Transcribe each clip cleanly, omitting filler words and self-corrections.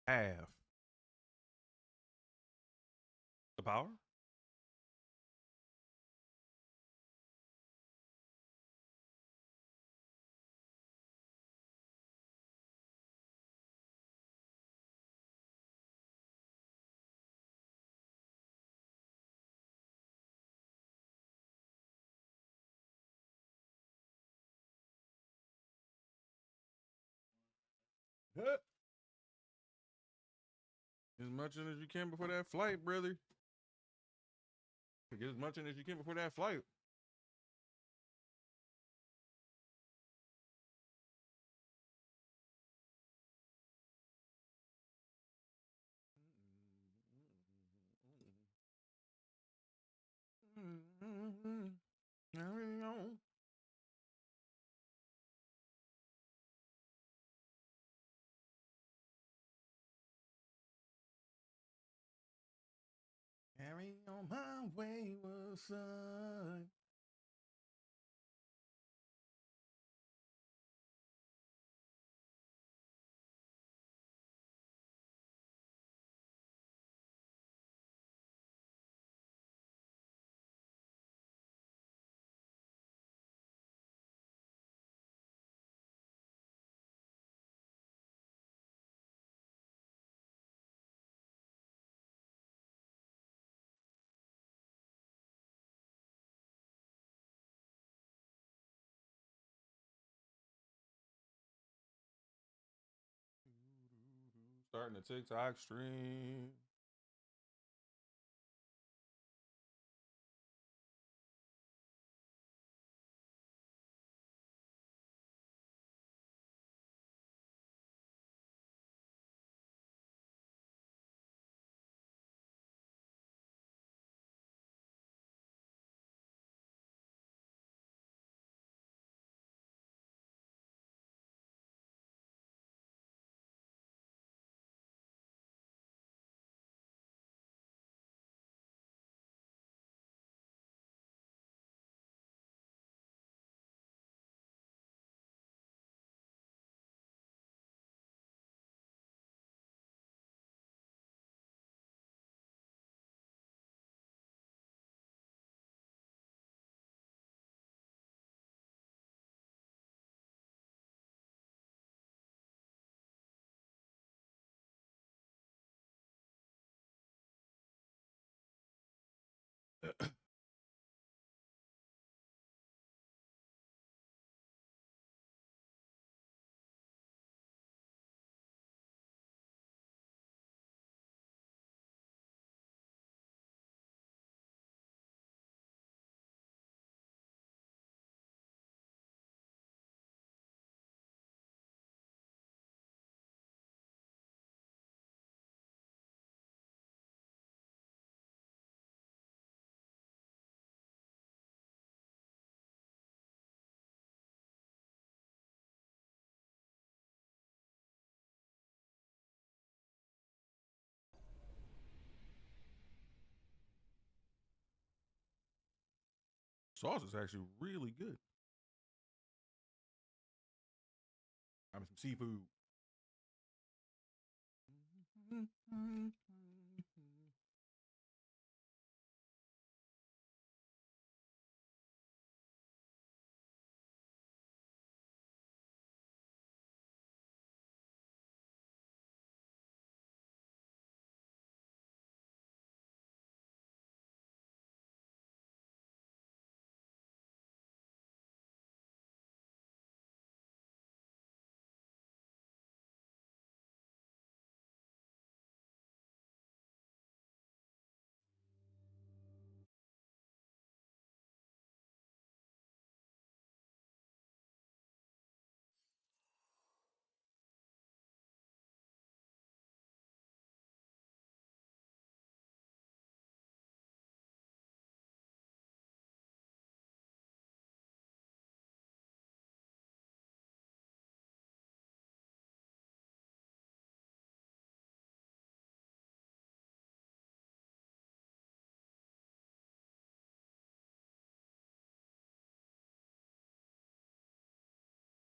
Have the power? As much in as you can before that flight, brother. Get as much in as you can before that flight. Carry on. Carry on my wayward son. Starting the TikTok stream. Sauce is actually really good. I mean, some seafood.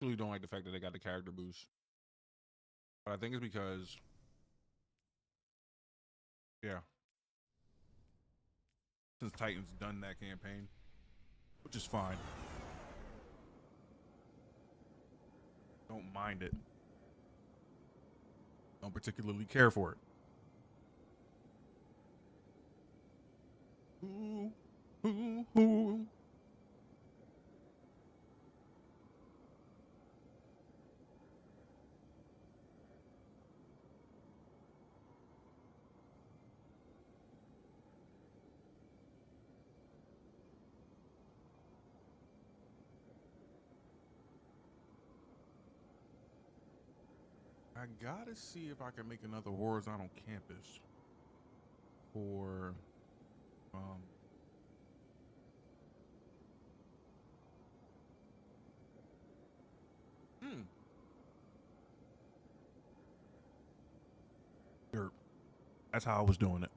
Really don't like the fact that they got the character boost, but I think it's because Yeah. Since Titan's done that campaign, which is fine. Don't mind it. Don't particularly care for it. Ooh, ooh, ooh. I gotta see if I can make another horizontal campus for um hmm, dirt. That's how I was doing it.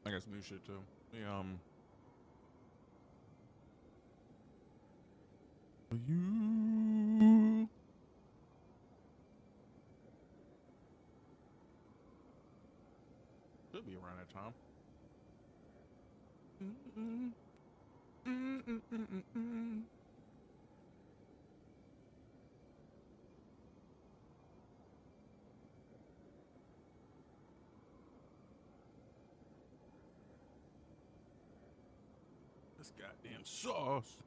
I got some new shit too. You should be around that time. Mm-mm, mm-mm, mm-mm, mm-mm. This goddamn sauce.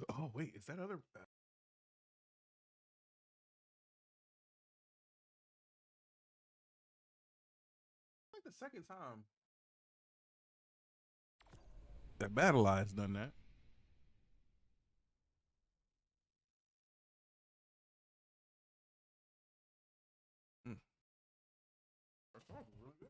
Oh wait, is that other? Like the second time that Battle Eye's done that. Mm. That sauce is really good.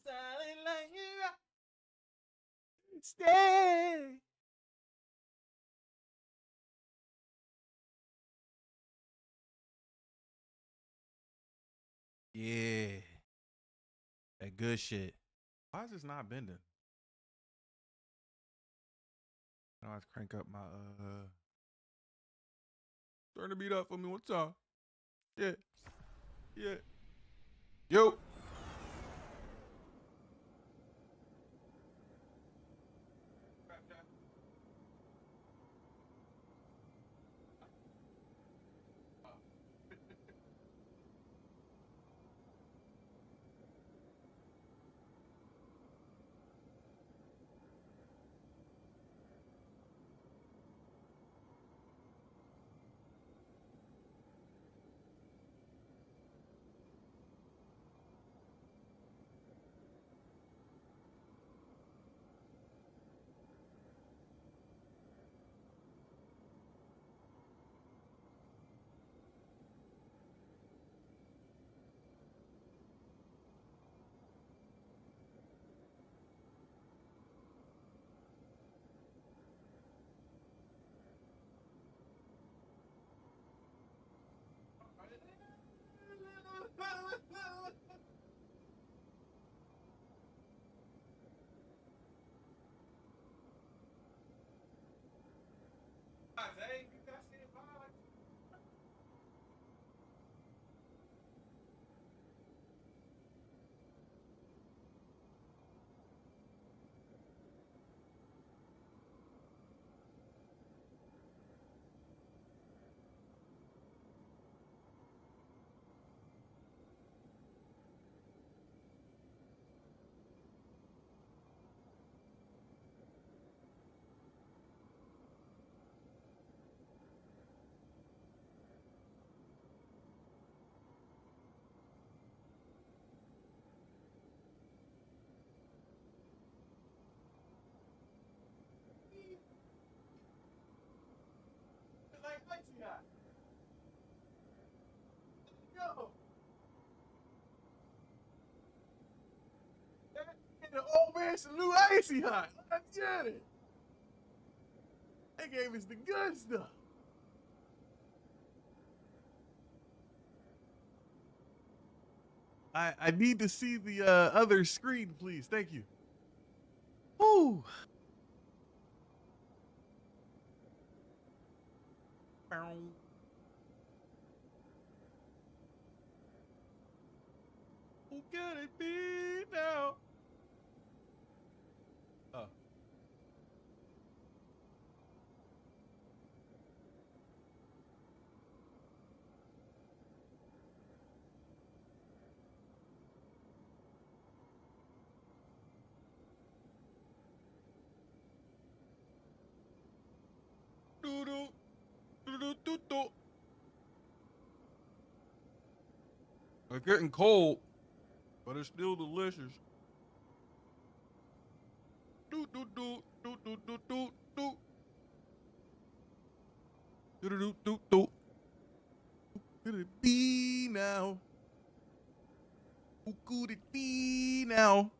Silent like you are. Stay. Yeah. That good shit. Why is this not bending? I have to crank up my turn the beat up for me one time. Yeah. Yeah. Yo. Like icy hot. Yo. The old man salute icy hot. I get it. They gave us the good stuff. I need to see the other screen, please. Thank you. Woo. Who could it be now? Oh. Doo doo doo doo doo doo. It's getting cold, but it's still delicious. Do do do do do do do do do do do do. Who could it be now? Who could it be now?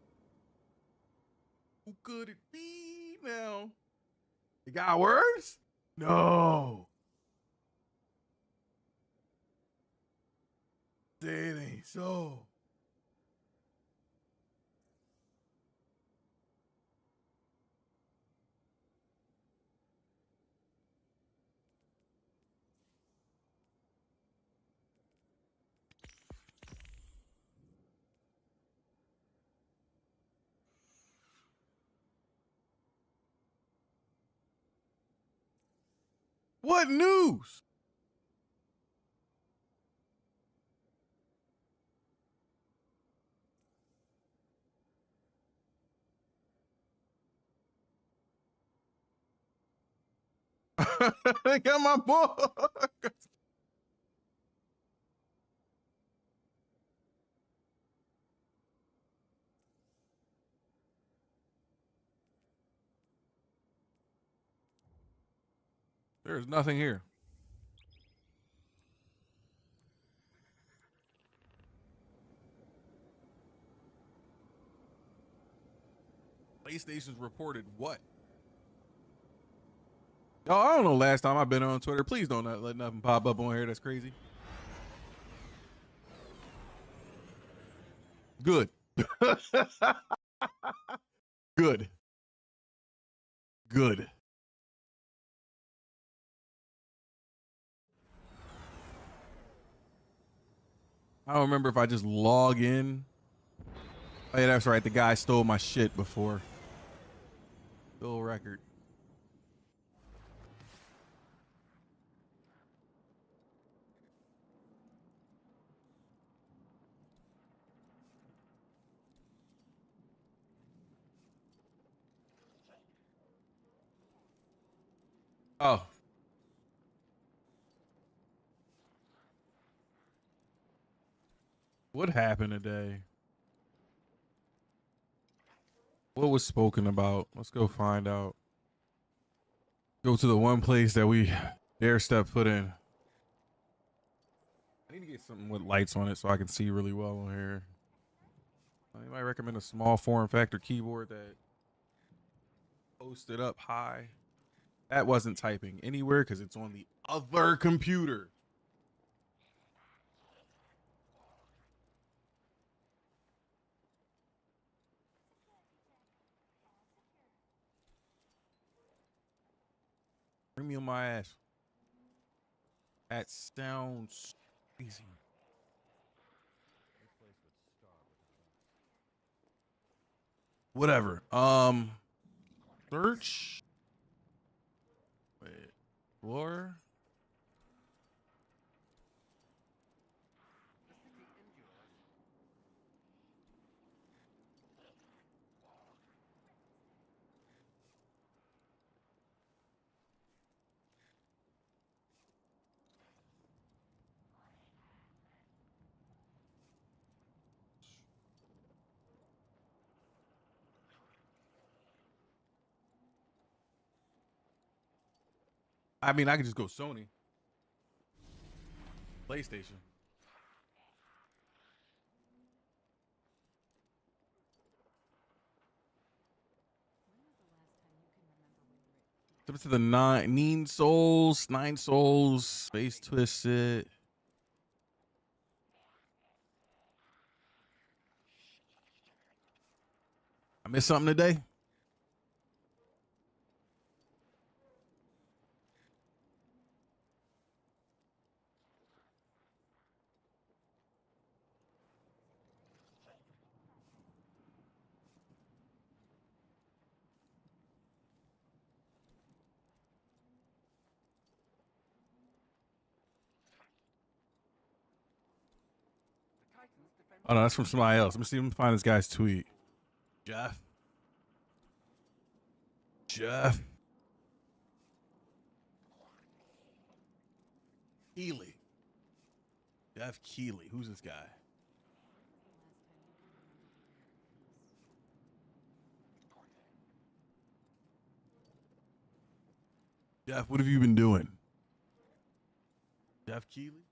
Who could it be now? It got worse? No. Say it ain't so. What news? They got my boy. There's nothing here. PlayStation's reported what? Oh, I don't know. Last time I've been on Twitter, please don't let nothing pop up on here. That's crazy. Good. Good. Good. I don't remember if I just log in. Oh, yeah, that's right. The guy stole my shit before. Bill record. Oh. What happened today? What was spoken about? Let's go find out. Go to the one place that we dare step foot in. I need to get something with lights on it so I can see really well on here. Anybody recommend a small form factor keyboard that posted up high? That wasn't typing anywhere because it's on the other computer. Bring me on my ass. That sounds crazy. Whatever. Search. Wait. Explore. I mean, I could just go Sony. PlayStation. Up to the Nine Souls, Space Twisted. I missed something today. Oh no, that's from somebody else. Let me see if I can find this guy's tweet. Jeff Keighley. Jeff Keighley. Who's this guy? Jeff, what have you been doing? Jeff Keighley?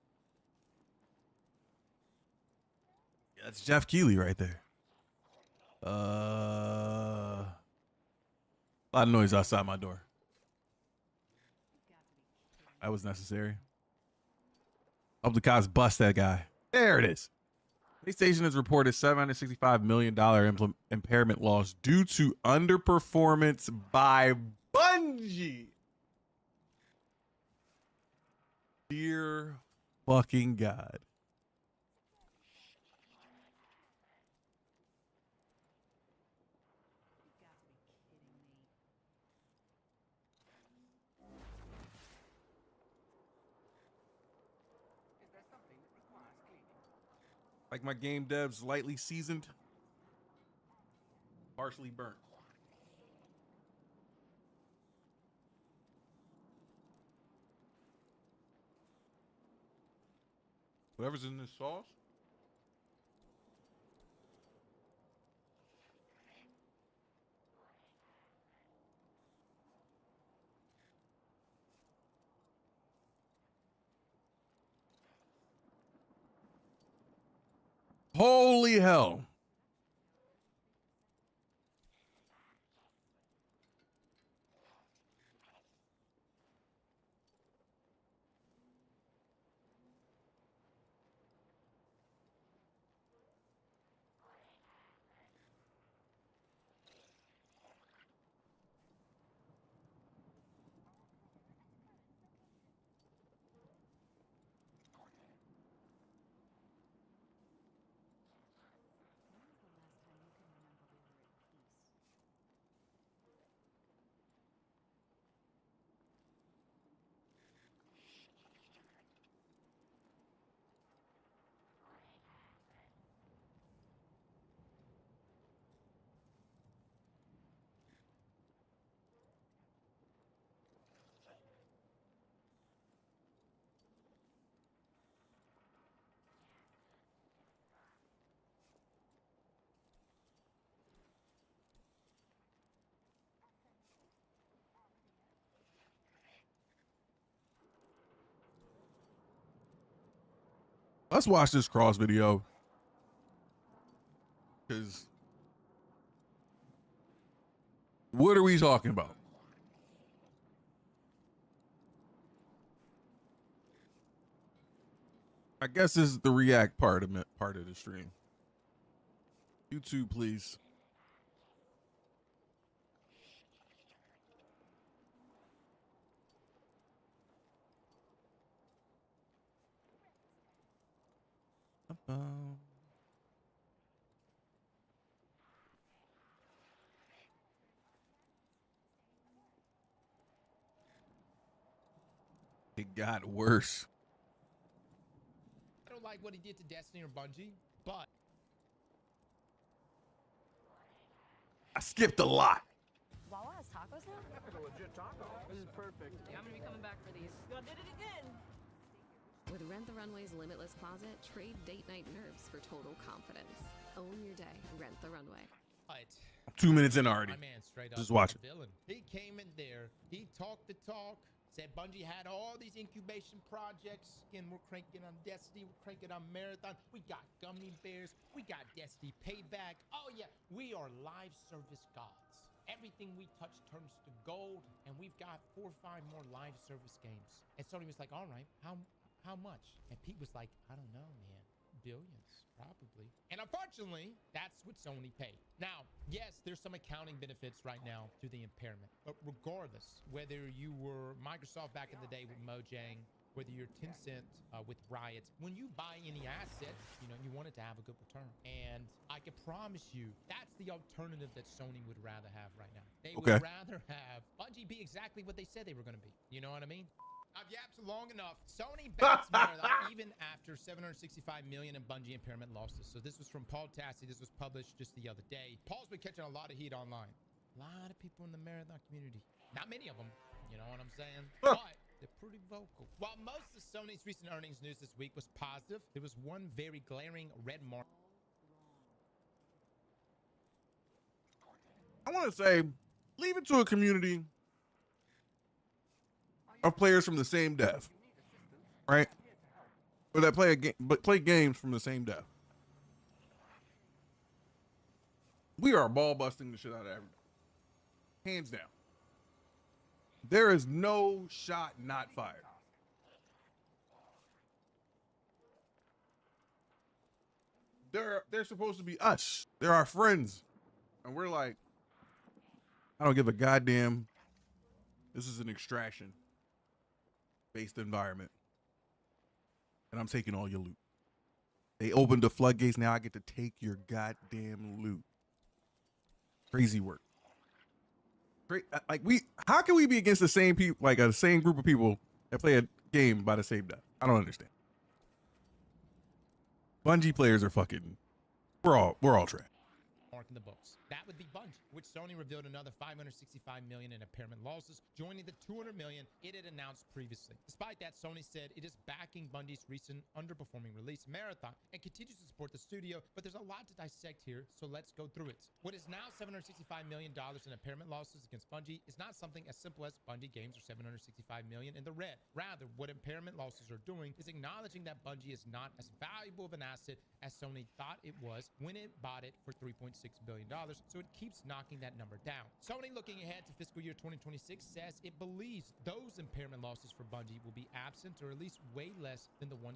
Yeah, that's Jeff Keighley right there. A lot of noise outside my door. That was necessary. Hope the cops bust that guy. There it is. PlayStation has reported $765 million impairment loss due to underperformance by Bungie. Dear fucking God. Like my game devs, lightly seasoned, partially burnt. Whoever's in this sauce. Holy hell. Let's watch this Cross video. Because what are we talking about? I guess this is the react part of the stream. YouTube, please. It got worse. I don't like what he did to Destiny or Bungie, but I skipped a lot. Wawa has tacos now? That's a legit taco. This is perfect. Yeah, I'm gonna be coming back for these. You did it again. With Rent the Runway's Limitless Closet, trade date night nerves for total confidence. Own your day. Rent the Runway. but 2 minutes in already. my man straight up Just watch was a villain. He came in there, he talked the talk, said Bungie had all these incubation projects. Again, we're cranking on Destiny, we're cranking on Marathon. We got Gummy Bears, we got Destiny Payback. Oh yeah, we are live service gods. Everything we touch turns to gold, and we've got 4 or 5 more live service games. And Sony was like, all right, how much? And Pete was like, I don't know, man. Billions, probably. And unfortunately, that's what Sony paid. Now, yes, there's some accounting benefits right now to the impairment. But regardless, whether you were Microsoft back in the day with Mojang, whether you're Tencent with Riot, when you buy any asset, you want it to have a good return. And I can promise you, that's the alternative that Sony would rather have right now. They would rather have Bungie be exactly what they said they were going to be. You know what I mean? I've yapped long enough. Sony backs Marathon even after 765 million in Bungie impairment losses. So this was from Paul Tassi. This was published just the other day. Paul's been catching a lot of heat online. A lot of people in the Marathon community. Not many of them. You know what I'm saying? But they're pretty vocal. While most of Sony's recent earnings news this week was positive, there was one very glaring red mark. I want to say, leave it to a community of players from the same dev, right? Or that play games from the same dev. We are ball busting the shit out of everybody, hands down. There is no shot not fired. They're supposed to be us. They're our friends, and we're like, I don't give a goddamn. This is an extraction based environment, and I'm taking all your loot. They opened the floodgates. Now I get to take your goddamn loot. Crazy work. How can we be against the same people, like a same group of people that play a game by the same dev? I don't understand. Bungie players are fucking. We're all trash. Mark in the books. That would be Bungie, which Sony revealed another 565 million in impairment losses, joining the 200 million it had announced previously. Despite that, Sony said it is backing Bungie's recent underperforming release, Marathon, and continues to support the studio, but there's a lot to dissect here, so let's go through it. What is now $765 million in impairment losses against Bungie is not something as simple as Bungie games are 765 million in the red. Rather, what impairment losses are doing is acknowledging that Bungie is not as valuable of an asset as Sony thought it was when it bought it for $3.6 billion, so it keeps knocking that number down. Sony, looking ahead to fiscal year 2026, says it believes those impairment losses for Bungie will be absent, or at least way less than the 1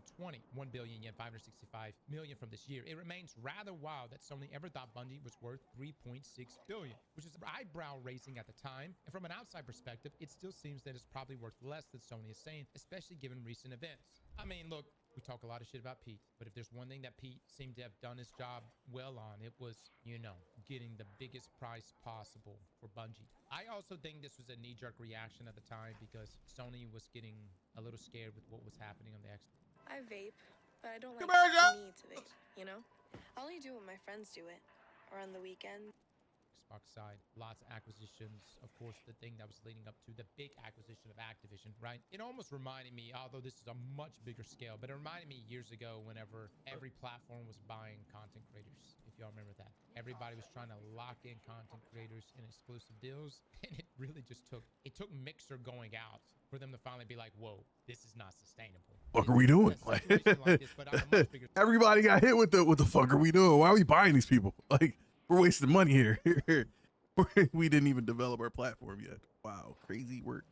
billion yen 565 million from this year. It remains rather wild that Sony ever thought Bungie was worth 3.6 billion, which is eyebrow raising at the time, and from an outside perspective, it still seems that it's probably worth less than Sony is saying, especially given recent events. I mean, look, we talk a lot of shit about Pete, but if there's one thing that Pete seemed to have done his job well on, it was, getting the biggest price possible for Bungie. I also think this was a knee-jerk reaction at the time because Sony was getting a little scared with what was happening on the X. I vape, but I don't like Come here, the need to vape, I only do it when my friends do it, or on the weekend. Xbox side, lots of acquisitions. Of course, the thing that was leading up to the big acquisition of Activision, right? It almost reminded me, although this is a much bigger scale, but it reminded me years ago whenever every platform was buying content creators, if y'all remember that. Everybody was trying to lock in content creators in exclusive deals, and it really just took Mixer going out for them to finally be like, whoa, this is not sustainable. Fuck are we doing? A situation like this, but on a much bigger Everybody got hit with the fuck are we doing? Why are we buying these people? Like, we're wasting money here. We didn't even develop our platform yet. Wow, crazy work.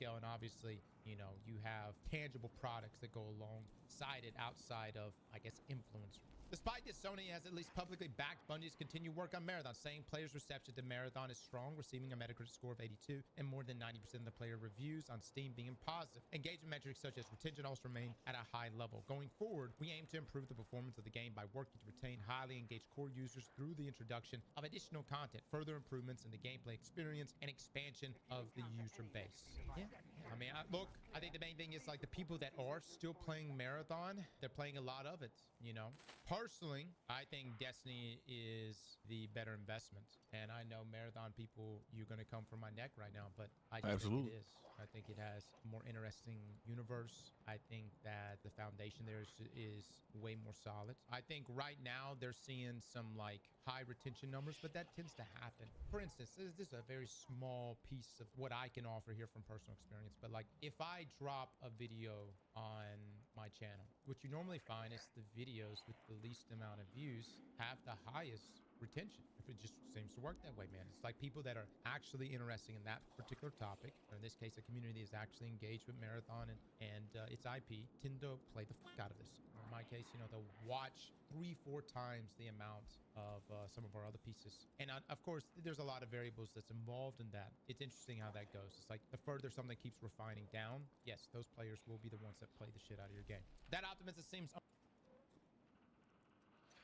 scale, and obviously, you know, you have tangible products that go alongside it outside of, I guess, influencers. Despite this, Sony has at least publicly backed Bungie's continued work on Marathon, saying players' reception to Marathon is strong, receiving a Metacritic score of 82, and more than 90% of the player reviews on Steam being positive. Engagement metrics such as retention also remain at a high level. Going forward, we aim to improve the performance of the game by working to retain highly engaged core users through the introduction of additional content, further improvements in the gameplay experience, and expansion of the user base. Yeah, I mean, look, I think the main thing is like the people that are still playing Marathon, they're playing a lot of it, you know. Personally, I think Destiny is the better investment. And I know Marathon people, you're going to come for my neck right now, but I just think it is. I think it has a more interesting universe. I think that the foundation there is way more solid. I think right now they're seeing some like high retention numbers, but that tends to happen. For instance, this is a very small piece of what I can offer here from personal experience. But like if I drop a video on my channel, what you normally find is the videos with the least amount of views have the highest retention. If it just seems to work that way, man. It's like people that are actually interested in that particular topic, or in this case, a community is actually engaged with Marathon and its IP, tend to play the fuck out of this. In my case, you know, they'll watch 3-4 times the amount of some of our other pieces. And of course, there's a lot of variables that's involved in that. It's interesting how that goes. It's like the further something keeps refining down, yes, those players will be the ones that play the shit out of your game. That optimism seems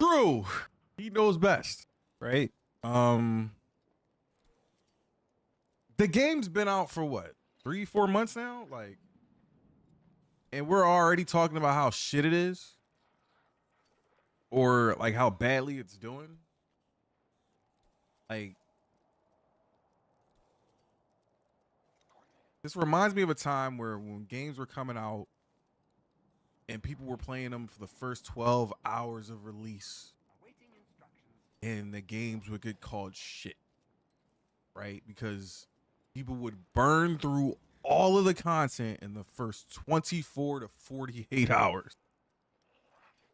true. He knows best, right? The game's been out for what, 3-4 months now, like, and we're already talking about how shit it is, or like how badly it's doing. Like, this reminds me of a time where when games were coming out and people were playing them for the first 12 hours of release, and the games would get called shit, right? Because people would burn through all of the content in the first 24 to 48 hours.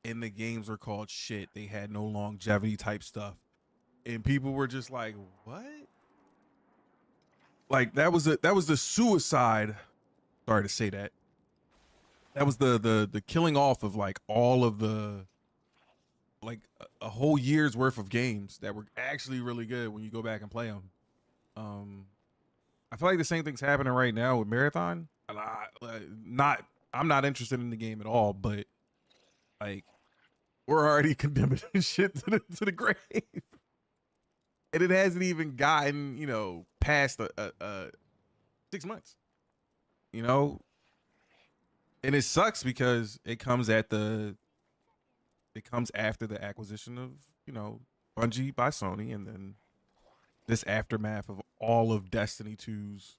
And the games were called shit. They had no longevity type stuff. And people were just like, what? Like that was the suicide. Sorry to say that. That was the killing off of like all of the, like a whole year's worth of games that were actually really good when you go back and play them. I feel like the same thing's happening right now with Marathon. I'm not interested in the game at all, but like we're already condemning shit to the grave, and it hasn't even gotten, you know, past 6 months, you know, and it sucks because it comes after the acquisition of, you know, Bungie by Sony, and then this aftermath of all of Destiny 2's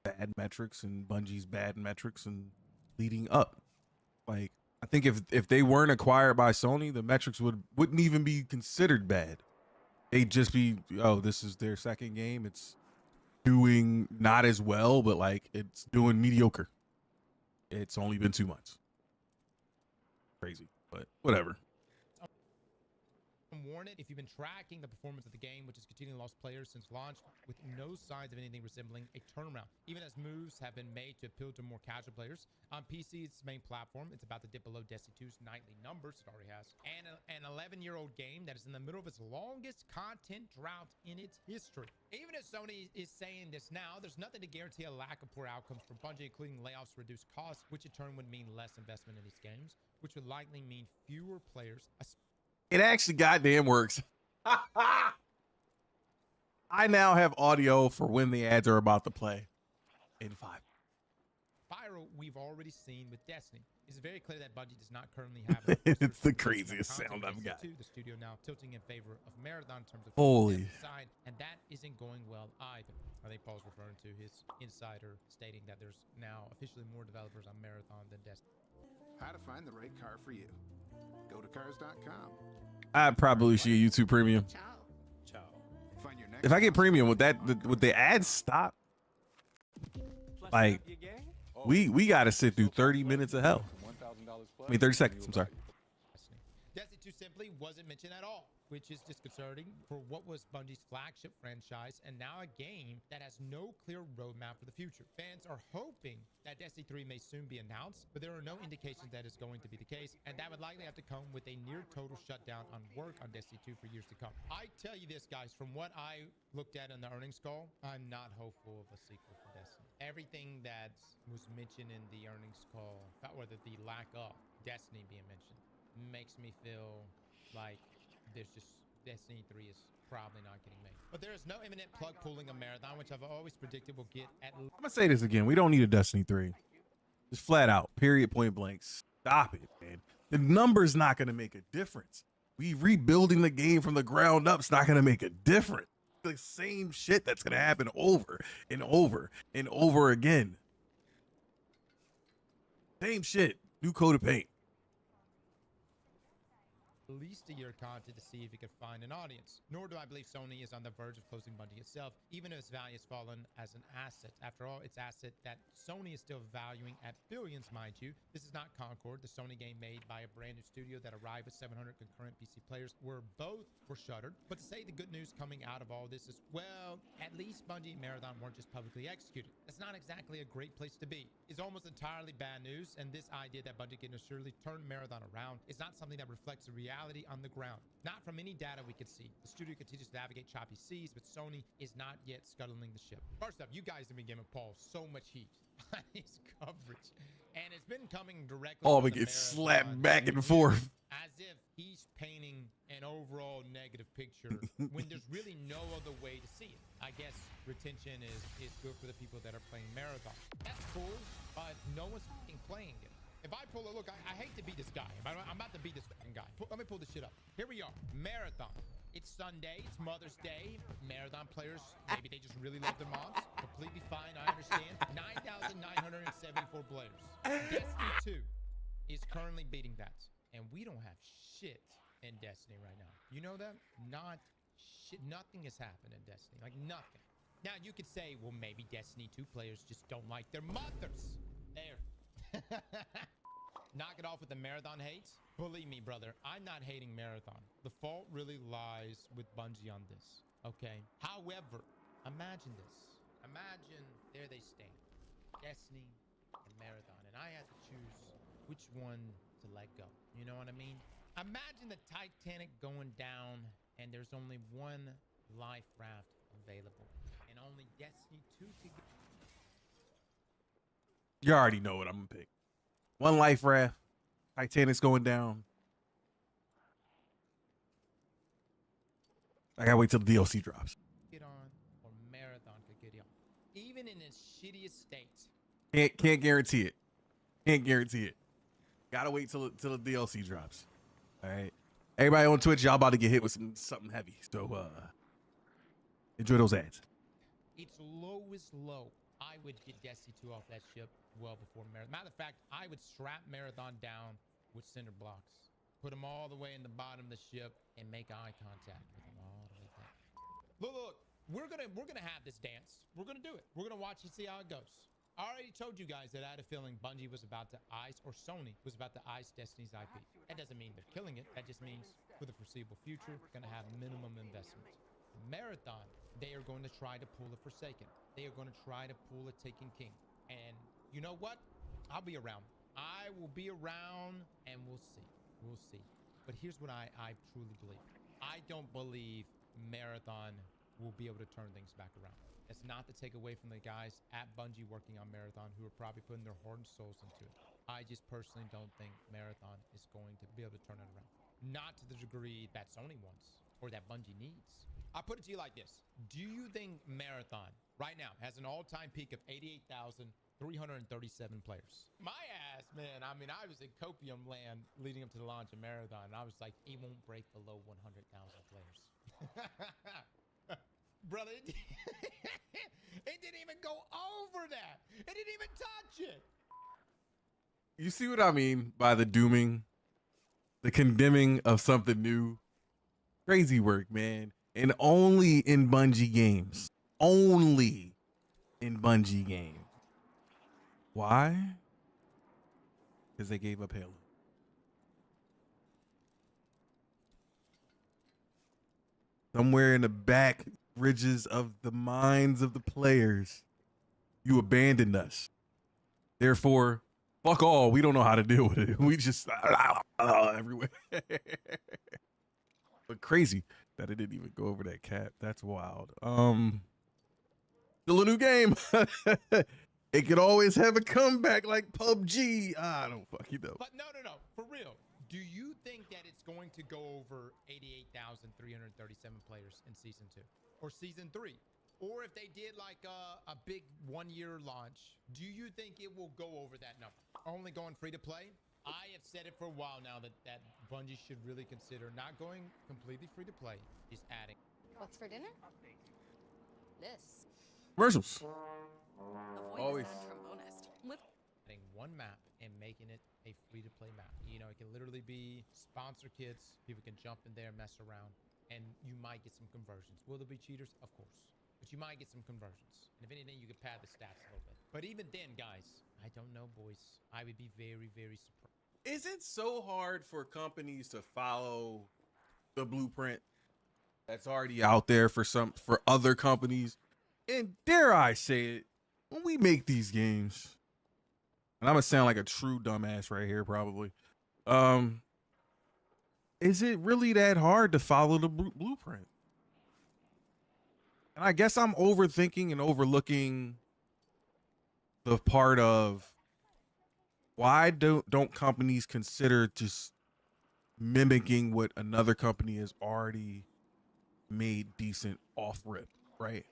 bad metrics and Bungie's bad metrics and leading up. Like, I think if they weren't acquired by Sony, the metrics wouldn't even be considered bad. They'd just be, oh, this is their second game. It's doing not as well, but like it's doing mediocre. It's only been 2 months. Crazy, but whatever. warn it if you've been tracking the performance of the game, which has continually lost players since launch with no signs of anything resembling a turnaround, even as moves have been made to appeal to more casual players. On PC, its main platform, it's about to dip below Destiny 2's nightly numbers. It already has. And an 11-year-old game that is in the middle of its longest content drought in its history. Even as Sony is saying this now, there's nothing to guarantee a lack of poor outcomes for Bungie, including layoffs, reduced costs, which in turn would mean less investment in these games, which would likely mean fewer players. It actually goddamn works. I now have audio for when the ads are about to play in 5. Viral we've already seen with Destiny. It's very clear that Bungie does not currently have it's the craziest sound I've got. The studio now tilting in favor of Marathon in terms of holy side, and that isn't going well either. I think Paul's referring to his insider stating that there's now officially more developers on Marathon than Destiny. How to find the right car for you. Go to cars.com. I probably should get YouTube Premium. Ciao. Find your next if I get premium, would the ads stop? Like, we got to sit through 30 minutes of hell. I mean, 30 seconds. I'm sorry. Destiny 2 simply wasn't mentioned at all, which is disconcerting for what was Bungie's flagship franchise and now a game that has no clear roadmap for the future. Fans are hoping that Destiny 3 may soon be announced, but there are no indications that is going to be the case, and that would likely have to come with a near total shutdown on work on Destiny 2 for years to come. I tell you this, guys, from what I looked at in the earnings call, I'm not hopeful of a sequel for Destiny. Everything that was mentioned in the earnings call, or the lack of Destiny being mentioned, makes me feel like there's just Destiny 3 is probably not getting made. But there is no imminent plug pulling a Marathon, which I've always predicted will get at least. I'm gonna say this again. We don't need a Destiny 3. Just flat out, period, point blank. Stop it, man. The number's not gonna make a difference. We rebuilding the game from the ground up is not gonna make a difference. The same shit that's gonna happen over and over and over again. Same shit. New coat of paint. Least a year of content to see if it could find an audience. Nor do I believe Sony is on the verge of closing Bungie itself, even if its value has fallen as an asset. After all, it's asset that Sony is still valuing at billions, mind you. This is not Concord, the Sony game made by a brand new studio that arrived with 700 concurrent PC players, where both were shuttered. But to say the good news coming out of all this is, well, at least Bungie and Marathon weren't just publicly executed. That's not exactly a great place to be. It's almost entirely bad news, and this idea that Bungie can surely turn Marathon around is not something that reflects the reality on the ground. Not from any data we could see. The studio continues to navigate choppy seas, but Sony is not yet scuttling the ship. First up, you guys have been giving Paul so much heat on his coverage, and it's been coming directly. Oh, we get slapped back and forth. As if he's painting an overall negative picture when there's really no other way to see it. I guess retention is good for the people that are playing Marathon. That's cool, but no one's fucking playing it. If I pull it, look, I hate to be this guy. I'm about to be this fucking guy. Let me pull this shit up. Here we are, Marathon. It's Sunday, it's Mother's Day. Marathon players, maybe they just really love their moms. Completely fine, I understand. 9,974 players. Destiny 2 is currently beating that. And we don't have shit in Destiny right now. You know that? Not shit. Nothing has happened in Destiny. Like nothing. Now you could say, well, maybe Destiny 2 players just don't like their mothers. There. Knock it off with the Marathon hates. Believe me, brother, I'm not hating Marathon. The fault really lies with Bungie on this. Okay. However, imagine this. Imagine there they stand. Destiny and Marathon. And I had to choose which one to let go. You know what I mean? Imagine the Titanic going down and there's only one life raft available. And only Destiny 2 to go. You already know what I'm gonna pick. One life raft. Titanic's going down. I gotta wait till the DLC drops. Get on, or Marathon could get on. Even in its shittiest state. Can't guarantee it. Can't guarantee it. Gotta wait till the DLC drops. All right. Everybody on Twitch, y'all about to get hit with something heavy. So enjoy those ads. Its lowest low. I would get Destiny 2 off that ship well before Marathon. Matter of fact, I would strap Marathon down with cinder blocks. Put them all the way in the bottom of the ship and make eye contact with them all the way down. Look, we're gonna have this dance. We're gonna do it. We're gonna watch and see how it goes. I already told you guys that I had a feeling Bungie was about to ice, or Sony was about to ice Destiny's IP. That doesn't mean they're killing it. That just means for the foreseeable future, gonna have minimum investment. Marathon, they are going to try to pull a Forsaken. They are going to try to pull a Taken King. And you know what? I'll be around. I will be around and we'll see. We'll see. But here's what I truly believe. I don't believe Marathon will be able to turn things back around. That's not to take away from the guys at Bungie working on Marathon who are probably putting their heart and souls into it. I just personally don't think Marathon is going to be able to turn it around. Not to the degree that Sony wants or that Bungie needs. I'll put it to you like this. Do you think Marathon right now has an all-time peak of 88,337 players? My ass, man. I mean, I was in copium land leading up to the launch of Marathon. And I was like, it won't break below 100,000 players. Brother, it didn't even go over that. It didn't even touch it. You see what I mean by the dooming, the condemning of something new? Crazy work, man. And only in Bungie games. Only in Bungie games. Why? Because they gave up Halo. Somewhere in the back ridges of the minds of the players, you abandoned us. Therefore, fuck all. We don't know how to deal with it. We just everywhere. But crazy that it didn't even go over that cap. That's wild. Still a new game. It could always have a comeback like PUBG. I don't fucking know. But no. For real. Do you think that it's going to go over 88,337 players in season 2 or season 3? Or if they did like a big 1-year launch, do you think it will go over that number? Only going free to play? I have said it for a while now that Bungie should really consider not going completely free to play, just adding. What's for dinner? This. Commercials. Avoid Always. the from Bonest. With Adding one map and making it a free-to-play map. You know, it can literally be sponsor kits. People can jump in there, mess around, and you might get some conversions. Will there be cheaters? Of course. But you might get some conversions. And if anything, you could pad the stats a little bit. But even then, guys, I don't know, boys. I would be very, very surprised. Is it so hard for companies to follow the blueprint that's already out there for other companies? And dare I say it, when we make these games, and I'm gonna sound like a true dumbass right here, probably. Is it really that hard to follow the blueprint? And I guess I'm overthinking and overlooking the part of why don't companies consider just mimicking what another company has already made decent off rip, right?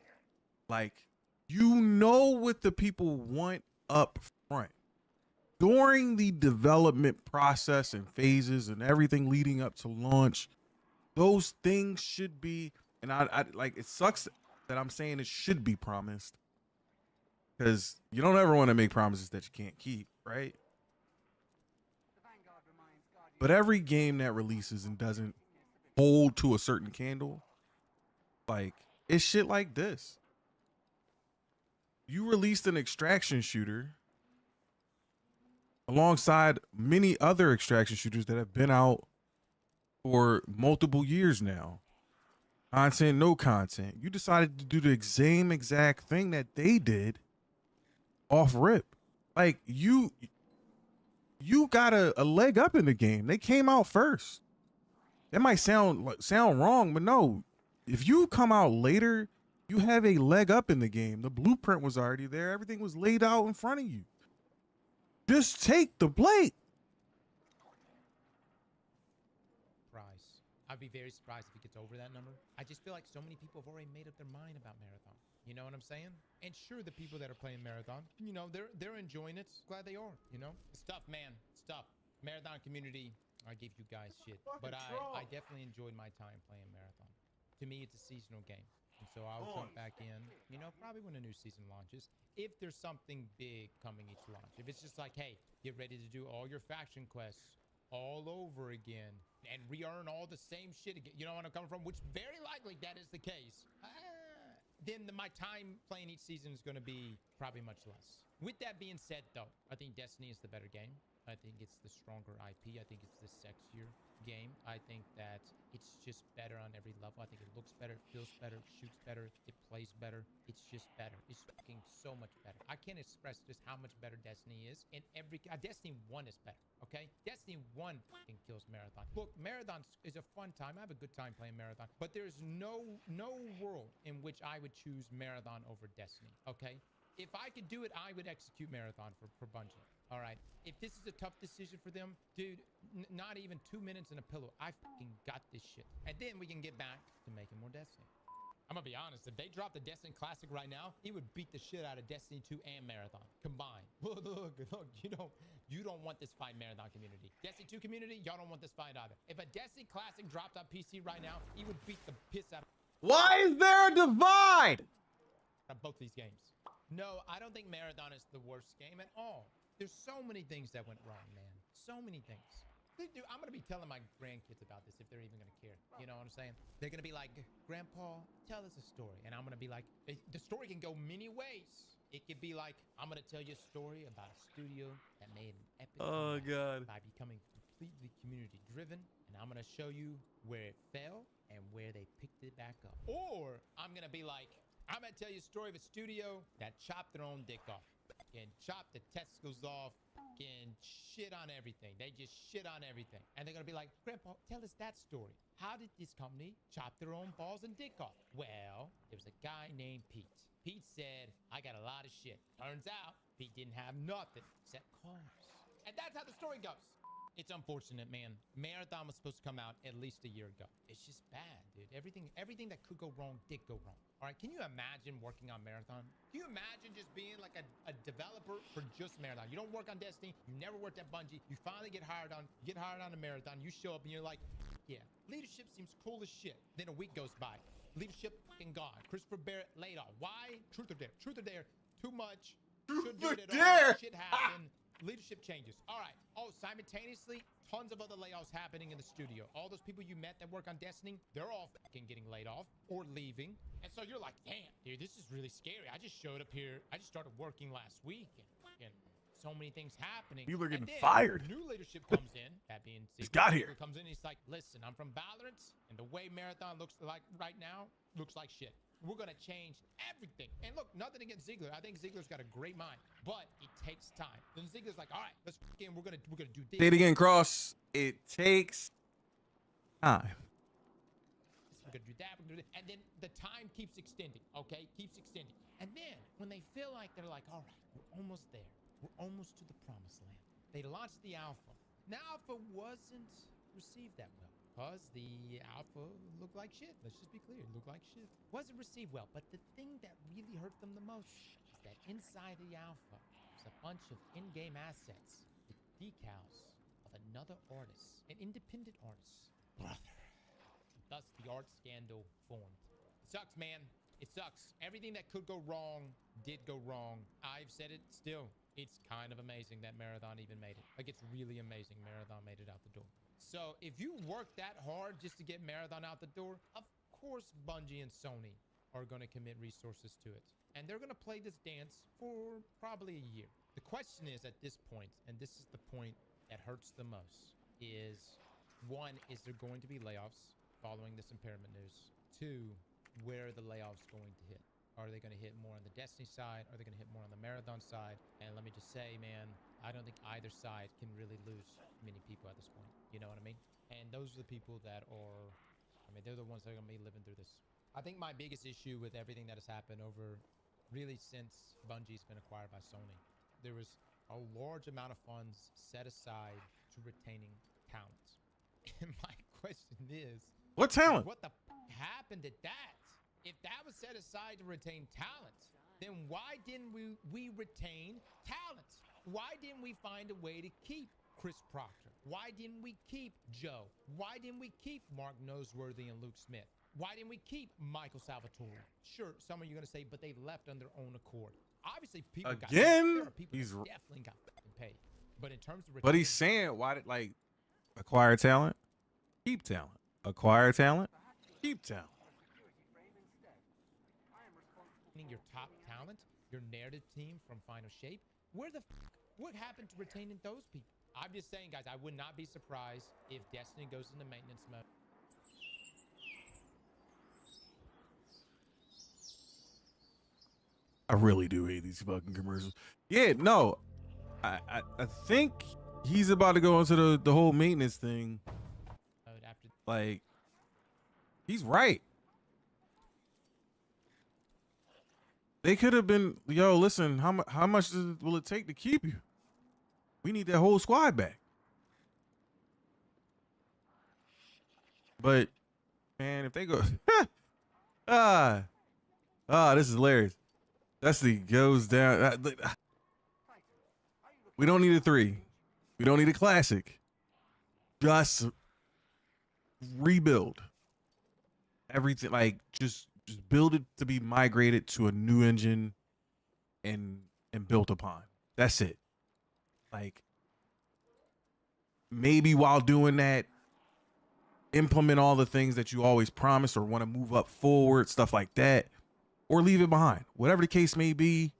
Like, you know what the people want up front. During the development process and phases and everything leading up to launch, those things should be, and I like, it sucks that I'm saying it should be promised, because you don't ever want to make promises that you can't keep, right? But every game that releases and doesn't hold to a certain candle, like, it's shit like this. You released an extraction shooter alongside many other extraction shooters that have been out for multiple years now. Content, no content. You decided to do the same exact thing that they did off rip. Like, you got a leg up in the game. They came out first. That might sound wrong, but no. If you come out later, you have a leg up in the game. The blueprint was already there. Everything was laid out in front of you. Just take the blade. I'd be very surprised if it gets over that number. I just feel like so many people have already made up their mind about Marathon. You know what I'm saying? And sure, the people that are playing Marathon, you know, they're enjoying it. Glad they are, you know? It's tough, man. It's tough. Marathon community, I give you guys shit. But I definitely enjoyed my time playing Marathon. To me, it's a seasonal game. And so I'll jump back in, you know, probably when a new season launches. If there's something big coming each launch. If it's just like, hey, get ready to do all your faction quests all over again and re-earn all the same shit again. You know what I'm coming from? Which very likely that is the case. Then my time playing each season is going to be probably much less. With that being said, though, I think Destiny is the better game. I think it's the stronger IP. I think it's the sexier game. I think that it's just better on every level. I think it looks better, it feels better, it shoots better, it plays better. It's just better. It's fucking so much better. I can't express just how much better Destiny is. In every Destiny 1 is better, okay? Destiny 1 fucking kills Marathon. Look, Marathon is a fun time. I have a good time playing Marathon, but there's no world in which I would choose Marathon over Destiny, okay? If I could do it, I would execute Marathon for Bungie. All right. If this is a tough decision for them, dude, not even 2 minutes in a pillow. I fucking got this shit. And then we can get back to making more Destiny. I'm gonna be honest. If they dropped the Destiny Classic right now, it would beat the shit out of Destiny 2 and Marathon combined. Look. You don't want this fight, Marathon community. Destiny 2 community, y'all don't want this fight either. If a Destiny Classic dropped on PC right now, it would beat the piss out of. Why is there a divide? Both these games. No, I don't think Marathon is the worst game at all. There's so many things that went wrong, man. So many things. Dude, I'm gonna be telling my grandkids about this if they're even gonna care. You know what I'm saying? They're gonna be like, Grandpa, tell us a story. And I'm gonna be like, the story can go many ways. It could be like, I'm gonna tell you a story about a studio that made an epic comeback by becoming completely community driven. And I'm gonna show you where it fell and where they picked it back up. Or I'm gonna be like, I'm gonna tell you a story of a studio that chopped their own dick off and chopped the testicles off and shit on everything. They just shit on everything. And they're gonna be like, Grandpa, tell us that story. How did this company chop their own balls and dick off? Well, there was a guy named Pete. Pete said, I got a lot of shit. Turns out, Pete didn't have nothing except cars. And that's how the story goes. It's unfortunate, man. Marathon was supposed to come out at least a year ago. It's just bad, dude. Everything that could go wrong did go wrong. All right, can you imagine working on Marathon? Can you imagine just being like a developer for just Marathon? You don't work on Destiny. You never worked at Bungie. You finally get hired on a Marathon. You show up and you're like, yeah, leadership seems cool as shit. Then a week goes by. Leadership fucking gone. Christopher Barrett laid off. Why? Truth or dare? Truth or dare? Too much. Shouldn't do it at all. Shit happened. Leadership changes. All right. Oh, simultaneously, tons of other layoffs happening in the studio. All those people you met that work on Destiny, they're all fucking getting laid off or leaving. And so you're like, damn, dude, this is really scary. I just showed up here. I just started working last week and so many things happening. People are getting then fired. New leadership comes in. That being He's got here. comes in. He's like, listen, I'm from Valorant, and the way Marathon looks like right now looks like shit. We're gonna change everything. And look, nothing against Ziegler. I think Ziegler's got a great mind, but it takes time. Then Ziegler's like, all right, let's fucking we're gonna do this. Say it again, Cross. It takes time. We're gonna do that. We're gonna do that. And then the time keeps extending. Okay, keeps extending. And then when they feel like they're like, all right, we're almost there. We're almost to the promised land. They launched the alpha. Now, alpha wasn't received that well. Because the alpha looked like shit. Let's just be clear. It looked like shit. Wasn't received well. But the thing that really hurt them the most is that inside the alpha was a bunch of in-game assets with decals of another artist, an independent artist. Brother. Thus, the art scandal formed. It sucks, man. It sucks. Everything that could go wrong did go wrong. I've said it still. It's kind of amazing that Marathon even made it. Like, it's really amazing Marathon made it out the door. So if you work that hard just to get Marathon out the door, of course Bungie and Sony are going to commit resources to it. And they're going to play this dance for probably a year. The question is at this point, and this is the point that hurts the most, is one, is there going to be layoffs following this impairment news? Two, where are the layoffs going to hit? Are they going to hit more on the Destiny side? Are they going to hit more on the Marathon side? And let me just say, man, I don't think either side can really lose many people at this point. You know what I mean? And those are the people that are, I mean, they're the ones that are going to be living through this. I think my biggest issue with everything that has happened over really since Bungie's been acquired by Sony, there was a large amount of funds set aside to retaining talent. And my question is, What talent? what the happened at that? If that was set aside to retain talent, then why didn't we retain talent? Why didn't we find a way to keep Chris Proctor? Why didn't we keep Joe? Why didn't we keep Mark Noseworthy and Luke Smith? Why didn't we keep Michael Salvatore? Sure, some of you are going to say, but they left on their own accord. Obviously, people got paid. There are people that definitely got paid. But in terms of But he's saying, why did, like, acquire talent, keep talent. Acquire talent, keep talent. your top talent, your narrative team from Final Shape, what happened to retaining those people? I'm just saying, guys, I would not be surprised if Destiny goes into maintenance mode. I really do hate these fucking commercials. Yeah, no, I think he's about to go into the whole maintenance thing. After Like, he's right. They could have been, yo, listen, how much will it take to keep you? We need that whole squad back. But, man, if they go, this is hilarious. Destiny goes down. We don't need a 3. We don't need a classic. Just rebuild everything. Like, just build it to be migrated to a new engine and built upon. That's it. Like, maybe while doing that, implement all the things that you always promise or want to move up forward, stuff like that, or leave it behind. Whatever the case may be,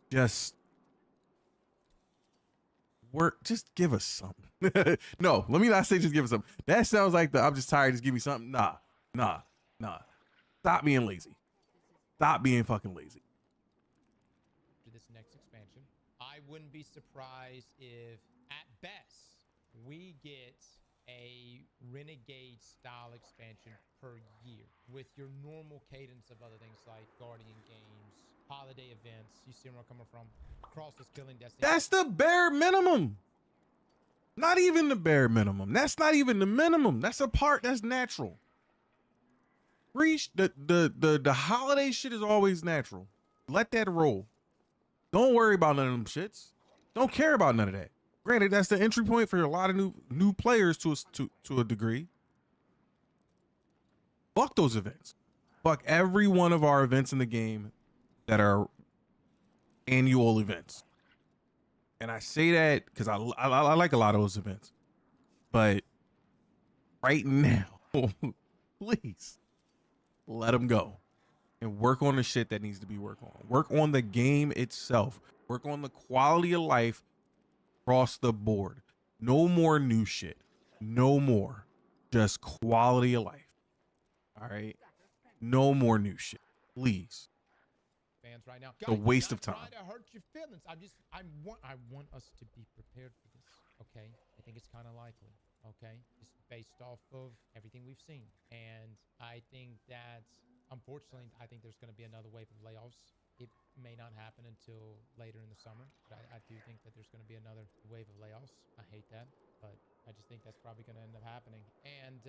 just work. Just give us something. No, let me not say just give us something. That sounds like I'm just tired. Just give me something. Nah. Stop being lazy. Stop being fucking lazy. To this next expansion, I wouldn't be surprised if, at best, we get a Renegade style expansion per year with your normal cadence of other things like Guardian games, holiday events. You see where I'm coming from? Crossless killing Destiny. That's the bare minimum. Not even the bare minimum. That's not even the minimum. That's a part that's natural. Reach the holiday shit is always natural. Let that roll. Don't worry about none of them shits. Don't care about none of that. Granted, that's the entry point for a lot of new players to a degree. Fuck those events. Fuck every one of our events in the game that are annual events. And I say that because I like a lot of those events. But right now, please let them go and work on the shit that needs to be worked on. Work on the game itself. Work on the quality of life across the board. No more new shit. No more. Just quality of life. All right? No more new shit. Please. Fans right now. A waste of time. Trying to hurt your feelings. I want us to be prepared for this. Okay? I think it's kind of likely. Okay? Just based off of everything we've seen. And I think that, unfortunately, I think there's going to be another wave of layoffs. It may not happen until later in the summer, but I do think that there's going to be another wave of layoffs. I hate that, but I just think that's probably going to end up happening. And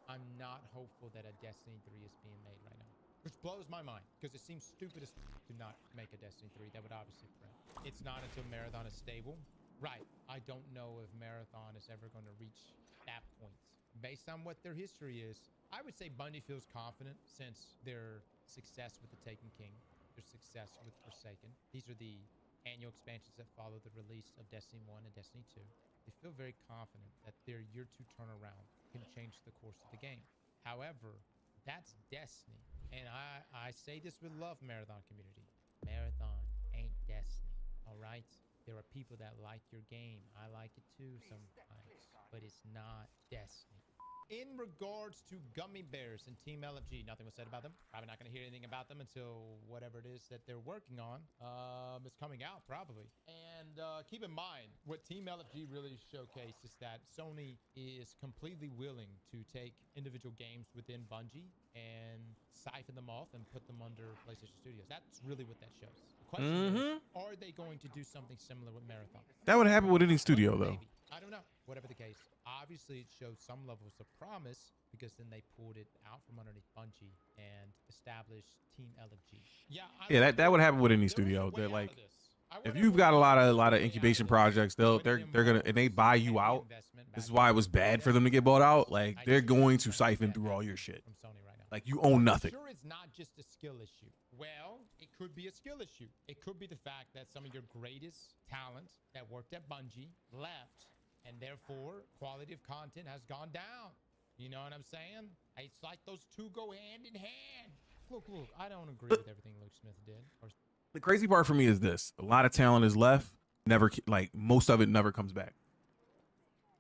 I'm not hopeful that a Destiny 3 is being made right now, which blows my mind because it seems stupid to not make a Destiny 3. That would obviously print. It's not until Marathon is stable. Right. I don't know if Marathon is ever going to reach that point. Based on what their history is, I would say Bungie feels confident since their success with the Taken King, their success with Forsaken. These are the annual expansions that follow the release of Destiny 1 and Destiny 2. They feel very confident that their year 2 turnaround can change the course of the game. However, that's Destiny. And I say this with love, Marathon community. Marathon ain't Destiny, all right? There are people that like your game. I like it too sometimes, but it's not Destiny. In regards to Gummy Bears and Team LFG, nothing was said about them. Probably not going to hear anything about them until whatever it is that they're working on is coming out, probably. And keep in mind, what Team LFG really showcased is that Sony is completely willing to take individual games within Bungie and siphon them off and put them under PlayStation Studios. That's really what that shows. The question is, are they going to do something similar with Marathon? That would happen with any studio, though. Maybe. I don't know. Whatever the case, obviously it shows some levels of promise because then they pulled it out from underneath Bungie and established Team LFG. Yeah, that would happen with any studio. They're like, if you've got a lot of incubation projects, they're gonna, and they buy you out. This is why it was bad for them to get bought out. Like, they're going to siphon through all your shit. Like, you own nothing. Sure, it's not just a skill issue. Well, it could be a skill issue. It could be the fact that some of your greatest talent that worked at Bungie left, and therefore quality of content has gone down. You know what I'm saying? It's like those two go hand in hand. Look, I don't agree with everything Luke Smith did. The crazy part for me is this: a lot of talent is left. Never, like, most of it never comes back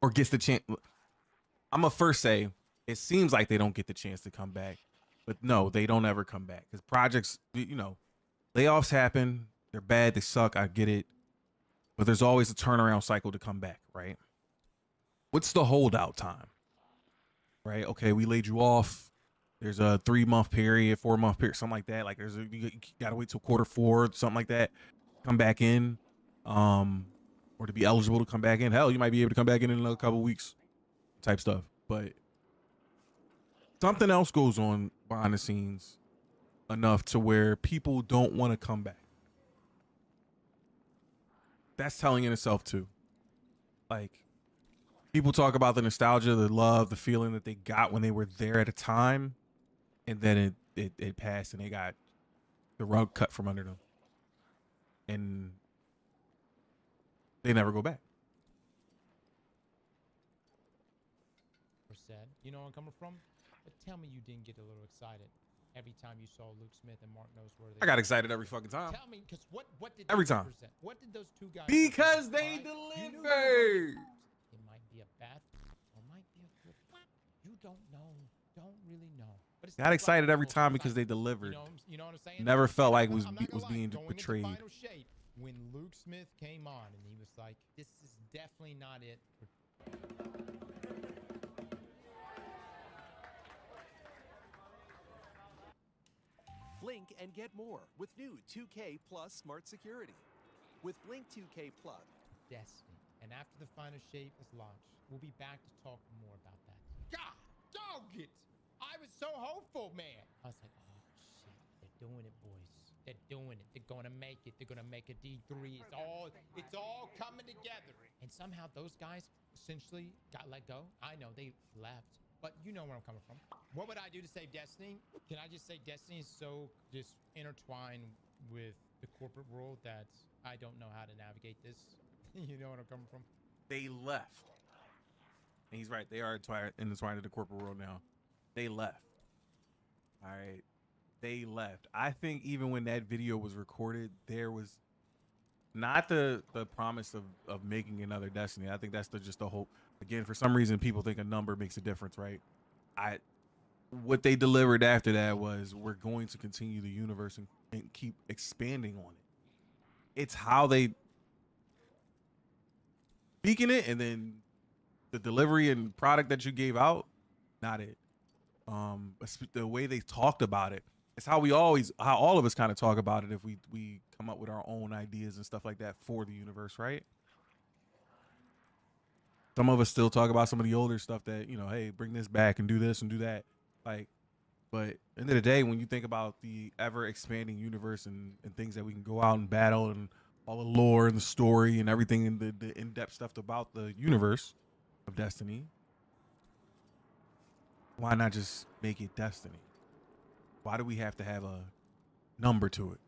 or gets the chance. I'm gonna first say it seems like they don't get the chance to come back, but no, they don't ever come back because projects, you know, layoffs happen. They're bad. They suck. I get it, but there's always a turnaround cycle to come back, right? What's the holdout time? Right? Okay, we laid you off. There's a 3-month period, 4-month period, something like that. Like, you gotta wait till Q4, something like that. Come back in, or to be eligible to come back in. Hell, you might be able to come back in another couple weeks, type stuff. But something else goes on behind the scenes enough to where people don't want to come back. That's telling in itself too. Like, people talk about the nostalgia, the love, the feeling that they got when they were there at a time, and then it passed and they got the rug cut from under them. And they never go back. said. You know where I'm coming from? But tell me you didn't get a little excited every time you saw Luke Smith and Mark Noseworthy. I got excited every fucking time. Tell me, because what did Every they time. represent? What did those two guys Because represent? they All right? You knew delivered. it might be a bad or might be a good. You don't know. Don't really know. But it's Got not like excited every Marvel time Fultz, because like, they delivered. You know what I'm saying? Never felt like I'm was not be- gonna was lie, being going betrayed. Into final shape, when Luke Smith came on and he was like, "This is definitely not it." Blink and get more with new 2K Plus Smart Security. With Blink 2K Plus. Destiny. And after the final shape is launched, we'll be back to talk more about that. God, dog it! I was so hopeful, man. I was like, oh shit, they're doing it, boys. They're doing it. They're gonna make it. They're gonna make a D3. It's all coming together. And somehow those guys essentially got let go. I know they left, but you know where I'm coming from. What would I do to save Destiny? Can I just say Destiny is so just intertwined with the corporate world that I don't know how to navigate this. You know where I'm coming from? They left. And he's right. They are intertwined in the corporate world now. They left. All right. They left. I think even when that video was recorded, there was not the promise of making another Destiny. I think that's just the hope. Again, for some reason, people think a number makes a difference, right? What they delivered after that was, we're going to continue the universe and keep expanding on it. It's how they speaking it, and then the delivery and product that you gave out, not it. The way they talked about it, it's how all of us kind of talk about it if we come up with our own ideas and stuff like that for the universe, right? Some of us still talk about some of the older stuff that, you know, hey, bring this back and do this and do that. Like, but at the end of the day, when you think about the ever expanding universe and things that we can go out and battle and all the lore and the story and everything and the in-depth stuff about the universe of Destiny, why not just make it Destiny? Why do we have to have a number to it?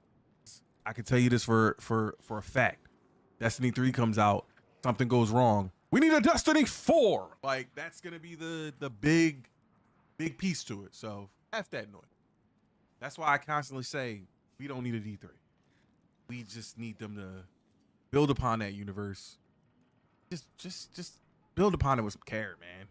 I can tell you this for a fact. Destiny 3 comes out, something goes wrong. We need a Destiny 4. Like, that's gonna be the big piece to it. So F that noise. That's why I constantly say we don't need a D3. We just need them to build upon that universe. Just build upon it with some care, man.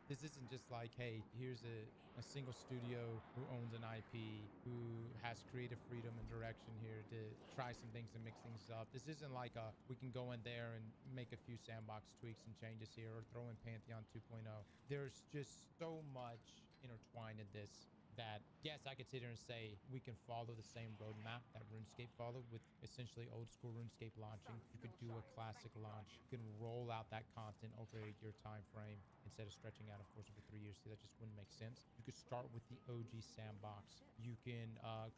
This isn't just like, hey, here's a single studio who owns an IP, who has creative freedom and direction here to try some things and mix things up. This isn't like we can go in there and make a few sandbox tweaks and changes here, or throw in Pantheon 2.0. There's just so much intertwined in this that, yes, I could sit here and say we can follow the same roadmap that RuneScape followed, with essentially old school RuneScape launching. You could do a classic launch. You can roll out that content over a 8-year time frame instead of stretching out, of course, over 3 years. So that just wouldn't make sense. You could start with the OG sandbox. You can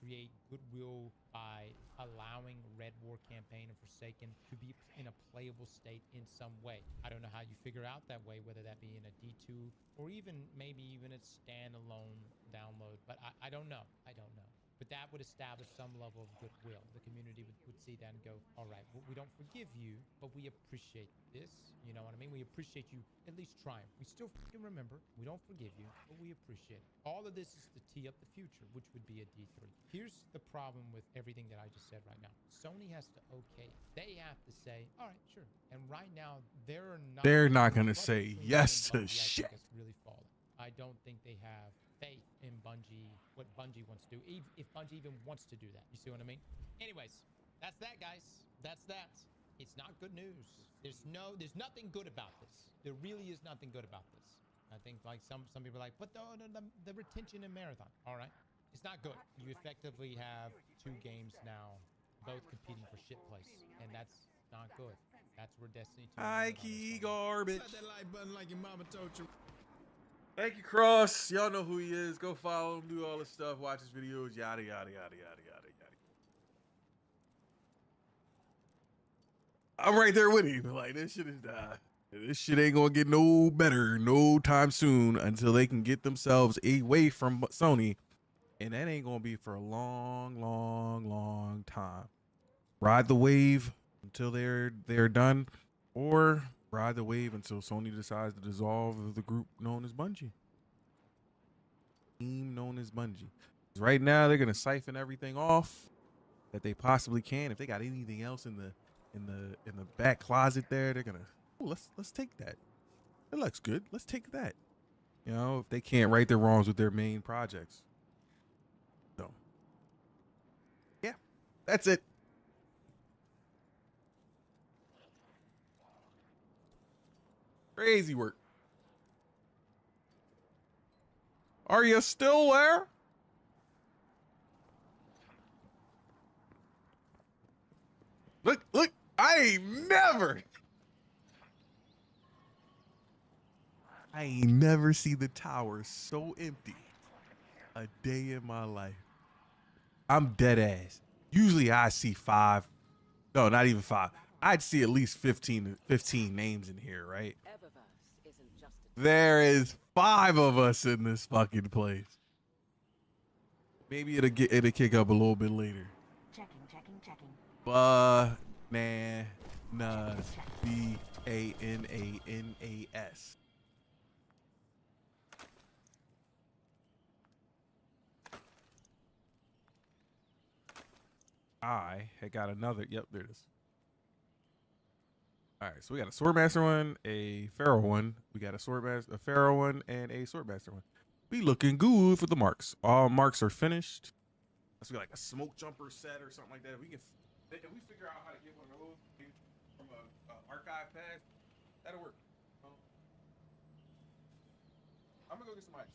create goodwill by allowing Red War campaign and Forsaken to be in a playable state in some way. I don't know how you figure out that way, whether that be in a D2 or even maybe even a standalone download, but I don't know. I don't know. But that would establish some level of goodwill. The community would see that and go, all right, well, we don't forgive you, but we appreciate this. You know what I mean? We appreciate you at least trying. We still fucking remember. We don't forgive you, but we appreciate it. All of this is to tee up the future, which would be a D3. Here's the problem with everything that I just said right now. Sony has to okay. They have to say, all right, sure. And right now, they're not going to say yes to shit. It's really falling. I don't think they have faith in Bungie, what Bungie wants to do, if Bungie even wants to do that. You see what I mean? Anyways, that's that, guys. That's that. It's not good news. There's nothing good about this. There really is nothing good about this. I think like some people are like, but the retention in Marathon. All right. It's not good. You effectively have 2 games now, both competing for shit place, and that's not good. That's where Destiny 2 High key garbage. Hit that like button like your mama told you. Thank you, Cross. Y'all know who he is. Go follow him, do all this stuff, watch his videos, yada, yada, yada, yada, yada, yada. I'm right there with him. Like, this shit is this shit ain't gonna get no better no time soon until they can get themselves away from Sony. And that ain't gonna be for a long, long, long time. Ride the wave until they're done, or ride the wave until Sony decides to dissolve the group known as Bungie. Team known as Bungie. Right now, they're gonna siphon everything off that they possibly can. If they got anything else in the back closet there, they're gonna. Oh, let's take that. That looks good. Let's take that. You know, if they can't right their wrongs with their main projects. So, yeah, that's it. Crazy work. Are you still there? Look, I ain't never see the tower so empty a day in my life. I'm dead ass. Usually I see 5. No, not even 5. I'd see at least 15 names in here, right? There is 5 of us in this fucking place. Maybe it'll kick up a little bit later. Checking. Bananas. BANANAS. I had got another. Yep, there it is. All right, so we got a Swordmaster one, a Pharaoh one. We got a Pharaoh one, and a Swordmaster one. We looking good for the marks. All marks are finished. Let's be like a smoke jumper set or something like that. If we figure out how to get one of those from a archive pad, that'll work. I'm gonna go get some ice.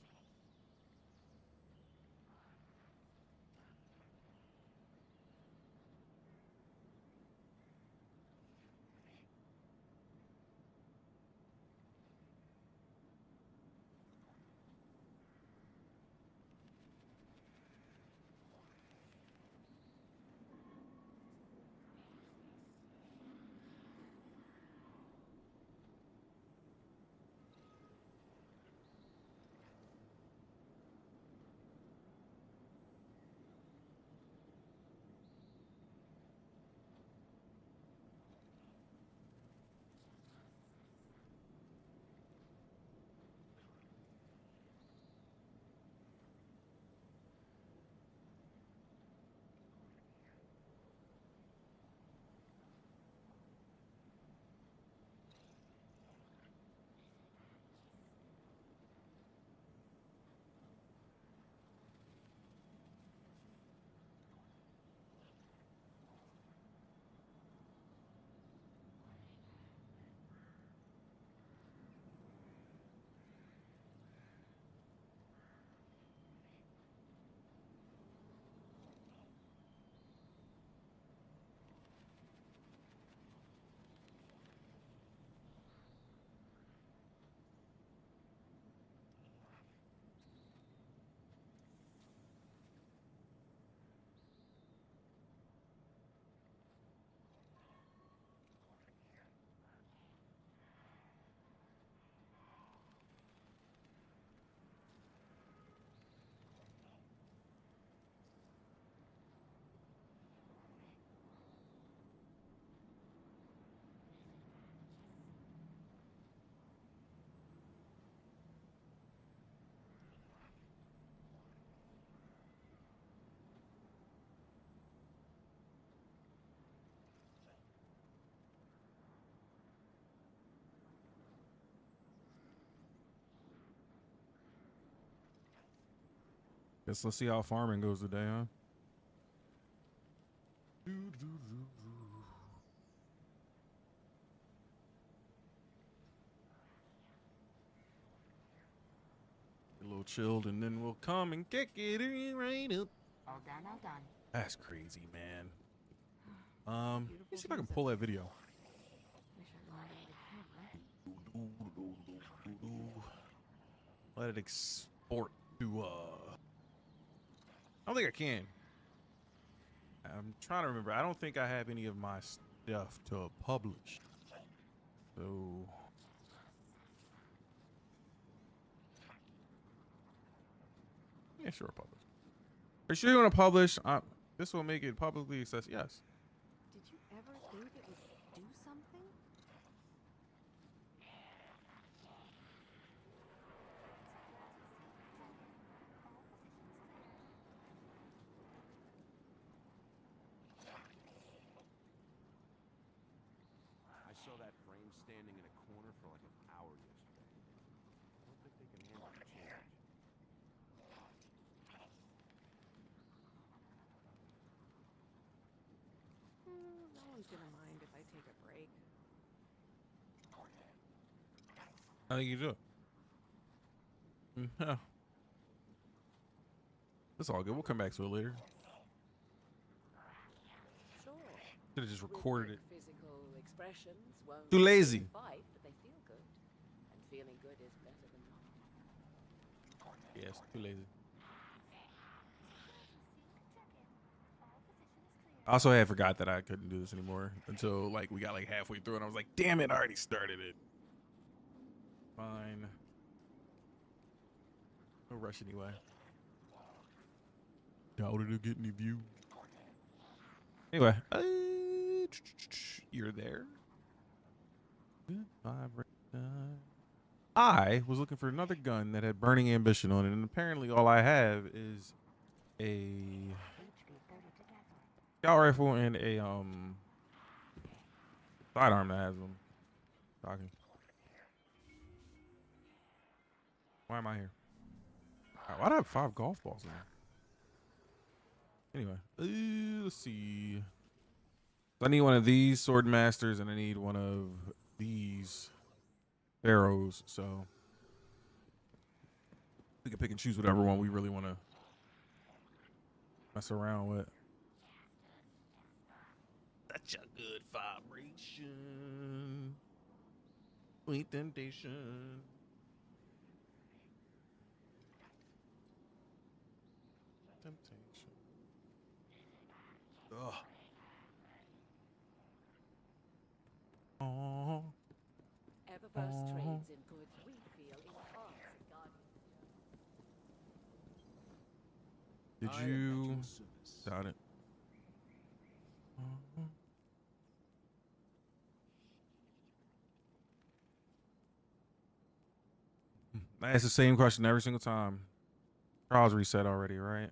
Guess let's see how farming goes today, huh? A little chilled, and then we'll come and kick it right up. All done. That's crazy, man. Let me see if I can pull that video. Let it export to I don't think I can. I'm trying to remember. I don't think I have any of my stuff to publish. So yeah, sure, publish. Are you sure you want to publish? This will make it publicly accessible. Yes. Did you ever think it would do something? was standing in a corner for like an hour yesterday. I don't think they can handle the change. No one's gonna mind if I take a break. I think you do it. Yeah. That's all good. We'll come back to it later. Sure. Should have just recorded it. Physical expressions won't Too lazy. fight, but they feel good. And feeling good is better than not. Yes, too lazy. I also had forgot that I couldn't do this anymore until like we got like halfway through and I was like, damn it, I already started it. Fine. No rush anyway. Doubted it'll get any view. Anyway, you're there. Good vibration. I was looking for another gun that had burning ambition on it, and apparently all I have is a scout rifle and a sidearm that has them. Talking. Why am I here? Why do I have 5 golf balls in there? Anyway, let's see. I need one of these sword masters, and I need one of these pharaohs. So we can pick and choose whatever one we really want to mess around with. Such a good vibration. Sweet temptation. Temptation. Ugh. Oh. Eververse trades in goods we feel enhance God. Did you? Got it. I ask the same question every single time. Trials reset already, right?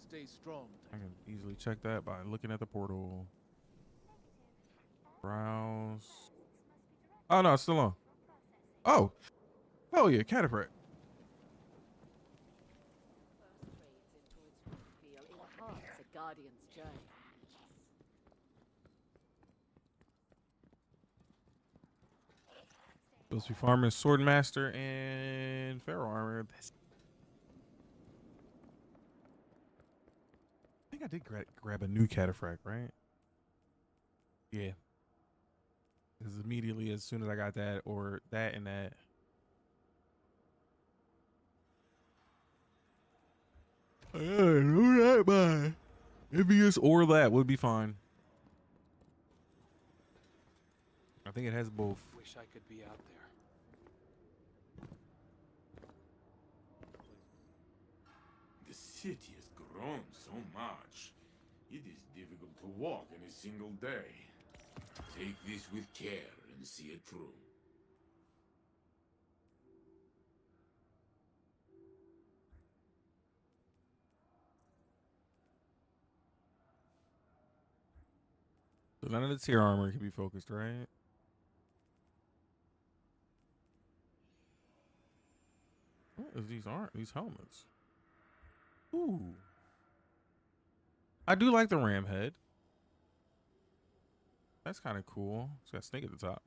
Stay strong. I can easily check that by looking at the portal. Browse. Oh no, it's still on. Oh, hell yeah, Cataphract. Feel enhance a guardian's journey. Supposed to be farming Swordmaster and Pharaoh armor. I think I did grab a new Cataphract, right? Yeah. Because immediately as soon as I got that, or that and that. Who that by? Envious or that would be fine. I think it has both. Wish I could be out there. The city has grown so much. It is difficult to walk in a single day. Take this with care and see it through. So none of the tier armor can be focused, right? What is these helmets? Ooh. I do like the ram head. That's kind of cool. It's got a snake at the top.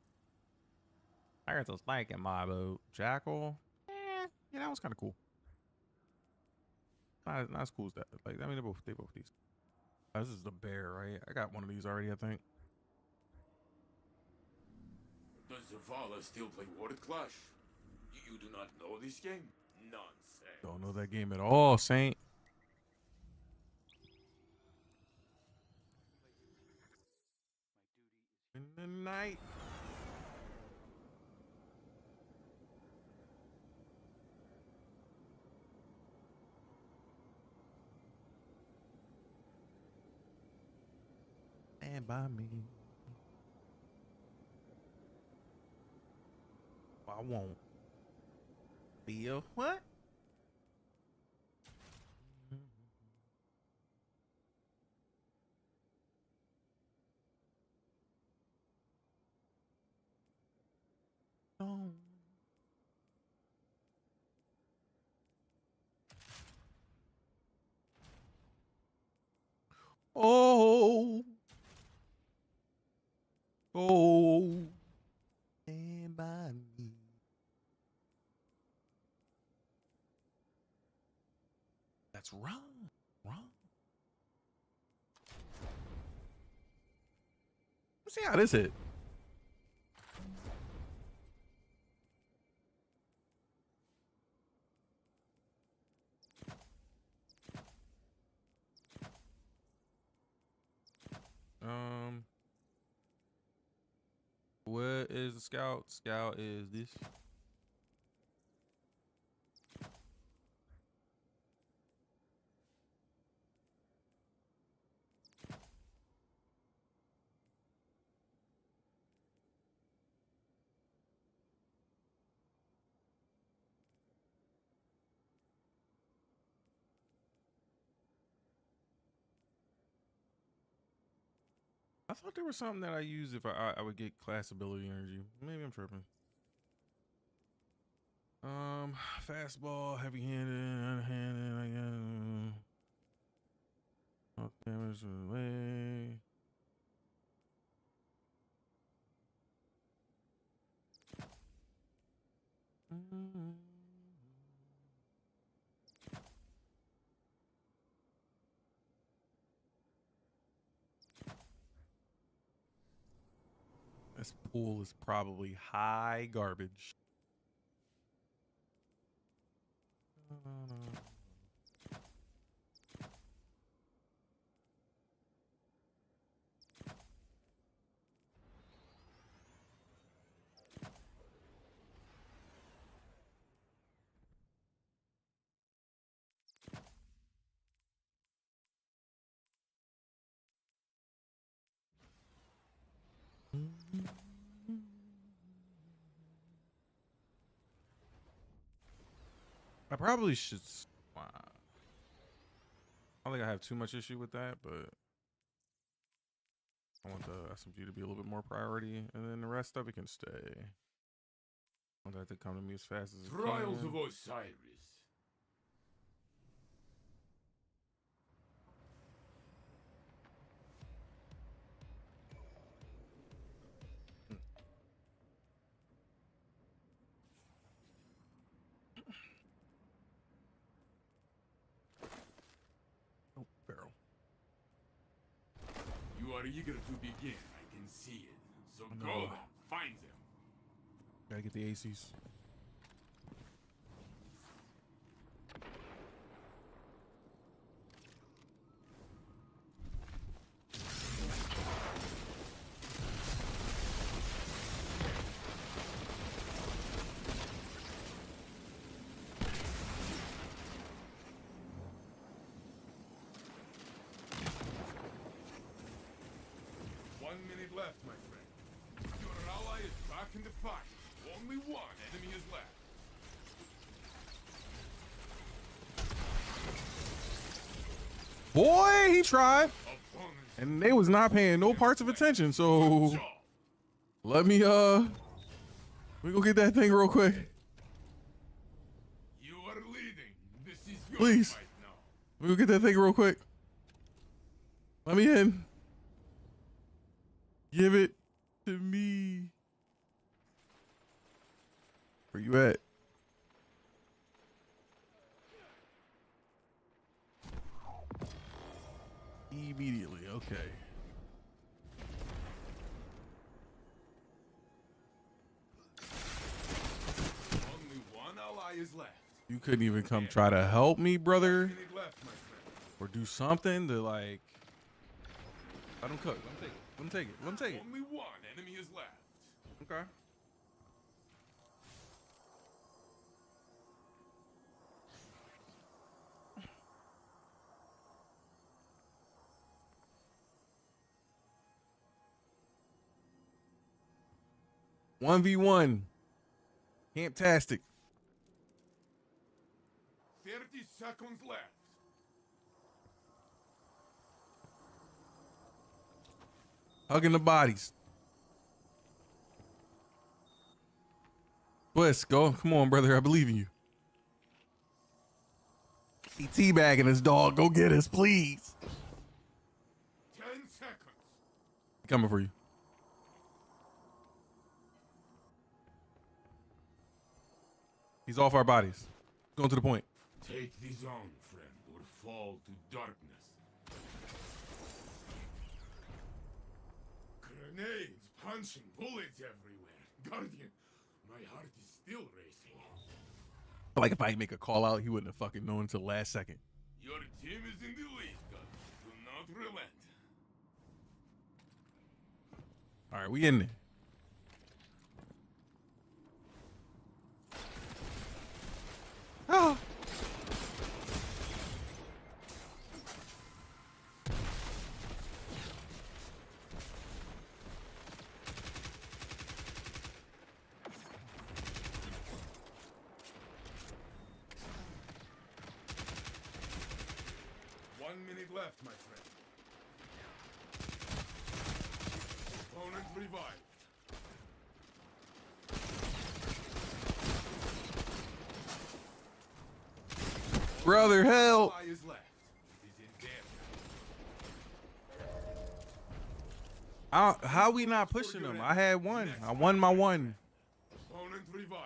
I got the snake in my boat. Jackal. Yeah, that was kind of cool. Not as cool as that. Like, I mean, they both these. This is the bear, right? I got one of these already, I think. Does Zavala still play Word Clash? You do not know this game? Nonsense. Don't know that game at all, Saint. In the night. Stand by me. I won't be a what? on. Oh. Oh. Stand by me. That's wrong. Wrong. Let's see how this hit. What is the scout? Scout is this. I thought there was something that I used if I would get class ability energy. Maybe I'm tripping. Fastball, heavy handed, unhanded, I guess. Okay, where's the way? This pool is probably high garbage. I probably should. I don't think I have too much issue with that, but I want the SMG to be a little bit more priority, and then the rest of it can stay. I want that to come to me as fast as it Trials can. of Osiris. Oh, barrel. You are eager to begin, I can see it. So No. go then, find them. Gotta get the ACs. Left, my friend. Your ally is back in the fight. Only one enemy is left. Boy, he tried. And they was not paying no parts of attention, so let me go get that thing real quick. You are leading. This is your Please. fight now. Let me go get that thing real quick. Let me in. Give it to me. Where you at? Immediately, okay. Only one ally is left. You couldn't even come try to help me, brother, Minute left, my friend. or do something to like. Let him cook. Let him take it. Let him take it. Let him take it. Only one enemy is left. Okay. One v one. Camptastic. 30 seconds left. Hugging the bodies. Bliss, go. Come on, brother. I believe in you. He teabagging his dog. Go get us, please. 10 seconds. Coming for you. He's off our bodies. Going to the point. Take this on, friend, or fall to darkness. Grenades, punching, bullets everywhere. Guardian, my heart is still racing. Like if I make a call out, he wouldn't have fucking known until the last second. Your team is in the lead, Guardian. Do not relent. All right, we in there. Ah. Left, my friend. Opponent revived. Brother, help! Is left. It is in damage. How we not pushing him? I had one. I won my one. Opponent revived.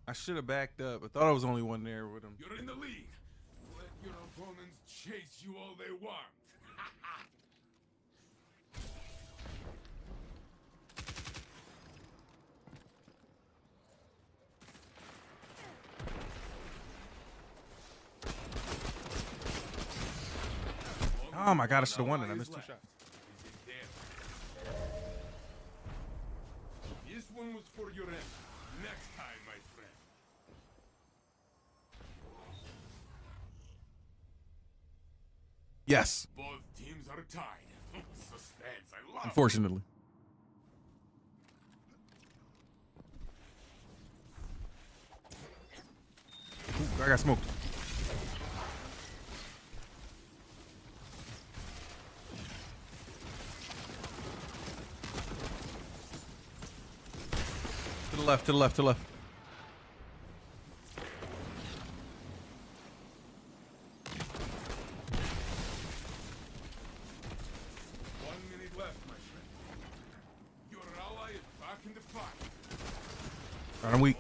I should have backed up. I thought I was the only one there with him. You're in the lead. Let your opponents chase you all they want. Oh my god, I should have won it. I missed 2 shots. This one was for your end. Next time, my friend. Yes. Both teams are tied. Suspense, I love Unfortunately. Ooh, I got smoked. To the left, to the left, to the left. Right, I'm weak.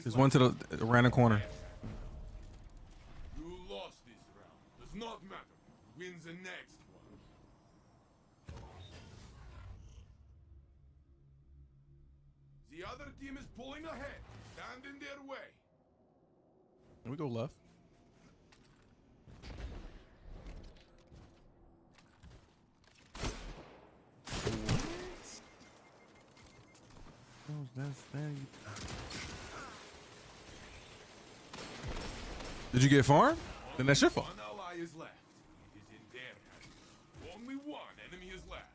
There's one to the around the corner. You lost this round. Does not matter. Wins the next one. The other team is pulling ahead. Stand in their way. We go left. Did you get farm? Then that's your fault. One ally is left. It is in their hands. Only one enemy is left.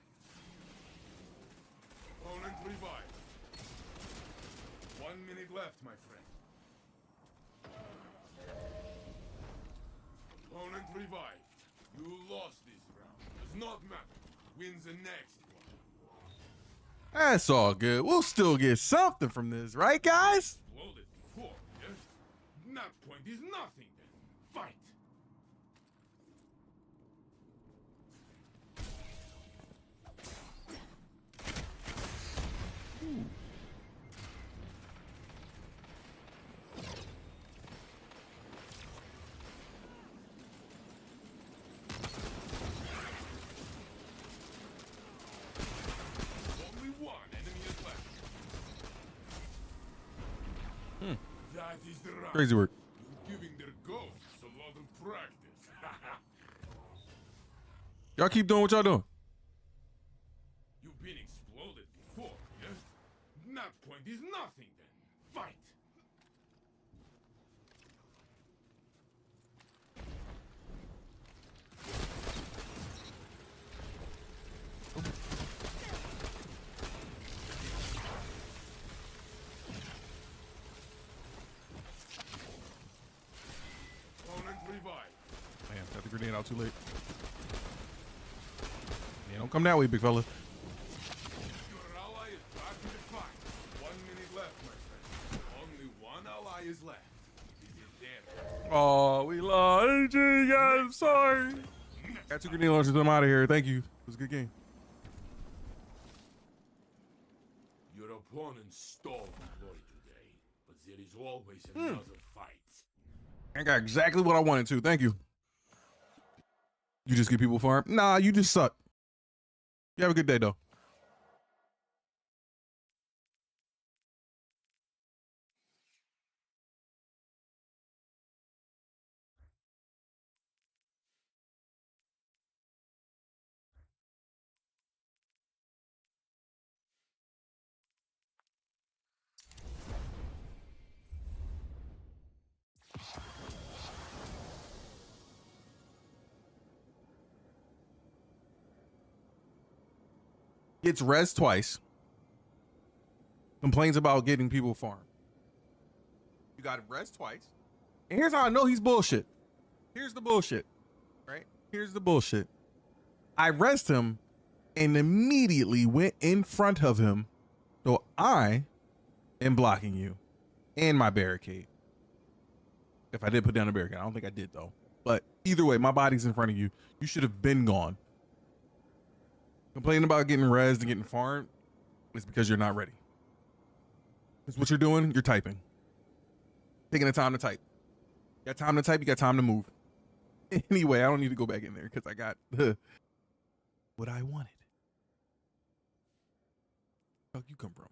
Opponent revived. 1 minute left, my friend. Opponent revived. You lost this round. Does not matter. Wins the next one. That's all good. We'll still get something from this, right, guys? Exploded before, yes? That point is nothing then. Fight. Only one enemy is left. That is the round. Crazy work. You're giving their ghosts a lot of practice. Y'all keep doing what y'all doing. You've been exploded before, yes? That point is nothing then. Fight. Opponent revived. Man, got the grenade out too late. Yeah, don't come that way, big fella. Your ally is back in the fight. is left. It is there. Oh, we lost. AJ, guys, I'm sorry. Got 2 grenade launchers. I'm out of here. Thank you. It was a good game. Your opponent stole the glory today, but there is always another fight. I got exactly what I wanted to. Thank you. You just get people farm? Nah, you just suck. You have a good day, though. Gets res twice. Complains about getting people farm. You got res twice. And here's how I know he's bullshit. Here's the bullshit. Right? Here's the bullshit. I resed him and immediately went in front of him. So I am blocking you and my barricade. If I did put down a barricade, I don't think I did though. But either way, my body's in front of you. You should have been gone. Complaining about getting rezzed and getting farmed is because you're not ready. That's what you're doing. You're typing. Taking the time to type. You got time to type, you got time to move. Anyway, I don't need to go back in there because I got what I wanted. Where you come from?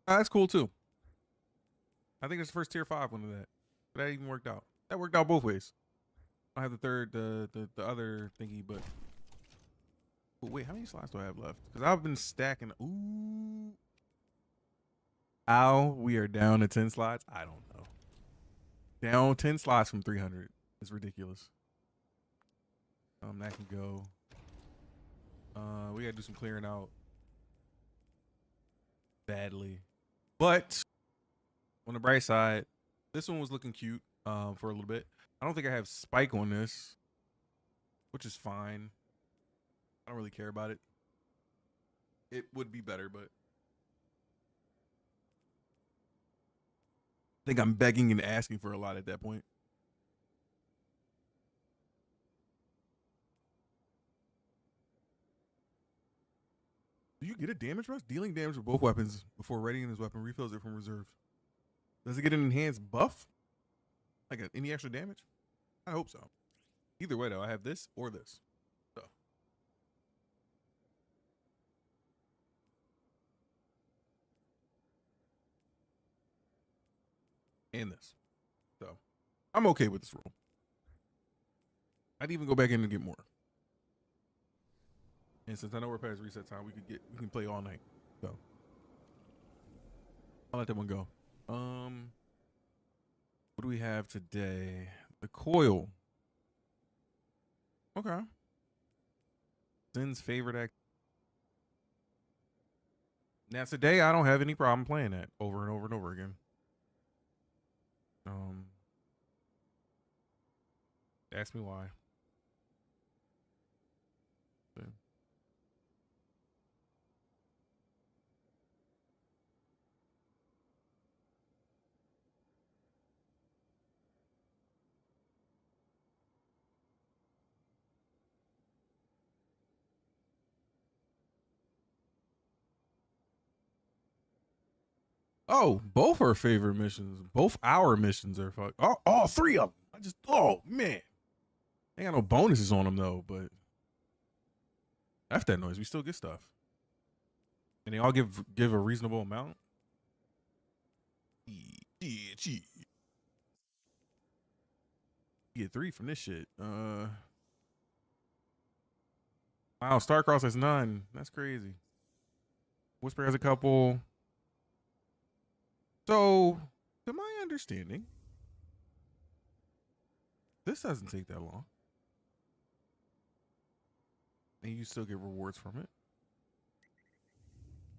Oh, that's cool too. I think it's the first tier 5 one of that. But that even worked out. That worked out both ways. I have the third, the other thingy, but wait, how many slots do I have left? Because I've been stacking. Ooh. Ow, we are down to 10 slots. I don't know. Down 10 slots from 300. It's ridiculous. That can go. We gotta do some clearing out. Badly. But on the bright side, this one was looking cute for a little bit. I don't think I have spike on this, which is fine. I don't really care about it. It would be better, but I think I'm begging and asking for a lot at that point. Do you get a damage rush? Dealing damage with both weapons before readying his weapon refills it from reserve. Does it get an enhanced buff? Like any extra damage? I hope so. Either way though, I have this or this. So. And this. So I'm okay with this roll. I'd even go back in and get more. And since I know we're past reset time, we can play all night. So I'll let that one go. What do we have today? The coil. Okay. Zen's favorite act. Now today I don't have any problem playing that over and over and over again. Ask me why. Oh, both our favorite missions. Both our missions are fuck. All 3 of them. Oh man. Ain't got no bonuses on them though, but after that noise, we still get stuff. And they all give a reasonable amount. Yeah, gee. You get 3 from this shit. Wow, Starcross has none. That's crazy. Whisper has a couple. So, to my understanding, this doesn't take that long. And you still get rewards from it.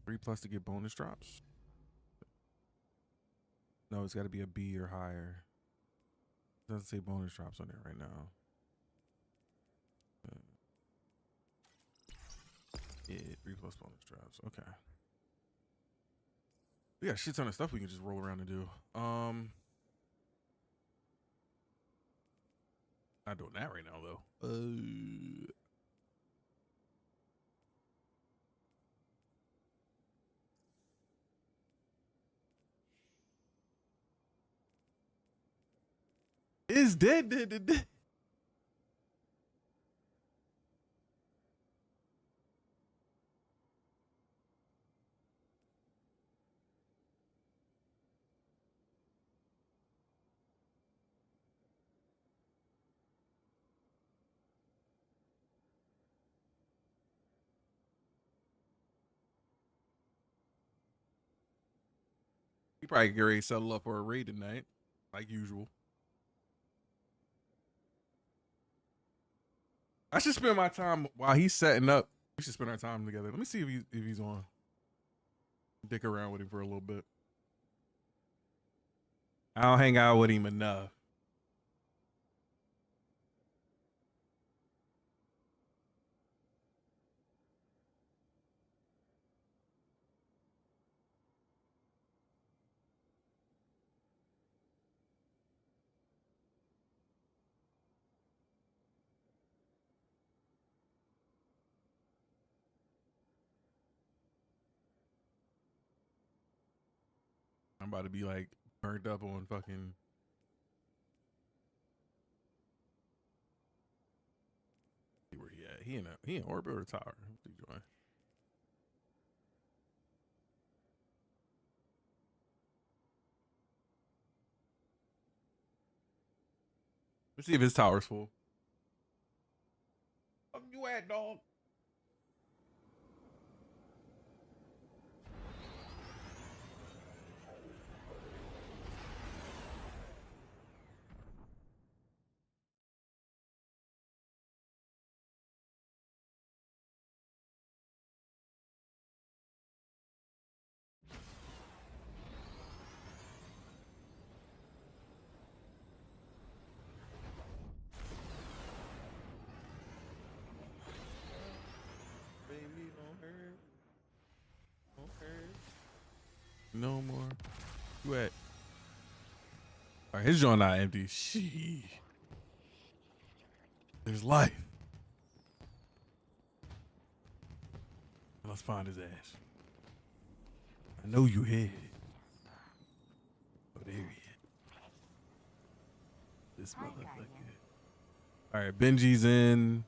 3+ to get bonus drops. No, it's got to be a B or higher. It doesn't say bonus drops on there right now. Yeah, 3+ bonus drops. Okay. We got a shit ton of stuff we can just roll around and do. Not doing that right now though. Is dead. He probably get ready to settle up for a raid tonight, like usual. I should spend my time while he's setting up. We should spend our time together. Let me see if he's on. Dick around with him for a little bit. I don't hang out with him enough. I'm about to be like burnt up on fucking. See where he at? He in orbit or tower? What's he doing? Let's see if his tower's full. Fuck you at, dog? No more. You at? All right, his joint not empty. Sheesh. There's life. Let's find his ass. I know you here. Oh, there he is. This motherfucker. All right, Benji's in.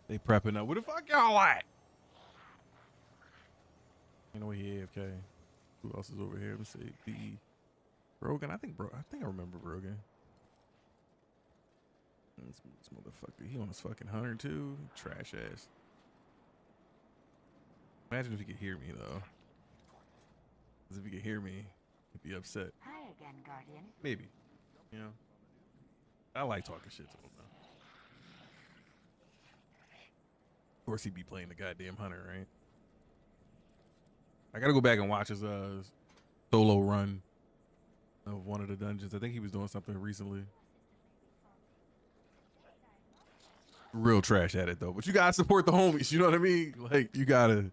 They prepping up. Where the fuck y'all at? You know he AFK. Who else is over here? Let me see. The Brogan. I think I remember Brogan. This motherfucker. He on his fucking hunter too. Trash ass. Imagine if he could hear me though. Because if he could hear me, he'd be upset. Hi again, Guardian. Maybe. You know. I like talking shit to him though. Of course he'd be playing the goddamn hunter, right? I gotta go back and watch his solo run of one of the dungeons. I think he was doing something recently. Real trash at it though, but you gotta support the homies. You know what I mean? Like you gotta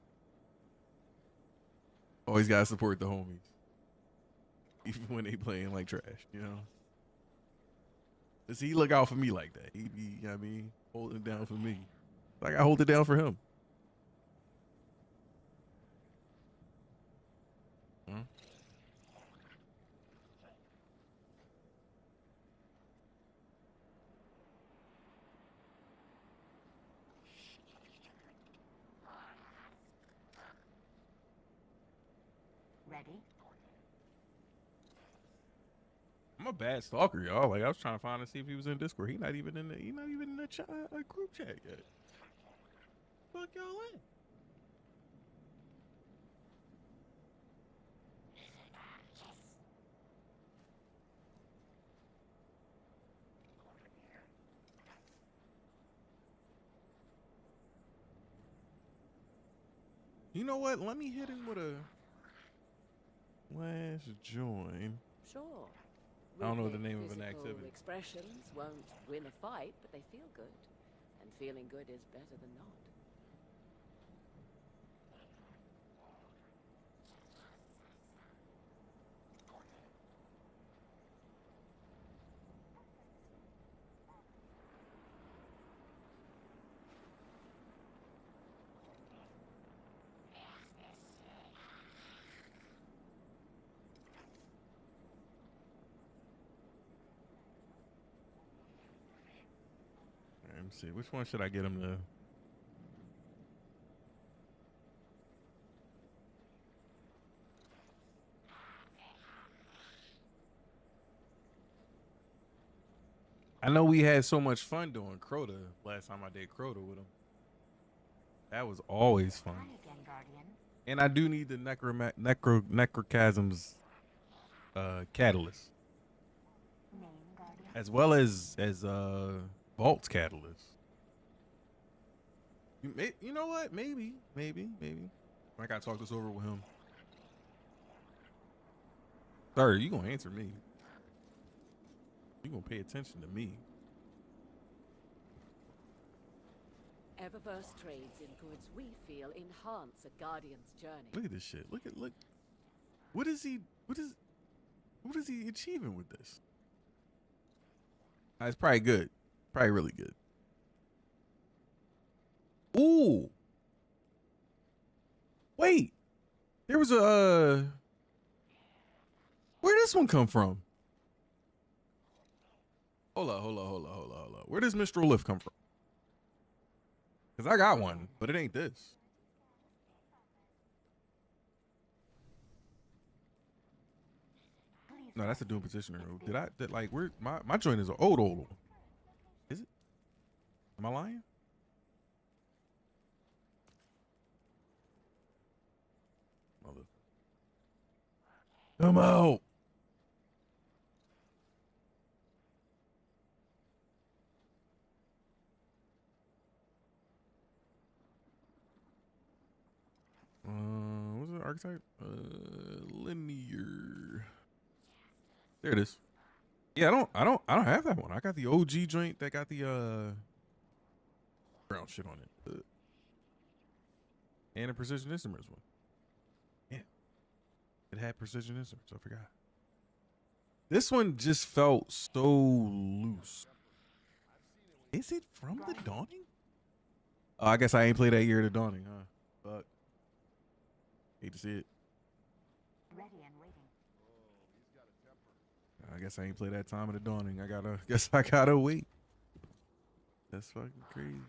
always gotta support the homies, even when they playing like trash. You know? Does he look out for me like that? He be, you know what I mean, holding it down for me. Like I hold it down for him. Huh? Ready? I'm a bad stalker, y'all. Like I was trying to find to see if he was in Discord. He not even in the group chat yet. Fuck y'all in. You know what? Let me hit him with a last join. Sure. I don't know the Rhythmic name of an physical activity. Expressions won't win a fight, but they feel good. And feeling good is better than not. see. Which one should I get him to? I know we had so much fun doing Crota last time I did Crota with him. That was always fun. And I do need the Necrochasm's catalyst. As well as Vault's catalyst. You know what? Maybe. I gotta talk this over with him. Sir, you gonna answer me. You gonna pay attention to me. Eververse trades in goods we feel enhance a Guardian's journey. Look at this shit. Look. What is he achieving with this? It's probably good. Probably really good. Ooh. Wait. There was a where'd this one come from? Hold up. Where does Mistral Lift come from? Because I got one, but it ain't this. No, that's a Doom Petitioner. Where my joint is an old one. Is it? Am I lying? Mother. Come out. What's the archetype? Linear. There it is. Yeah, I don't have that one. I got the OG joint that got the brown shit on it. And a Precision Instruments one. Yeah. It had Precision Instruments, I forgot. This one just felt so loose. Is it from the Dawning? Oh, I guess I ain't played that year of the Dawning, huh? Fuck. Hate to see it. Ready and waiting. I guess I ain't play that time of the Dawning. Guess I gotta wait. That's fucking crazy.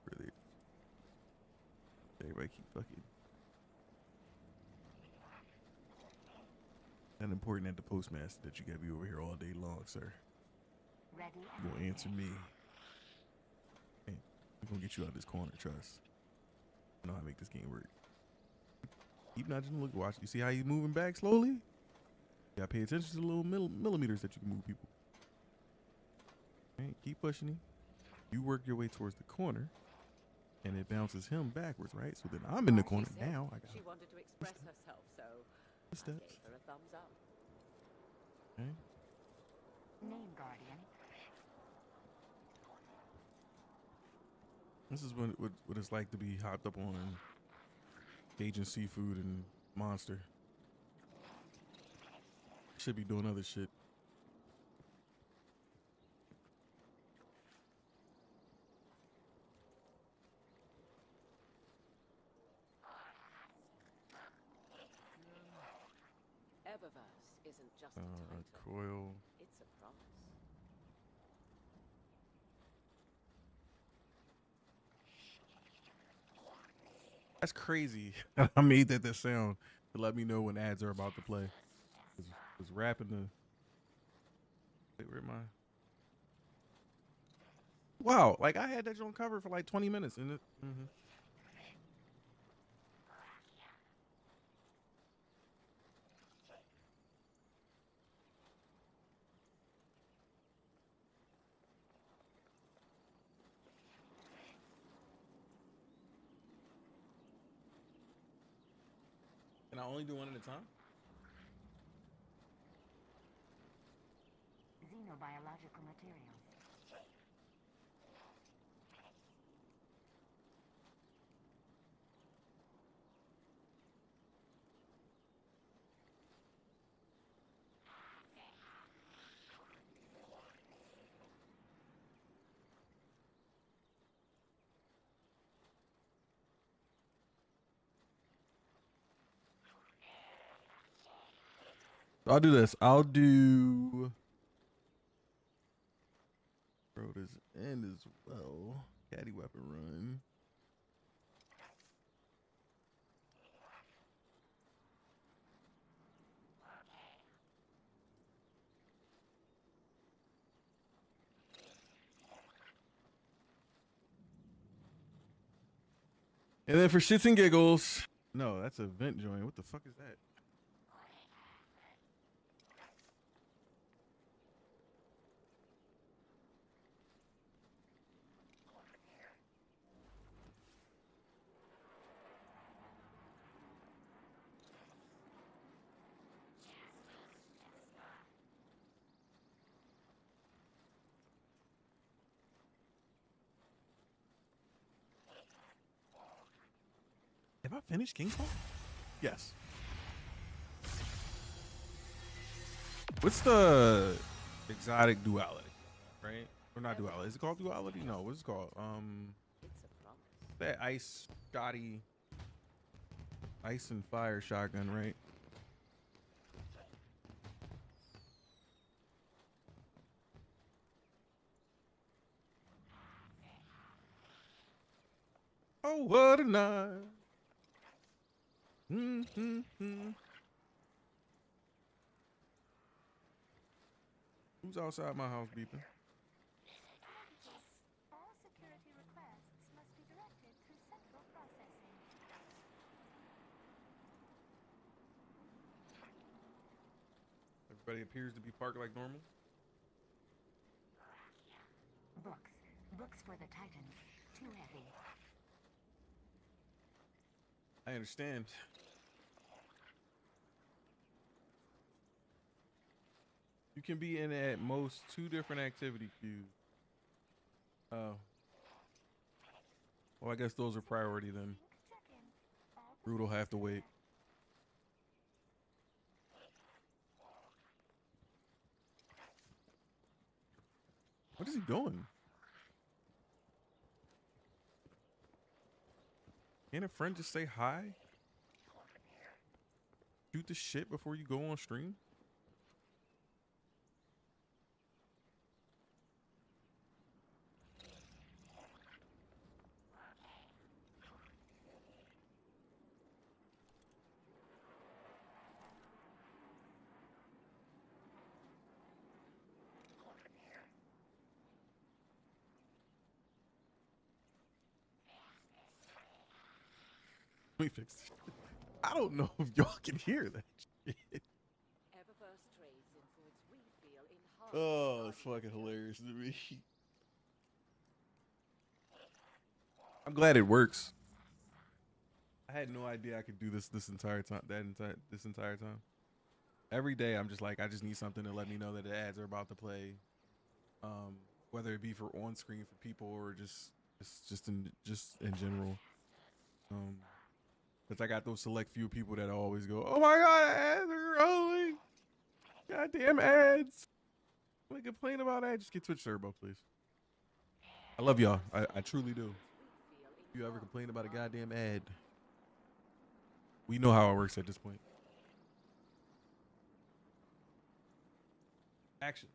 Really. Everybody keep fucking. Not important at the postmaster that you gotta be over here all day long, sir. Ready. You gonna answer me. Hey, I'm gonna get you out of this corner, trust. I know how to make this game work. Keep not just look, watch. You see how he's moving back slowly? You gotta pay attention to the little millimeters that you can move people. Right, keep pushing him. You work your way towards the corner, and it bounces him backwards, right? So then I'm in the corner now. She wanted to express herself, so I steps. gave her a thumbs up. Okay. Name Guardian. This is what it's like to be hopped up on Cajun seafood and Monster. Should be doing other shit. Eververse isn't just a coil. It's a promise. That's crazy. I made that sound to let me know when ads are about to play. Was rapping the. Wait, where am I? Wow, like I had that joint covered for like 20 minutes in it. Can I only do one at a time? Xenobiological materials. I'll do this. I'll do Throw this in as well. Caddy weapon run. And then for shits and giggles. No, that's a vent joint. What the fuck is that? Have I finished Kingsfall? Yes. What's the exotic duality? Right? Or not duality. Is it called duality? No, what's it called? That ice Scotty ice and fire shotgun, right? Oh, what a night. Who's outside my house beeping? All security requests must be directed through central processing. Everybody appears to be parked like normal. Books. Books for the Titans. Too heavy. I understand. You can be in at most 2 different activity queues. Oh. Well, I guess those are priority then. Rude will have to wait. What is he doing? Can't a friend just say hi? Shoot the shit before you go on stream? Let me fix this. I don't know if y'all can hear that shit. Eververse trades in foods we feel in Oh, it's fucking hilarious to me. I'm glad it works. I had no idea I could do this entire time. This entire time. Every day I'm just like, I just need something to let me know that the ads are about to play. Whether it be for on screen for people or just in general. Because I got those select few people that always go, oh my god, ads are rolling. Goddamn ads. When I complain about ads, just get Twitch Turbo, please. I love y'all. I truly do. If you ever complain about a goddamn ad, we know how it works at this point. Action.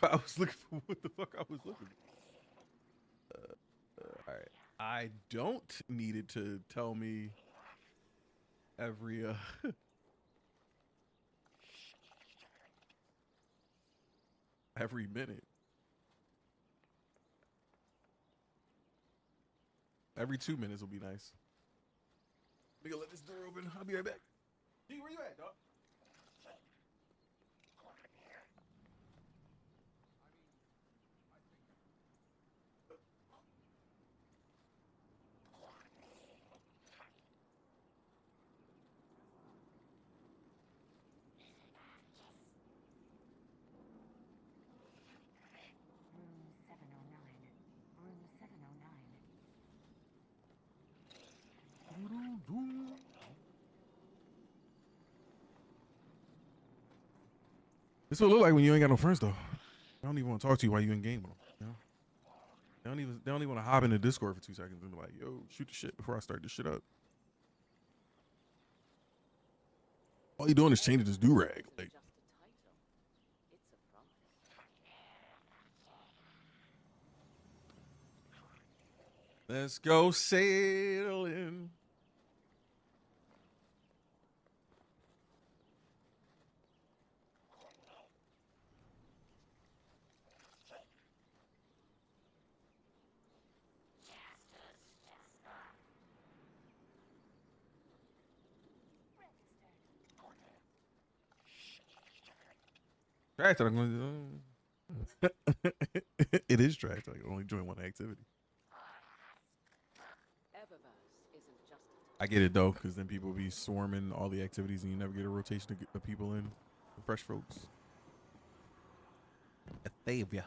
I was looking for what the fuck I was looking for. All right. I don't need it to tell me every every minute. Every 2 minutes will be nice. We gonna let this door open. I'll be right back. G, where you at, dog? Room 709. Room 709. This is what it look like when you ain't got no friends though. They don't even want to talk to you while you in game with them. You know? They don't even want to hop into Discord for 2 seconds and be like, yo, shoot the shit before I start this shit up. All you doing is changing this do-rag. Like, Let's go sailing. Trash talk. It is trash talk. Only join one activity. Eververse isn't just I get it though, because then people be swarming all the activities and you never get a rotation of people in. Fresh folks. Athavia.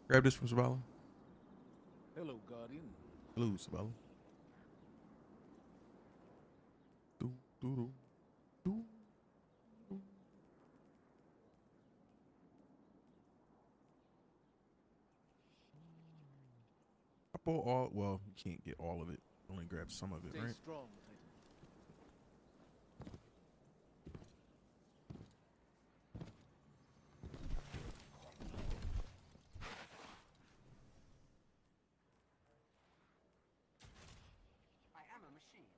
Grab this from Sabala. Hello, Guardian. Hello, Sabala. Do, do, do, do, do. I bought all. Well, you can't get all of it. Only grab some of it, Stay right? strong, Titan. I am a machine,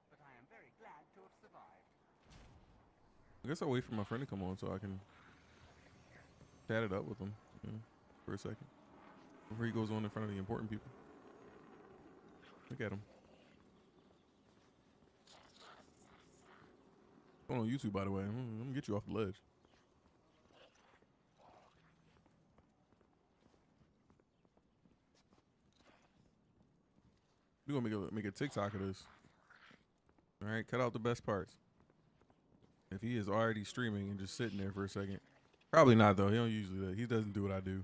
but I am very glad to have survived. I guess I'll wait for my friend to come on so I can chat it up with him for a second before he goes on in front of the important people. Look at him. Going on YouTube, by the way. I'm gonna get you off the ledge. We're gonna make a TikTok of this. All right, cut out the best parts. If he is already streaming and just sitting there for a second, probably not though. He don't usually do that. He doesn't do what I do.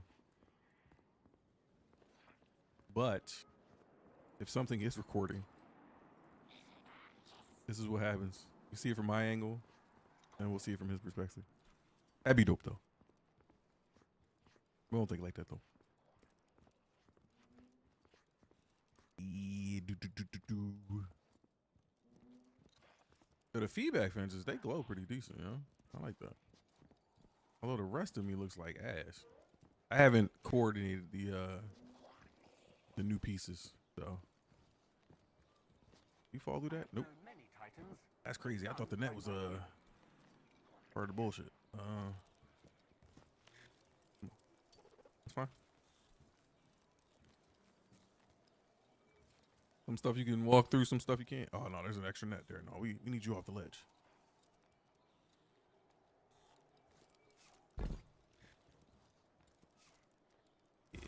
But if something is recording, this is what happens. You see it from my angle, and we'll see it from his perspective. That'd be dope though. We won't think like that though. So the feedback fences, they glow pretty decent, you know? I like that. Although the rest of me looks like ass. I haven't coordinated the new pieces, so. You fall through that? Nope. That's crazy. I thought the net was part of the bullshit. That's fine. Some stuff you can walk through, some stuff you can't. Oh no, there's an extra net there. No, we need you off the ledge. Yeah.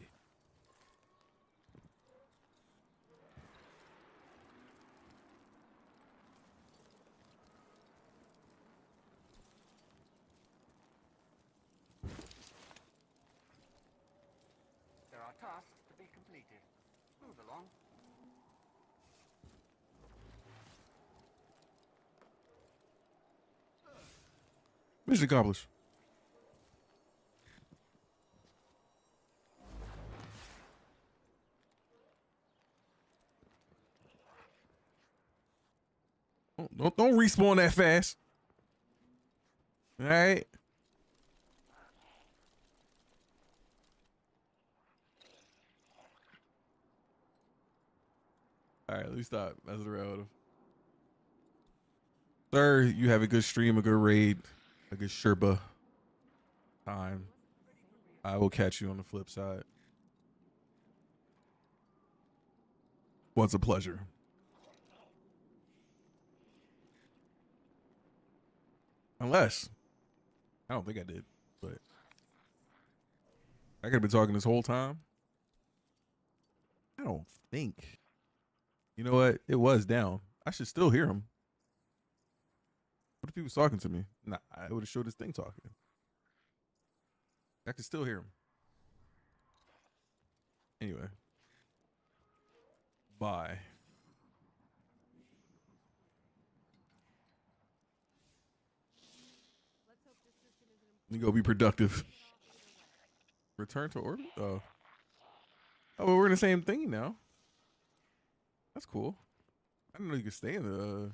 There are tasks to be completed. Move along. Mission accomplished. Don't respawn that fast. All right. All right, let me stop messing around with him. Sir, you have a good stream, a good raid, a good Sherpa time. I will catch you on the flip side. Was a pleasure. Unless, I don't think I did, but I could have been talking this whole time. I don't think. You know what? It was down. I should still hear him. What if he was talking to me? Nah, I would have showed his thing talking. I could still hear him. Anyway. Bye. You go be productive. Return to orbit? Oh. Oh, well, we're in the same thing now. That's cool. I didn't know you could stay in the...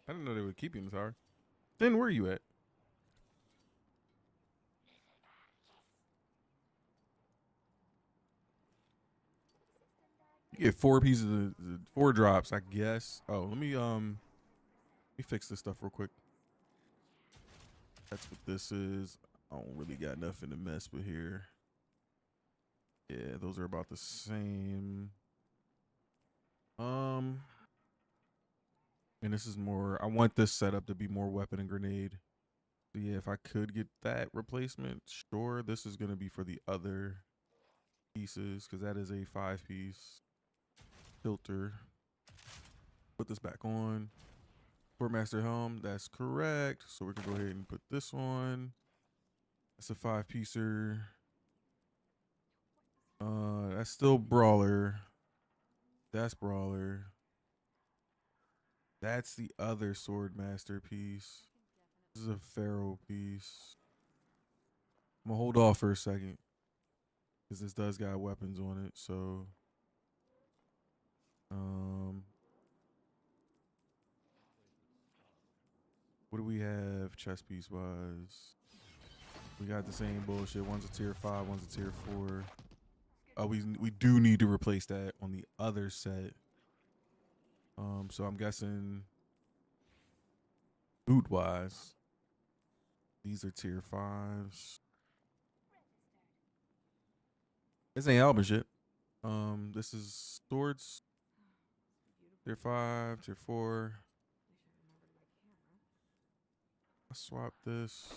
I didn't know they would keep you in the tower. Then where are you at? Get 4 pieces of 4 drops, I guess. Oh, let me fix this stuff real quick. That's what this is. I don't really got nothing to mess with here. Yeah, those are about the same. And this is more, I want this setup to be more weapon and grenade. So yeah, if I could get that replacement, sure. This is gonna be for the other pieces because that is a 5-piece filter. Put this back on. Sportmaster helm, that's correct. So we're gonna go ahead and put this on. That's a 5-piecer. That's still brawler. That's brawler. That's the other Swordmaster piece. This is a Pharaoh piece. I'm gonna hold off for a second because this does got weapons on it. So, what do we have chest piece wise? We got the same bullshit. One's a tier 5, one's a tier 4. Oh, we do need to replace that on the other set. So I'm guessing loot wise, these are tier 5s. This ain't album shit. This is swords. Tier 5, tier 4. I swap this.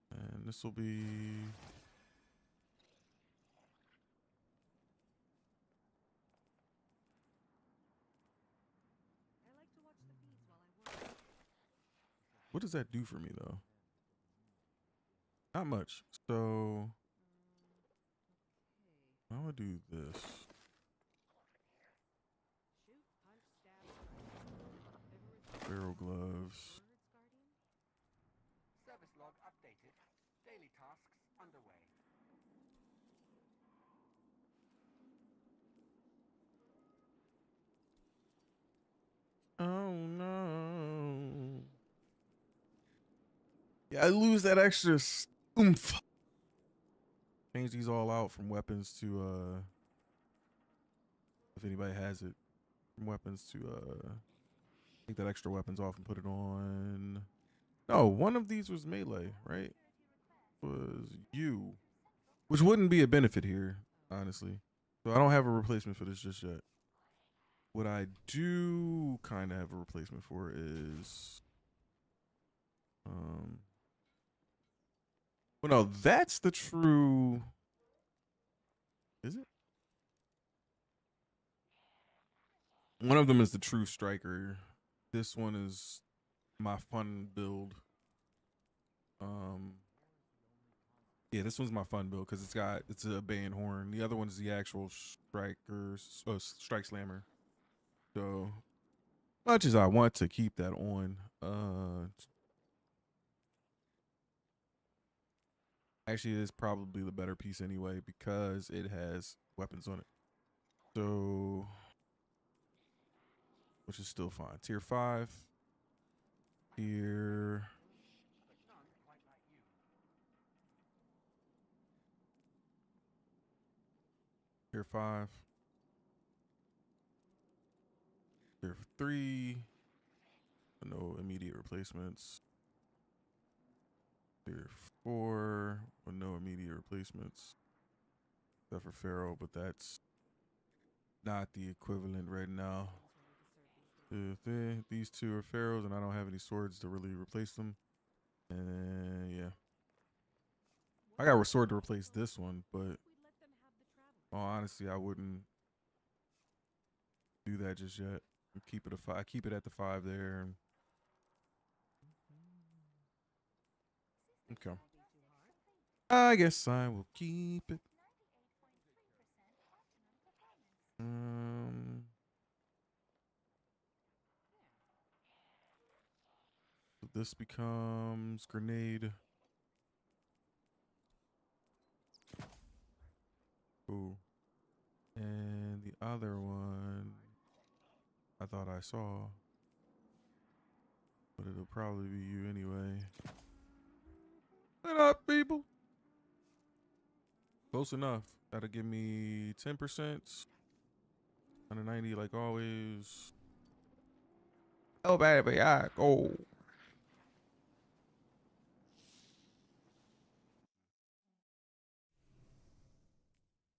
And this will be what does that do for me though? Not much. So I'm gonna do this. Barrel gloves. Service log updated. Daily tasks underway. Oh no. Yeah, I lose that extra oomph. Change these all out from weapons to if anybody has it. From weapons to take that extra weapons off and put it on. No, one of these was melee, right? Was you. Which wouldn't be a benefit here, honestly. So I don't have a replacement for this just yet. What I do kind of have a replacement for is well, no, that's the true. Is it? One of them is the true striker. This one is my fun build. Yeah, this one's my fun build because it's a band horn. The other one is the actual strike slammer. So much as I want to keep that on, actually it is probably the better piece anyway because it has weapons on it. So, which is still fine. Tier 5. Tier 5. Tier 3. No immediate replacements. Tier 4 with no immediate replacements. Except for Pharaoh, but that's not the equivalent right now. These two are Pharaohs, and I don't have any swords to really replace them. And yeah. I got a sword to replace this one, but honestly, I wouldn't do that just yet. Keep it I keep it at the 5 there. Okay. I guess I will keep it. So this becomes grenade. Ooh. And the other one I thought I saw, but it'll probably be you anyway. What up, people? Close enough. That'll give me 10%. Under 90 like always. Oh baby, I go.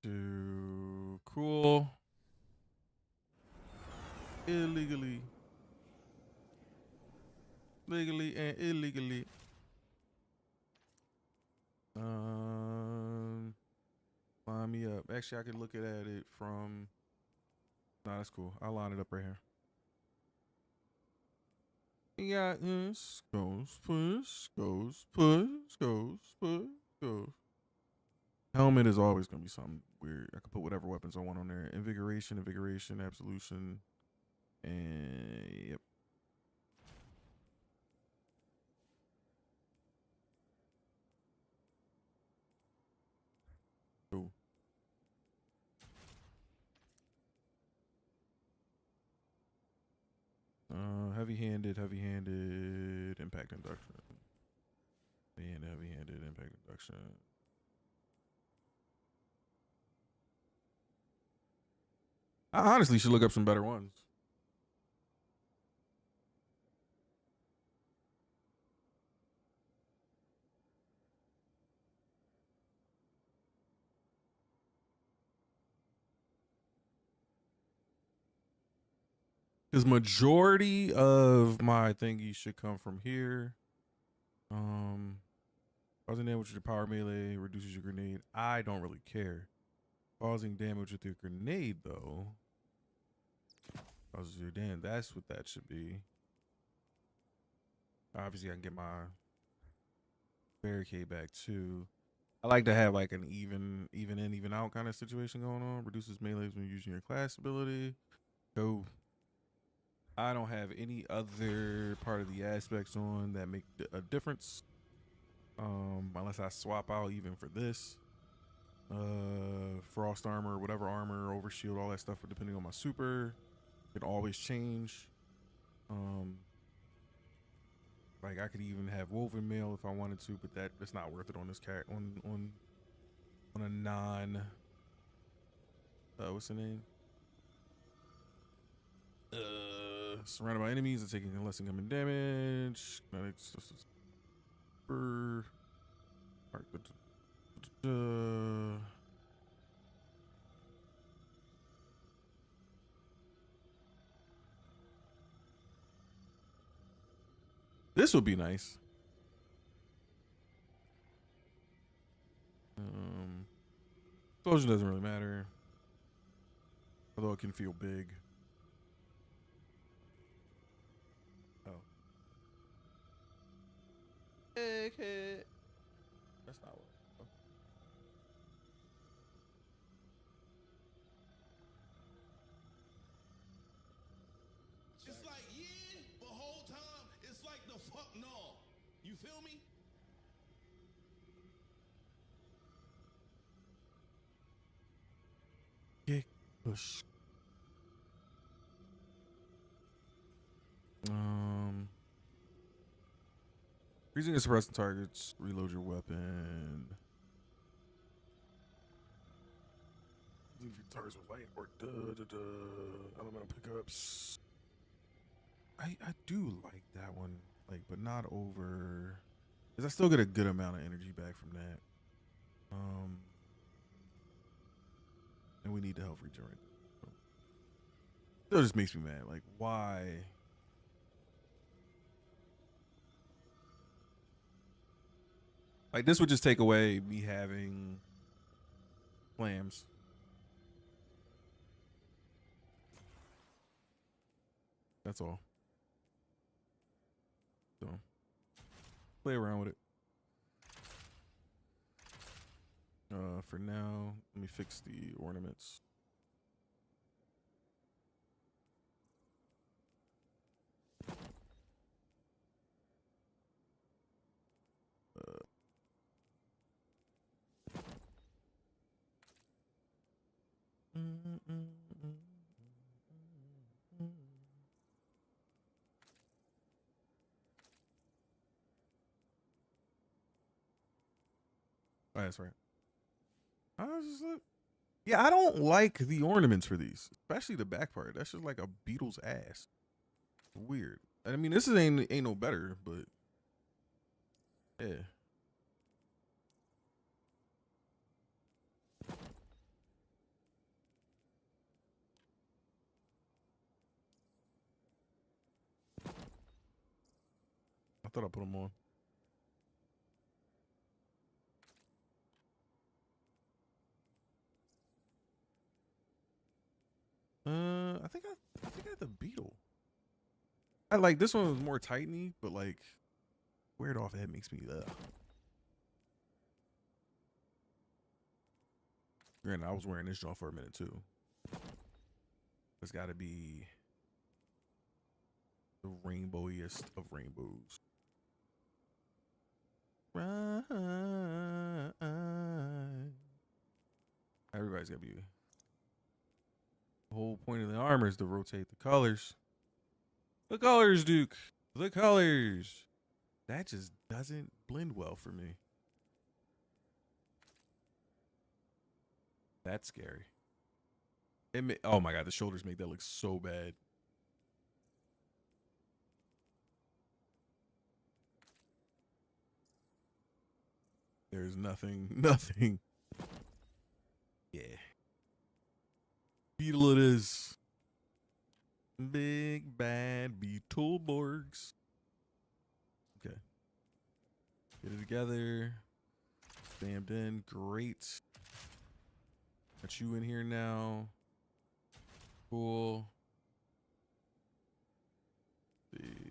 To cool. Illegally. Legally and illegally. Line me up. Actually, I could look at it from. Nah, that's cool. I'll line it up right here. You got this. Goes, push, goes, push, goes, push, goes. Helmet is always gonna be something weird. I could put whatever weapons I want on there. Invigoration, absolution, and yep. Cool. Heavy-handed, impact induction. Heavy-handed, impact induction. I honestly should look up some better ones. Because majority of my thingies should come from here. Causing damage with your power melee reduces your grenade. I don't really care. Causing damage with your grenade, though, causes your damage. That's what that should be. Obviously, I can get my barricade back, too. I like to have, like, an even in, even out kind of situation going on. Reduces melees when using your class ability. Go. I don't have any other part of the aspects on that make a difference. Unless I swap out even for this. Frost armor, whatever armor, overshield, all that stuff, depending on my super. It always change. Like I could even have woven mail if I wanted to, but that's not worth it on this cat on a non what's the name? Surrounded by enemies, it's taking less incoming damage. This would be nice. Explosion doesn't really matter, although it can feel big. Egghead. That's not what. It's like yeah, but whole time it's like the fuck no. You feel me? Kick push. Freezing and suppressing targets. Reload your weapon. Leave your targets with light or elemental pickups. I do like that one, like, but not over, because I still get a good amount of energy back from that. And we need the health regenerate. So, still just makes me mad. Like, why? Like, this would just take away me having flams. That's all. So, play around with it. For now, let me fix the ornaments. Oh, that's right. I was just look. Yeah, I don't like the ornaments for these, especially the back part. That's just like a beetle's ass. Weird. I mean, this ain't no better, but yeah. I thought I put them on. I think I had the beetle. I like this one was more tightly, but like wear it off head makes me Granted, I was wearing this joint for a minute too. It's got to be the rainbowiest of rainbows. Right. Everybody's got to be. The whole point of the armor is to rotate the colors. The colors, Duke. The colors. That just doesn't blend well for me. That's scary. Oh my god, the shoulders make that look so bad. There's nothing. Yeah. Beetle it is. Big bad Beetleborgs. Okay. Get it together. Stamped in. Great. Got you in here now. Cool. Let's see.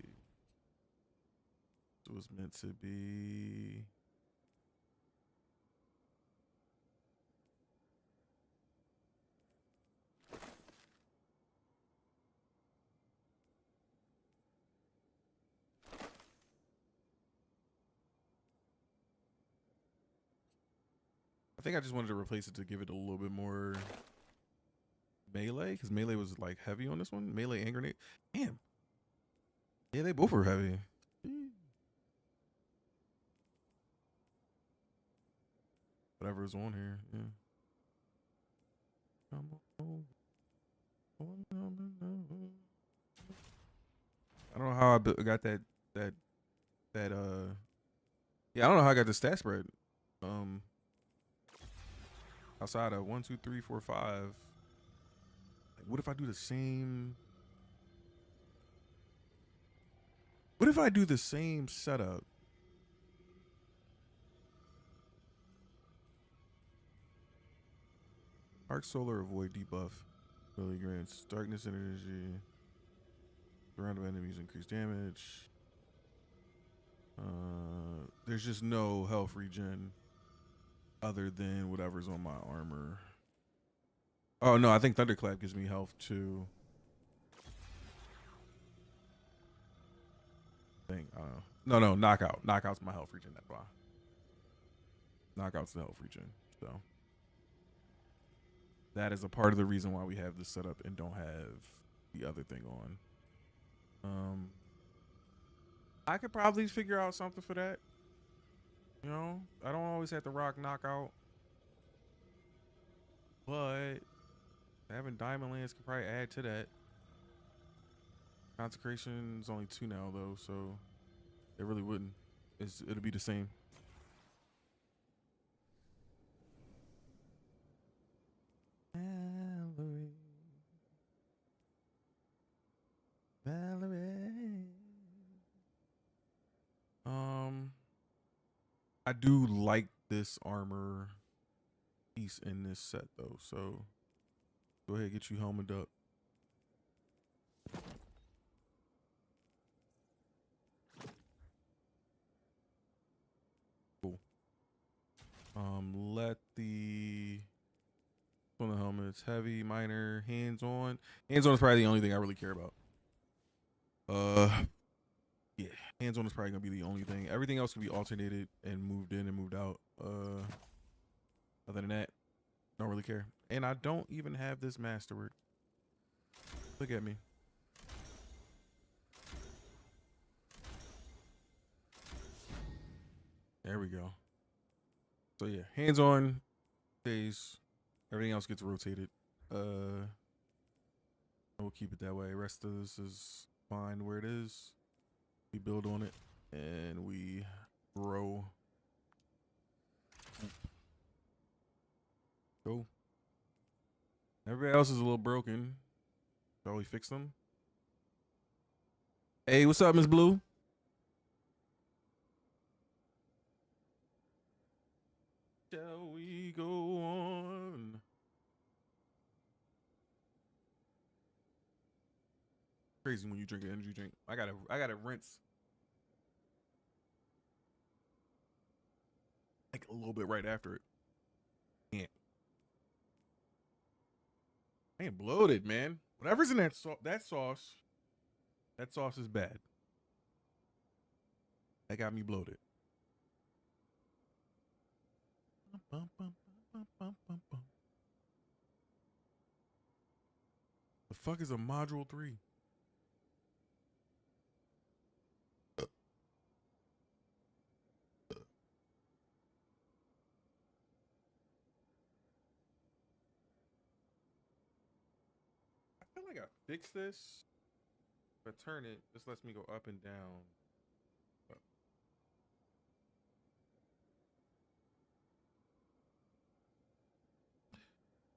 It was meant to be. I think I just wanted to replace it to give it a little bit more melee, because melee was like heavy on this one. Melee and grenade. Damn. Yeah, they both were heavy. Whatever's on here. Yeah. I don't know how I got that. Yeah, I don't know how I got the stat spread. Outside of 1, 2, 3, 4, 5. Like, what if I do the same? What if I do the same setup? Arc Solar avoid debuff. Really grants darkness energy. Surrounded enemies increase damage. There's just no health regen other than whatever's on my armor. Oh no, I think Thunderclap gives me health too. I think no, knockout. Knockout's my health regen, that's why. Knockout's the health regen. So that is a part of the reason why we have this set up and don't have the other thing on. I could probably figure out something for that. You know, I don't always have to rock knockout, but having Diamond Lance could probably add to that. Consecration is only 2 now though, so it really wouldn't. It'll be the same. Valerie. I do like this armor piece in this set though, so go ahead and get you helmeted up. Cool. Let the on the helmets heavy, minor, hands on. Hands on is probably the only thing I really care about. Yeah, hands on is probably gonna be the only thing. Everything else can be alternated and moved in and moved out. Other than that, don't really care. And I don't even have this masterwork. Look at me. There we go. So yeah, hands on stays Everything else gets rotated. We'll keep it that way. Rest of this is fine where it is. We build on it and we grow. Cool. Everybody else is a little broken. Shall we fix them? Hey, what's up, Miss Blue? Shall we go on? Crazy when you drink an energy drink. I gotta rinse like a little bit right after it. Yeah. I ain't bloated, man. Whatever's in that sauce is bad. That got me bloated. The fuck is a module 3? I feel like I fixed this. If I turn it, this lets me go up and down.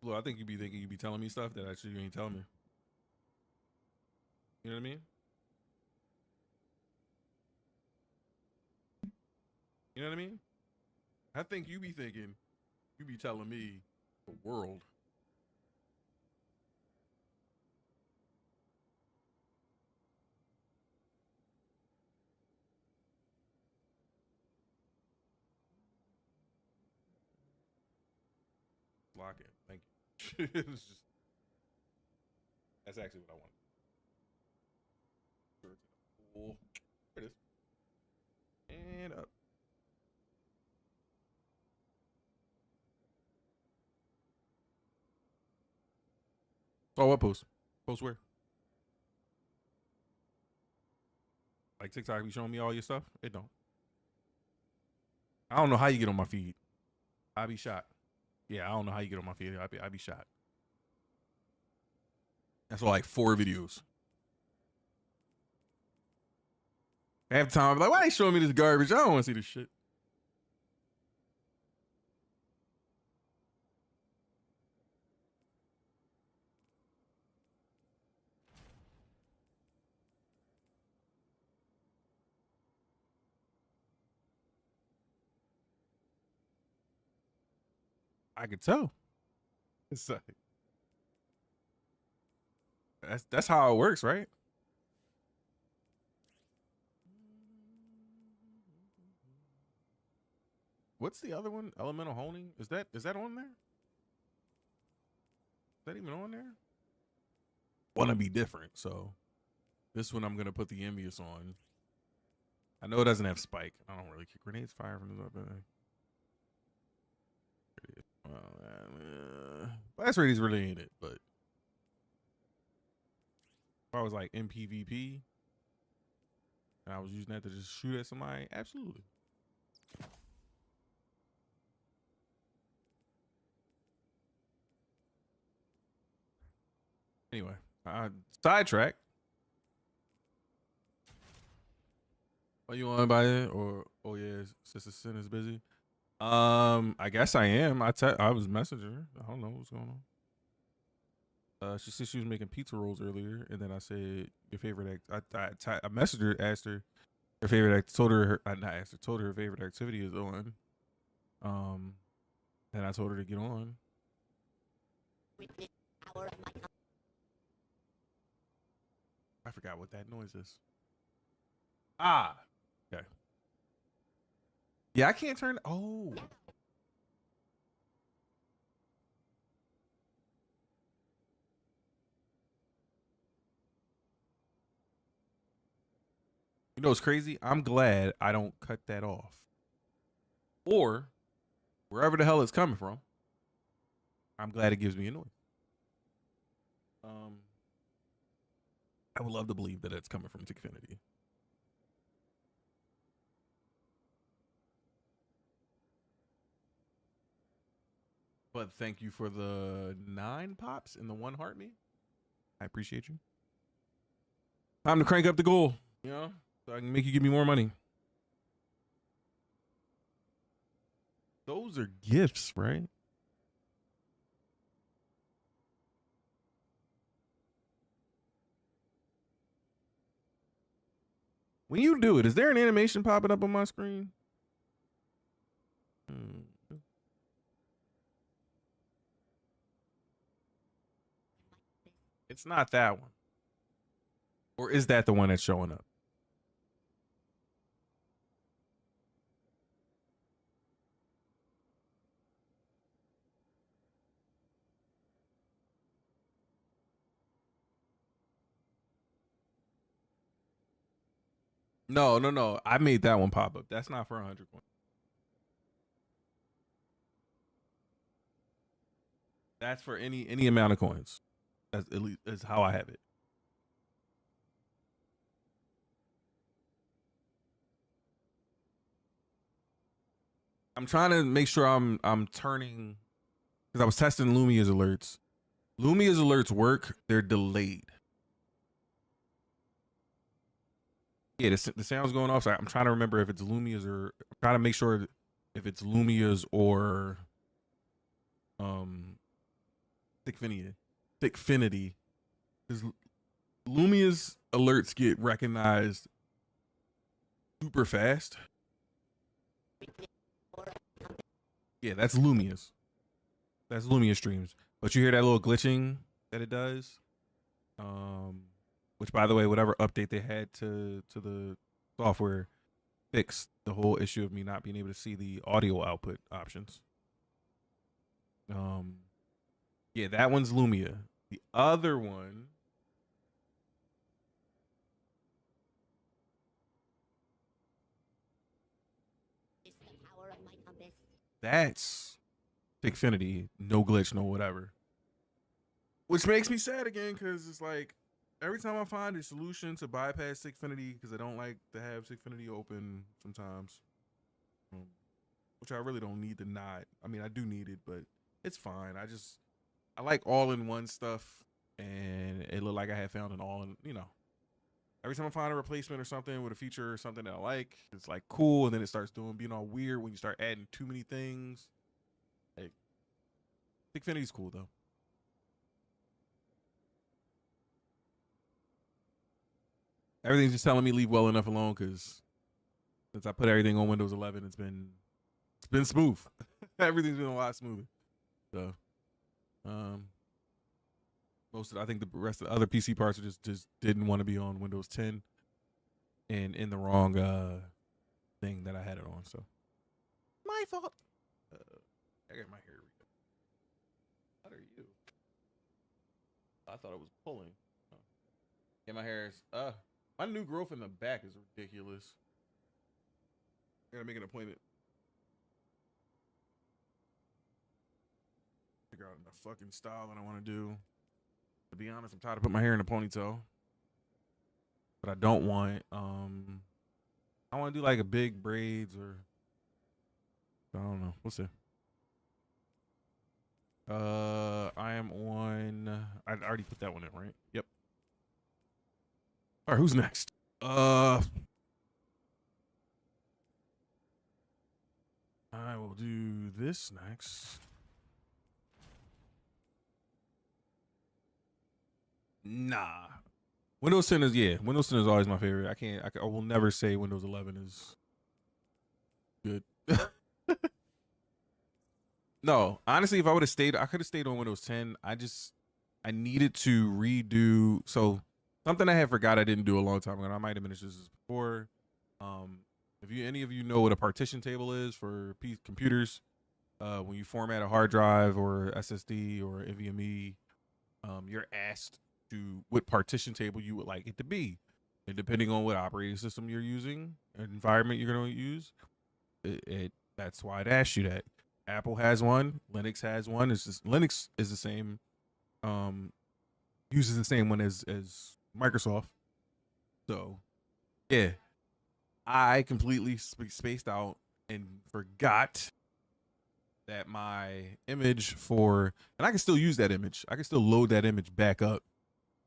Well, I think you be thinking you be telling me stuff that actually you ain't telling me. You know what I mean? You know what I mean? I think you be thinking you be telling me the world. Lock it. Thank you. It was just, that's actually what I want. Cool. There it is. And up. Oh, what post? Post where? Like TikTok be showing me all your stuff? It don't. I don't know how you get on my feed. I be shot. Yeah, I don't know how you get on my feed. I be shot. That's all like 4 videos. Half the time I'm like, why they showing me this garbage? I don't want to see this shit. I could tell. It's like, that's how it works, right? What's the other one? Elemental Honing? Is that on there? Is that even on there? Wanna be different, so this one I'm gonna put the Envious on. I know it doesn't have spike. I don't really kick grenades fire from the weapon. Well, blast radius really ain't it, but if I was like MPVP and I was using that to just shoot at somebody, absolutely. Anyway, sidetrack. Are you on by it? Or oh yeah, Sister Sin is busy. I guess I am. I was messaging her. I don't know what's going on. She said she was making pizza rolls earlier, and then I said your favorite act. I messaged her, asked her her favorite act. Told her not asked her. Told her her favorite activity is on. And I told her to get on. I forgot what that noise is. Ah, okay. Yeah, I can't turn. Oh. You know what's crazy? I'm glad I don't cut that off. Or wherever the hell it's coming from, I'm glad it gives me a noise. I would love to believe that it's coming from Tickfinity. But thank you for the 9 pops and the 1 heart me. I appreciate you. Time to crank up the goal, you know, so I can make you give me more money. Those are gifts, right? When you do it, is there an animation popping up on my screen? It's not that one. Or is that the one that's showing up? No. I made that one pop up. That's not for 100 coins. That's for any amount of coins. That's at least is how I have it. I'm trying to make sure I'm turning, because I was testing Lumia's alerts. Lumia's alerts work. They're delayed. Yeah, the sound's going off. So I'm trying to remember if it's Lumia's or I'm trying to make sure if it's Lumia's or Thickfinity. Because Lumia's alerts get recognized super fast. Yeah, that's Lumia's. That's Lumia streams. But you hear that little glitching that it does? Which, by the way, whatever update they had to the software fixed the whole issue of me not being able to see the audio output options. Yeah, that one's Lumia. The other one, that's Thickfinity. No glitch, no whatever. Which makes me sad again, because it's like every time I find a solution to bypass Thickfinity, because I don't like to have Thickfinity open sometimes, which I really don't need to not. I mean, I do need it, but it's fine. I like all-in-one stuff, and it looked like I had found an all-in, you know. Every time I find a replacement or something with a feature or something that I like, it's like cool, and then it starts being all weird when you start adding too many things. Like, Thickfinity's cool though. Everything's just telling me leave well enough alone, because since I put everything on Windows 11, it's been smooth. Everything's been a lot smoother. So, I think the rest of the other PC parts are just didn't want to be on Windows 10 and in the wrong thing that I had it on. So, my fault. I got my hair. What are you? I thought it was pulling. Oh. Yeah, my hair is. My new growth in the back is ridiculous. I gotta make an appointment. Figure out the fucking style that I want to do. To be honest, I'm tired of putting my hair in a ponytail. But I don't want I want to do like a big braids or I don't know. We'll see. I am on. I already put that one in, right? Yep. All right, who's next? I will do this next. Nah. Windows 10 is Windows 10 is always my favorite. I will never say Windows 11 is good. No, honestly, if I would have stayed, I could have stayed on Windows 10. I needed to redo. So something I had forgot I didn't do a long time ago. And I might have mentioned this before. If any of you know what a partition table is for computers, when you format a hard drive or SSD or NVMe, you're asked what partition table you would like it to be, and depending on what operating system you're using, environment you're going to use, that's why it asks you that. Apple has one, Linux has one. Linux is the same, uses the same one as Microsoft. So, yeah, I completely spaced out and forgot that my image for, and I can still use that image. I can still load that image back up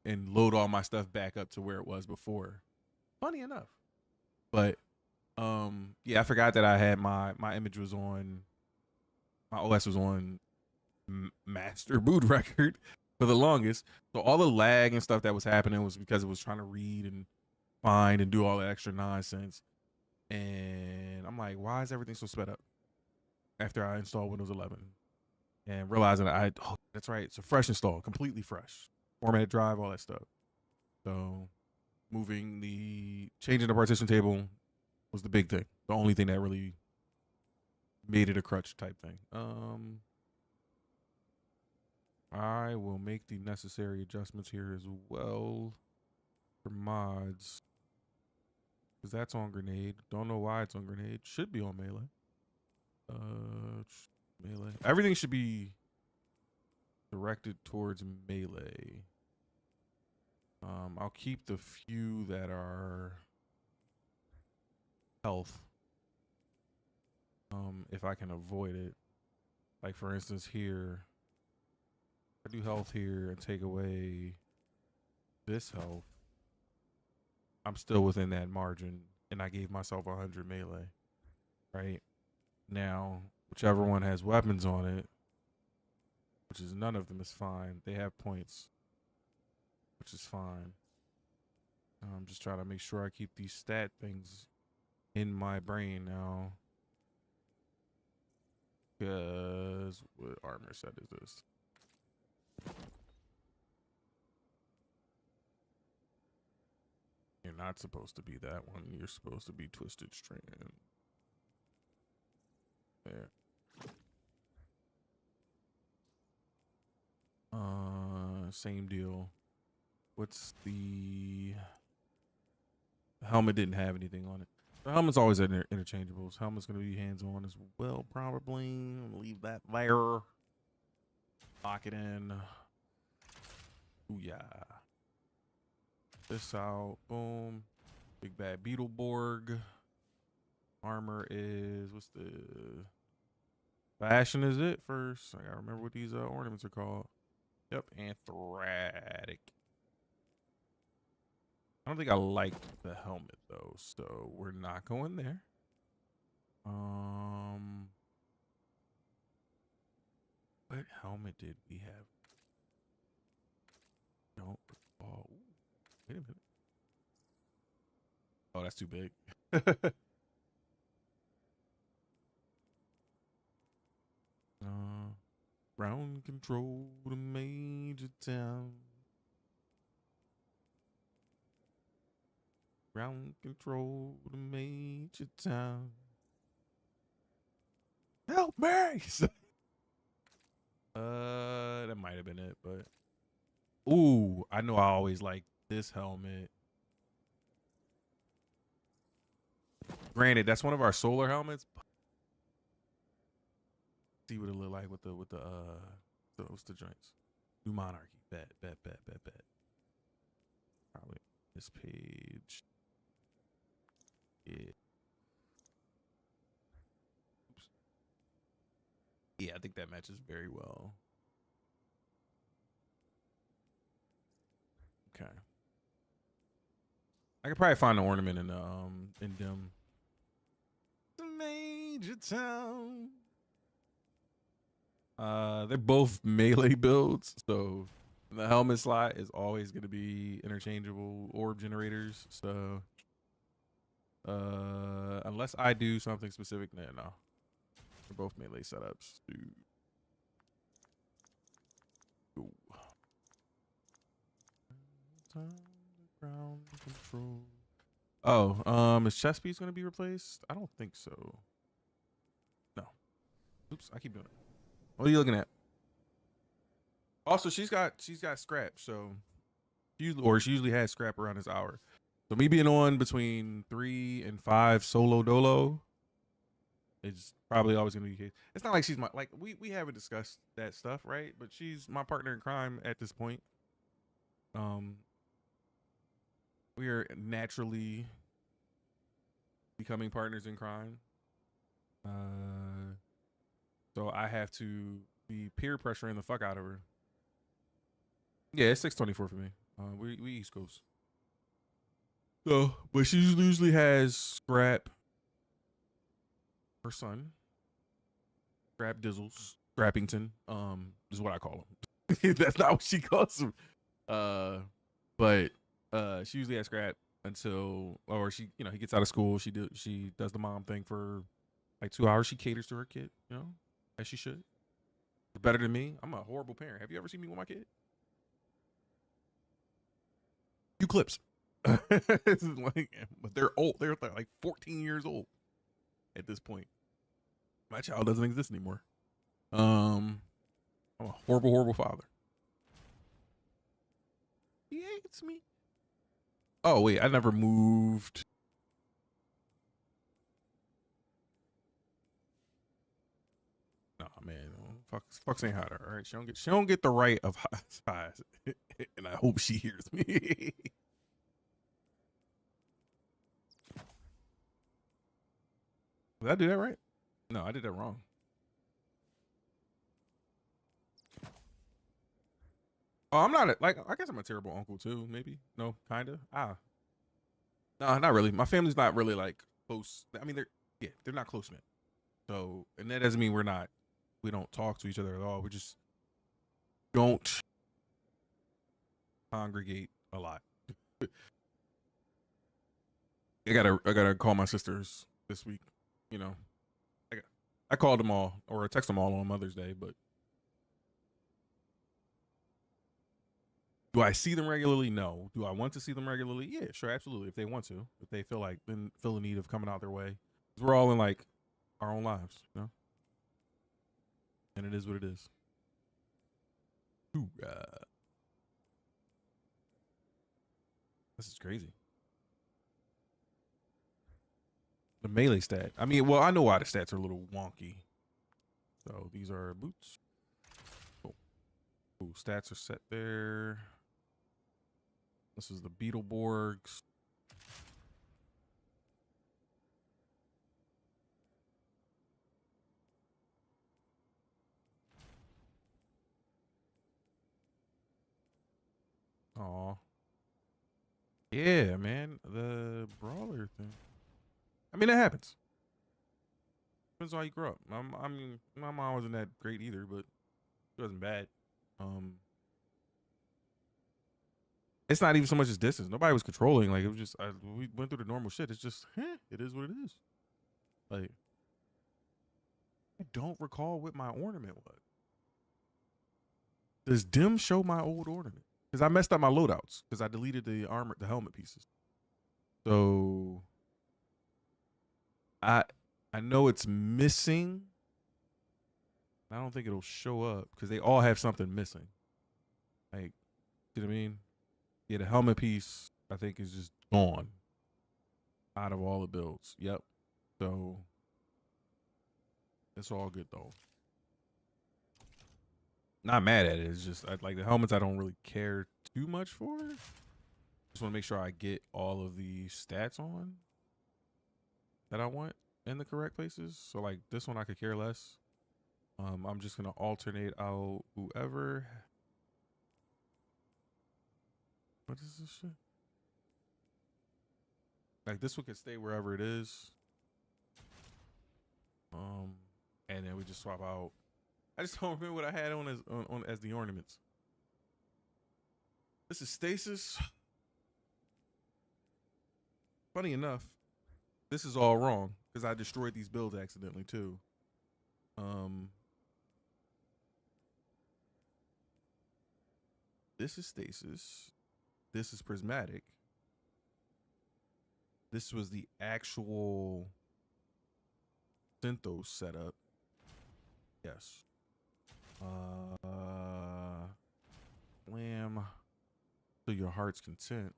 and load all my stuff back up to where it was before. Funny enough. But yeah, I forgot that I had my image was on, my OS was on master boot record for the longest. So all the lag and stuff that was happening was because it was trying to read and find and do all that extra nonsense. And I'm like, why is everything so sped up after I installed Windows 11? And realizing that oh, that's right, it's a fresh install, completely fresh. Formatted drive, all that stuff. So changing the partition table was the big thing. The only thing that really made it a crutch type thing. I will make the necessary adjustments here as well for mods. Because that's on Grenade. Don't know why it's on Grenade. Should be on Melee. Melee. Everything should be directed towards Melee. I'll keep the few that are health. If I can avoid it. Like for instance here, I do health here and take away this health. I'm still within that margin, and I gave myself 100 melee. Right now, whichever one has weapons on it, which is none of them, is fine. They have points, which is fine. I'm just trying to make sure I keep these stat things in my brain now. Because what armor set is this? You're not supposed to be that one. You're supposed to be Twisted Strand. There. Same deal. What's the helmet? Didn't have anything on it. The helmet's always interchangeables. Helmet's gonna be hands-on as well, probably. I'm gonna leave that there. Lock it in. Ooh yeah. This out. Boom. Big bad Beetleborg. Armor is, what's the fashion is it first? I gotta remember what these ornaments are called. Yep, Anthratic. I don't think I liked the helmet though, so we're not going there. What helmet did we have? Don't recall. Wait a minute. Oh, that's too big. Ground control to Major Town. Ground control to Major Town. Help me! That might have been it, but ooh, I know I always like this helmet. Granted, that's one of our solar helmets. See what it look like with the what's the joints? New Monarchy. Bet. Probably this page. Yeah. Oops. Yeah, I think that matches very well. Okay. I could probably find an ornament in Dim. The Major Town. They're both melee builds, so the helmet slot is always going to be interchangeable orb generators. So, unless I do something specific, no, they're both melee setups. Dude. Ground control. Oh, is chest piece going to be replaced? I don't think so. No. Oops, I keep doing it. What are you looking at? Also, she's got scrap, so she usually has scrap around this hour. So me being on between 3 and 5 solo dolo is probably always gonna be the case. It's not like she's my we haven't discussed that stuff, right? But she's my partner in crime at this point. We are naturally becoming partners in crime. So I have to be peer pressuring the fuck out of her. Yeah, it's 6:24 for me. We East Coast. So, but she usually has Scrap, her son, Scrap Dizzles, Scrappington, is what I call him. That's not what she calls him. But she usually has Scrap until, or she, you know, he gets out of school. She does the mom thing for like 2 hours. She caters to her kid, you know, as she should. Better than me. I'm a horrible parent. Have you ever seen me with my kid? Few clips. Like, but they're old. They're like 14 years old at this point. My child doesn't exist anymore. I'm a horrible, horrible father. He hates me. Oh wait, I never moved. Nah, man, fucks ain't hot. All right, she don't get the right of hot spies, and I hope she hears me. Did I do that right? No, I did that wrong. Oh, I'm not like, I guess I'm a terrible uncle too, maybe. No, kinda. No, not really. My family's not really like close. I mean, they're not close knit. So, and that doesn't mean we don't talk to each other at all. We just don't congregate a lot. I gotta call my sisters this week. You know, I called them all, or I texted them all on Mother's Day, but do I see them regularly? No. Do I want to see them regularly? Yeah, sure, absolutely. If they want to, if they feel the need of coming out their way, 'cause we're all in like our own lives, you know. And it is what it is. Ooh, this is crazy. The melee stat. I mean, well, I know why the stats are a little wonky. So these are boots. Cool. Ooh, stats are set there. This is the Beetleborgs. Aw. Yeah, man. The brawler thing. I mean, it happens. Depends on how you grow up. I mean, my mom wasn't that great either, but she wasn't bad. It's not even so much as distance. Nobody was controlling. Like, it was just, we went through the normal shit. It's just, it is what it is. Like, I don't recall what my ornament was. Does Dim show my old ornament? Because I messed up my loadouts. Because I deleted the helmet pieces. So I know it's missing. I don't think it'll show up because they all have something missing. Like, you know what I mean? Yeah, the helmet piece, I think, is just gone out of all the builds. Yep. So it's all good though. Not mad at it. It's just like the helmets I don't really care too much for. Just want to make sure I get all of the stats on that I want in the correct places. So like this one I could care less. I'm just gonna alternate out whoever. What is this shit? Like this one can stay wherever it is. And then we just swap out. I just don't remember what I had on as the ornaments. This is Stasis. Funny enough, this is all wrong because I destroyed these builds accidentally too. This is Stasis. This is Prismatic. This was the actual Synthos setup. Yes. Slam to your heart's content.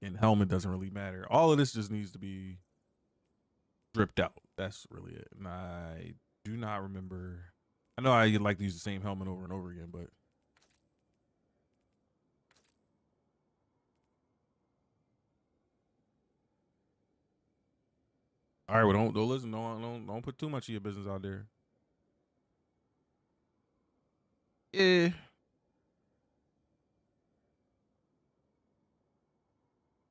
And helmet doesn't really matter. All of this just needs to be dripped out. That's really it. And I do not remember. I know I like to use the same helmet over and over again, but All right, well, don't listen. Don't put too much of your business out there. Yeah.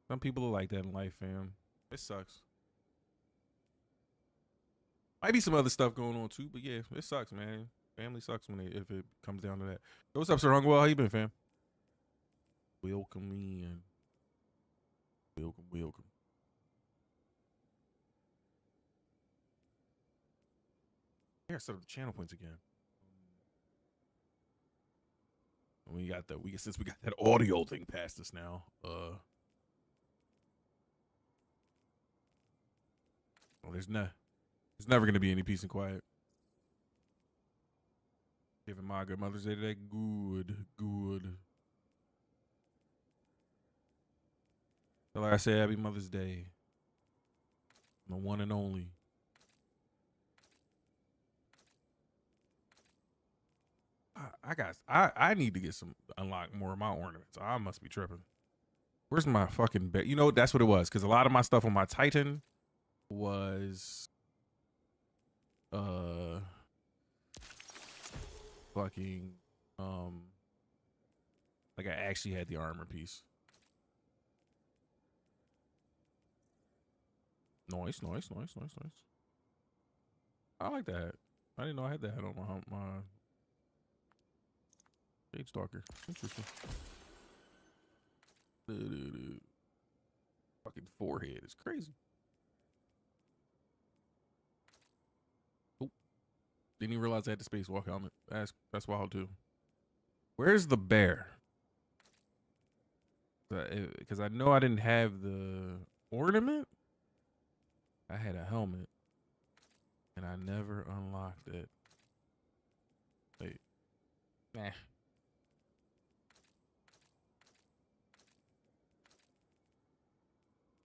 Some people are like that in life, fam. It sucks. Might be some other stuff going on too, but yeah, it sucks, man. Family sucks if it comes down to that. Yo, what's up, Sir Hungwell? How you been, fam? Welcome in. Welcome. I gotta set up the channel points again. Since we got that audio thing past us now. Well, there's never gonna be any peace and quiet. Giving my good Mother's Day today. Good. So like I said, happy Mother's Day. The one and only. I need to unlock more of my ornaments. I must be tripping. Where's my fucking bed? You know, that's what it was. Because a lot of my stuff on my Titan was fucking like I actually had the armor piece. Nice. I like that. I didn't know I had that on my Shade Stalker. Interesting. Fucking forehead is crazy. Oh, didn't even realize I had the spacewalk helmet. That's wild too. Where's the bear? Because I know I didn't have the ornament. I had a helmet, and I never unlocked it. Wait, nah.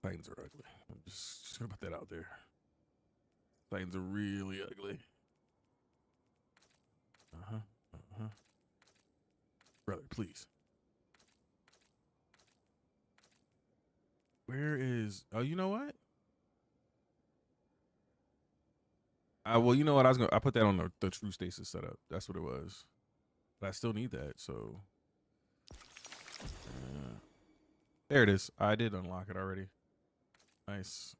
Titans are ugly. I'm just gonna put that out there. Titans are really ugly. Brother, please. Where is? Oh, you know what? Well, you know what? I put that on the true stasis setup. That's what it was. But I still need that. So there it is. I did unlock it already. Nice.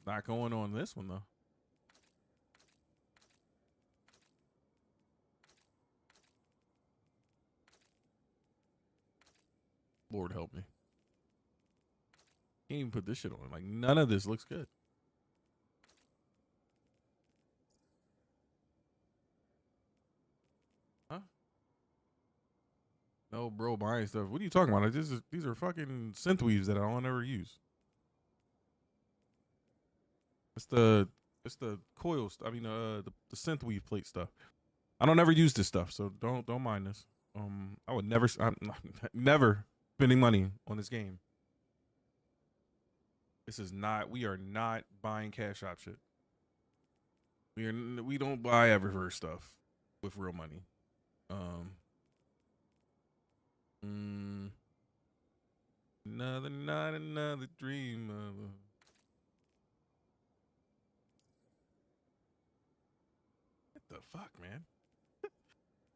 Not going on this one though. Lord help me. Can't even put this shit on. Like none of this looks good. Huh? No, bro, buying stuff. What are you talking about? Like, these are fucking synth weaves that I don't ever use. It's the coil. I mean, the synth weave plate stuff. I don't ever use this stuff, so don't mind this. I would never. I'm never spending money on this game. This is not. We are not buying cash shop shit. We don't buy Eververse stuff with real money. Another night, another dream of. What the fuck, man?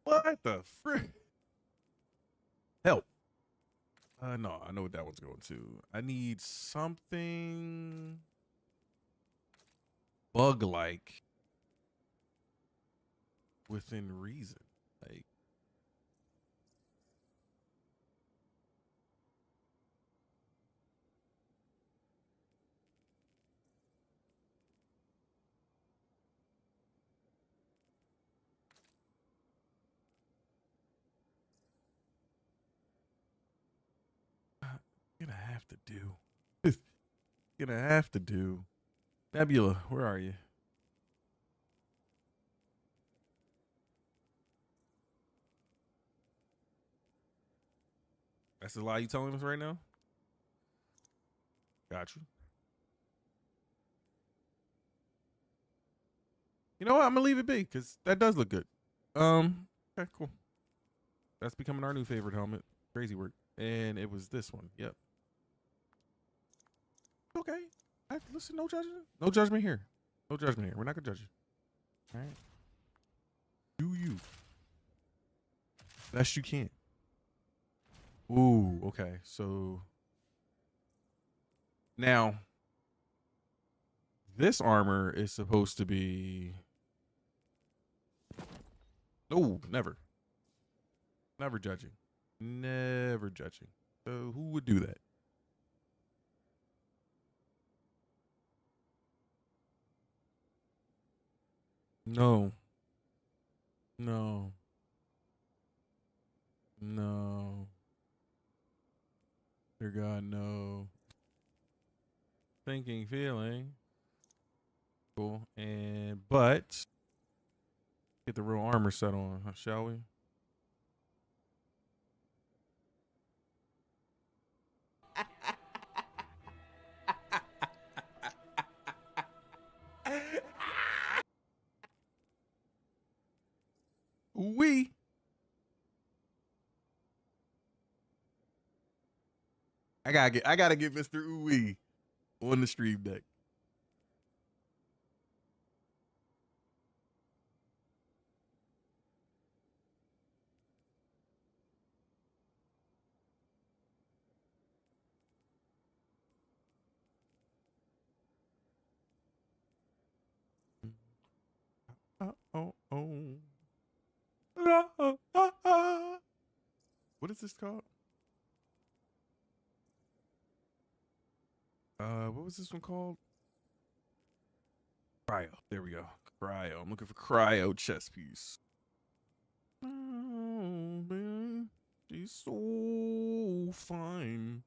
What the frick? Help. No, I know what that one's going to. I need something bug-like within reason. Like, gonna have to do. Gonna have to do. Nebula, where are you? That's the lie you telling us right now? Got you. You know what? I'm gonna leave it be because that does look good. Okay, cool. That's becoming our new favorite helmet. Crazy work. And it was this one. Yep. Okay. Listen, no judgment. No judgment here. No judgment here. We're not gonna judge you. All right. Do you best you can. Ooh, okay. So now this armor is supposed to be. No, never. Never judging. Never judging. So who would do that? No. No. No. Dear God, no. Thinking, feeling. Cool. But get the real armor set on, shall we? We. I gotta get Mr. Ooey on the stream deck. What is this called? What was this one called? Cryo. There we go. Cryo. I'm looking for cryo chess piece. Oh, man. She's so fine.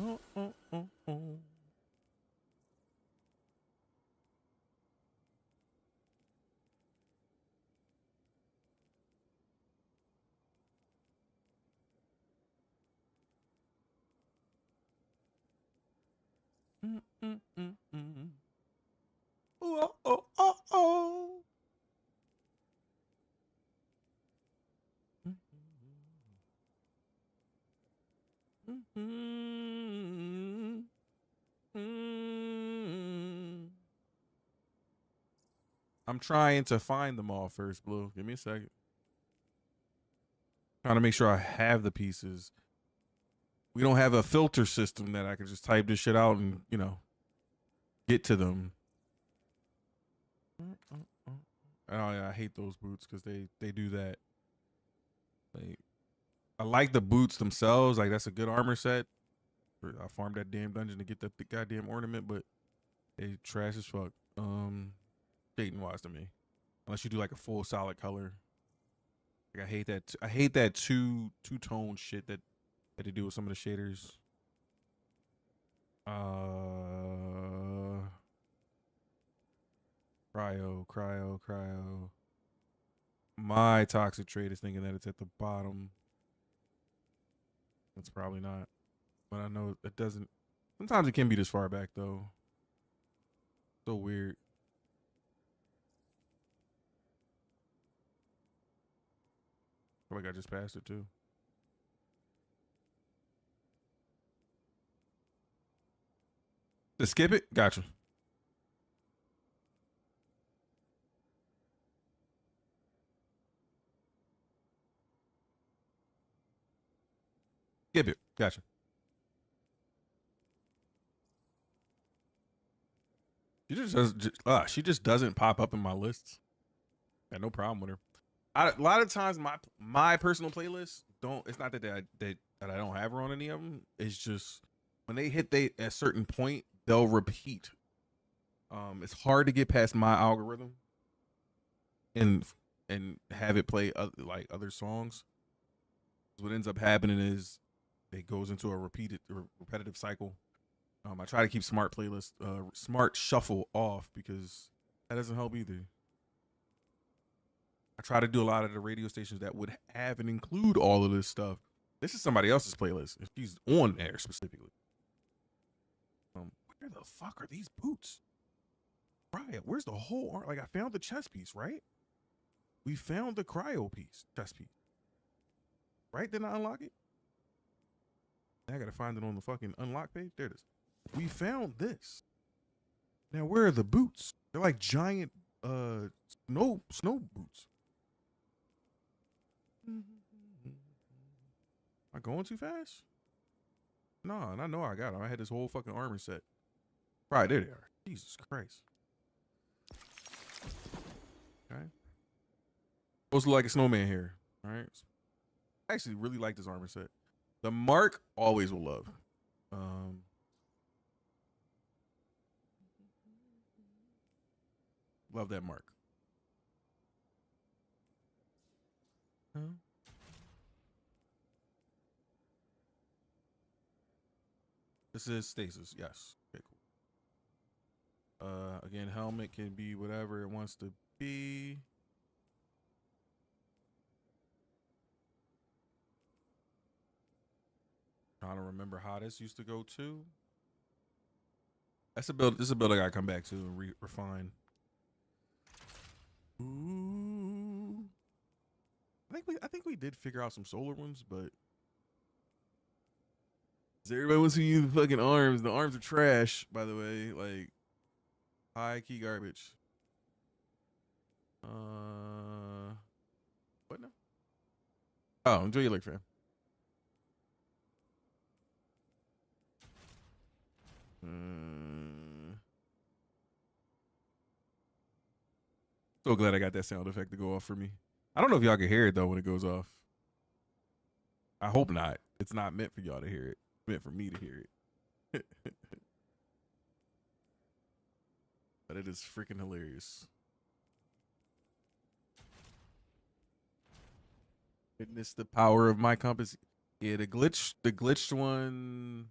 Oh, oh, oh, oh. Oh, oh, oh, oh. I'm trying to find them all first, Blue. Give me a second. Trying to make sure I have the pieces. We don't have a filter system that I can just type this shit out and, you know, get to them. Oh yeah, I hate those boots because they do that. Like, I like the boots themselves. Like, that's a good armor set. I farmed that damn dungeon to get the goddamn ornament, but they trash as fuck. Dayton wise to me, unless you do like a full solid color. Like, I hate that. I hate that two-tone shit that they do with some of the shaders. Cryo. My toxic trait is thinking that it's at the bottom. It's probably not, but I know it doesn't. Sometimes it can be this far back though. So weird. I feel like I just passed it too. To skip it? Gotcha. Skip it. Gotcha. She just doesn't pop up in my lists. Got no problem with her. A lot of times my personal playlists don't. It's not that I don't have her on any of them. It's just when they hit a certain point, they'll repeat. It's hard to get past my algorithm and have it play other songs. What ends up happening is it goes into a repetitive cycle. I try to keep smart shuffle off because that doesn't help either. I try to do a lot of the radio stations that would have and include all of this stuff. This is somebody else's playlist. She's on there specifically. Where the fuck are these boots? Right, where's the whole art? Like, I found the chess piece, right? We found the cryo piece, chess piece. Right? Didn't I unlock it? I gotta find it on the fucking unlock page. There it is. We found this. Now where are the boots? They're like giant snow boots. Am I going too fast? No, and I know I got them. I had this whole fucking armor set. Right, there they are. Jesus Christ. Okay. Supposed to look like a snowman here. All right. I actually really like this armor set. The mark always will love. Love that mark. Huh? This is stasis, yes. Okay, cool. Again, helmet can be whatever it wants to be. Trying to remember how this used to go too. That's a build. This is a build I gotta come back to and refine. Ooh. I think we did figure out some solar ones, but everybody wants to use the fucking arms. The arms are trash, by the way. Like high key garbage. What now? Oh, enjoy your lick, fam. So glad I got that sound effect to go off for me. I don't know if y'all can hear it though when it goes off. I hope not. It's not meant for y'all to hear it. It's meant for me to hear it. But it is freaking hilarious. Witness the power of my compass. Yeah, the glitched one.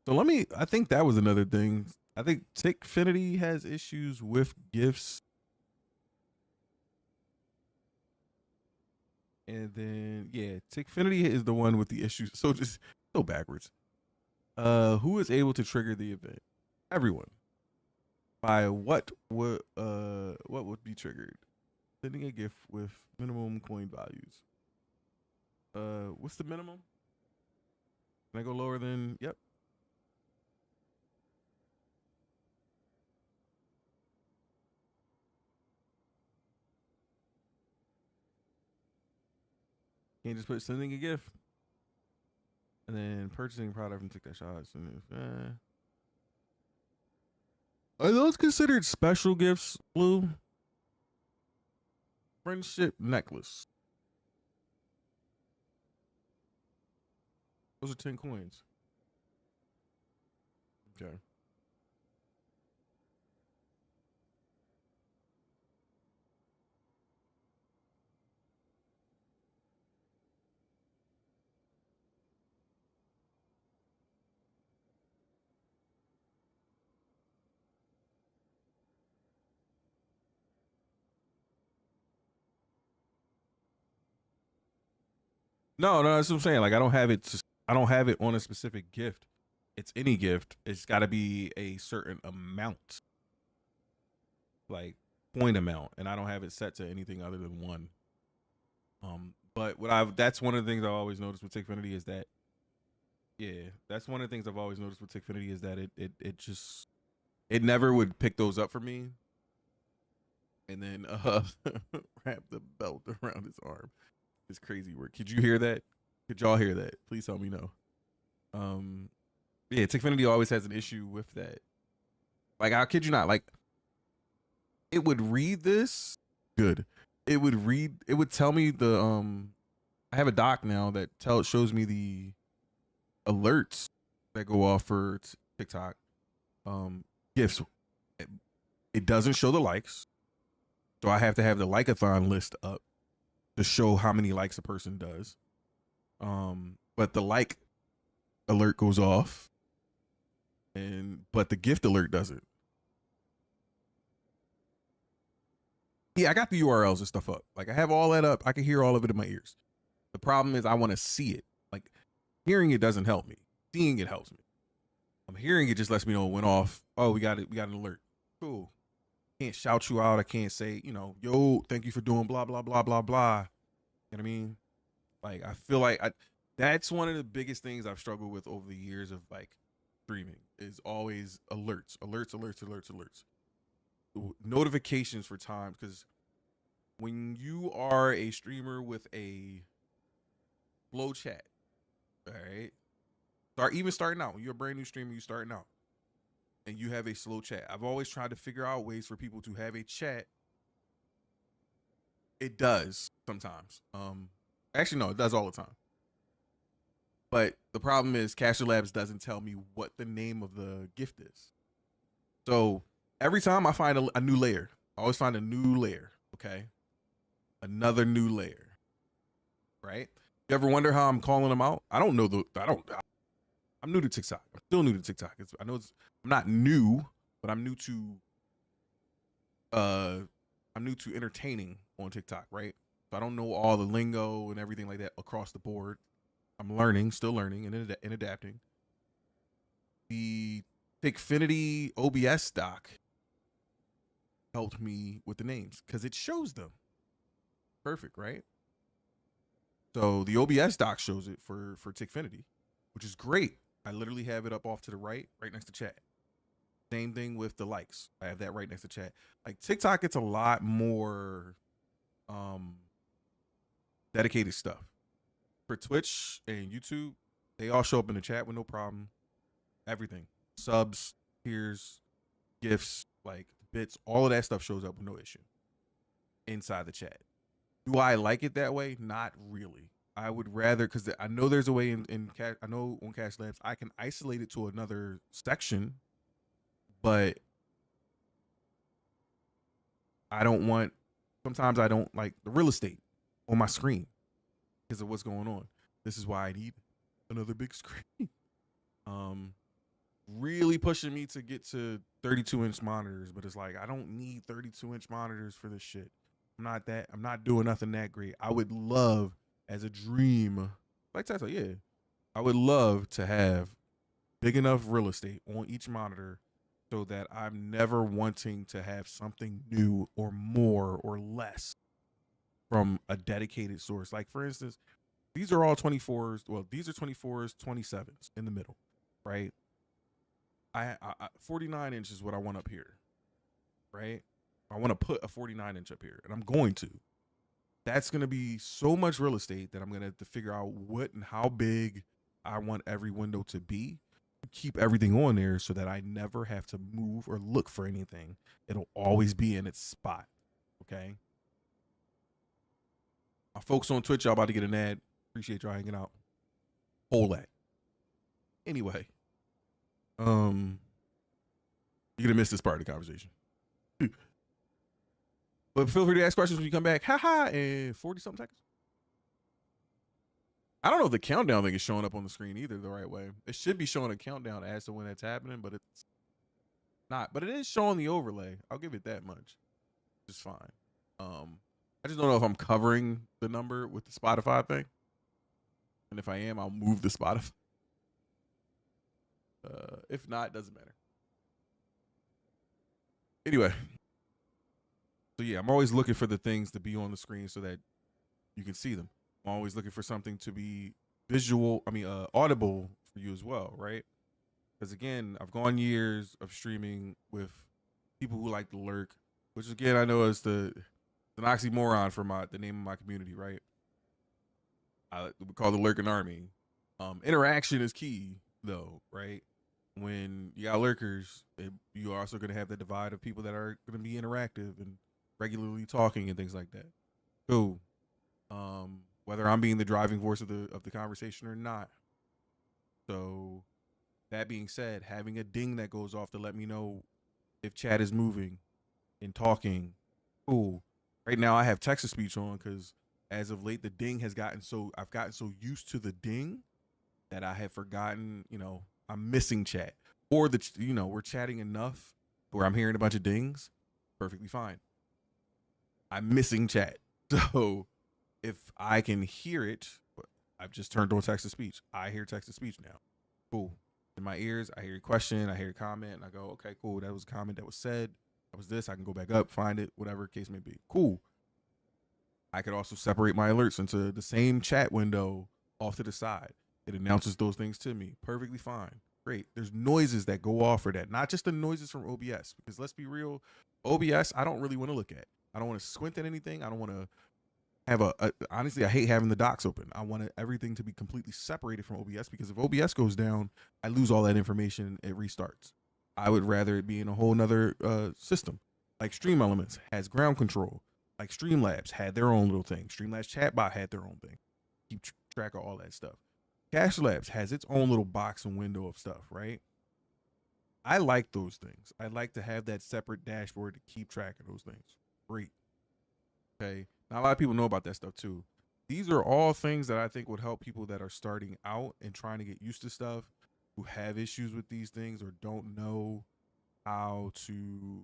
So I think that was another thing. I think Tickfinity has issues with gifts. And then, yeah, Tickfinity is the one with the issues. So just so backwards. Who is able to trigger the event? Everyone. By what would be triggered? Sending a gift with minimum coin values. What's the minimum? Can I go lower than, yep. Can't just put sending a gift. And then purchasing product from Take That Shots. And are those considered special gifts, Blue? Friendship necklace. Those are 10 coins. Okay. No, that's what I'm saying. Like I don't have it on a specific gift. It's any gift. It's got to be a certain amount, like point amount, and I don't have it set to anything other than one. But that's one of the things I've always noticed with Tickfinity is that, yeah, that's one of the things I've always noticed with Tickfinity is that it never would pick those up for me, and then wrap the belt around his arm. It's crazy work. Could you hear that? Could y'all hear that? Please tell me no. Yeah, Tickfinity always has an issue with that. Like, I kid you not, like, it would read this good. It would tell me I have a doc now that shows me the alerts that go off for TikTok. Gifts. It doesn't show the likes. So I have to have the like-a-thon list up to show how many likes a person does. But the like alert goes off, but the gift alert doesn't. Yeah, I got the URLs and stuff up. Like I have all that up. I can hear all of it in my ears. The problem is I want to see it. Like hearing it doesn't help me. Seeing it helps me. I'm hearing it just lets me know it went off. Oh, we got it. We got an alert. Cool. Can't shout you out. I can't say, yo, thank you for doing blah, blah, blah, blah, blah. You know what I mean? Like, I feel like that's one of the biggest things I've struggled with over the years of like streaming is always alerts, notifications for times. Because when you are a streamer with a slow chat, all right, starting out, when you're a brand new streamer, you starting out, and you have a slow chat. I've always tried to figure out ways for people to have a chat. It does sometimes. Actually, no, it does all the time. But the problem is Caster Labs doesn't tell me what the name of the gift is. So every time I find a new layer, I always find a new layer, okay? Another new layer, right? You ever wonder how I'm calling them out? I'm new to TikTok. I'm still new to TikTok. I'm not new, but I'm new to entertaining on TikTok, right? So I don't know all the lingo and everything like that across the board. I'm learning, still learning and adapting. The Tikfinity OBS doc helped me with the names because it shows them. Perfect, right? So the OBS doc shows it for Tikfinity, which is great. I literally have it up off to the right next to chat. Same thing with the likes. I have that right next to chat. Like TikTok, it's a lot more dedicated stuff. For Twitch and YouTube, they all show up in the chat with no problem. Everything. Subs, tiers, gifts, like bits, all of that stuff shows up with no issue inside the chat. Do I like it that way? Not really. I would rather, because I know there's a way I know on Caster Labs, I can isolate it to another section, but sometimes I don't like the real estate on my screen because of what's going on. This is why I need another big screen. Really pushing me to get to 32-inch monitors, but it's like I don't need 32-inch monitors for this shit. I'm not doing nothing that great. I would love, as a dream, like Tesla, yeah, I would love to have big enough real estate on each monitor so that I'm never wanting to have something new or more or less from a dedicated source. Like, for instance, these are all 24s. Well, these are 24s, 27s in the middle, right? I 49 inch is what I want up here, right? I want to put a 49-inch up here, and I'm going to. That's going to be so much real estate that I'm going to have to figure out what and how big I want every window to be. Keep everything on there so that I never have to move or look for anything. It'll always be in its spot, okay? My folks on Twitch, y'all about to get an ad. Appreciate y'all hanging out. Whole lot. Anyway, you're going to miss this part of the conversation. But feel free to ask questions when you come back. Haha, in 40-something seconds. I don't know if the countdown thing is showing up on the screen either the right way. It should be showing a countdown as to when that's happening, but it's not. But it is showing the overlay. I'll give it that much. It's fine. I just don't know if I'm covering the number with the Spotify thing. And if I am, I'll move the Spotify. If not, doesn't matter. Anyway. So yeah, I'm always looking for the things to be on the screen so that you can see them. I'm always looking for something to be audible for you as well, right? Because again, I've gone years of streaming with people who like to lurk, which again, I know is an oxymoron for the name of my community, right? We call the lurking army. Interaction is key though, right? When you got lurkers, you're also going to have the divide of people that are going to be interactive and regularly talking and things like that. Cool. Whether I'm being the driving force of the conversation or not. So that being said, having a ding that goes off to let me know if chat is moving and talking. Cool. Right now I have text-to-speech on because as of late the ding has I've gotten so used to the ding that I have forgotten, I'm missing chat. Or we're chatting enough where I'm hearing a bunch of dings. Perfectly fine. I'm missing chat. So if I can hear it, I've just turned on text-to-speech. I hear text-to-speech now. Cool. In my ears, I hear your question, I hear your comment, and I go, okay, cool. That was a comment that was said. That was this. I can go back up, find it, whatever case may be. Cool. I could also separate my alerts into the same chat window off to the side. It announces those things to me. Perfectly fine. Great. There's noises that go off for that, not just the noises from OBS, because let's be real, OBS, I don't really want to look at. I don't want to squint at anything. I don't want to have honestly, I hate having the docs open. I want everything to be completely separated from OBS, because if OBS goes down, I lose all that information. It restarts. I would rather it be in a whole nother system. Like Stream Elements has ground control. Like Streamlabs had their own little thing. Streamlabs chatbot had their own thing. Keep track of all that stuff. Cash Labs has its own little box and window of stuff, right? I like those things. I like to have that separate dashboard to keep track of those things. Great. Okay. Now, a lot of people know about that stuff too. These are all things that I think would help people that are starting out and trying to get used to stuff, who have issues with these things or don't know how to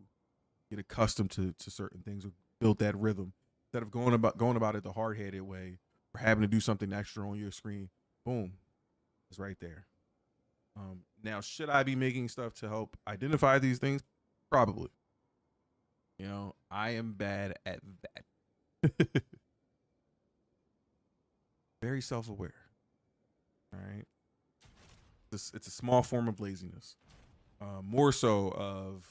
get accustomed to certain things or build that rhythm. Instead of going about it the hard-headed way or having to do something extra on your screen, boom, it's right there. Now, should I be making stuff to help identify these things? Probably. You know, I am bad at that. Very self-aware. All right. It's a small form of laziness. More so of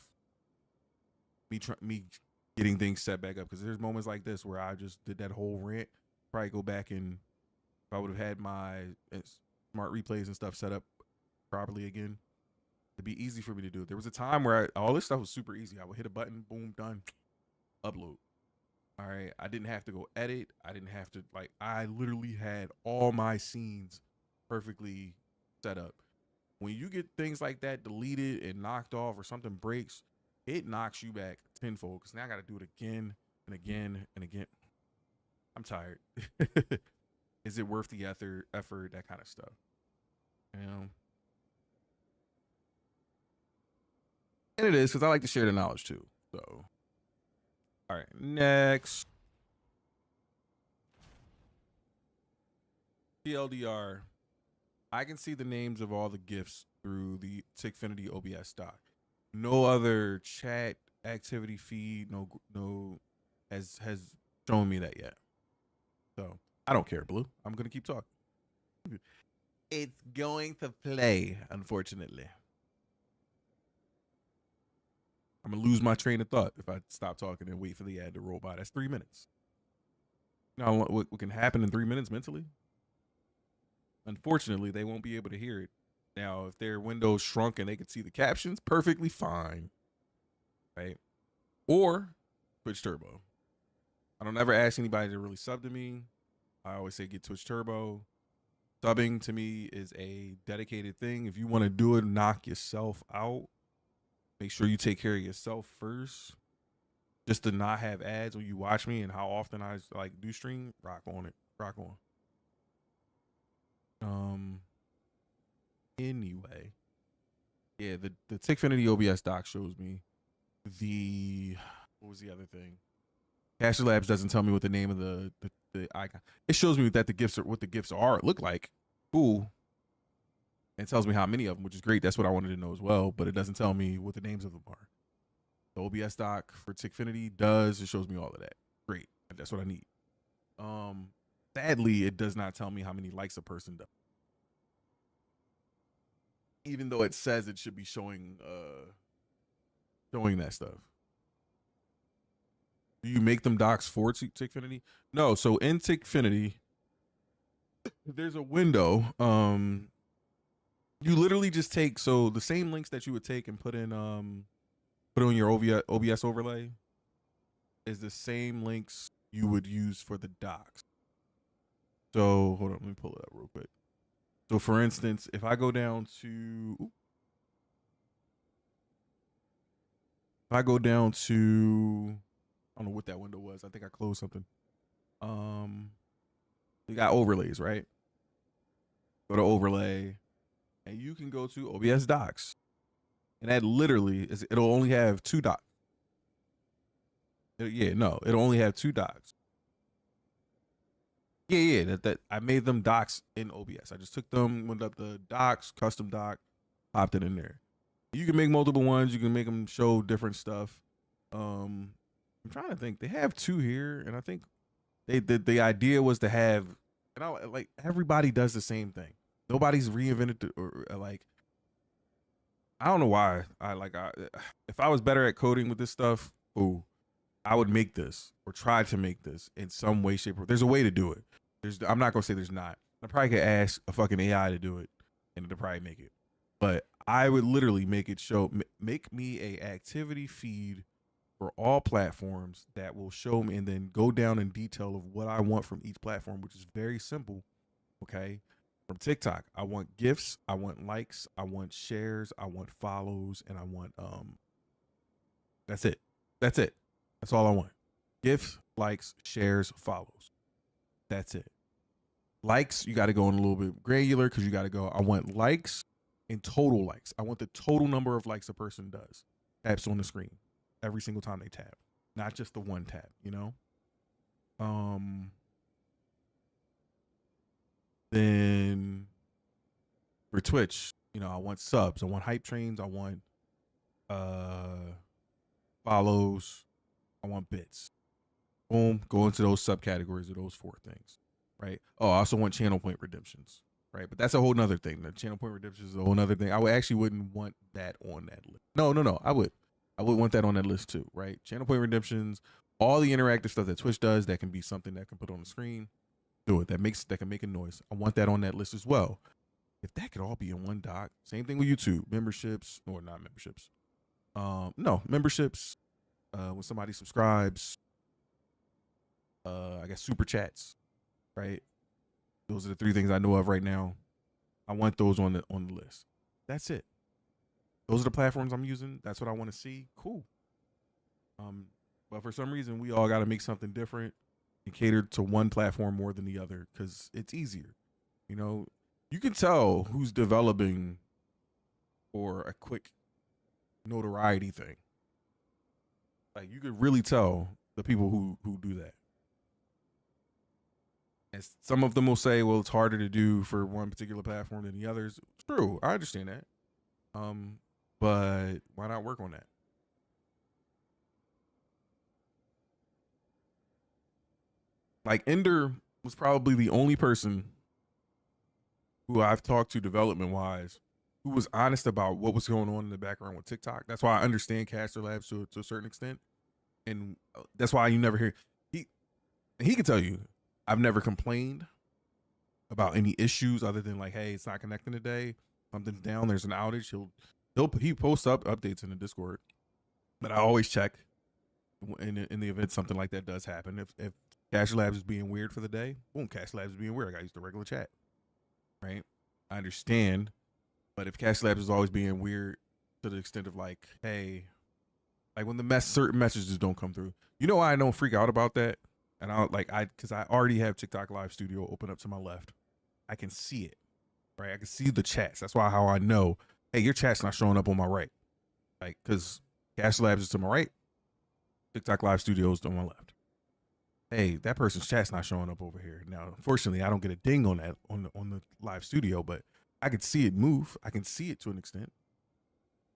me getting things set back up, because there's moments like this where I just did that whole rant. Probably go back and if I would have had my smart replays and stuff set up properly again, it'd be easy for me to do. There was a time where all this stuff was super easy. I would hit a button, boom, done, upload. All right. I didn't have to go edit. I didn't have to, like, I literally had all my scenes perfectly set up. When you get things like that deleted and knocked off or something breaks, it knocks you back tenfold, because now I got to do it again and again and again. I'm tired. Is it worth the effort, that kind of stuff? You know? And it is, because I like to share the knowledge too. So, all right, next. TLDR. I can see the names of all the gifts through the Tickfinity OBS doc. No other chat activity feed, no has shown me that yet. So I don't care, Blue. I'm gonna keep talking. It's going to play, unfortunately. I'm gonna lose my train of thought if I stop talking and wait for the ad to roll by. That's 3 minutes. You know what can happen in 3 minutes mentally? Unfortunately, they won't be able to hear it. Now, if their window's shrunk and they could see the captions, perfectly fine. Right? Or Twitch Turbo. I don't ever ask anybody to really sub to me. I always say get Twitch Turbo. Subbing to me is a dedicated thing. If you want to do it, knock yourself out. Make sure you take care of yourself first. Just to not have ads when you watch me and how often I like do stream, rock on it. Rock on. Anyway. Yeah, the Tickfinity OBS doc shows me what was the other thing? Cash Labs doesn't tell me what the name of the icon. It shows me that what the gifts look like. Cool. And it tells me how many of them, which is great. That's what I wanted to know as well. But it doesn't tell me what the names of them are. The OBS doc for Tickfinity does. It shows me all of that. Great. That's what I need. Sadly, it does not tell me how many likes a person does. Even though it says it should be showing that stuff. Do you make them docs for Tickfinity? No. So in Tickfinity, there's a window. You literally just take the same links that you would take and put on your OBS overlay is the same links you would use for the docs. So hold on, let me pull it up real quick. So for instance, if I go down to I don't know what that window was. I think I closed something. You got overlays, right? Go to overlay, and you can go to OBS docs, and that literally it'll only have 2 docs. It'll only have 2 docs. That I made them docs in OBS. I just took them, went up the docs, custom doc, popped it in there. You can make multiple ones. You can make them show different stuff. I'm trying to think. They have 2 here, and I think The idea was to have, and I like everybody does the same thing. Nobody's reinvented or like. I don't know why. If I was better at coding with this stuff, ooh, I would make this or try to make this in some way, shape, or there's a way to do it. I'm not gonna say there's not. I probably could ask a fucking AI to do it, and it'll probably make it. But I would literally make me a activity feed for all platforms that will show me, and then go down in detail of what I want from each platform, which is very simple. Okay. From TikTok, I want gifts, I want likes, I want shares, I want follows, and I want that's it. That's all I want. Gifts, likes, shares, follows. That's it. Likes, you got to go in a little bit granular because you got to go, I want likes and total likes. I want the total number of likes a person does. Taps on the screen every single time they tap. Not just the one tap, you know? Then for Twitch, you know, I want subs, I want hype trains, I want follows, I want bits. Boom, go into those subcategories of those 4 things, right? Oh, I also want channel point redemptions, right? But that's a whole nother thing. The channel point redemptions is a whole nother thing. I wouldn't want that on that list. No, I would want that on that list too, right? Channel point redemptions, all the interactive stuff that Twitch does that can be something that can put on the screen. Do it. That can make a noise. I want that on that list as well. If that could all be in one doc, same thing with YouTube memberships or not memberships. Memberships. When somebody subscribes, I guess super chats, right? Those are the 3 things I know of right now. I want those on the list. That's it. Those are the platforms I'm using. That's what I want to see. Cool. But for some reason, we all got to make something different and cater to one platform more than the other because it's easier. You know, you can tell who's developing for a quick notoriety thing. Like you could really tell the people who do that. And some of them will say, well, it's harder to do for one particular platform than the others. True, I understand that. But why not work on that? Like Ender was probably the only person who I've talked to development wise who was honest about what was going on in the background with TikTok. That's why I understand Caster Labs to a certain extent. And that's why you never hear he can tell you I've never complained about any issues other than like, hey, it's not connecting today. Something's down. There's an outage. He posts up updates in the Discord, but I always check in the event something like that does happen. If Caster Labs is being weird for the day, boom, Caster Labs is being weird. I got to use the regular chat, right? I understand, but if Caster Labs is always being weird to the extent of like, hey, like when certain messages don't come through, you know why I don't freak out about that? And because I already have TikTok Live Studio open up to my left. I can see it, right? I can see the chats. That's how I know, hey, your chat's not showing up on my right. Like, because Caster Labs is to my right, TikTok Live Studio is to my left. Hey, that person's chat's not showing up over here. Now, unfortunately, I don't get a ding on that on the Live Studio, but I could see it move. I can see it to an extent.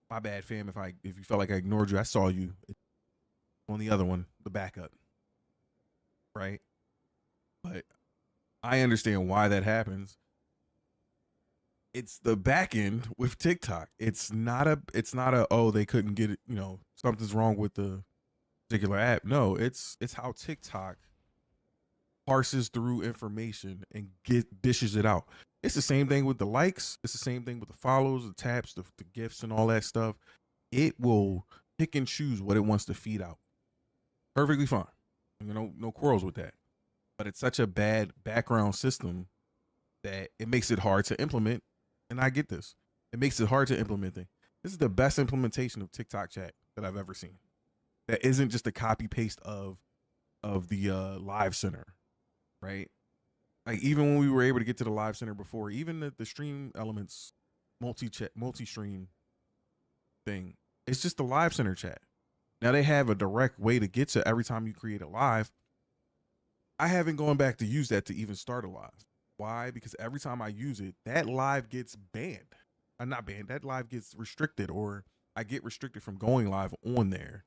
My bad, fam. If you felt like I ignored you, I saw you on the other one, the backup. Right? But I understand why that happens. It's the back end with TikTok. It's not a oh, they couldn't get it, you know, something's wrong with the particular app. No, it's how TikTok parses through information and dishes it out. It's the same thing with the likes. It's the same thing with the follows, the taps, the gifts, and all that stuff. It will pick and choose what it wants to feed out. Perfectly fine. You know, no quarrels with that. But it's such a bad background system that it makes it hard to implement. And I get this. It makes it hard to implement things. This is the best implementation of TikTok chat that I've ever seen. That isn't just a copy paste of the Live Center, right? Like even when we were able to get to the Live Center before, even the stream elements multi-stream thing, it's just the Live Center chat. Now they have a direct way to get to every time you create a live. I haven't gone back to use that to even start a live. Why? Because every time I use it, that live gets banned. Not banned. That live gets restricted, or I get restricted from going live on there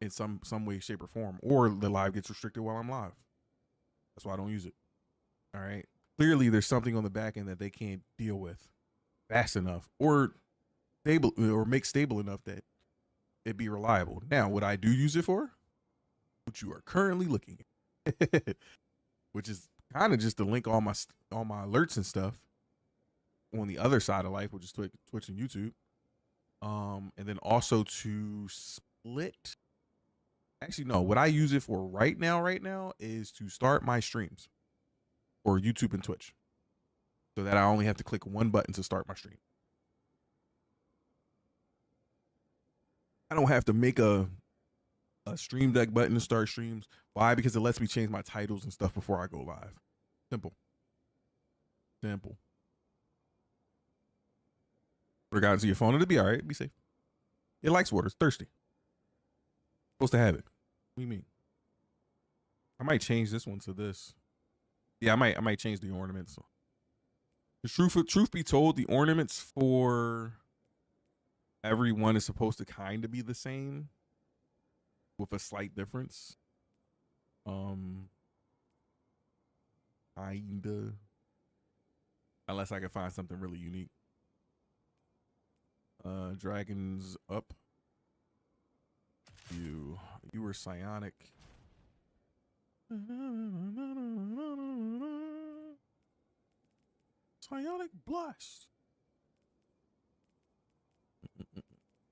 in some way, shape, or form, or the live gets restricted while I'm live. That's why I don't use it. All right. Clearly, there's something on the back end that they can't deal with fast enough or stable or make stable enough that it be reliable. Now, what I do use it for, what you are currently looking at, which is kind of just to link all my alerts and stuff on the other side of life, which is Twitch and YouTube. And then also to split. Actually, no, what I use it for right now is to start my streams for YouTube and Twitch, so that I only have to click one button to start my stream. I don't have to make a stream deck button to start streams. Why? Because it lets me change my titles and stuff before I go live. Simple. Simple. Put it out into your phone. It'll be all right. Be safe. It likes water. It's thirsty. Supposed to have it. What do you mean? I might change this one to this. Yeah, I might change the ornaments. The truth be told, the ornaments for everyone is supposed to kind of be the same with a slight difference. Kinda. Unless I can find something really unique. Dragons up. You were psionic. Psionic blast.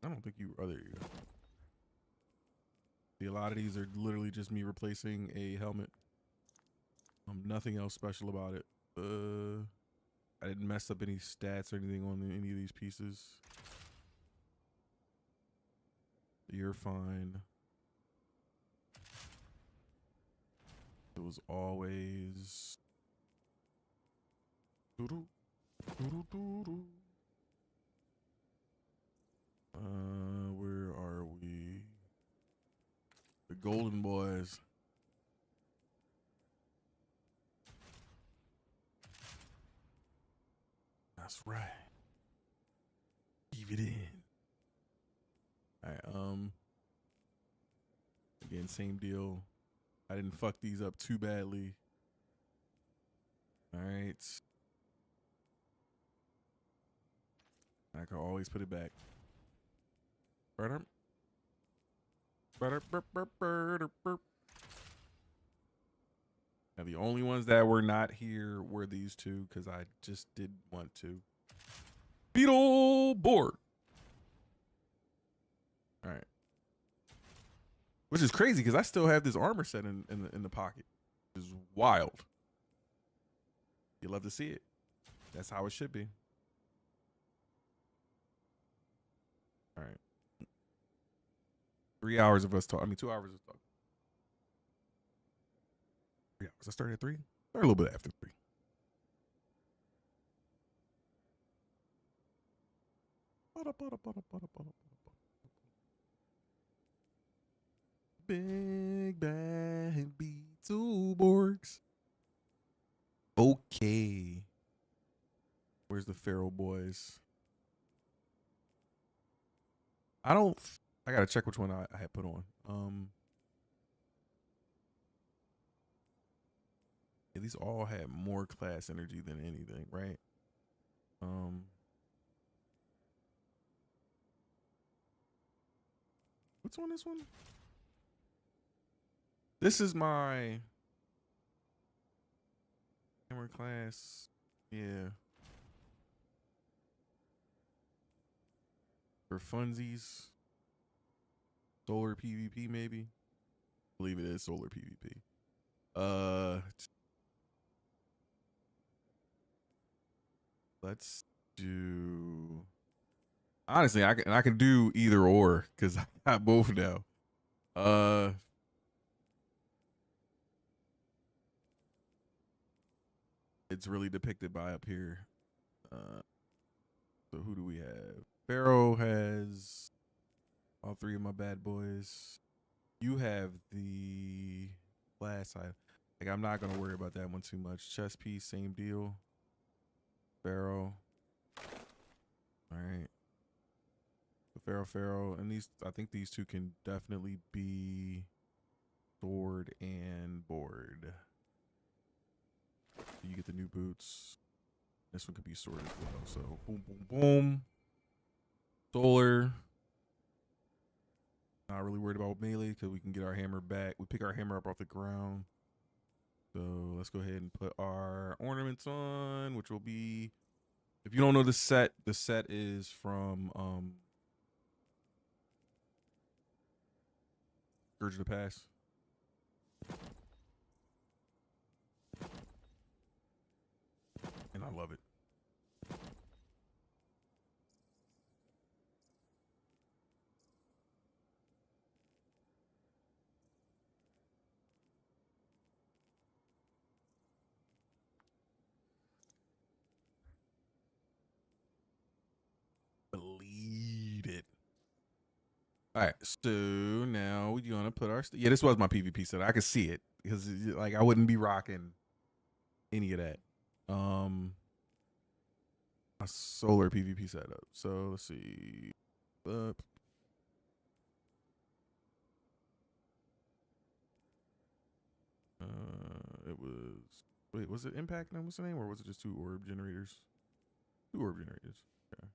I don't think you. Oh, there you go. See, a lot of these are literally just me replacing a helmet. Nothing else special about it. I didn't mess up any stats or anything on any of these pieces. You're fine. It was always. Where are we? The Golden Boys. That's right. Leave it in. All right. Again, same deal. I didn't fuck these up too badly. All right. I can always put it back. Now, the only ones that were not here were these two because I just didn't want to. Beetleborg. All right. Which is crazy because I still have this armor set in the pocket. It's wild. You love to see it. That's how it should be. All right. 3 hours of us talk. I mean, 2 hours of talk. 3 hours. I started at 3. Started a little bit after 3. Big bad Beetleborgs. Okay. Where's the Feral Boys? I gotta check which one I had put on. Yeah, these all had more class energy than anything, right? What's on this one? This is my hammer class. Yeah. For funsies. Solar PvP maybe. I believe it is solar PvP. Let's do. Honestly, I can do either or because I got both now. It's really depicted by up here. So who do we have? Pharaoh has all 3 of my bad boys. You have the last side. Like, I'm not gonna worry about that one too much. Chess piece, same deal. Pharaoh. All right. Pharaoh, and these, I think these two can definitely be sword and board. You get the new boots. This one could be sword as well. So boom, boom, boom. Solar. Not really worried about melee because we can get our hammer back. We pick our hammer up off the ground. So let's go ahead and put our ornaments on, which will be, if you don't know the set is from Scourge of the Past. And I love it. Bleed it. All right, so now we're gonna put our yeah. This was my PvP set. I could see it because like I wouldn't be rocking any of that. A solar PvP setup. So let's see. It was, wait, was it Impact? No, what's the name, or was it just 2 orb generators? 2 orb generators. Okay.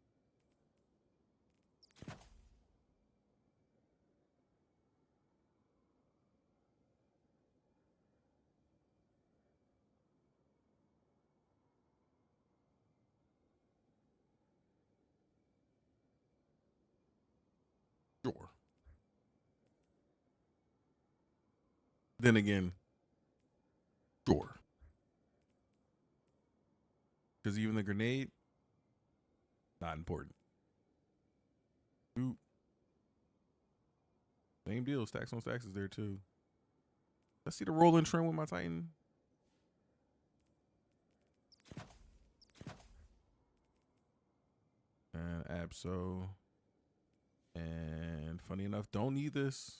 Sure. Then again, sure. Because even the grenade, not important. Ooh. Same deal. Stacks on stacks is there too. Let's see the rolling trend with my Titan. And Abso. And funny enough, don't need this.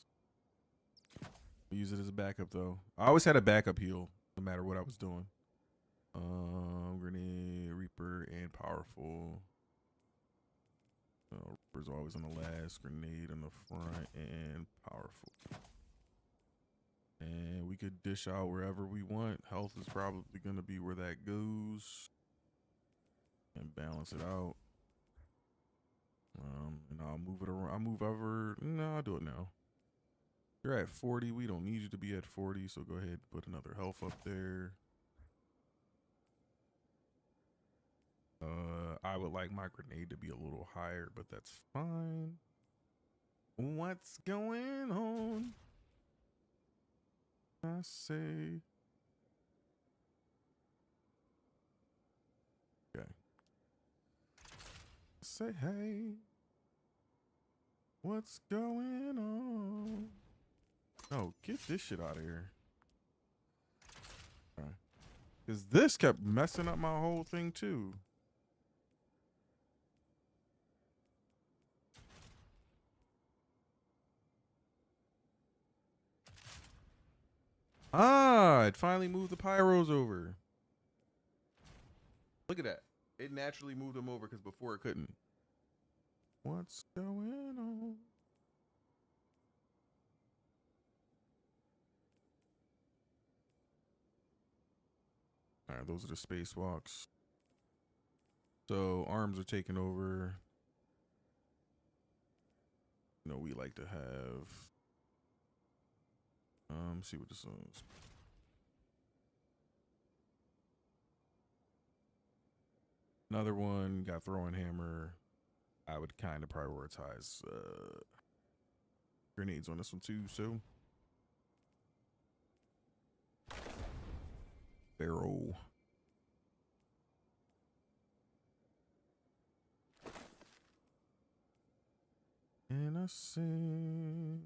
Use it as a backup though. I always had a backup heal no matter what I was doing. Grenade, Reaper, and Powerful. Reaper's always on the last, Grenade on the front, and Powerful. And we could dish out wherever we want. Health is probably going to be where that goes. And balance it out. And I'll move it around. I'll move over. No, I'll do it now. You're at 40. We don't need you to be at 40, so go ahead and put another health up there. I would like my grenade to be a little higher, but that's fine. What's going on? I say. Okay. Say hey. What's going on? Oh, get this shit out of here. All right. Because this kept messing up my whole thing too. Ah, it finally moved the pyros over. Look at that. It naturally moved them over because before it couldn't. What's going on? All right, those are the spacewalks. So arms are taking over. You know, we like to have. See what this is. Another one got throwing hammer. I would kind of prioritize grenades on this one too. So barrel. And I say.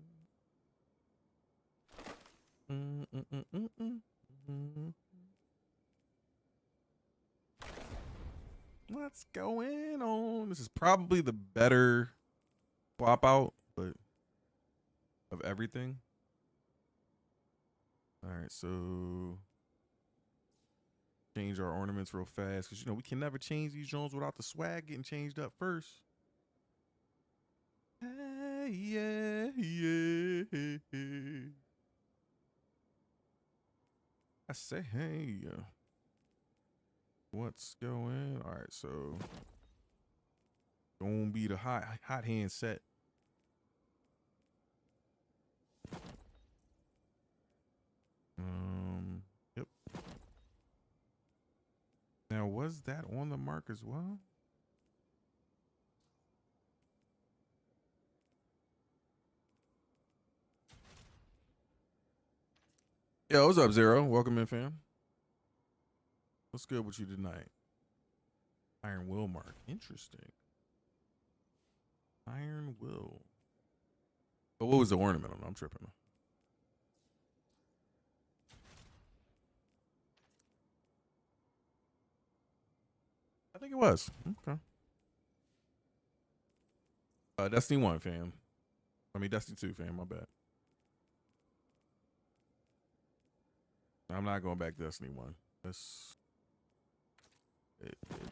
What's going on? This is probably the better swap out, but of everything. All right, so change our ornaments real fast because you know we can never change these Jones without the swag getting changed up first. Hey, yeah, yeah. I say, hey. What's going? All right, so gonna be the hot hand set. Yep. Now, was that on the mark as well? Yo, what's up, Zero? Welcome in, fam. What's good with you tonight? Iron Will mark. Interesting. Iron Will. But what was the ornament on? I'm tripping. I think it was. Okay. Destiny 1, fam. I mean, Destiny 2, fam. My bad. I'm not going back to Destiny 1.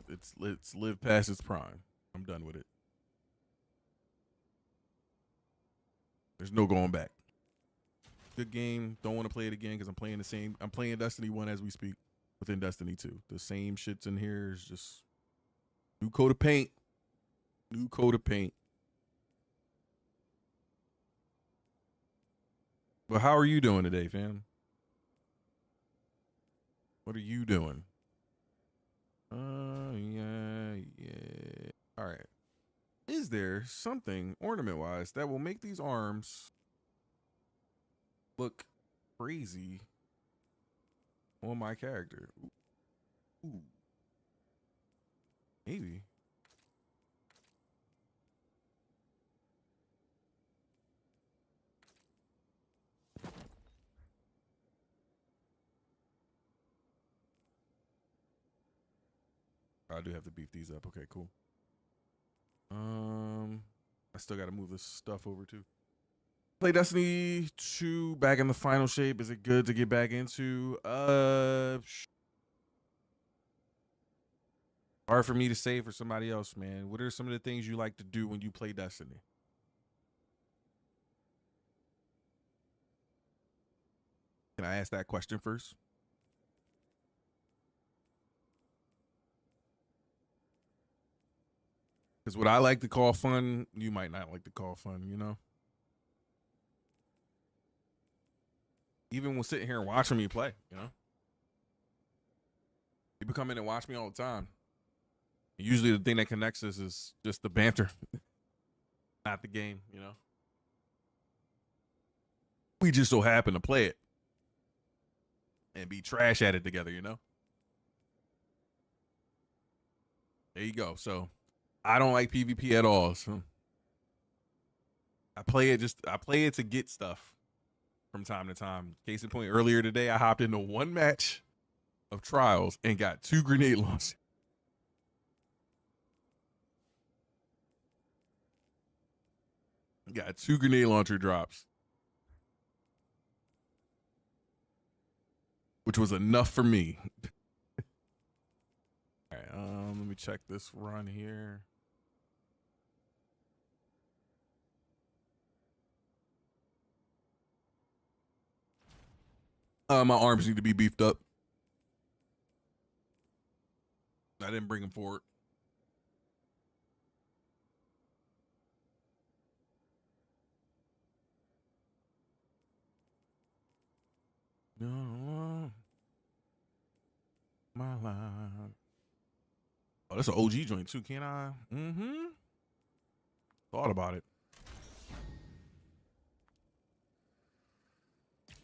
It's lived past its prime. I'm done with it. There's no going back. Good game. Don't want to play it again because I'm playing Destiny 1 as we speak within Destiny 2. The same shit's in here. It's just new coat of paint. New coat of paint. But how are you doing today, fam? What are you doing? Yeah. All right. Is there something ornament-wise that will make these arms look crazy on my character? Ooh. Maybe. I do have to beef these up. Okay, cool. I still got to move this stuff over too. Play Destiny 2 back in the final shape. Is it good to get back into? Hard for me to say for somebody else, man. What are some of the things you like to do when you play Destiny? Can I ask that question first? Because what I like to call fun, you might not like to call fun, you know? Even when sitting here and watching me play, you know? People come in and watch me all the time. Usually the thing that connects us is just the banter, not the game, you know? We just so happen to play it and be trash at it together, you know? There you go. So I don't like PvP at all. So I play it to get stuff from time to time. Case in point, earlier today, I hopped into one match of Trials and got 2 grenade launchers. Got 2 grenade launcher drops, which was enough for me. All right, let me check this run here. My arms need to be beefed up. I didn't bring them forward. No, my life. Oh, that's an OG joint too. Can I? Thought about it.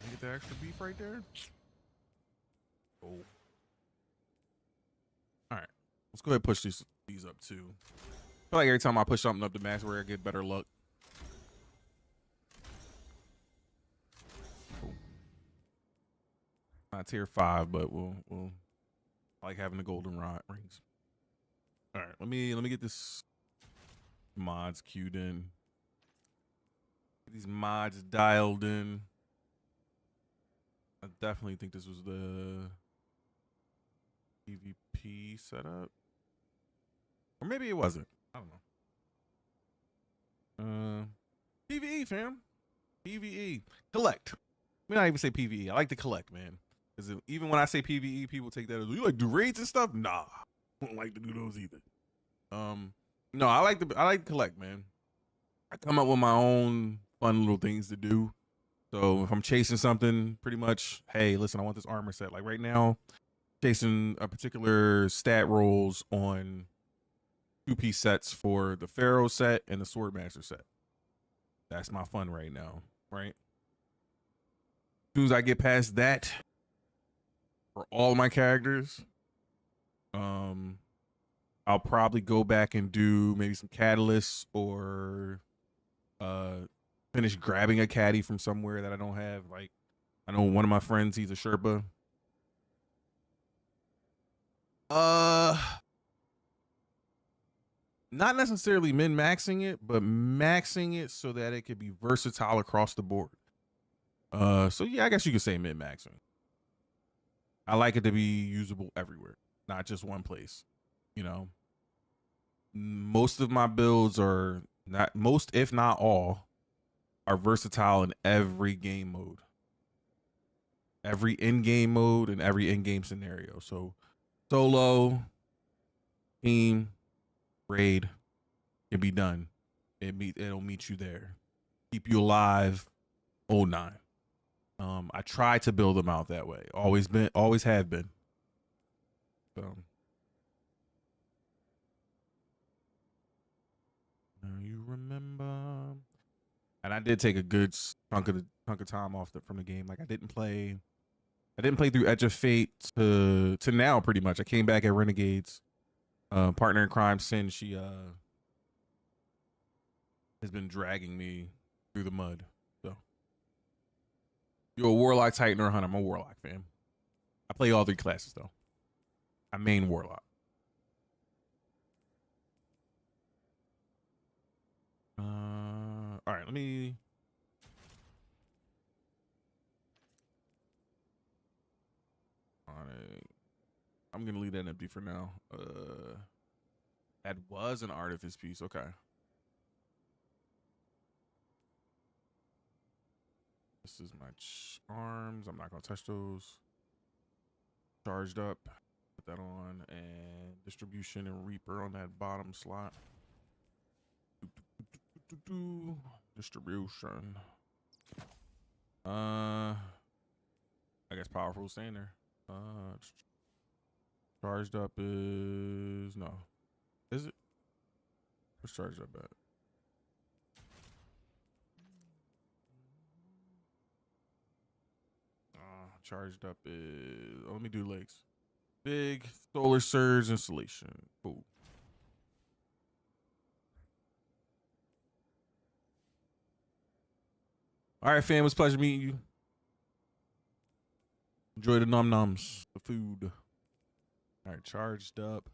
Get the extra beef right there. Oh. All right. Let's go ahead and push these up too. I feel like every time I push something up the max where I get better luck. Cool. Not tier 5, but we'll I like having the golden rod rings. All right, let me get this mods queued in. Get these mods dialed in. I definitely think this was the PvP setup. Or maybe it wasn't. I don't know. PvE, fam. PvE. Collect. We not even say PvE. I like to collect, man. Because even when I say PvE, people take that as, you like do raids and stuff? Nah, I don't like to do those either. No, I like to collect, man. I come up with my own fun little things to do. So if I'm chasing something, pretty much, hey, listen, I want this armor set. Like right now, chasing a particular stat rolls on 2-piece sets for the Pharaoh set and the Swordmaster set. That's my fun right now, right? As soon as I get past that, for all my characters, I'll probably go back and do maybe some catalysts or finish grabbing a caddy from somewhere that I don't have. Like, I know one of my friends, he's a Sherpa. Not necessarily min-maxing it, but maxing it so that it could be versatile across the board. So yeah, I guess you could say min-maxing. I like it to be usable everywhere, not just one place. You know, most of my builds are not, most if not all, are versatile in every game mode, every in-game mode, and every in-game scenario. So solo, team, raid can be done. It'll meet you there, keep you alive. Oh, 9. I try to build them out that way. Always have been. So you remember, and I did take a good chunk of time off from the game. Like I didn't play through Edge of Fate to now. Pretty much, I came back at Renegades. Partner in crime, Sin. She has been dragging me through the mud. So you're a Warlock, Titan, or a Hunter? I'm a Warlock, fam. I play all 3 classes though. I main Warlock. All right, let me. All right, I'm gonna leave that empty for now. That was an artifice piece. Okay. This is my arms. I'm not gonna touch those. Charged up. Put that on, and distribution and Reaper on that bottom slot. Distribution. I guess powerful staying there. Charged up is no. Is it? What's charged up at? Charged up is. Oh, let me do legs. Big solar surge installation. Cool. All right, fam. It was a pleasure meeting you. Enjoy the num nums, the food. All right, charged up.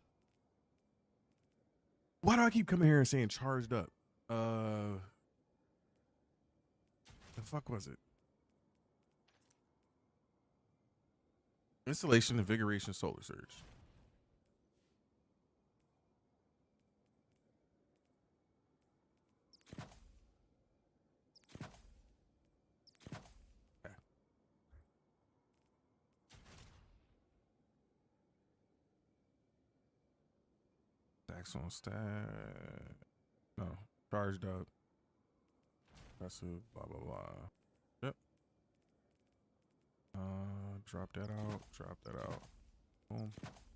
Why do I keep coming here and saying charged up? The fuck was it? Installation, invigoration, solar surge. Okay. Stacks on stack. No, charged up. Passive, blah, blah, blah. Yep. Drop that out. Drop that out. Boom.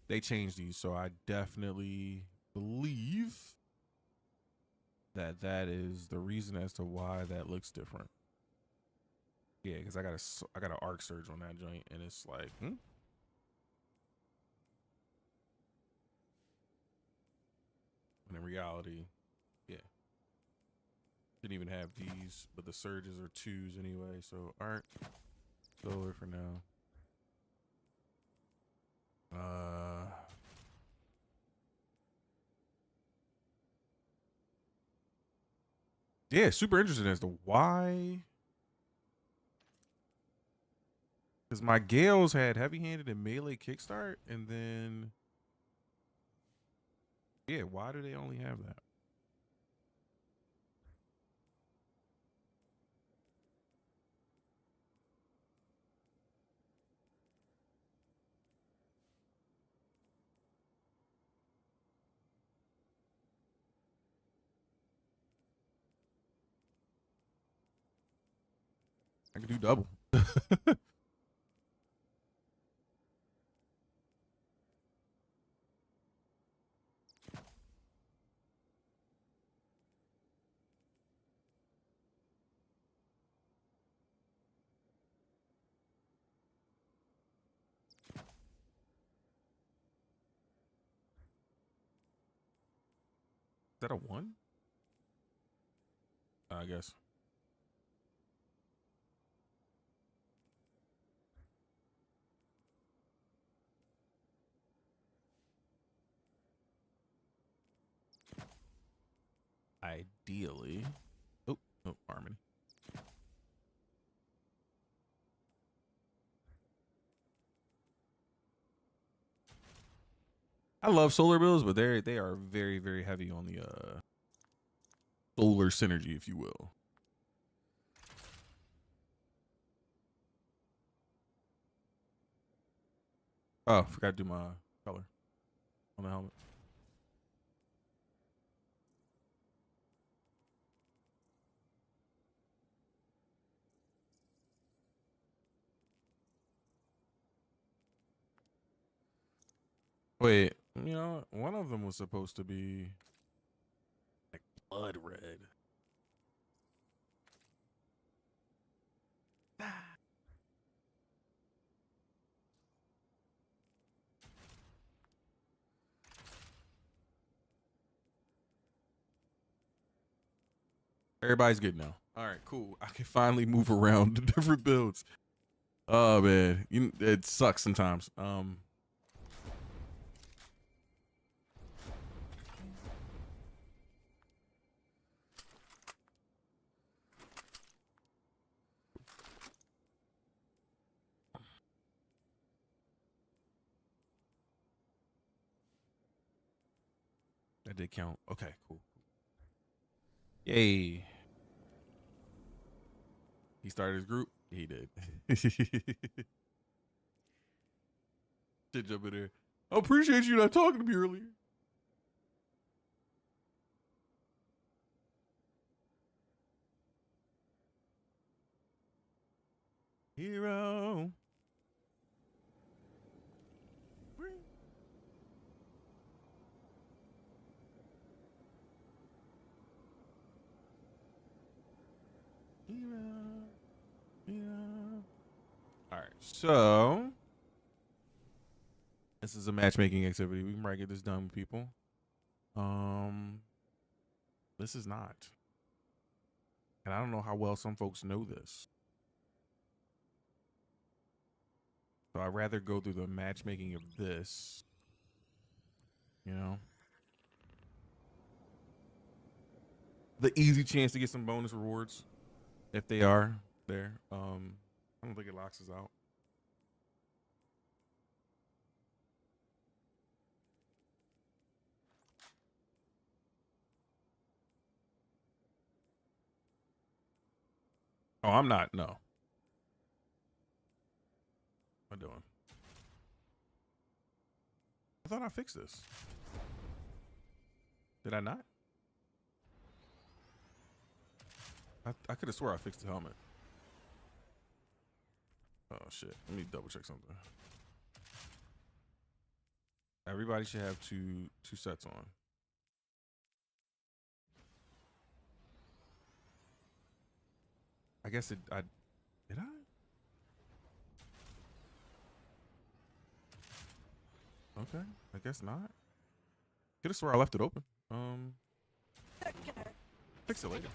They changed these, so I definitely believe that that is the reason as to why that looks different. Yeah, because I got an arc surge on that joint, and it's like, And in reality, yeah, didn't even have these, but the surges are 2s anyway. So arc solar for now. Yeah, super interested as to why. Because my Gales had heavy-handed and melee kickstart, and then yeah, why do they only have that? I can do double. Is that a 1? I guess. Ideally. Oh, harmony. I love solar builds, but they are very, very heavy on the solar synergy, if you will. Oh, forgot to do my color on the helmet. Wait, you know, one of them was supposed to be like blood red. Everybody's good now. All right, cool. I can finally move around to different builds. Oh man, it sucks sometimes. That did count. Okay, cool. Yay. He started his group? He did. Should jump in there. I appreciate you not talking to me earlier. Hero. All right, so this is a matchmaking activity. We can probably get this done with people. This is not, and I don't know how well some folks know this. So I'd rather go through the matchmaking of this, you know, the easy chance to get some bonus rewards if they are there. I don't think it locks us out. Oh, I'm not. No. What am I doing? I thought I fixed this. Did I not? I could have swore I fixed the helmet. Oh shit. Let me double check something. Everybody should have two sets on. I guess did I? Okay, I guess not. Could have swore I left it open. Fix it later.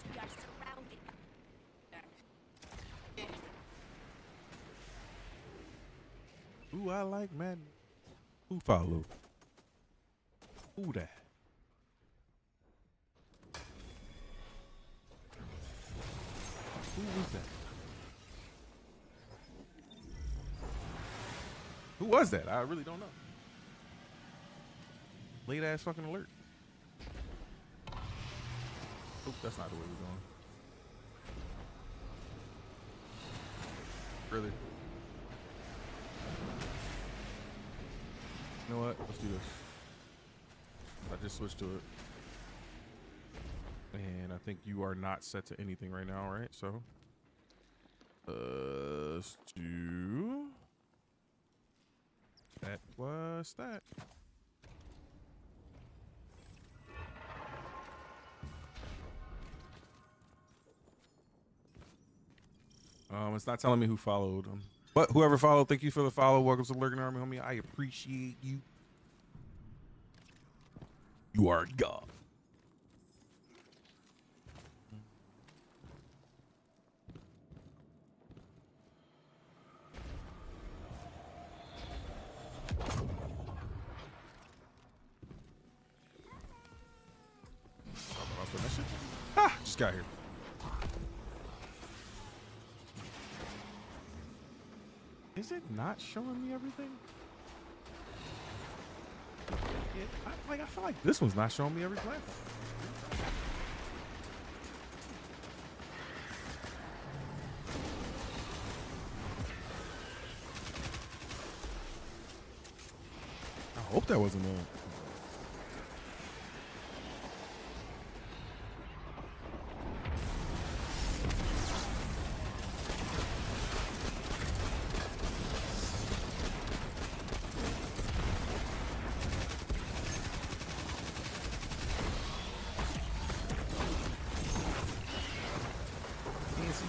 Ooh, I like man. Who follow? Who that? Who was that? Who was that? I really don't know. Late ass fucking alert. Oop, that's not the way we're going. Really? You know what? Let's do this. I just switched to it. And I think you are not set to anything right now, right? So Let's do that plus that. It's not telling me who followed him. But whoever followed, thank you for the follow. Welcome to the Lurking Army, homie. I appreciate you. You are God. Ah, just got here. Is it not showing me everything? I feel like this one's not showing me every platform. I hope that wasn't on.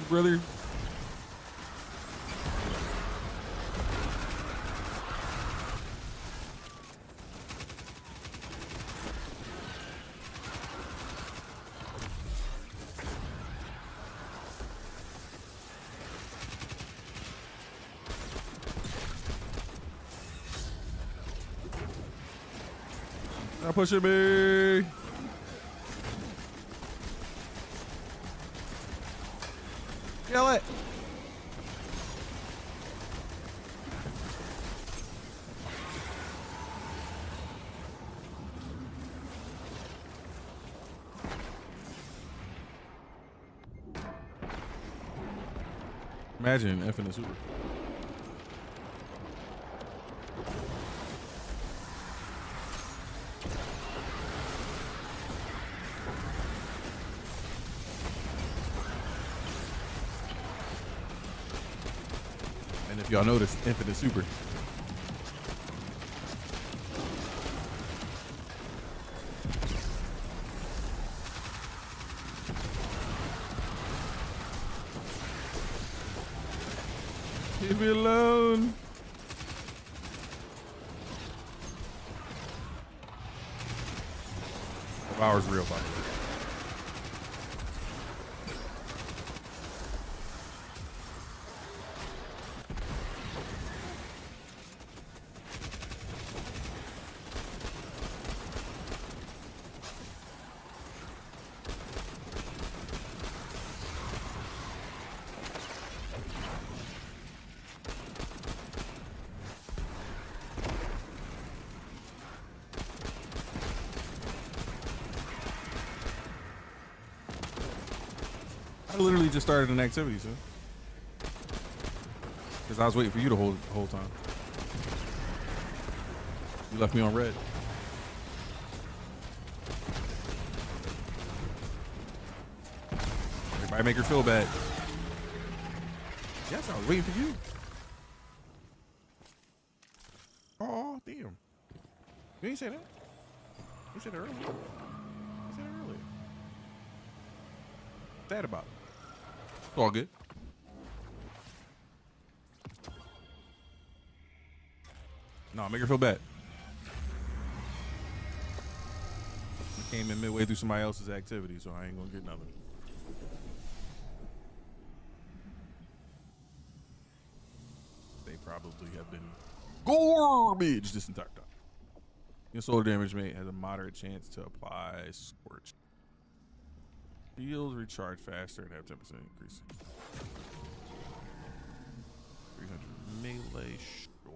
Brother. Stop pushing me. Kill it. Imagine infinite super. If y'all notice, infinite super. Leave me alone. Hours real, by the way. I literally just started an activity, sir. Because I was waiting for you the whole time. You left me on red. Everybody make her feel bad. Yes, I was waiting for you. Oh, damn. You didn't say that. You said it earlier. You said it earlier. Sad about it. It's all good. No, make her feel bad. I came in midway through somebody else's activity, so I ain't gonna get nothing. They probably have been garbage this entire time. Your solar damage mate has a moderate chance to apply scorch. Shields recharge faster and have 10% increase. 300 melee, sure.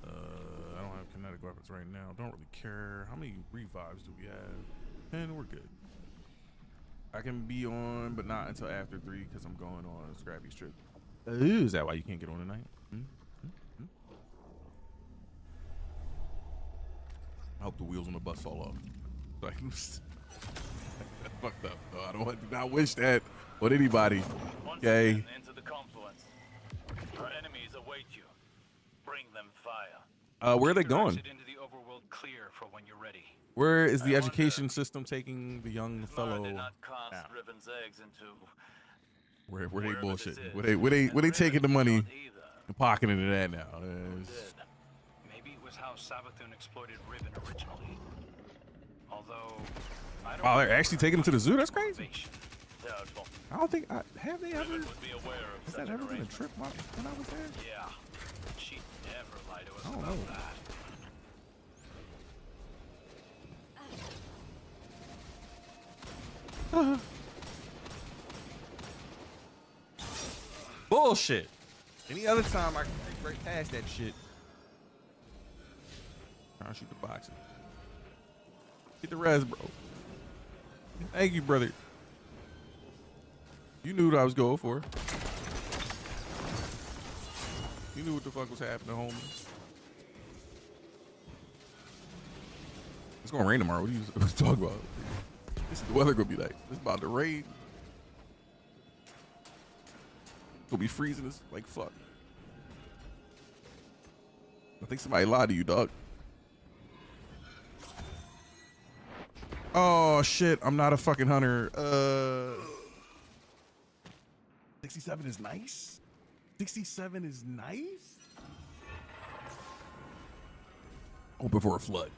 I don't have kinetic weapons right now. Don't really care. How many revives do we have? 10, we're good. I can be on, but not until after 3 because I'm going on a Scrappy trip. Is that why you can't get on tonight? I hope the wheels on the bus fall off. Like, fucked up. I do not wish that on anybody. Okay. Into the confluence. Our enemies await you. Bring them fire. Where are they going? Exit into the overworld clear for when you're ready. Where is the education system taking the young fellow Did not cast now? Riven's eggs into Where they wherever this bullshitting? is. Where they taking the money Either. and pocketing it at now? Maybe it was how Savathun exploited Riven originally. Although I don't Oh, they're actually taking him to the zoo? That's crazy. Doubtful. I don't think have they ever. Riven would be aware of Has such that an ever been a arrangement. trip when I was there? Yeah. She'd never lie to us I don't about know. that. Bullshit. Any other time I can break right past that shit. Trying to shoot the boxer. Get the res, bro. Thank you, brother. You knew what I was going for. You knew what the fuck was happening, homie. It's gonna rain tomorrow. What are you talking about? This is the weather gonna be like. It's about to rain. Gonna be freezing us like fuck. I think somebody lied to you, dog. Oh shit, I'm not a fucking hunter. 67 is nice. 67 is nice. Hoping for a flood.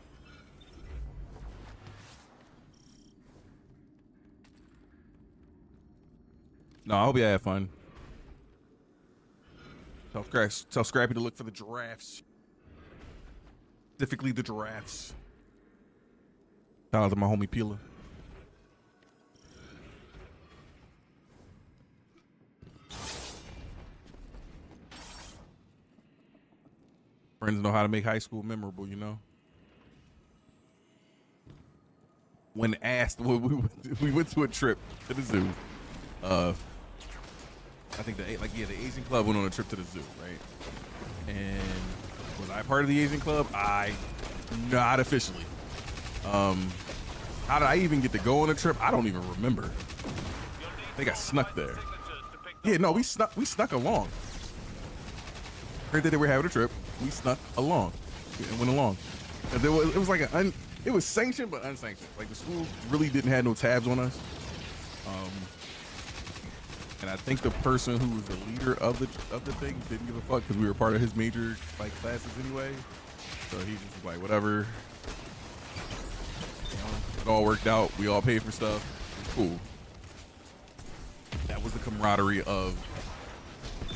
No, I hope you had fun. Tell Scrappy to look for the giraffes. Specifically the giraffes. Shout out to my homie Pila. Friends know how to make high school memorable, you know? When asked, we went to a trip to the zoo. I think the Asian club went on a trip to the zoo, right? And was I part of the Asian club? Not officially. How did I even get to go on a trip? I don't even remember. I think I snuck there. Yeah, no, we snuck along. Heard that they were having a trip. We snuck along and went along. And it was like it was sanctioned but unsanctioned. Like the school really didn't have no tabs on us. And I think the person who was the leader of the thing didn't give a fuck because we were part of his major like classes anyway. So he just was like, whatever. You know, it all worked out. We all paid for stuff. It was cool. That was the camaraderie of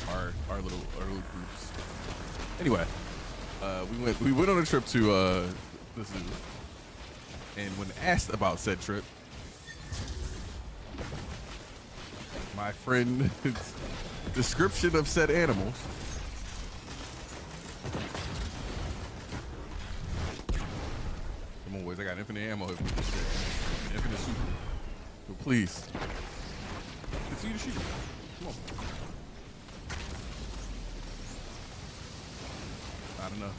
our little groups. Anyway, we went on a trip to the zoo, and when asked about said trip, my friend's description of said animals. Come on, boys! I got infinite ammo. Infinite super. So please, it's you to shoot. Come on. Not enough.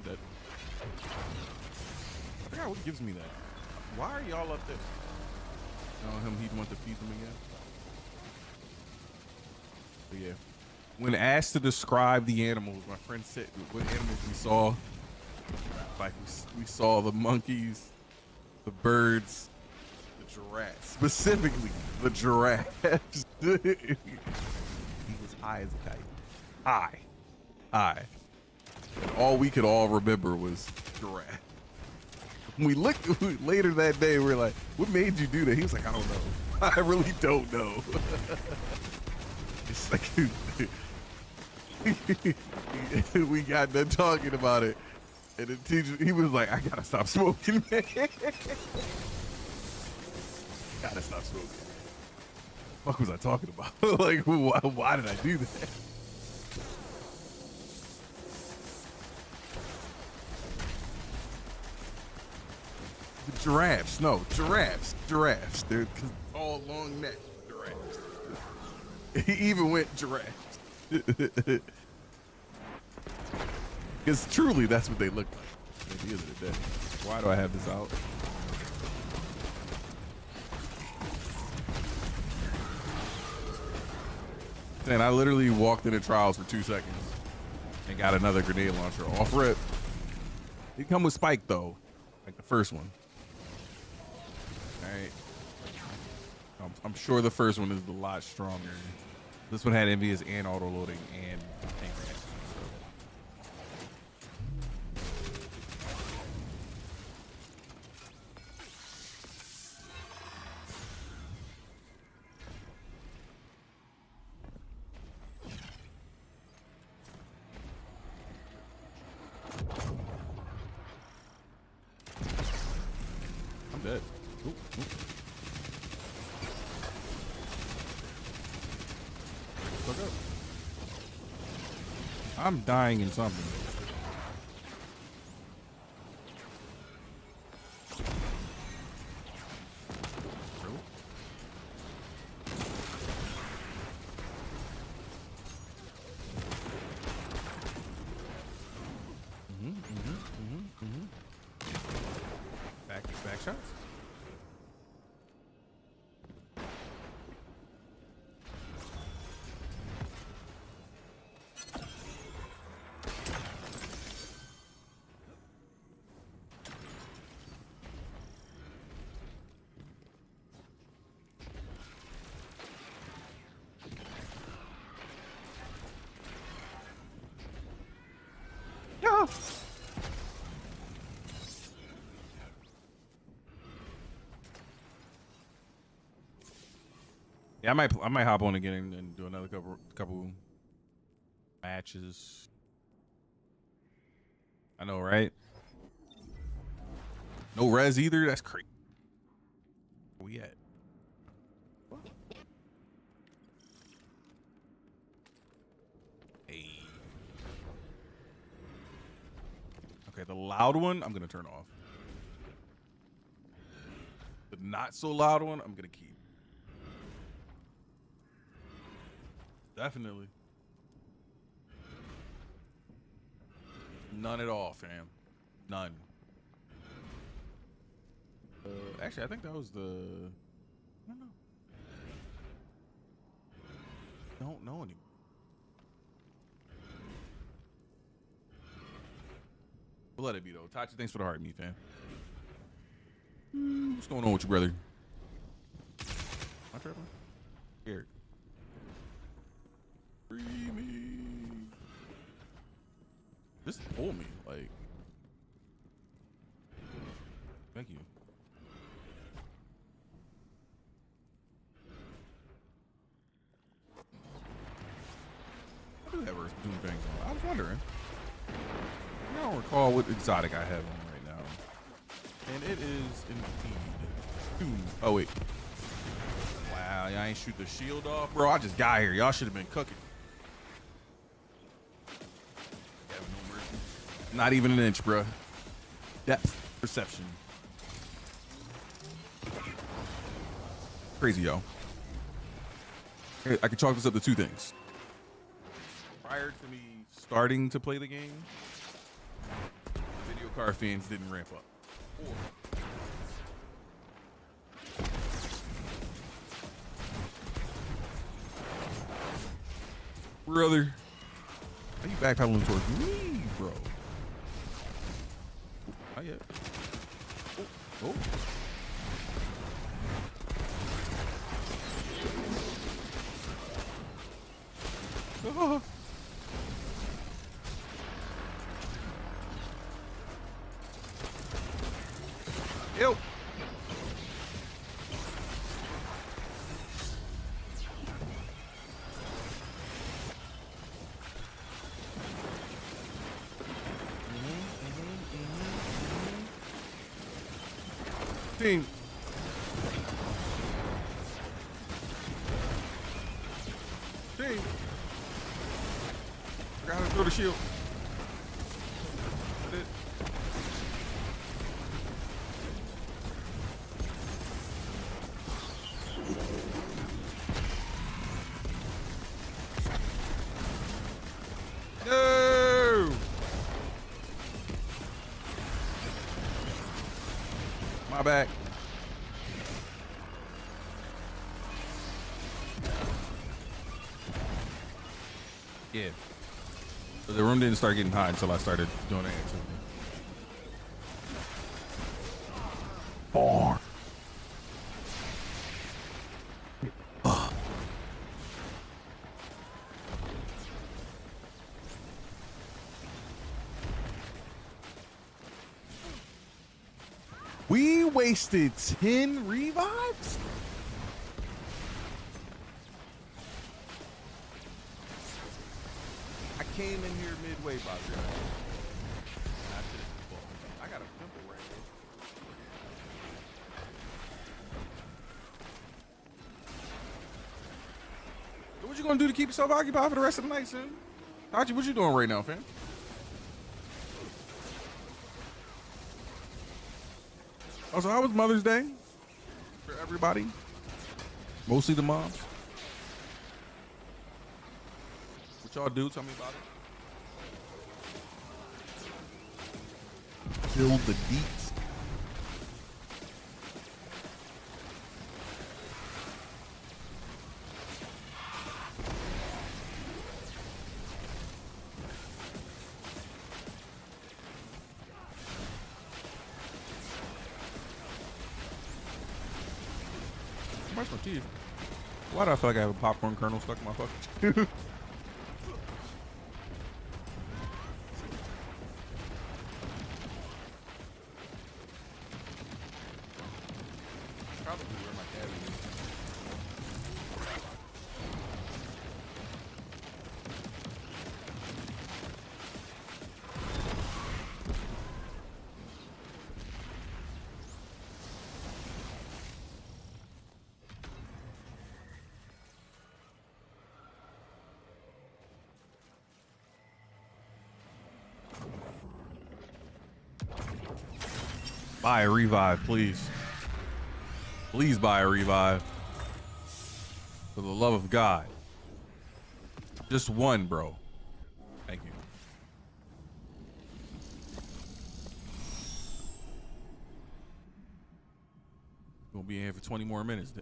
That. I forgot what gives me that. Why are y'all up there? Telling him he'd want to feed them again. But yeah. When asked to describe the animals, my friend said what animals we saw. Like we saw the monkeys, the birds, the giraffes. Specifically, the giraffes. He was high as a kite. High. And all we could all remember was giraffe. When we looked later that day, we were like, what made you do that? He was like, I don't know. I really don't know. It's like we got done talking about it. And the teacher, he was like, I gotta stop smoking, man. Gotta stop smoking. What was I talking about? Like, why did I do that? The giraffes, no, giraffes. They're all long neck giraffes. He even went giraffes. Because truly, that's what they look like at the end of the day. Why do I have this out? Man, I literally walked into trials for 2 seconds and got another grenade launcher off rip. It come with spike though, like the first one. All right. I'm sure the first one is a lot stronger. This one had envious and auto loading and tank reaction. I'm dead. Oop, oop. Fuck up. I'm dying in something. Really? Back shots. Yeah. Yeah, I might hop on again and do another couple matches. I know, right? No res either. That's crazy. Where we at? Hey. Okay, the loud one I'm gonna turn off. The not so loud one I'm gonna keep. Definitely. None at all, fam. None. Actually, I think that was the... I don't know anymore. We'll let it be, though. Tachi, thanks for the heart, me, fam. What's going on with you, brother? Am I tripping? Here. Free me. Just pull me, like. Thank you. I do have a Doom thing on. I was wondering. I don't recall what exotic I have on right now. And it is indeed Doom. Oh, wait. Wow, y'all ain't shoot the shield off? Bro, I just got here. Y'all should have been cooking. Not even an inch, bro. Depth perception. Crazy, yo. I can chalk this up to two things. Prior to me starting to play the game, video card fans didn't ramp up. Brother, are you backpedaling towards me, bro? Not yet. Oh. Oh. Ew. Team. Team. I gotta throw the shield. That's it. No. bad. Yeah. So the room didn't start getting hot until I started doing that activity. Bar. We wasted 10 revives? I came in here midway, Bobby. I got a pimple right here. So what you gonna do to keep yourself occupied for the rest of the night, son? Hachi, what you doing right now, fam? Also, how was Mother's Day for everybody? Mostly the moms. What y'all do? Tell me about it. Build the deets. Brush my teeth. Why do I feel like I have a popcorn kernel stuck in my fucking tooth? Probably where my cabinet is. Buy a revive, please. Please buy a revive. For the love of God. Just one, bro. Thank you. We'll be in here for 20 more minutes.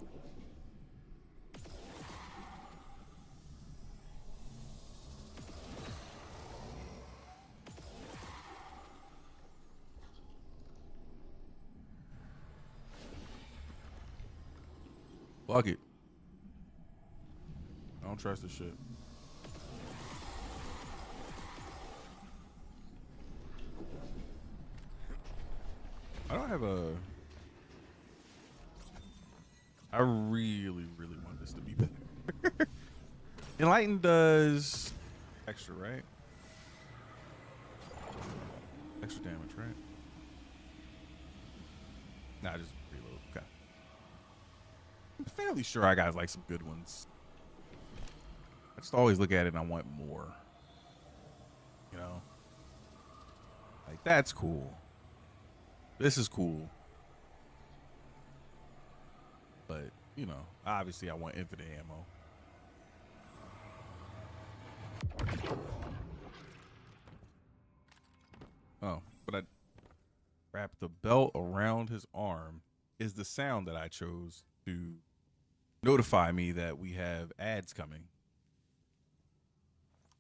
Fuck it. I don't trust this shit. I don't have a... I really, really want this to be better. Enlighten does extra, right? Extra damage, right? Nah, just reload. Okay. I'm fairly sure I got like some good ones. I just always look at it and I want more. You know? Like, that's cool. This is cool. But, you know, obviously I want infinite ammo. Oh, but I wrap the belt around his arm is the sound that I chose to notify me that we have ads coming.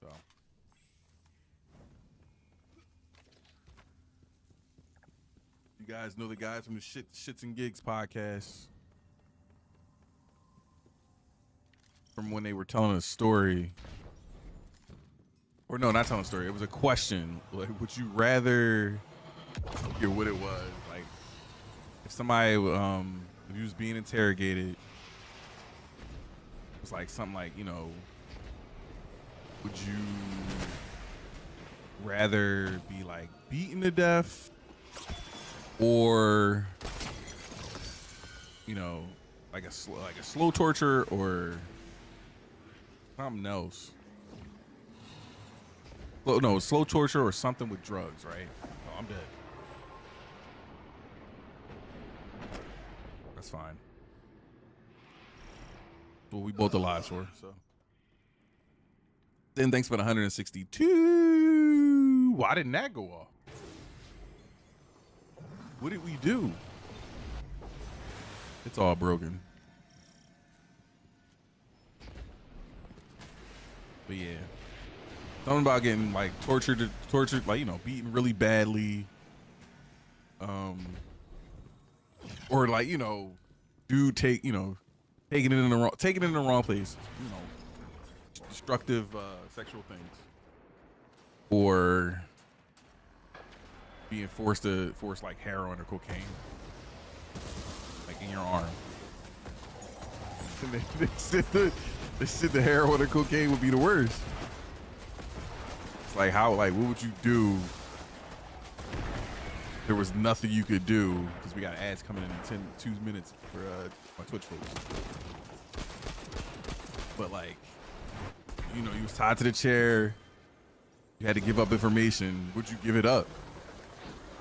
So. You guys know the guys from the Shits and Gigs podcast. From when they were telling a story. Or no, not telling a story. It was a question. Like, would you rather hear what it was? Like, if somebody, if you was being interrogated, it was like something like, you know, would you rather be like beaten to death or, you know, like a slow torture or something else? Well, no, slow torture or something with drugs, right? Oh, I'm dead. That's fine. Well, we both alive for, so. Then thanks for the 162. Why didn't that go off? What did we do? It's all broken. But yeah, something about getting like tortured, like, you know, beaten really badly, or like, you know, dude taking it in the wrong place, you know, destructive sexual things, or being forced like heroin or cocaine, like in your arm. They said the heroin or cocaine would be the worst. It's like, how, like, what would you do? There was nothing you could do because we got ads coming in 2 minutes for my Twitch folks. But like, you know, you was tied to the chair. You had to give up information. Would you give it up?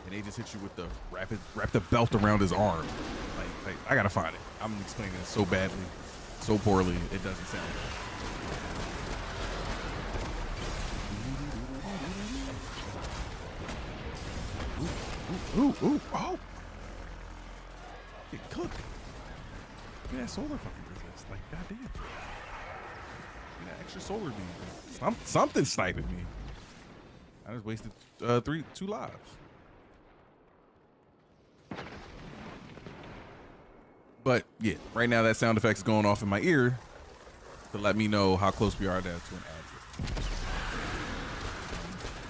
And they just hit you with the wrap the belt around his arm. Like I gotta find it. I'm explaining it so badly, so poorly, it doesn't sound good. Ooh, oh! It cooked. Look at that solar fucking resist. Like, goddamn. Look at that extra solar beam. Something sniping me. I just wasted 2 lives. But yeah, right now that sound effect is going off in my ear to let me know how close we are to an ad break.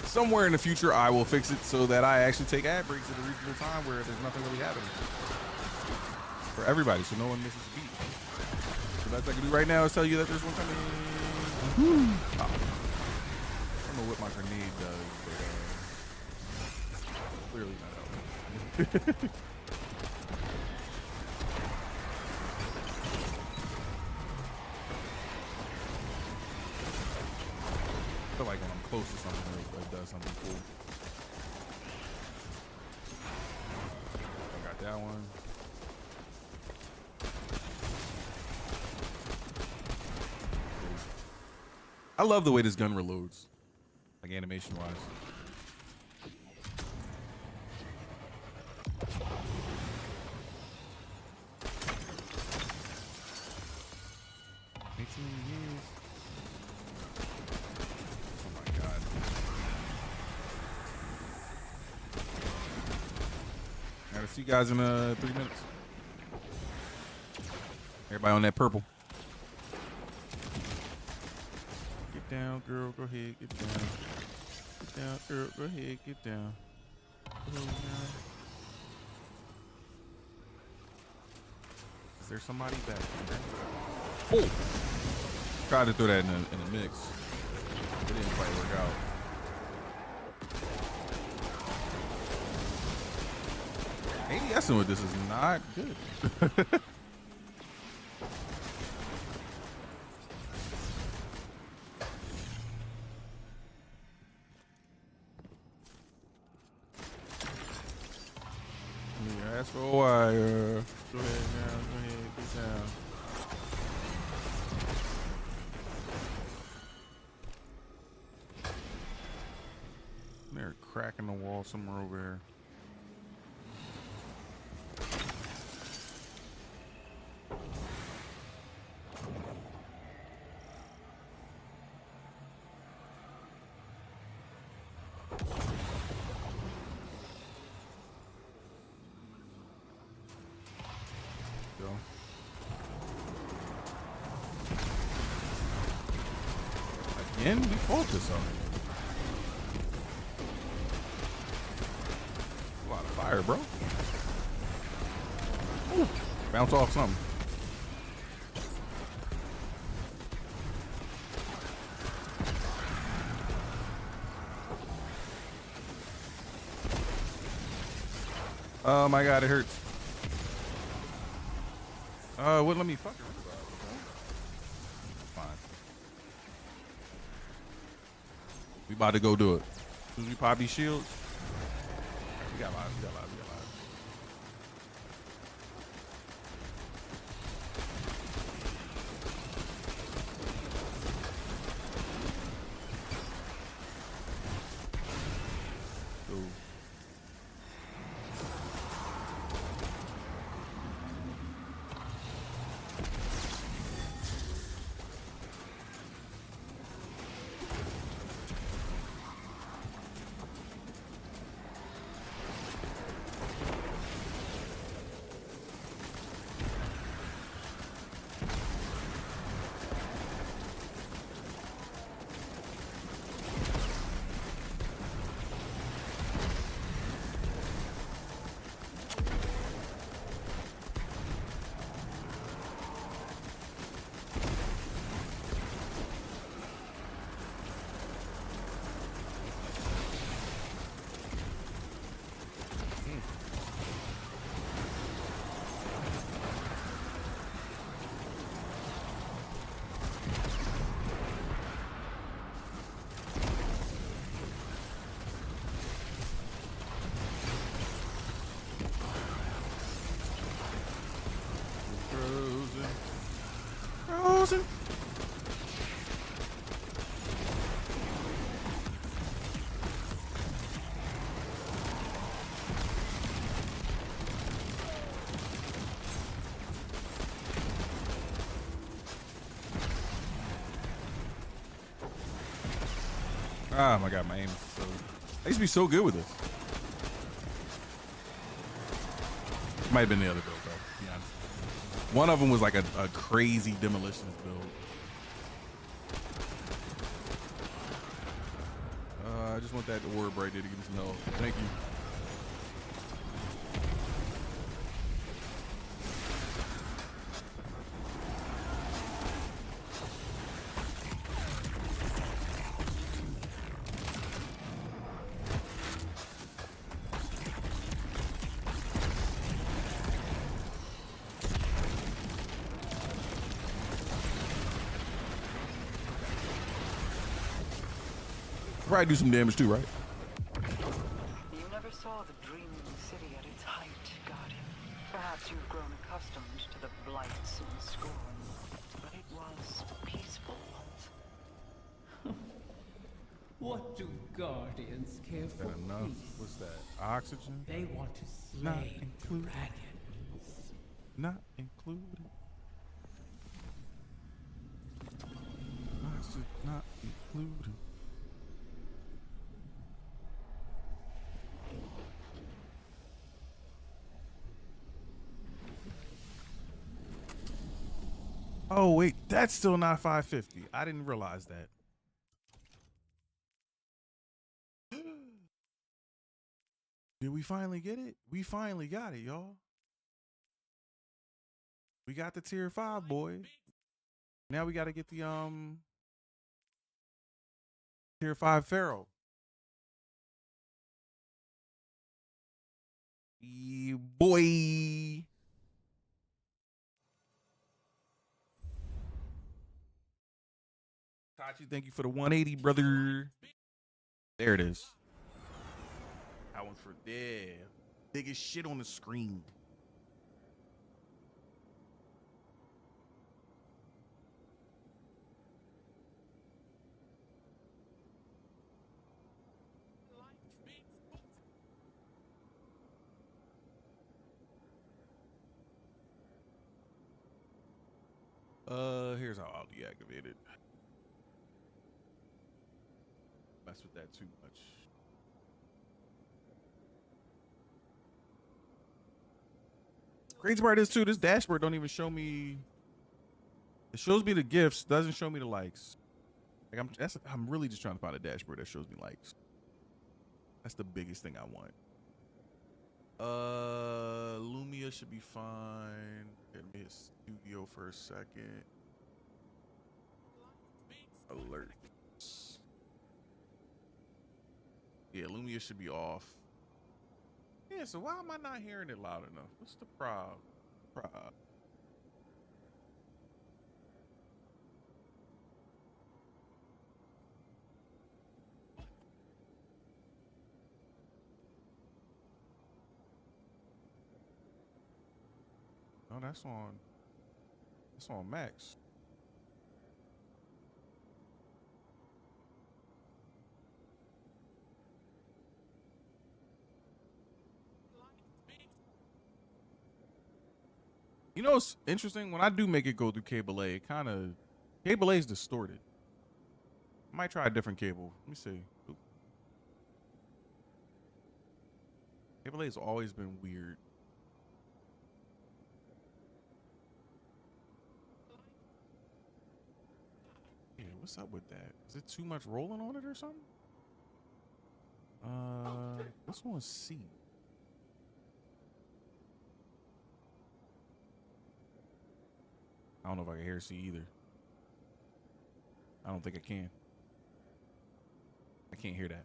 Somewhere in the future, I will fix it so that I actually take ad breaks at a reasonable time where there's nothing really happening for everybody, so no one misses a beat. The best I can do right now is tell you that there's one coming. Oh. I don't know what my grenade does, but clearly not helping. I feel like when I'm close to something, it does something cool. I got that one. I love the way this gun reloads, like animation wise. See you guys in 3 minutes. Everybody on that purple. Get down, girl. Go ahead. Get down. Get down, girl. Go ahead. Get down. Go down. Is there somebody back there? Oh! Tried to throw that in a mix. It didn't quite work out. ADSing with this is not good. Ask for a wire. Go ahead now. Go ahead. Get down. They're a crack in the wall somewhere over here. Again, we fought this already. A lot of fire, bro. Ooh, bounce off something. Oh my god, it hurts. Wouldn't let me fucking revive. Fine. We about to go do it. As soon as we pop these shields. We got lives, we got lives, we got lives. crossing? Oh my god, my aim is so... I used to be so good with this. Might have been the other build, though, to be honest. One of them was like a crazy demolitions build. I just want that orb right there to give me some health. Thank you. Probably do some damage too, right? You never saw the dreaming city at its height, Guardian. Perhaps you've grown accustomed to the blights and scorn, but it was peaceful once. What do Guardians care for? Enough. What's that? Oxygen? They want to slay Not included. dragons. Not included. Oxygen not included. Oh wait, that's still not 550. I didn't realize that. Did we finally get it? We finally got it, y'all. We got the tier 5, boys. Now we got to get the tier 5 Pharaoh. Yeah, boy. Tachi, thank you for the 180, brother. There it is. That one's for there. Biggest shit on the screen. Here's how I'll deactivate it. Mess with that too much. Crazy part is too, this dashboard don't even show me. It shows me the gifts, doesn't show me the likes. Like I'm really just trying to find a dashboard that shows me likes. That's the biggest thing I want. Lumia should be fine. Let me hit studio for a second. Alerts. Yeah, Lumia should be off. Yeah, so why am I not hearing it loud enough? What's the problem? No, that's on max. You know, it's interesting when I do make it go through cable A, cable A is distorted. I might try a different cable. Let me see. Oop. Cable A has always been weird. Yeah, what's up with that? Is it too much rolling on it or something? Let's want to see. I don't know if I can hear C either. I don't think I can. I can't hear that.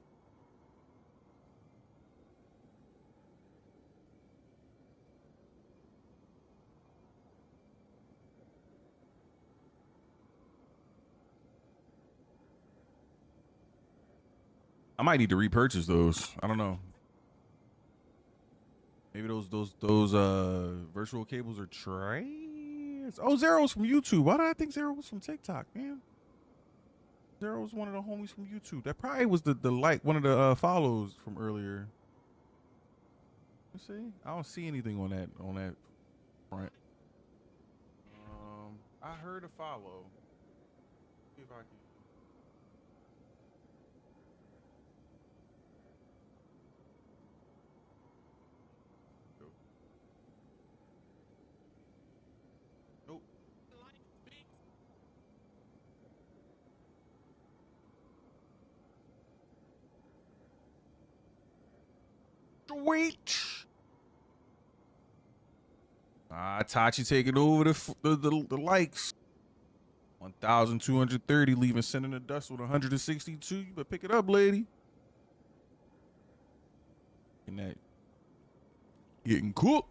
I might need to repurchase those. I don't know. Maybe those virtual cables are trash. Yes. Oh, Zero's from YouTube. Why did I think Zero was from TikTok, man? Zero was one of the homies from YouTube. That probably was the like one of the follows from earlier. You see? I don't see anything on that front. I heard a follow. See if I can. Nope. Sweet. Tachi taking over the likes. 1,230, leaving Sending the Dust with 162. You better pick it up, lady. And that getting cooked.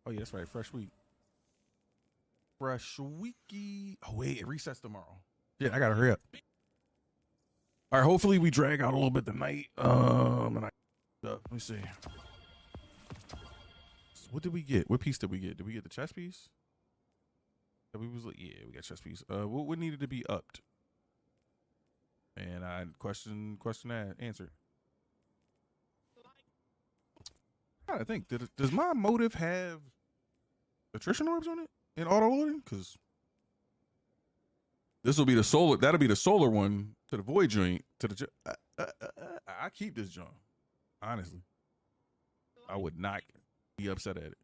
Oh yeah, that's right. Fresh week. Fresh weeky. Oh wait, it resets tomorrow. Yeah, I gotta hurry up. All right, hopefully we drag out a little bit tonight. Let me see. So what did we get? What piece did we get? Did we get the chess piece? Yeah, we got chess piece. What needed to be upped? And I question answered. I think does my motive have attrition orbs on it in auto loading? Because this will be the solar. That'll be the solar one to the void joint. To the I keep this joint. Honestly, I would not be upset at it.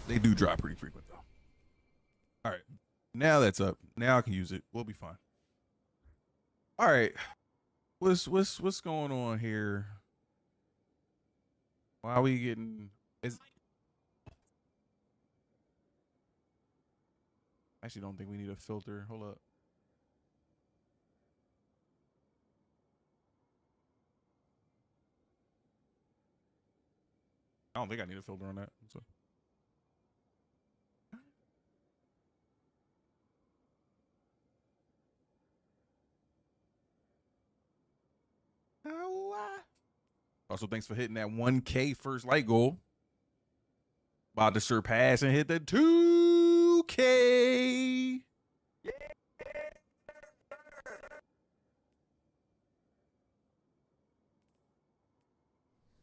They do drop pretty frequent though. All right, now that's up. Now I can use it. We'll be fine. All right, what's going on here? Why are we getting? I actually don't think we need a filter. Hold up. I don't think I need a filter on that. So. Also, thanks for hitting that 1K first like goal. About to surpass and hit the 2K. Yeah.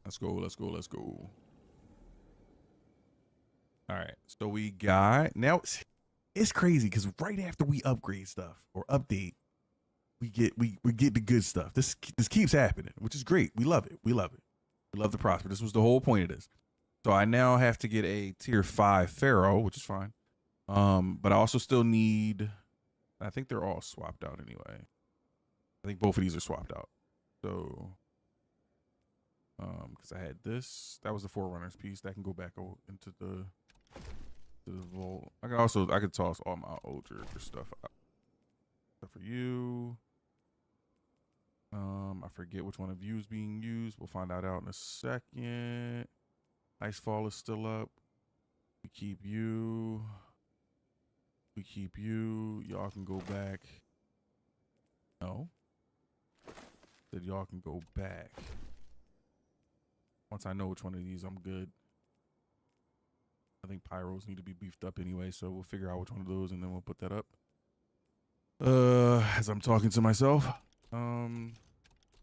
Let's go. All right. So we got now it's crazy because right after we upgrade stuff or update, we get the good stuff. This keeps happening, which is great. We love it. We love the prosper. This was the whole point of this. So I now have to get a tier 5 Pharaoh, which is fine. But I also still need. I think they're all swapped out anyway. I think both of these are swapped out. So, because I had this, that was the Forerunners piece that can go back into the vault. I could toss all my old Jericho stuff out. Except for you. I forget which one of you is being used. We'll find out in a second. Icefall is still up. We keep you. Y'all can go back. No. Said y'all can go back. Once I know which one of these, I'm good. I think pyros need to be beefed up anyway, so we'll figure out which one of those and then we'll put that up. As I'm talking to myself.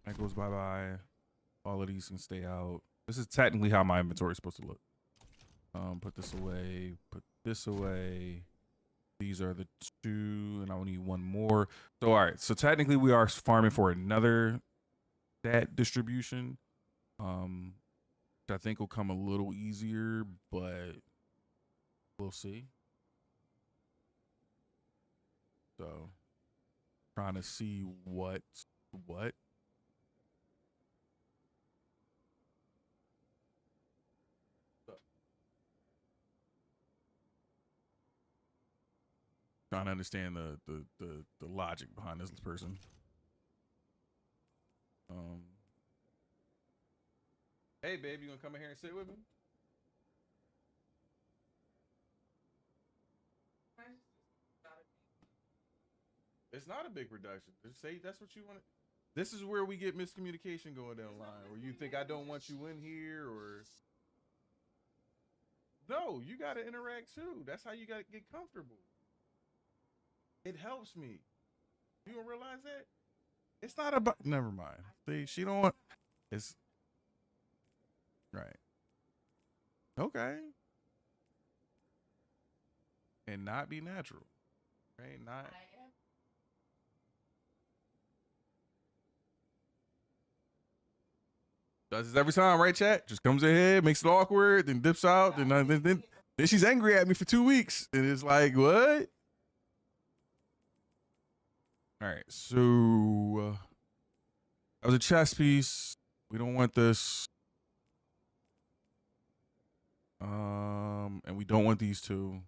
That goes bye-bye. All of these can stay out. This is technically how my inventory is supposed to look. Put this away. Put this away. These are the 2, and I will need 1 more. So, all right. So, technically, we are farming for another stat distribution. Which I think will come a little easier, but we'll see. So, trying to see what. Trying to understand the logic behind this person. Hey, babe, you gonna come in here and sit with me? It's not a big reduction. Just say that's what you want. This is where we get miscommunication going down the line, where you think I don't want you in here, or no, you got to interact too. That's how you got to get comfortable. It helps me. You don't realize that? It's not about. Never mind. See, she don't want. It's right. Okay. And not be natural, right? Not. Does this every time, right, chat? Just comes ahead, makes it awkward, then dips out, then she's angry at me for 2 weeks, and it's like, what? All right, so that was a chess piece. We don't want this, and we don't want these two.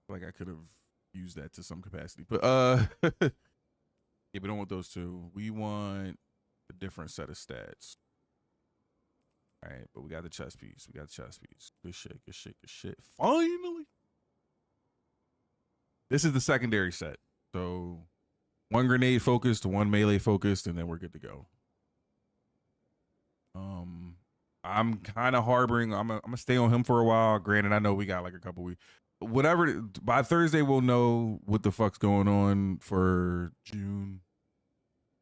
Like I could have used that to some capacity, but yeah, we don't want those two. We want a different set of stats. All right, but we got the chess piece. We got the chess piece. Good shit, good shit, good shit. Finally. This is the secondary set. So 1 grenade focused, 1 melee focused, and then we're good to go. I'm kind of harboring. I'm gonna stay on him for a while. Granted, I know we got like a couple weeks. Whatever, by Thursday we'll know what the fuck's going on for June,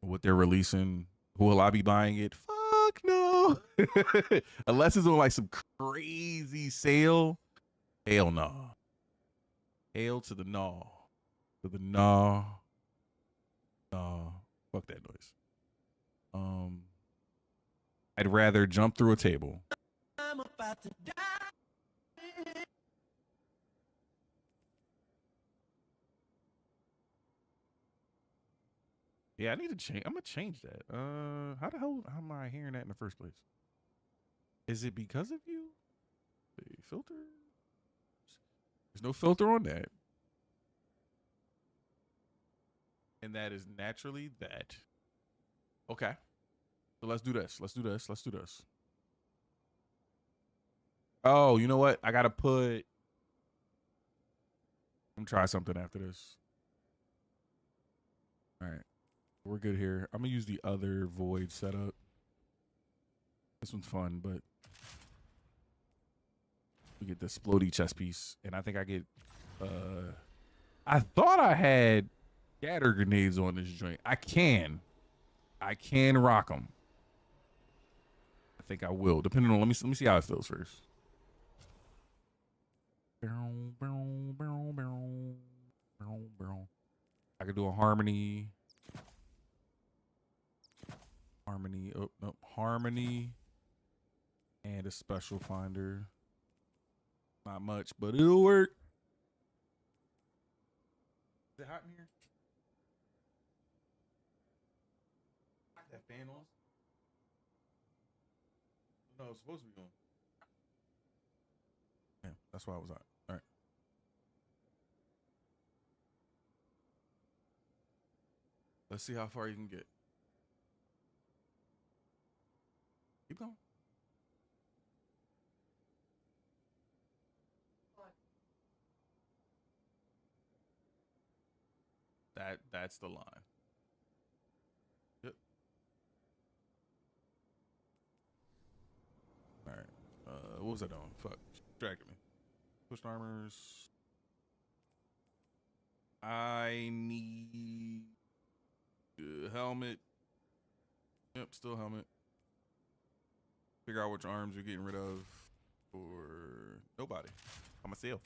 what they're releasing. Will I be buying it? Fuck no. Unless it's on like some crazy sale. Hell no. Hail to the no. To the no. No. Fuck that noise. I'd rather jump through a table. I'm about to die. Yeah, I need to change. I'm gonna change that. How the hell am I hearing that in the first place? Is it because of you? The filter? There's no filter on that. And that is naturally that. Okay. So let's do this. Let's do this. Let's do this. Oh, you know what? I gotta put. I'm gonna try something after this. All right. We're good here. I'm gonna use the other void setup. This one's fun, but we get the explodey chess piece, and I think I get. I thought I had scatter grenades on this joint. I can rock them. I think I will, depending on. Let me see how it feels first. I could do a harmony. Oh no, harmony and a special finder. Not much, but it'll work. Is it hot in here? That fan on? No, it's supposed to be on. Yeah, that's why I was on. All right. Let's see how far you can get. Keep going. That's the line. Yep. All right. What was I doing? Fuck. Distracted me. Pushed armors. I need helmet. Yep, still helmet. Figure out which arms you're getting rid of for nobody. By myself.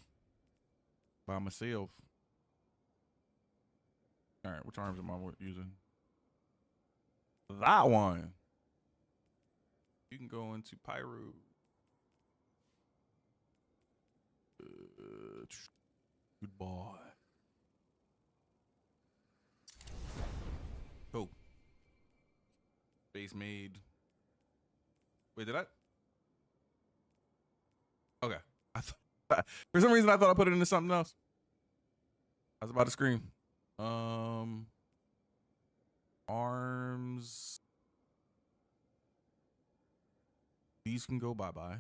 By myself. All right, which arms am I using? That one. You can go into Pyro. Goodbye. Oh. Base made. Wait, did I? Okay. For some reason, I thought I put it into something else. I was about to scream. Arms. These can go bye-bye.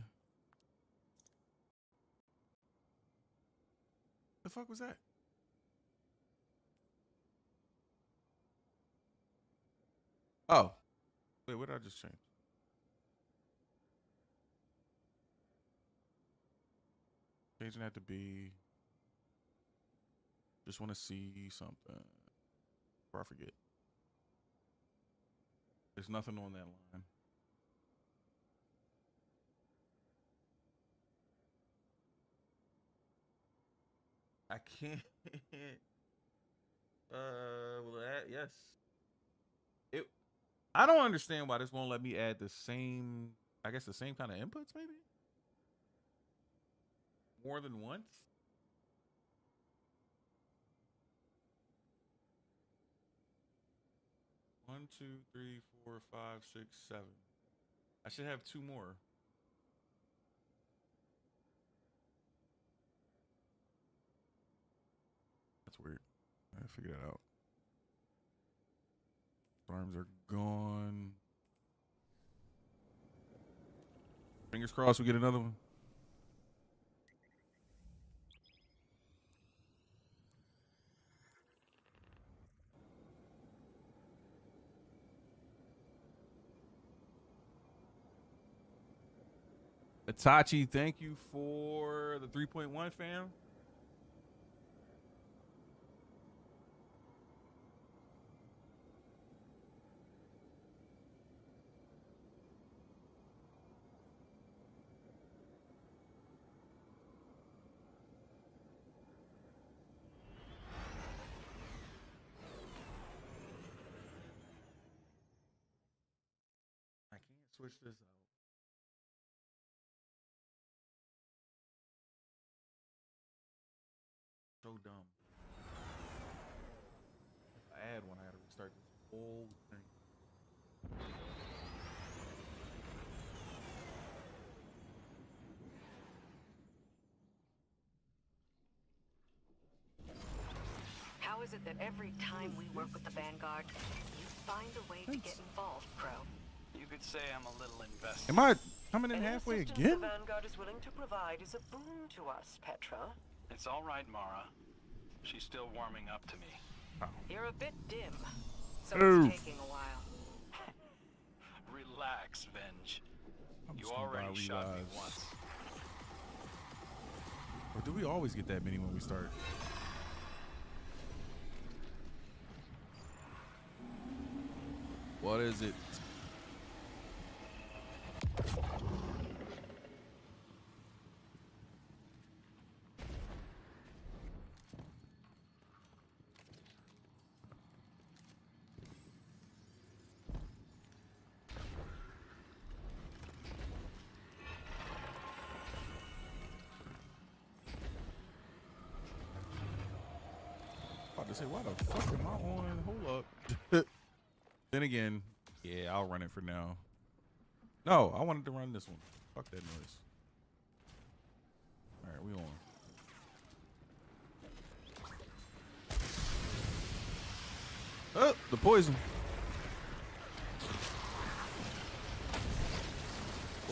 The fuck was that? Oh. Wait, what did I just change? Changing that to B. Just want to see something. Before I forget. There's nothing on that line. I can't. Well, that, yes. I don't understand why this won't let me add the same, I guess the same kind of inputs, maybe? More than once? One, two, three, 4, 5, 6, 7. I should have 2 more. That's weird. I gotta figure that out. Arms are gone. Fingers crossed we get another one. Itachi, thank you for the 3.1 fam. I can't switch this out. So dumb. If I add one, I gotta restart this whole thing. How is it that every time we work with the Vanguard, you find a way to get involved, Crow? You could say I'm a little invested. Am I coming in Any halfway assistance again? the Vanguard is willing to provide is a boon to us, Petra. It's all right, Mara. She's still warming up to me. You're a bit dim, so Oof. it's taking a while. Relax, Venge. I'm You just gonna buy already shot me revives. once. Or do we always get that many when we start? What is it? About to say, why the fuck am I on? Hold up. Then again, yeah, I'll run it for now. No, I wanted to run this one. Fuck that noise. All right, we on. Oh, the poison.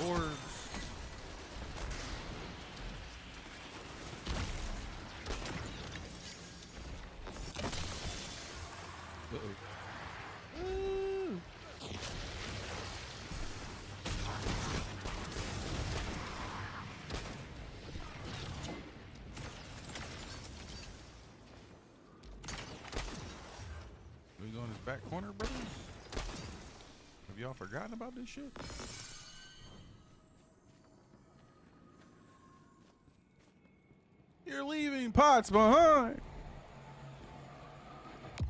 Or we go in his back corner, brothers? Have y'all forgotten about this shit? You're leaving pots behind.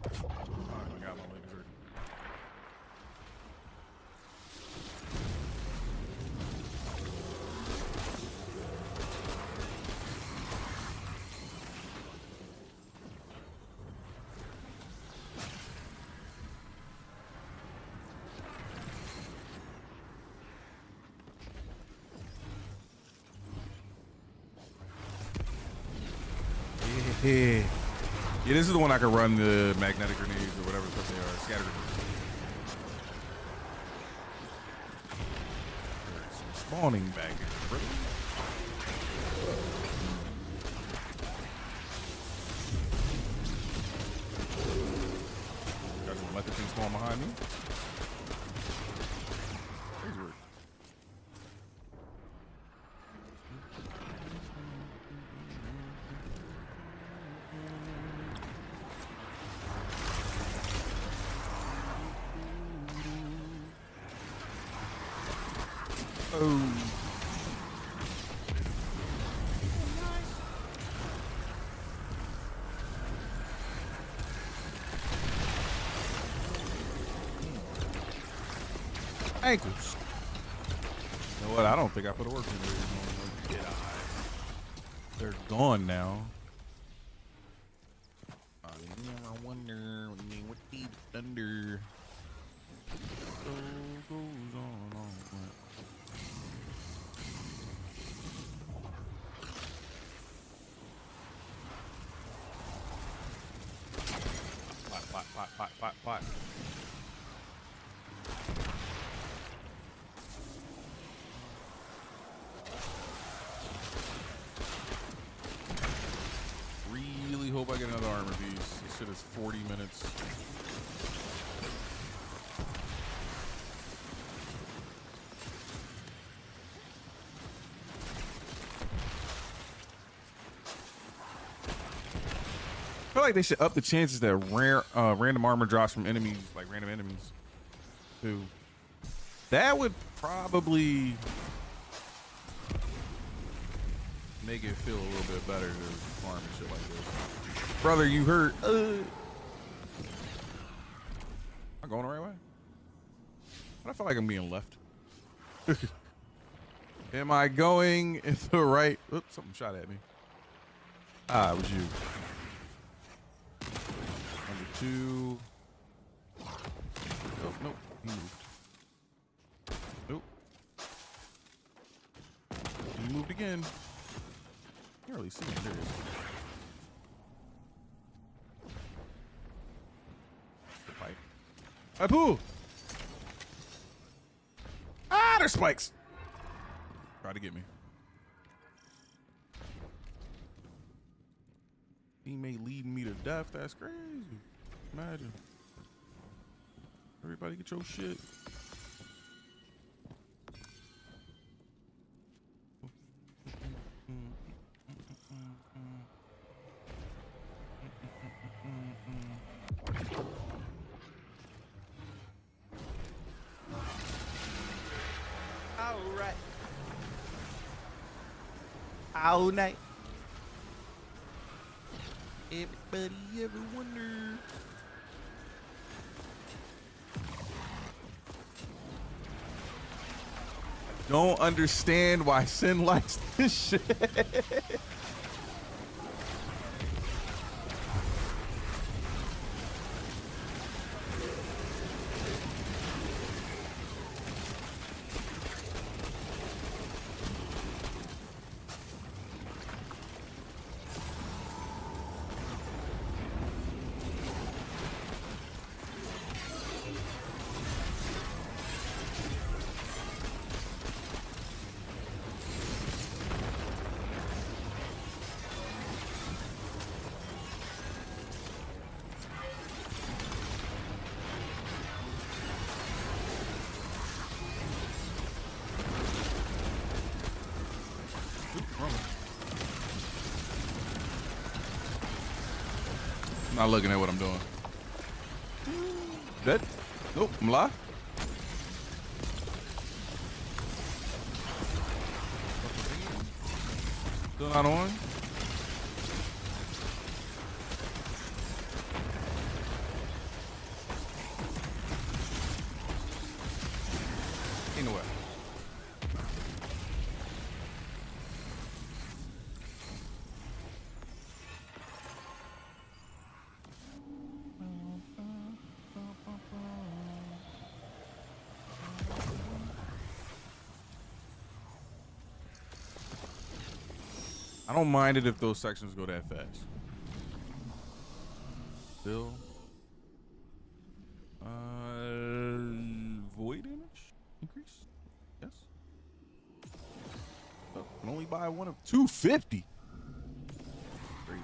Oh my god, my leg is hurting. Yeah. Yeah, this is the one I can run the magnetic grenades or whatever the fuck they are. Scatter grenades. There's some spawning back here, brother. You guys wanna let the thing spawn behind me? Oh. Ankles. You know what? I don't think I put a work in there. They're gone now. I wonder what the thunder goes on. Pot. Really hope I get another armor piece. This shit is 40 minutes. I feel like they should up the chances that random armor drops from enemies, like random enemies, too. That would probably make it feel a little bit better to farm and shit like this. Brother, you hurt. Am I going the right way? I feel like I'm being left. Am I going in the right? Oops, something shot at me. Ah, it was you. Number 2. Oh, nope. He moved. Nope. He moved again. Can't really see him. There he is. The pipe. Apu! Ah, there's spikes. Try to get me. Teammate leading me to death. That's crazy. Imagine. Everybody get your shit. All right. All night. Everybody ever wonder? Don't understand why Sin likes this shit. I'm not looking at what I'm doing. Dead? Nope, I'm live. Still not on. Ain't no way. I don't mind it if those sections go that fast. Still. Void damage increase? Yes. Oh, can only buy one of 250. Great.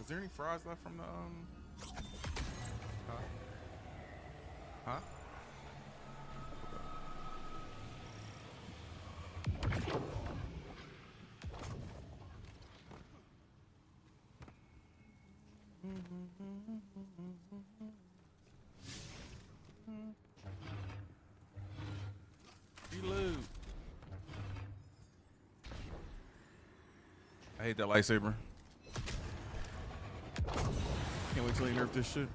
Is there any fries left from the Huh? I hate that lightsaber. Can't wait till they nerf this shit.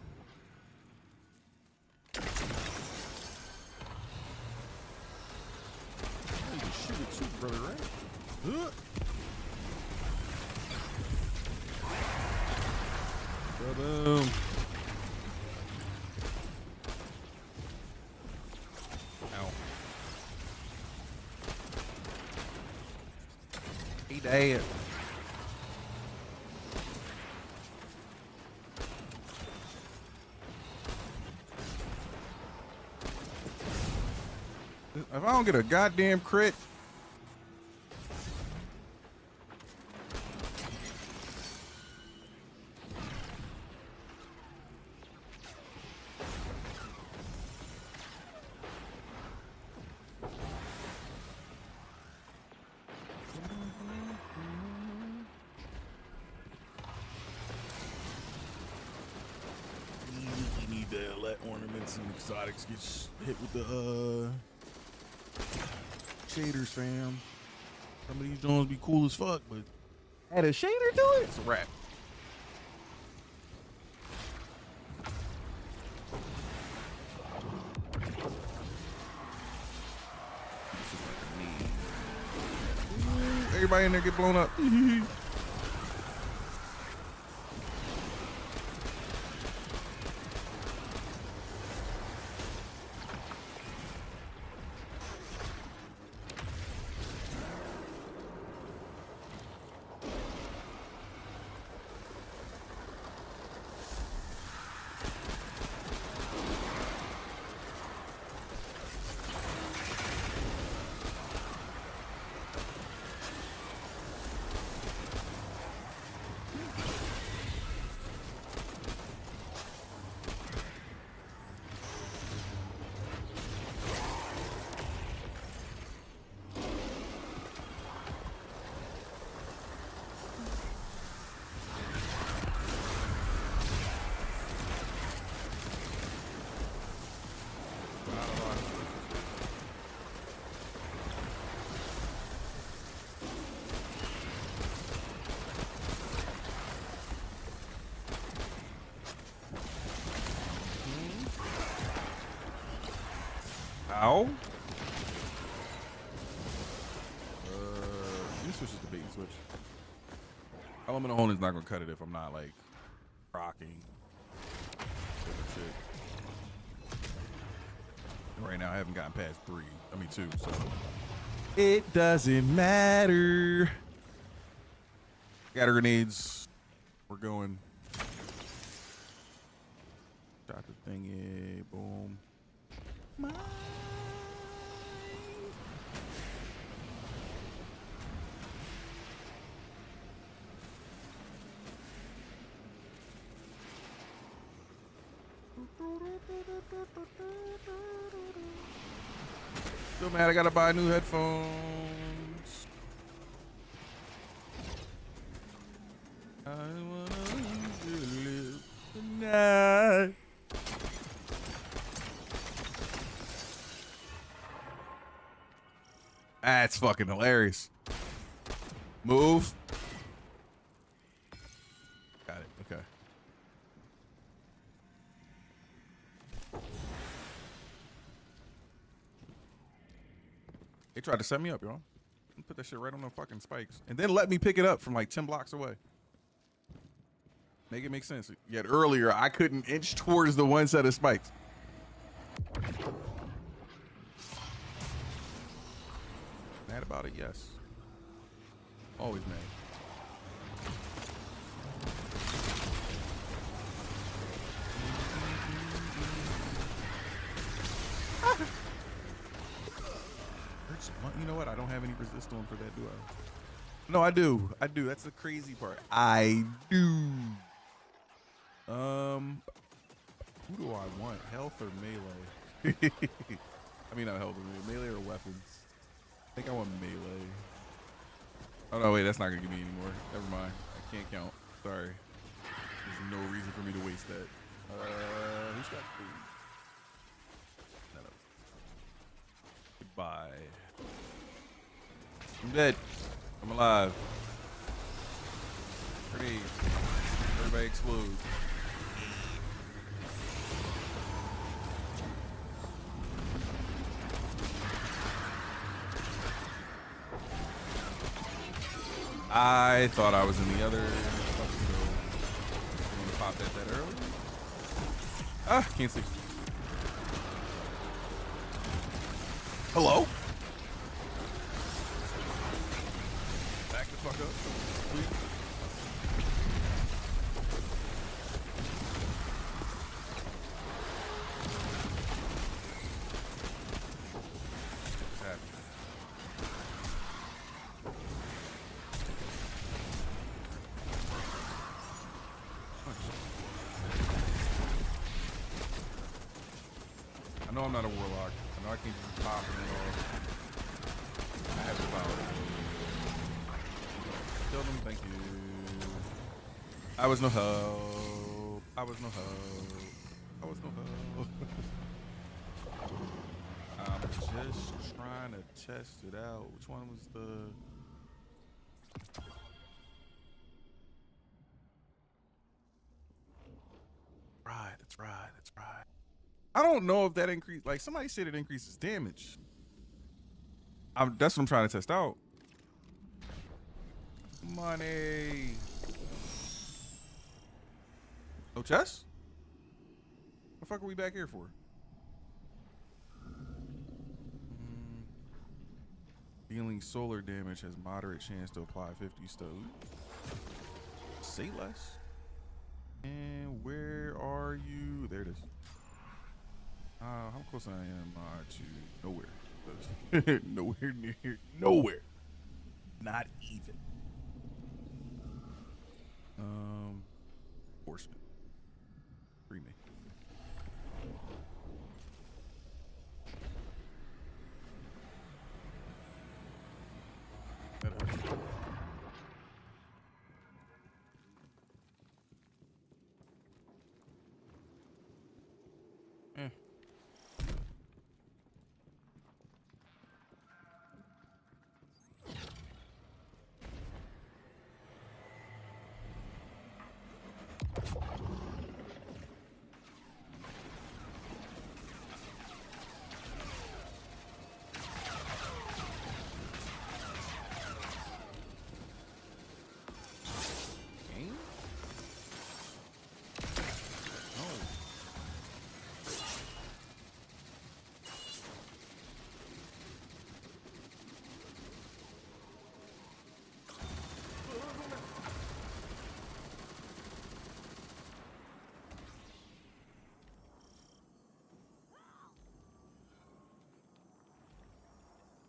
You can shoot it too, brother, right? Boom. Ow. He dead. If I don't get a goddamn crit. You need to let ornaments and exotics get hit with the shaders, fam. Some of these drones be cool as fuck, but add a shader to it, it's a wrap. Ooh, everybody in there get blown up. Ow. This switch is the bait and switch. Elemental Hone is not gonna cut it if I'm not like rocking. Shit. And right now I haven't gotten past 2, so it doesn't matter. Got our grenades. We're going. Shot the thingy. Boom. Still mad I gotta buy new headphones. I wanna live tonight. That's fucking hilarious. Move. Got it. Okay. They tried to set me up, y'all. Put that shit right on the fucking spikes. And then let me pick it up from like 10 blocks away. Make it make sense. Yet earlier, I couldn't inch towards the one set of spikes. Mad about it? Yes. Always mad. You know what? I don't have any resist on for that, do I? No, I do. I do. That's the crazy part. I do. Who do I want? Health or melee? I mean, not health or melee or weapons. I think I want melee. Oh no, wait, that's not gonna give me anymore. Never mind. I can't count. Sorry. There's no reason for me to waste that. Who's got food? No. Goodbye. I'm dead. I'm alive. Grenade. Everybody explodes. I thought I was in the other. I'm gonna pop that early. Ah, can't see. Hello? Back the fuck up, please. What's happening? I know I'm not a warlock. I know I can't just pop it off. I have the power. Kill them, thank you. I was no help. I was no help. I was no help. I'm just trying to test it out. Which one was the... Right, that's right, that's right. I don't know if that increase, like somebody said it increases damage. That's what I'm trying to test out. Money. No chest? What the fuck are we back here for? Dealing solar damage has moderate chance to apply 50 stone. Say less. And where are you? There it is. How close I am to nowhere. Nowhere near. Nowhere. Not even. Portion. Free me. That hurts.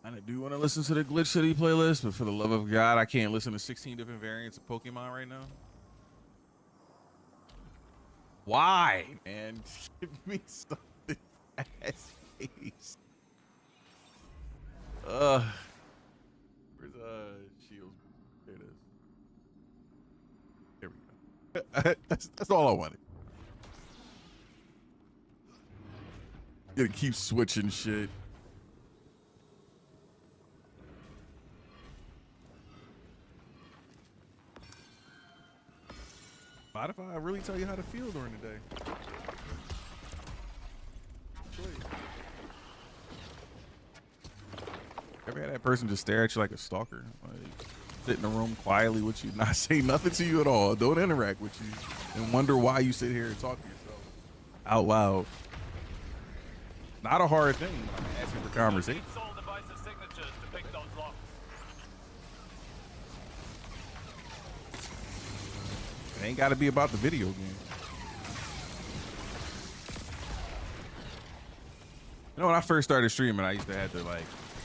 I do want to listen to the Glitch City playlist, but for the love of God, I can't listen to 16 different variants of Pokemon right now. Why, man? Give me something fast-paced. Where's Shields? There it is. There we go. That's all I wanted. Gotta keep switching shit. Spotify, I really tell you how to feel during the day. Ever had that person just stare at you like a stalker? Like, sit in a room quietly with you, not say nothing to you at all, don't interact with you, and wonder why you sit here and talk to yourself out loud. Not a hard thing when I'm asking for conversation. It ain't got to be about the video game. You know, when I first started streaming, I used to have to like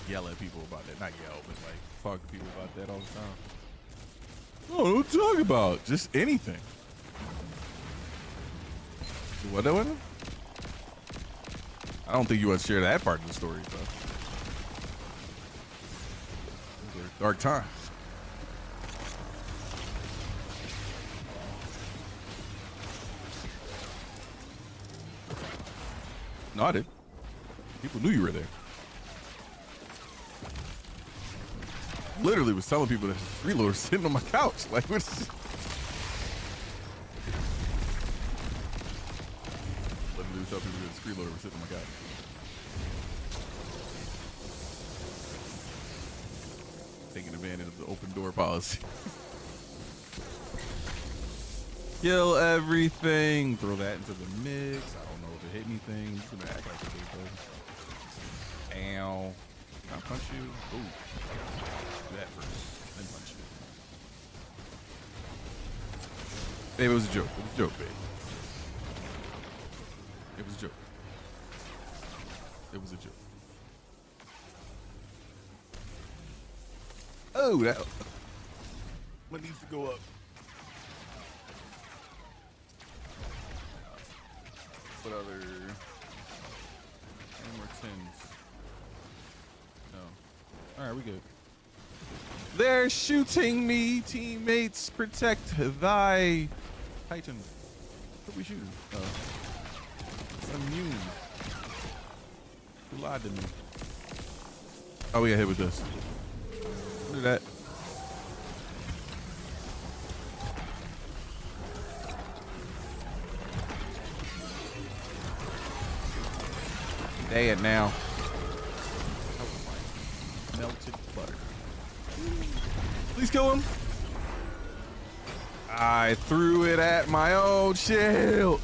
yell at people about that. Not yell, but like talk to people about that all the time. Oh, what you talking about? Just anything. What? I don't think you want to share that part of the story, though. Those are dark times. No, I did. People knew you were there. Literally was telling people that freeloader sitting on my couch. Like, what's freeloader was sitting on my couch. Taking advantage of the open door policy. Kill everything. Throw that into the mix. I don't know if it hit anything. He's gonna act like it did though. Ow. Can I punch you? Ooh. Do that first. Then punch you. Babe, it was a joke. It was a joke, babe. It was a joke. It was a joke. Oh, that one needs to go up. What other? Any more tins? No. All right, we good. They're shooting me, teammates. Protect thy Titan. What are we shooting? Oh. Immune. Who lied to me? Oh, we got hit with this. Look at that. Day it now. Oh my. Melted butter. Please kill him. I threw it at my own shield.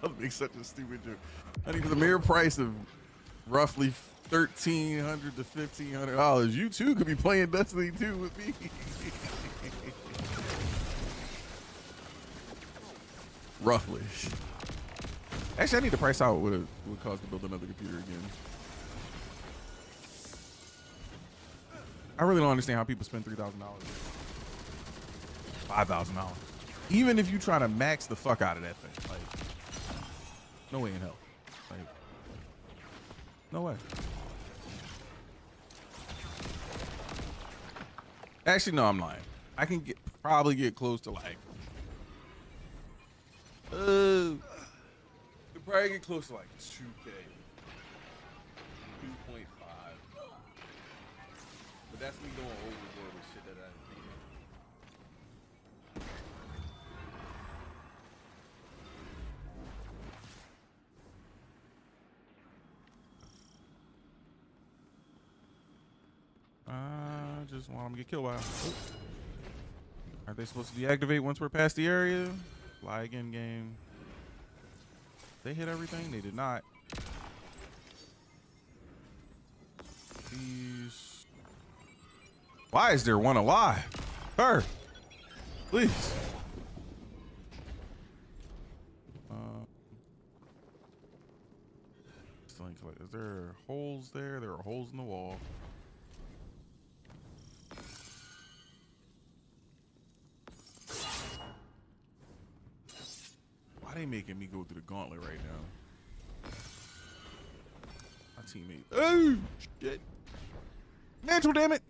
That makes such a stupid joke. Honey, for the mere price of roughly $1,300 to $1,500, you too could be playing Destiny 2 with me. Roughly. Actually, I need to price out what it would cost to build another computer again. I really don't understand how people spend $3,000, $5,000. Even if you try to max the fuck out of that thing, like, no way in hell. Like, no way. Actually, no, I'm lying. I can probably get close to like, could probably get close to like 2K, 2.5. But that's me going overboard with shit that I didn't need. I just want them to get killed by. Aren't they supposed to deactivate once we're past the area? Fly again, game. They hit everything? They did not. Please. Why is there one alive? Her. Please. Is there holes there? There are holes in the wall. Why they making me go through the gauntlet right now? My teammate. Oh shit! Natural, damn it!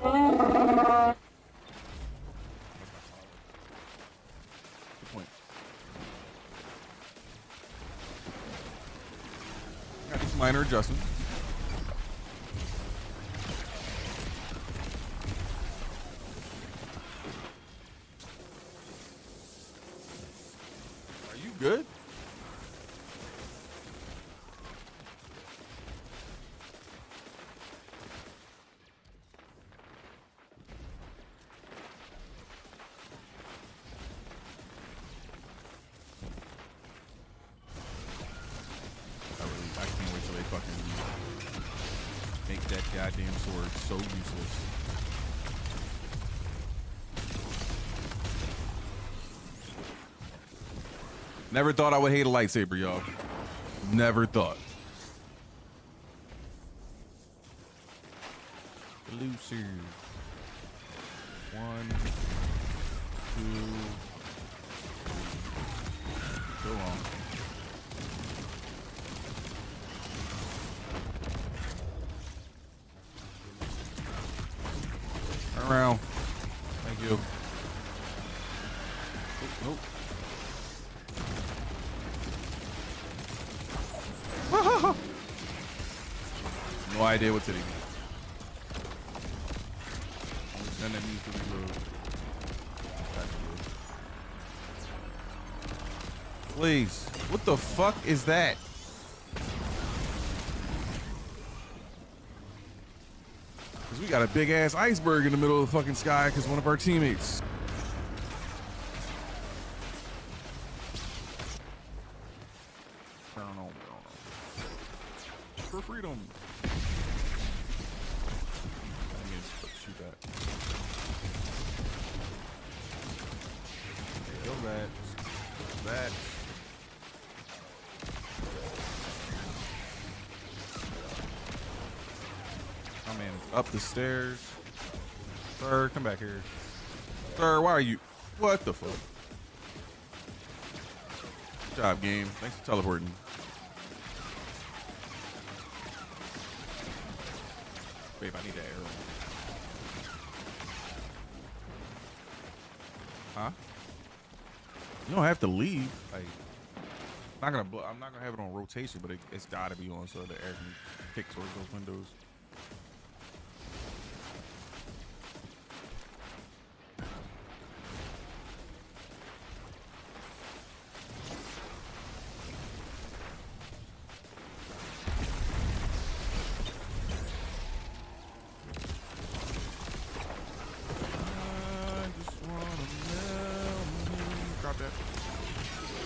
Good point. Got these minor adjustments. Are you good? I can't wait till they fucking make that goddamn sword so useless. Never thought I would hate a lightsaber, y'all. Never thought. Elusive. 1, 2, 3. So long. around. Thank you. Nope. No idea what's hitting me. Then it needs to reload. Please. What the fuck is that? Because we got a big ass iceberg in the middle of the fucking sky because one of our teammates. I don't know. For freedom. Shoot that. Kill that. That. I'm in up the stairs. Sir, come back here. Sir, why are you? What the fuck? Good job, game. Thanks for teleporting. Babe, I need that arrow. Huh? You don't have to leave. Like, I'm not gonna have it on rotation, but it's gotta be on so the air can kick towards those windows.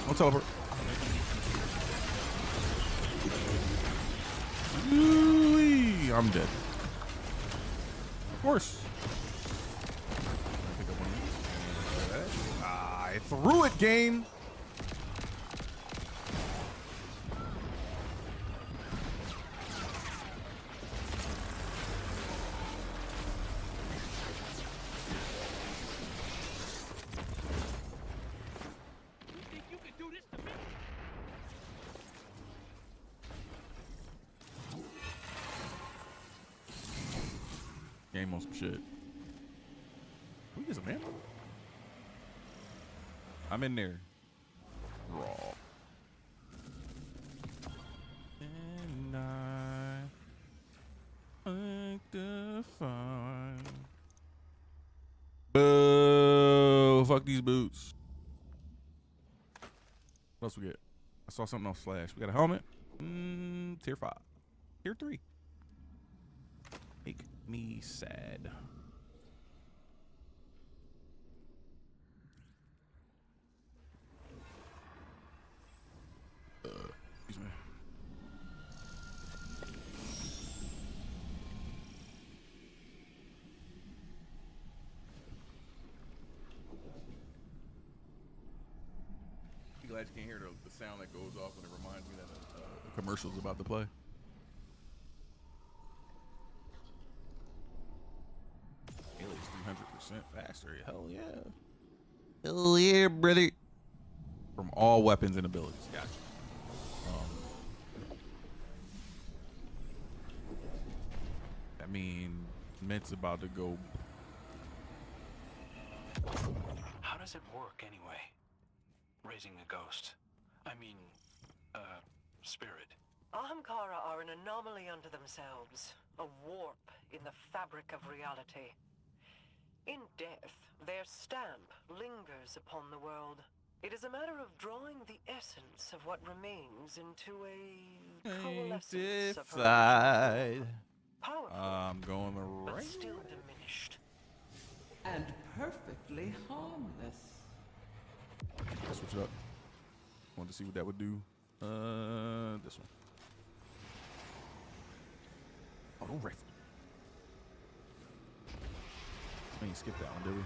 Don't teleport. Ooh-wee. I'm dead. Of course. I threw it, game. Game on some shit. Who is a man? I'm in there. Raw. And I like the fun. Boo! Fuck these boots. What else we get? I saw something on Flash. We got a helmet. Tier 5. Tier 3. Make me sad. Excuse me. I'm glad you can't hear the sound that goes off when it reminds me that a commercial's about to play. Alias 300% faster. Hell yeah. Hell yeah, brother. From all weapons and abilities. Gotcha. I mean, Mint's about to go. How does it work anyway? Raising a ghost. I mean, spirit. Ahamkara are an anomaly unto themselves, a warp in the fabric of reality. In death, their stamp lingers upon the world. It is a matter of drawing the essence of what remains into a coalescence of her. Powerful, I'm going right. but still diminished. And perfectly harmless. Let's switch it up. Wanted to see what that would do. This one. Oh, no rifle. We ain't skip that one, did we?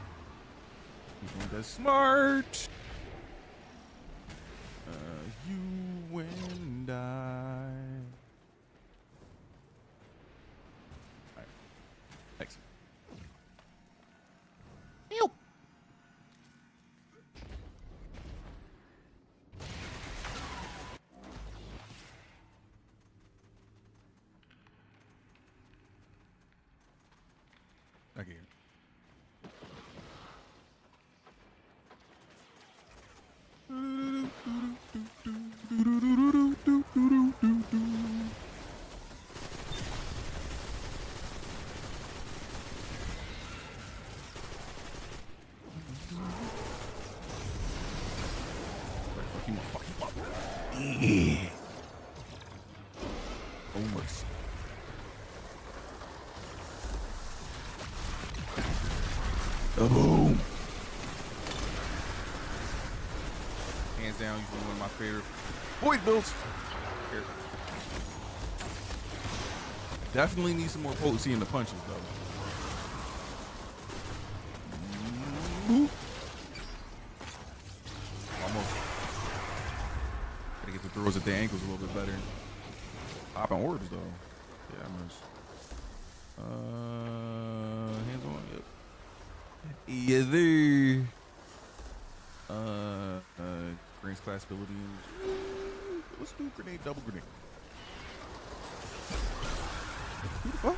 You think that's smart? You and I. Alright. Excellent. Ew. I can't. you fucking up. Yeah. Almost. Boom. Hands down, usually one of my favorite boy builds. Here. Definitely need some more potency in the punches, though. Almost. Gotta get the throws at the ankles a little bit better. Popping orbs, though. Yeah, I miss. Hands on. Yep. Yeah, there. Green's class ability. Let's do grenade, double grenade. Who the fuck?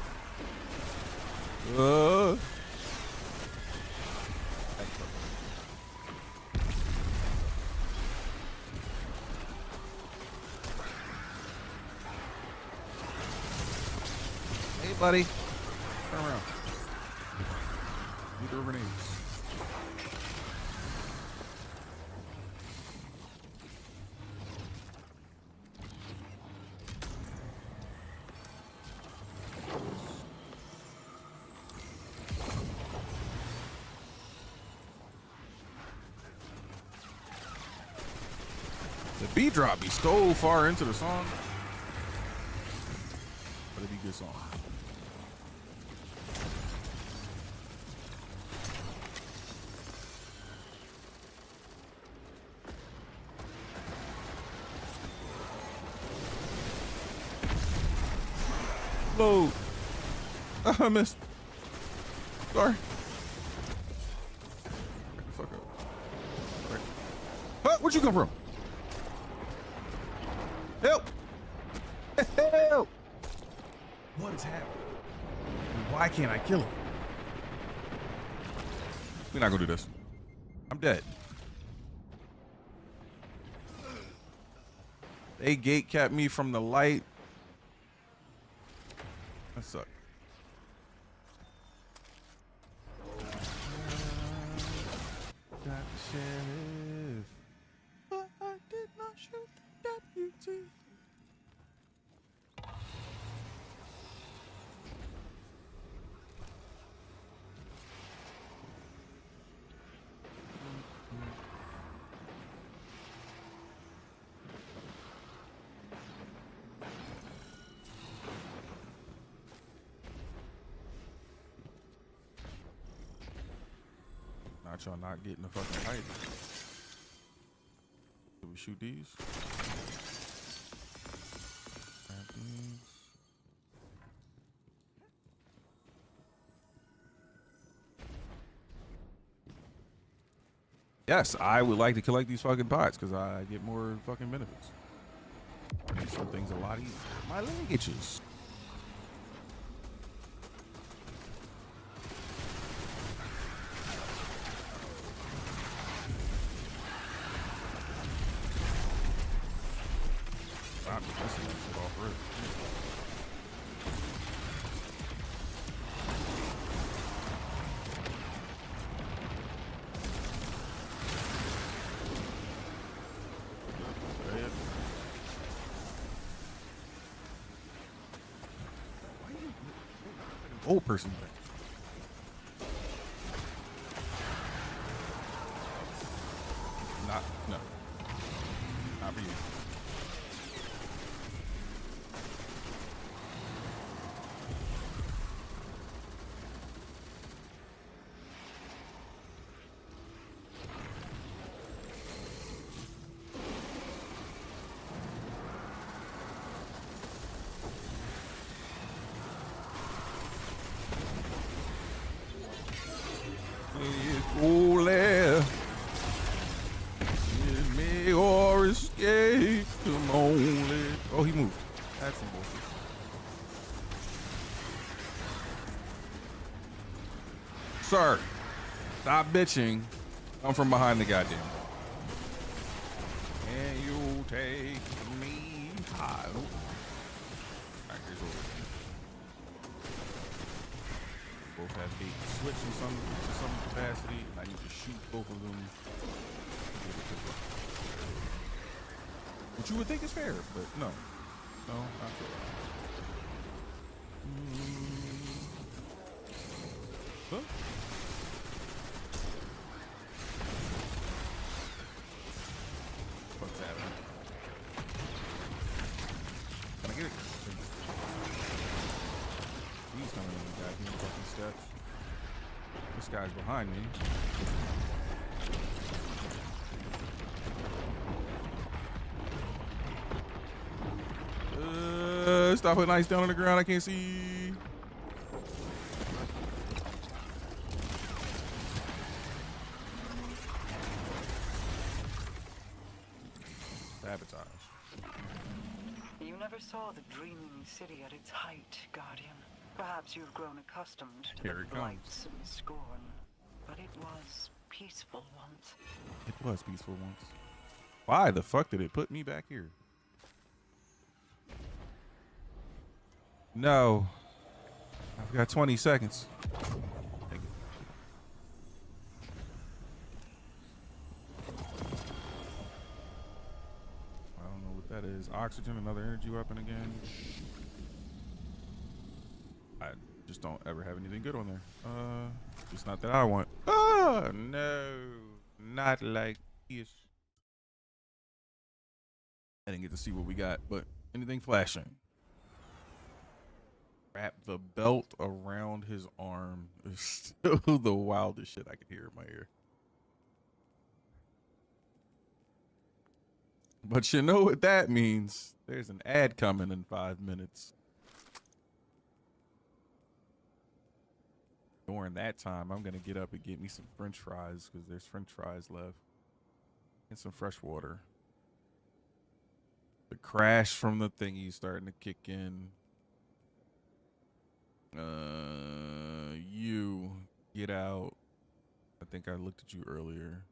Hey, buddy. Turn around. You throw grenades. The beat drop be so far into the song, but it be a good song. Load. I missed. Sorry. Back the fuck up. Right. Huh? Where'd you come from? Help! Help! What is happening? Why can't I kill him? We're not gonna do this. I'm dead. They gate capped me from the light. That sucked. Got the sheriff, but I did not shoot the deputy. Not y'all not getting the fucking height. Do we shoot these? Grab these. Yes, I would like to collect these fucking pots because I get more fucking benefits. Makes some things a lot easier. My leg itches. I'm just missing that shit off rip. Old person back. No. Not for you. Me or escape. Come on, oh, he moved. That's some bullshit. Sir, stop bitching. I'm from behind the goddamn. Can you take me high? Alright, here's what both have bait switch in some capacity. I need to shoot both of them. Which you would think is fair, but no. No, not fair. Huh? What's happening? Can I get it? He's coming in back. He fucking steps. This guy's behind me. Stop putting ice down on the ground. I can't see. Sabotage. You never saw the dreaming city at its height, Guardian. Perhaps you've grown accustomed to Here the it comes. blights and scorn, but it was peaceful once. It was peaceful once. Why the fuck did it put me back here? No. I've got 20 seconds. Take it. I don't know what that is. Oxygen, another energy weapon again. I just don't ever have anything good on there. It's not that I want. Oh, no. Not like this. I didn't get to see what we got, but anything flashing. Wrap the belt around his arm is still the wildest shit I could hear in my ear. But you know what that means? There's an ad coming in 5 minutes. During that time, I'm going to get up and get me some French fries because there's French fries left. And some fresh water. The crash from the thingy starting to kick in. You get out. I think I looked at you earlier.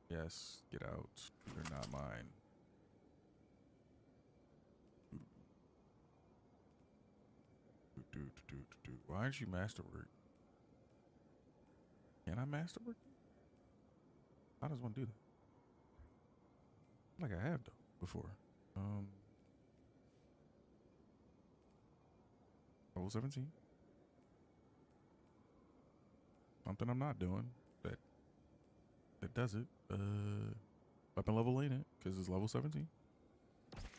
Yes, get out. You're not mine. Why aren't you masterwork? Can I masterwork? How does one do that? Like I have though before. Level 17. Something I'm not doing that does it. Weapon level ain't it because it's level 17.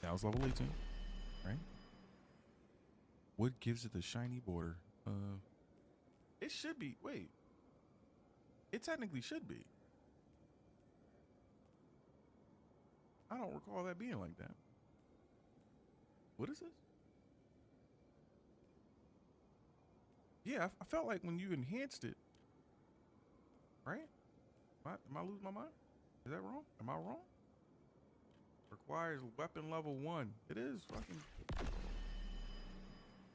Now it's level 18, right? What gives it the shiny border? It should be. Wait, it technically should be. I don't recall that being like that. What is this? Yeah, I felt like when you enhanced it, right? Am I losing my mind? Is that wrong? Am I wrong? Requires weapon level 1. It is fucking.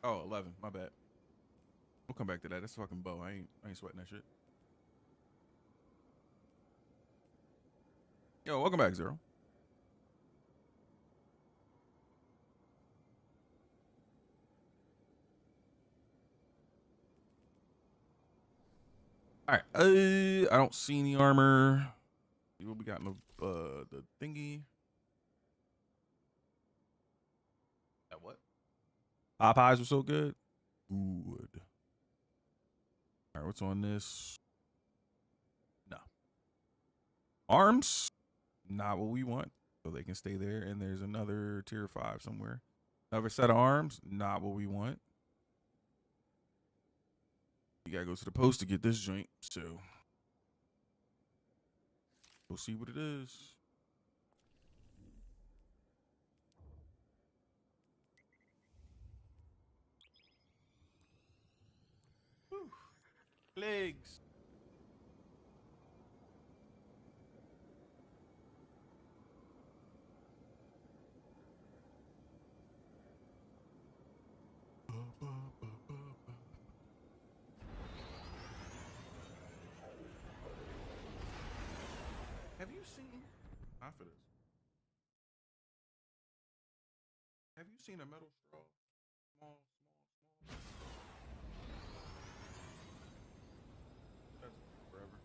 Oh, 11. My bad. We'll come back to that. That's fucking bow. I ain't sweating that shit. Yo, welcome back, Zero. All right. I don't see any armor. See what we got in the thingy. That what? Popeyes were so good. Good. All right, what's on this? No. Arms? Not what we want. So they can stay there. And there's another tier 5 somewhere. Another set of arms? Not what we want. You gotta go to the post to get this joint, so we'll see what it is. Whew. Legs. Have you seen, not for this, have you seen a metal straw? Small. That's forever.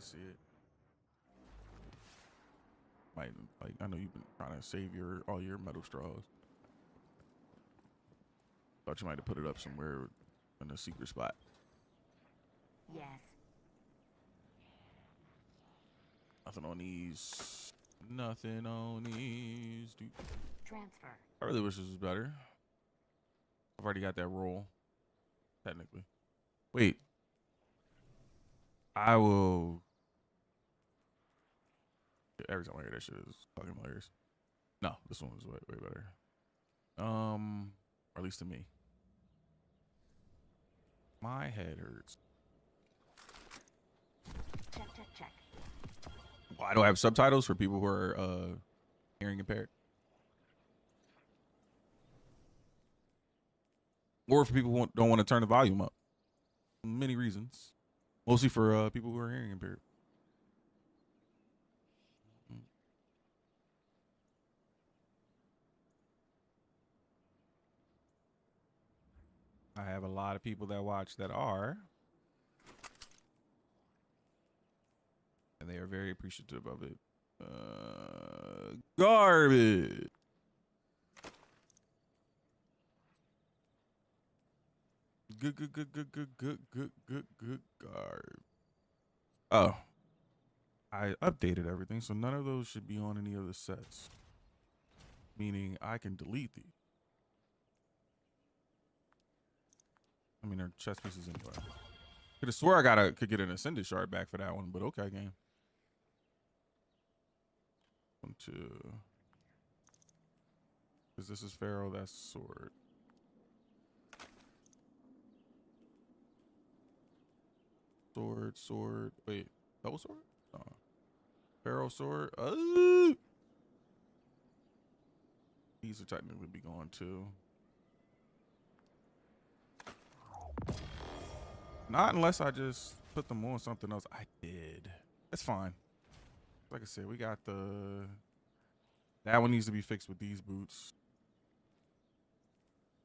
to see it. Might like I know you've been trying to save all your metal straws. Thought you might have put it up somewhere in a secret spot. Yes. Nothing on these. Nothing on these. Dude. Transfer. I really wish this was better. I've already got that roll. Technically. Wait. I will. Every time I hear that shit is fucking hilarious. No, this one was way better. Or at least to me. My head hurts. Check. Why do I have subtitles for people who are hearing impaired? Or for people who don't want to turn the volume up. Many reasons. Mostly for people who are hearing impaired. I have a lot of people that watch that are. And they are very appreciative of it. Garbage. Good garb. Oh. I updated everything, so none of those should be on any of the sets. Meaning I can delete these. I mean, they're chess pieces anyway. Could have swore I could get an Ascended shard back for that one, but okay, game. 1, 2. Because this is Pharaoh, that's sword. Sword. Wait, double sword? No. Pharaoh sword. These will technically be gone too. Not unless I just put them on something else. I did. That's fine. Like I said, we got that one needs to be fixed with these boots.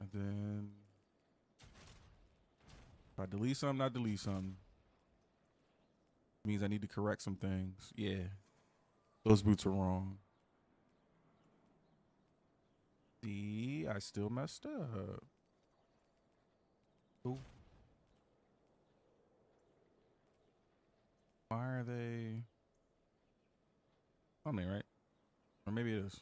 And then if I delete some, not delete some. Means I need to correct some things. Yeah. Those boots are wrong. See, I still messed up. Ooh. Why are they on me, right? Or maybe it is.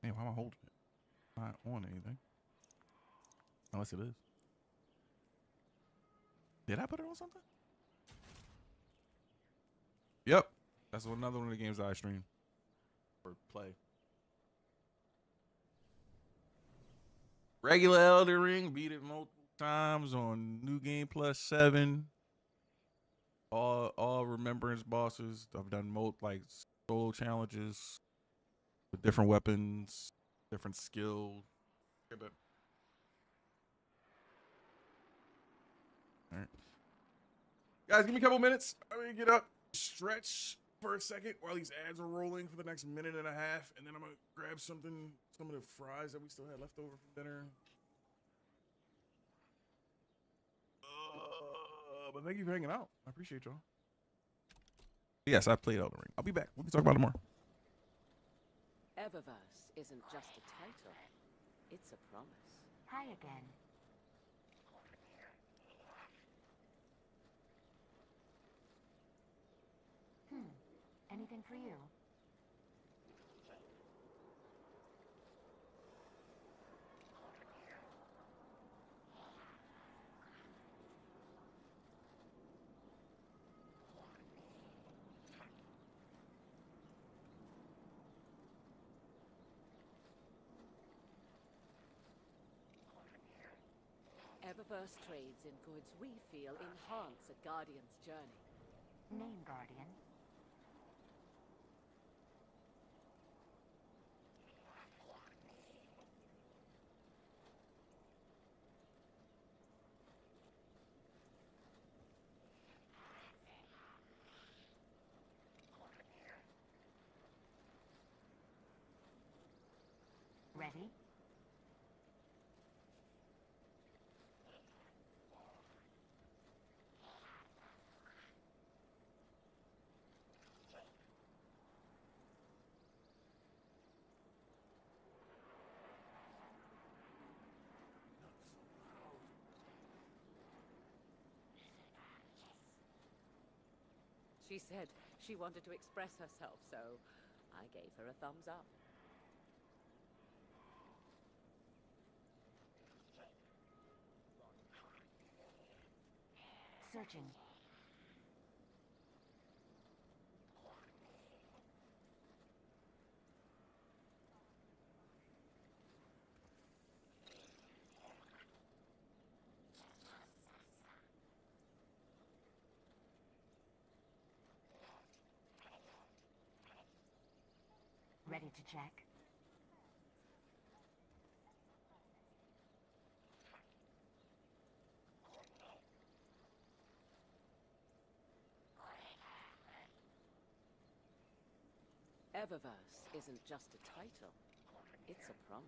Man, why am I holding it? Not on anything. Unless it is. Did I put it on something? Yep. That's another one of the games I stream. Or play. Regular Elden Ring. Beat it multiple times on New Game Plus 7. All Remembrance bosses. I've done like solo challenges. With different weapons, different skills. All right. Guys, give me a couple minutes. I'm going to get up, stretch for a second while these ads are rolling for the next minute and a half. And then I'm going to grab some of the fries that we still had left over from dinner. But thank you for hanging out. I appreciate y'all. Yes, I played Elden Ring. I'll be back. We can talk about it more. Eververse isn't just a title, it's a promise. Hi again. Anything for you? Eververse trades in goods we feel enhance a Guardian's journey. Name Guardian. Ready? She said she wanted to express herself, so I gave her a thumbs up. Searching. Ready to check. Eververse isn't just a title, it's a promise.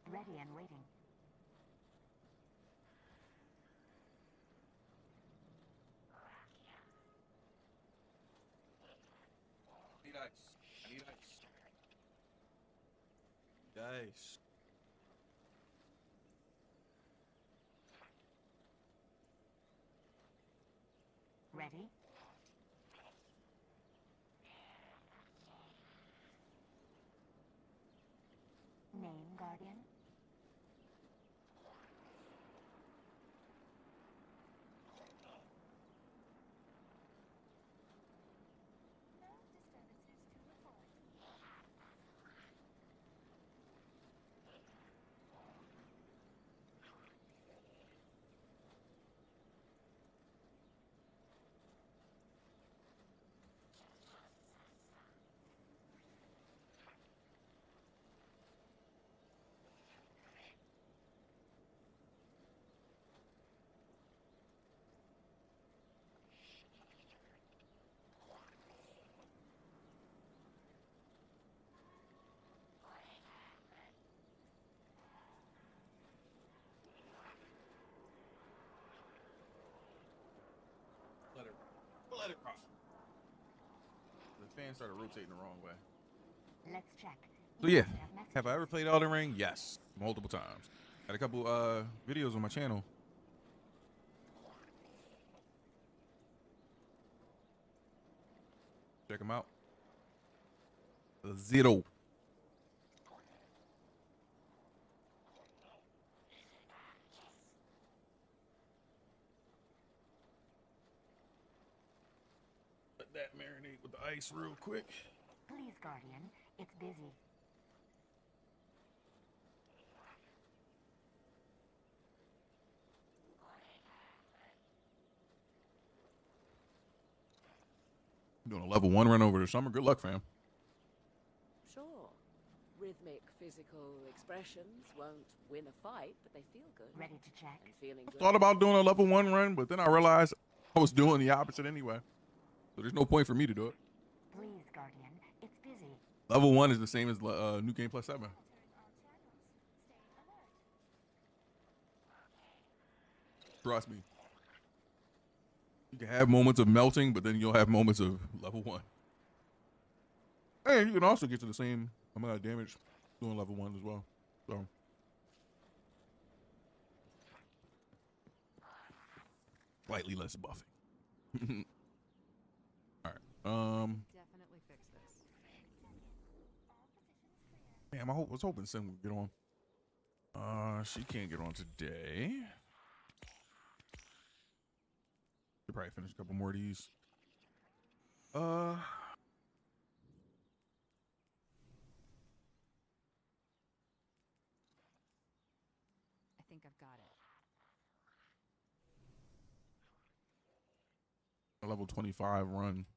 Ready and waiting. Need ice. I need ice. Dice. Ready? Name Guardian. No disturbances to report. Let it cross. The fan started rotating the wrong way. Let's check. So yeah, have I ever played Elden Ring? Yes, multiple times. Had a couple videos on my channel. Check them out. Zero. Let that marinate with the ice real quick. Please, Guardian. It's busy. Doing a level 1 run over the summer. Good luck, fam. Sure, rhythmic physical expressions won't win a fight, but they feel good. Ready to check. And feeling good. Thought about doing a level 1 run, but then I realized I was doing the opposite anyway. So there's no point for me to do it. Please, Guardian. It's busy. Level 1 is the same as New Game Plus 7. Trust me. You can have moments of melting, but then you'll have moments of level 1. And you can also get to the same amount of damage doing level 1 as well. So slightly less buffing. All right. Definitely fix this. Damn, was hoping Sim would get on. She can't get on today. probably finish a couple more of these. I think I've got it. A level 25 run.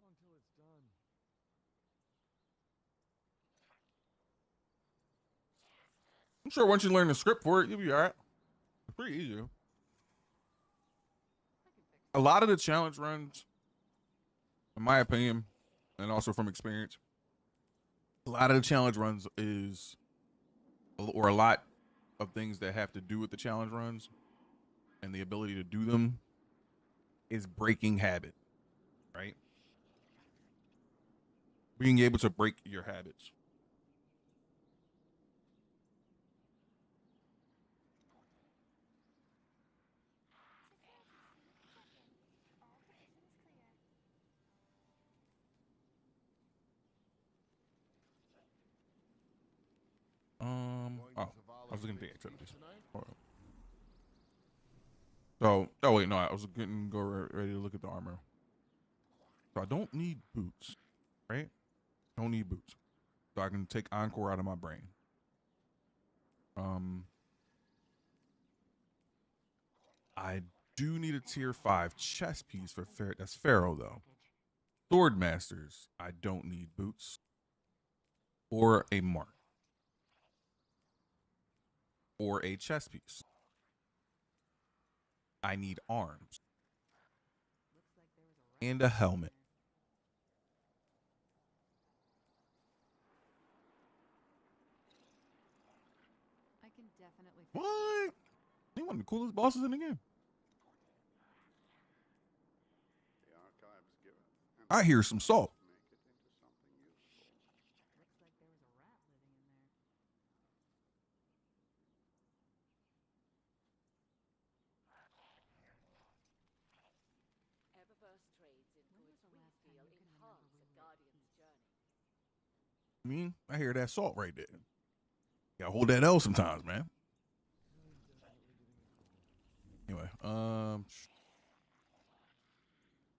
Until it's done. I'm sure once you learn the script for it, you'll be all right. It's pretty easy. A lot of the challenge runs, in my opinion, and also from experience, a lot of the challenge runs is, or a lot of things that have to do with the challenge runs and the ability to do them is breaking habit, right? Being able to break your habits. Oh, I was looking at the activities. Hold on. So, oh wait, no, I was ready to look at the armor. So I don't need boots, right? Don't need boots. So I can take Encore out of my brain. I do need a tier 5 chess piece for that's Pharaoh though. Sword Masters, I don't need boots. Or a mark. Or a chess piece. I need arms. And a helmet. I can definitely. What? He one of the coolest bosses in the game. I hear some salt. I mean, I hear that salt right there. You gotta hold that L sometimes, man. Anyway,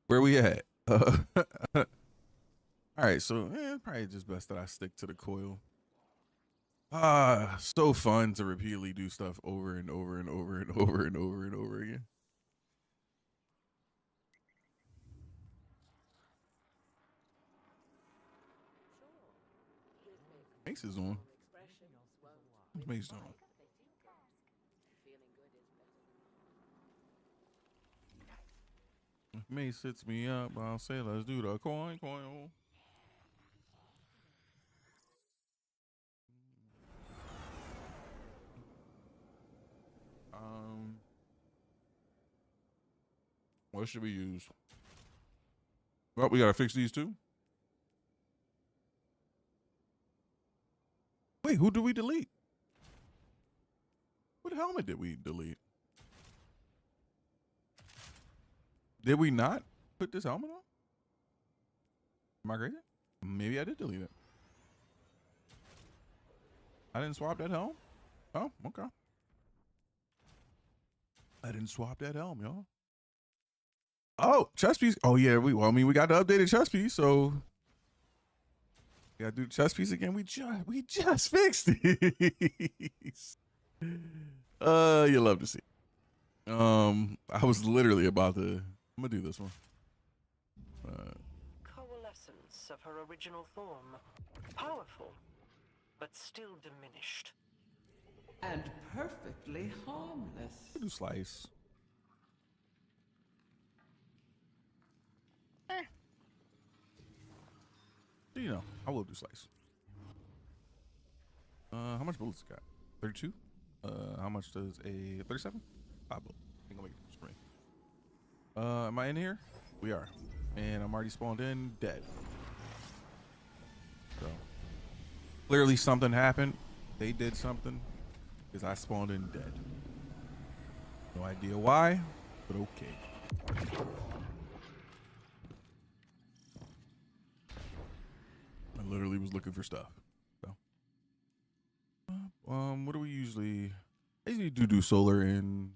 where we at? All right, so probably just best that I stick to the coil. So fun to repeatedly do stuff over and over and over and over and over and over again. Mace is on. Mace on. If Mace hits me up, I'll say let's do the coin. What should we use? Well, we gotta fix these too. Wait, who did we delete? What helmet did we delete? Did we not put this helmet on? Am I crazy? Maybe I did delete it. I didn't swap that helm? Oh, okay. I didn't swap that helm, y'all. Oh, chess piece. Oh yeah, we got the updated chess piece, so we gotta do the chess piece again. We just fixed these. You love to see. I was literally about to. I'm gonna do this one. Coalescence of her original form. Powerful, but still diminished. And perfectly harmless. Do slice. You know, I will do slice. How much bullets got? 32. How much does a 37? 5 bullets. I think I'll make it spring. Am I in here? We are, and I'm already spawned in dead. So clearly something happened. They did something because I spawned in dead. No idea why, but okay. I literally was looking for stuff. So, what do we usually? I usually do solar in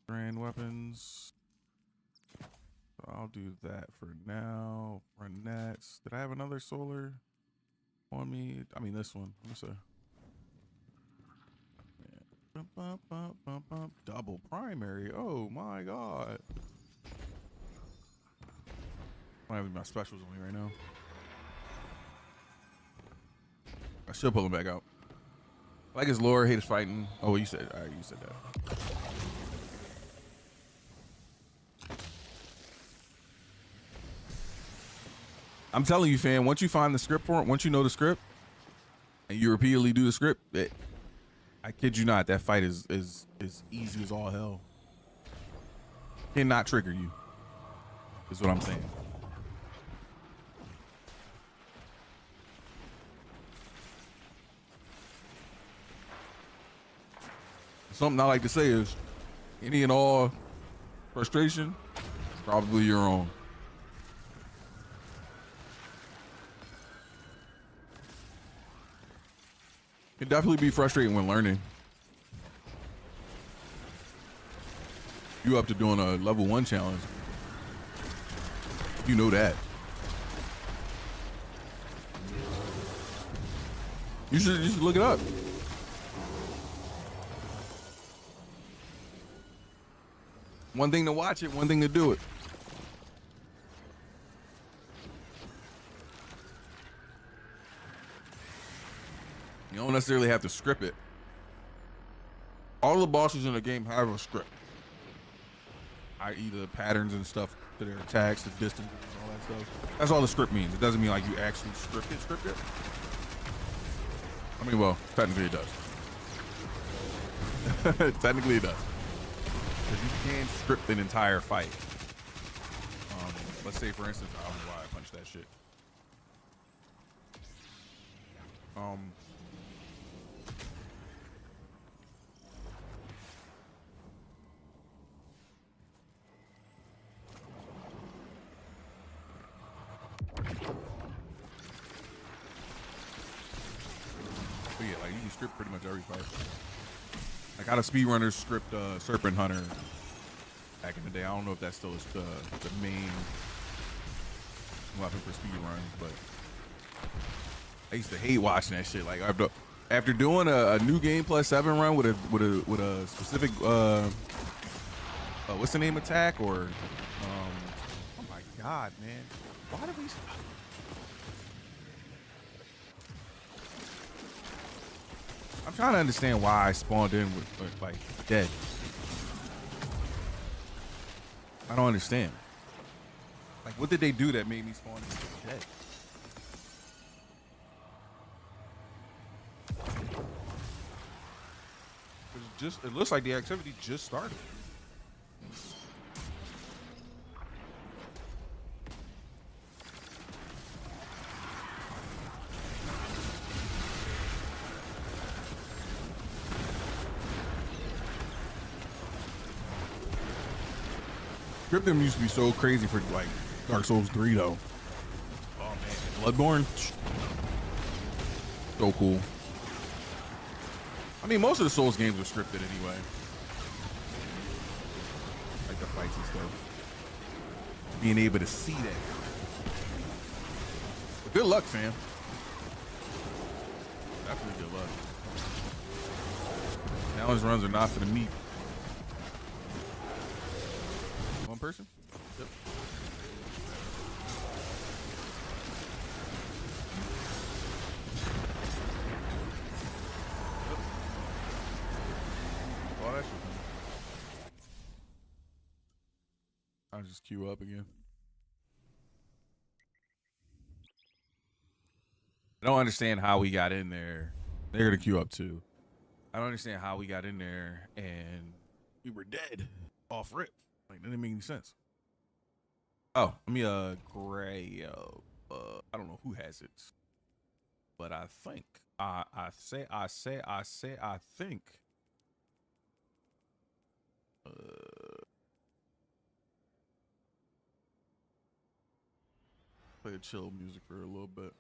Grand weapons. So I'll do that for now. Run nets. Did I have another solar on me? I mean, this one. Let me see. Double primary. Oh my god. I have my specials on me right now. I should pull him back out. I like his lore, hate his fighting. Oh, you said, all right, you said that. I'm telling you, fam, once you find the script for it, once you know the script, and you repeatedly do the script, I kid you not, that fight is easy as all hell. Cannot trigger you, is what I'm saying. Something I like to say is, any and all frustration, probably your own. It can definitely be frustrating when learning. You up to doing a level 1 challenge. You know that. You should look it up. One thing to watch it, one thing to do it. You don't necessarily have to script it. All the bosses in the game have a script, i.e. the patterns and stuff to their attacks, the distance, and all that stuff. That's all the script means. It doesn't mean like you actually script it. I mean, well, technically it does. Technically it does. Because you can script an entire fight. Let's say, for instance, I don't know why I punched that shit. But yeah, like you can script pretty much every fight. Like how the speedrunners script Serpent Hunter back in the day. I don't know if that still is the main weapon for speedruns, but I used to hate watching that shit. Like after doing a new game plus 7 run with a specific what's the name attack or oh my god, man, why do we? I'm trying to understand why I spawned in with like dead. I don't understand. Like, what did they do that made me spawn in dead? It looks like the activity just started. Scripting used to be so crazy for like Dark Souls 3 though. Oh man, Bloodborne, so cool. I mean, most of the Souls games are scripted anyway, like the fights and stuff. Being able to see that. But good luck, fam. Definitely good luck. Challenge runs are not for the meat. One person? Yep. Oh, that shit. I'll just queue up again. I don't understand how we got in there. They're gonna queue up too. I don't understand how we got in there and we were dead off rip. Like, that didn't make any sense. Oh, let me gray. I don't know who has it, but I think I think. Play the chill music for a little bit.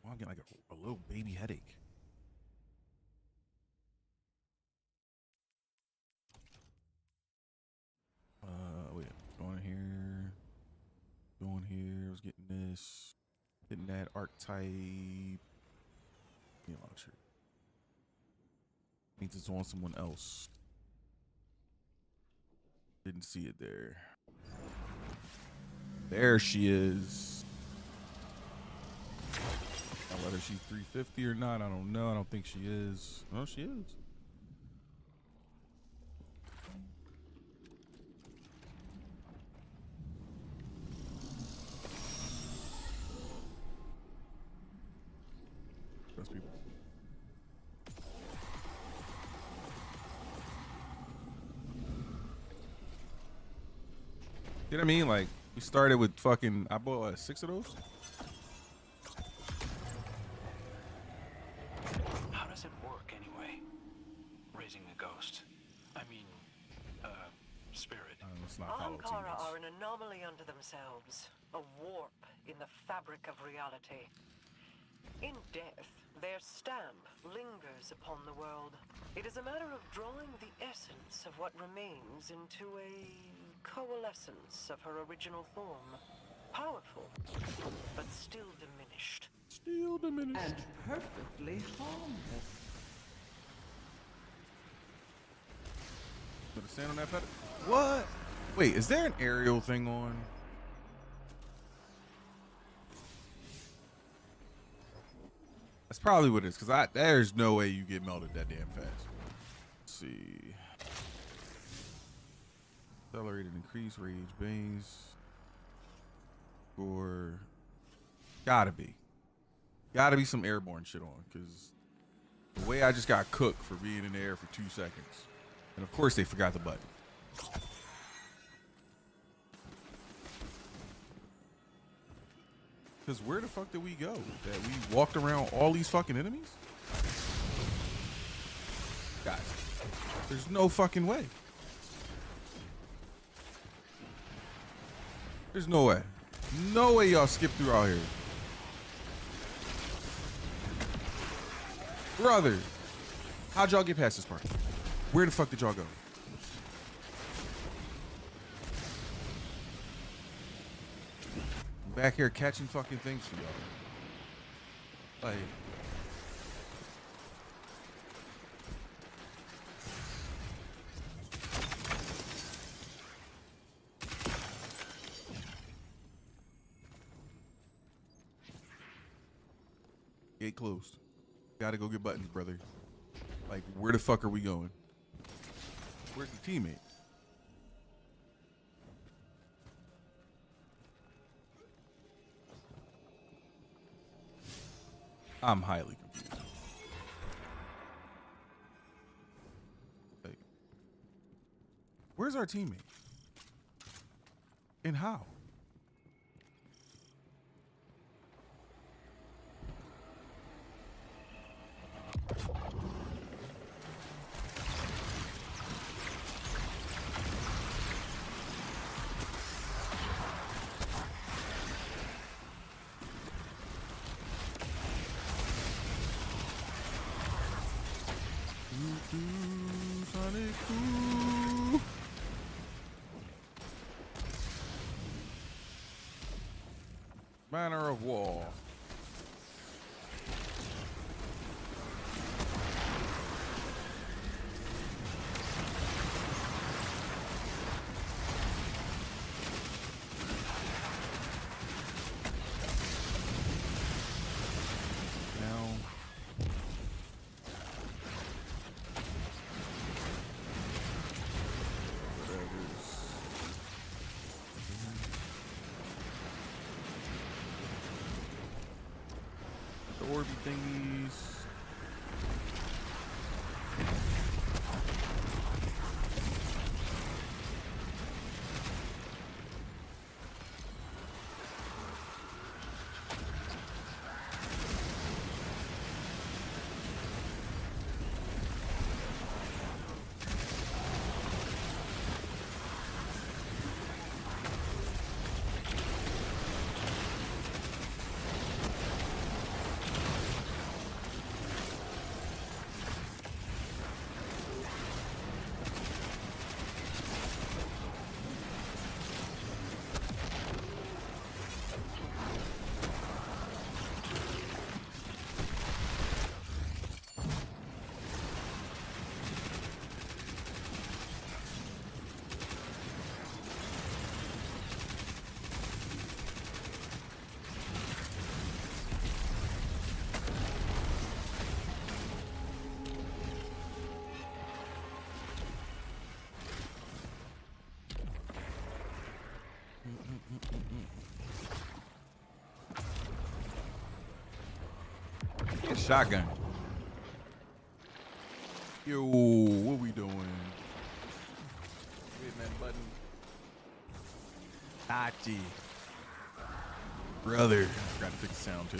Well, I'm getting like a little baby headache. on here. I was getting this. Getting that archetype. Yeah, launcher. Means it's on someone else. Didn't see it there. There she is. Whether she's 350 or not, I don't know. I don't think she is. No, she is. Trust people. You know what I mean? Like, we started with fucking, I bought 6 of those. How does it work anyway? Raising a ghost. I mean, spirit. Let's not follow Ahamkara teammates. are an anomaly unto themselves, a warp in the fabric of reality. In death, their stamp lingers upon the world. It is a matter of drawing the essence of what remains into a coalescence of her original form. Powerful, but still diminished. Still diminished. And perfectly harmless. Gonna stand on that pedal? What? Wait, is there an aerial thing on? That's probably what it is, because there's no way you get melted that damn fast. Let's see. Accelerated increase, rage base. Or gotta be some airborne shit on, because the way I just got cooked for being in the air for 2 seconds. And of course they forgot the button. Because where the fuck did we go? That we walked around all these fucking enemies? Guys, there's no fucking way. There's no way. No way y'all skip through out here. Brother, how'd y'all get past this part? Where the fuck did y'all go? I'm back here catching fucking things for y'all. Like, gate closed. Gotta go get buttons, brother. Like, where the fuck are we going? Where's the teammate? I'm highly confused. Like, where's our teammate? And how? Sonic Boom. Banner of War. shotgun. Yo, what we doing? Hitting that button. Tachi. Brother. I forgot to fix the sound too.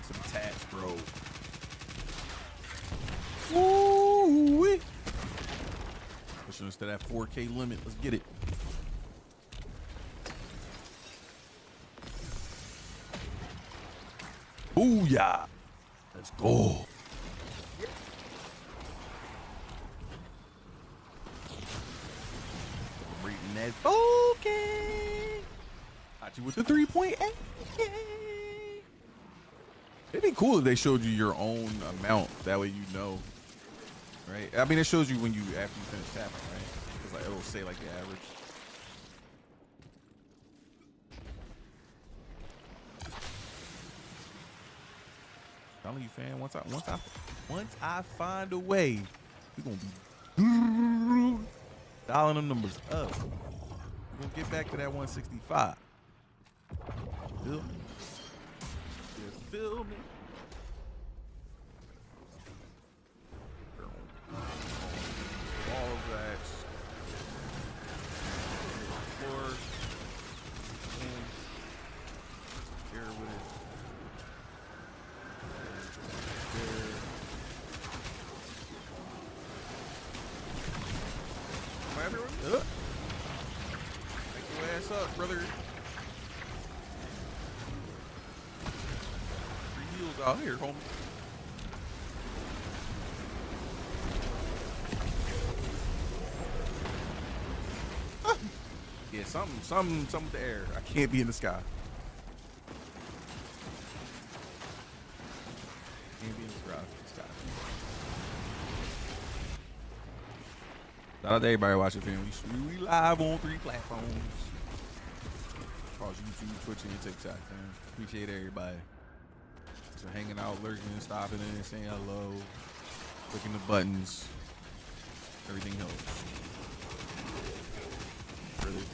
Some tats, bro. Ooh-wee. Pushing us to that 4K limit. Let's get it. Booyah. Let's go. Reading that okay. Got you with the 3.8. It'd be cool if they showed you your own amount. That way you know. Right? I mean, it shows you when you after you finish tapping, right? It's like it'll say like the average. Telling you, fam. Once I find a way, we gonna be dialing them numbers up. We're gonna get back to that 165. Feel me? Just feel me. All of that. Floor. Here with it. Everyone, take your ass up, brother. Free heals out here, homie. Yeah, something with the air. I can't be in the sky. Can't be in the sky. Shout out to everybody watching, fam. We live on 3 platforms. Across YouTube, Twitch, and TikTok, man. Appreciate everybody. So hanging out, lurking, stopping in, saying hello, clicking the buttons. Everything helps. Really?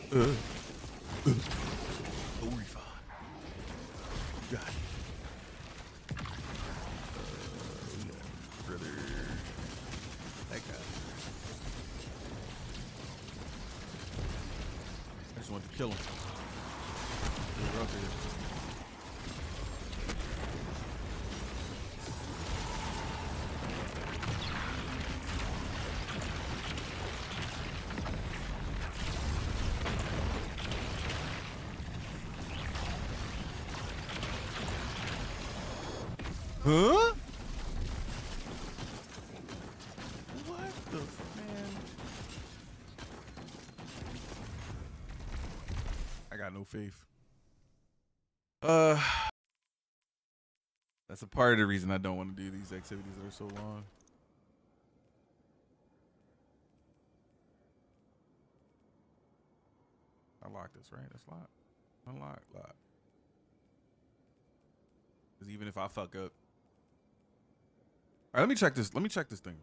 Oh, refund. You got it. Brother. That guy. I just wanted to kill him. They're up there. Huh? What the man? I got no faith. That's a part of the reason I don't want to do these activities that are so long. I locked this, right? That's locked. Unlock, lock. Because even if I fuck up. All right, let me check this. Let me check this thing.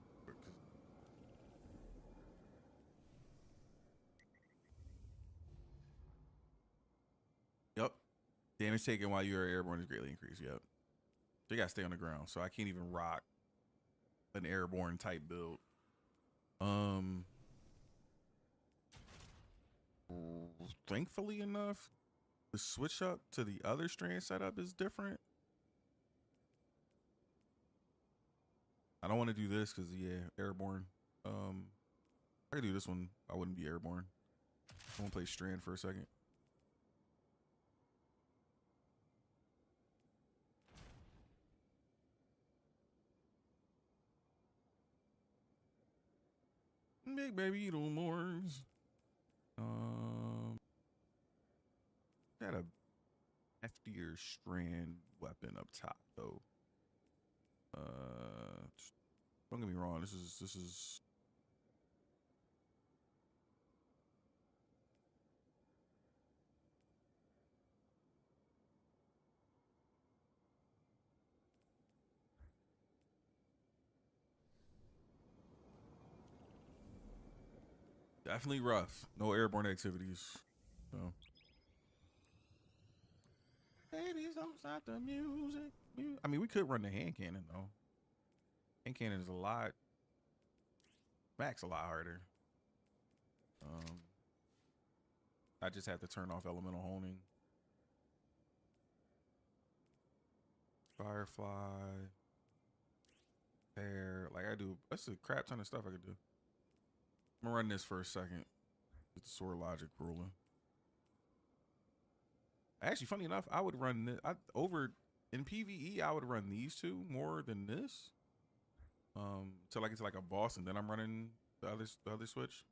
Yep. Damage taken while you are airborne is greatly increased. Yep. So you gotta stay on the ground. So I can't even rock an airborne type build. Thankfully enough, the switch up to the other strand setup is different. I don't want to do this because yeah, airborne. I could do this one. I wouldn't be airborne. I want to play strand for a second. Big baby little Morgs. Got a heftier strand weapon up top though. Don't get me wrong. This is. Definitely rough. No airborne activities. So. Baby, don't stop the music. I mean, we could run the hand cannon though. Hand cannon is a lot. Max a lot harder. I just have to turn off elemental honing. Firefly. Bear. Like I do. That's a crap ton of stuff I could do. I'm gonna run this for a second. Get the sword logic rolling. Actually, funny enough, I would run this over in PvE. I would run these two more than this. Till I get to like a boss, and then I'm running the other switch.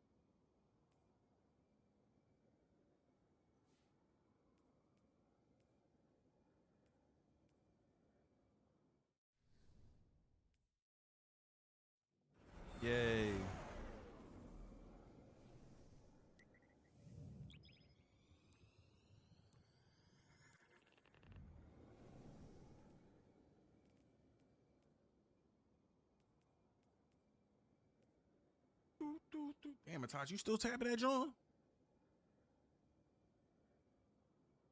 Yay. Damn it, Todd, you still tapping that, John?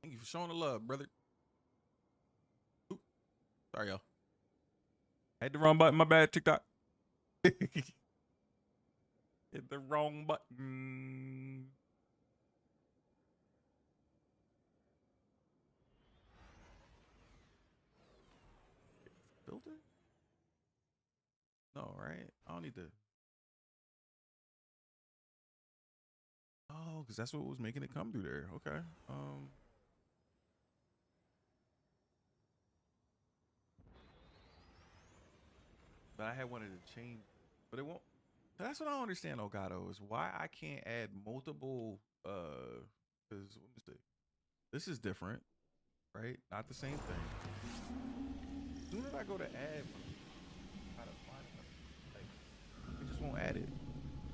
Thank you for showing the love, brother. Ooh. Sorry, y'all. Hit the wrong button. My bad, TikTok. Hit the wrong button. Filter? No, right? I don't need to. Oh, because that's what was making it come through there. Okay. But I had wanted to change, but it won't. That's what I don't understand, Elgato, is why I can't add multiple. Because let me see. This is different, right? Not the same thing. As soon as I go to add, it just won't add it.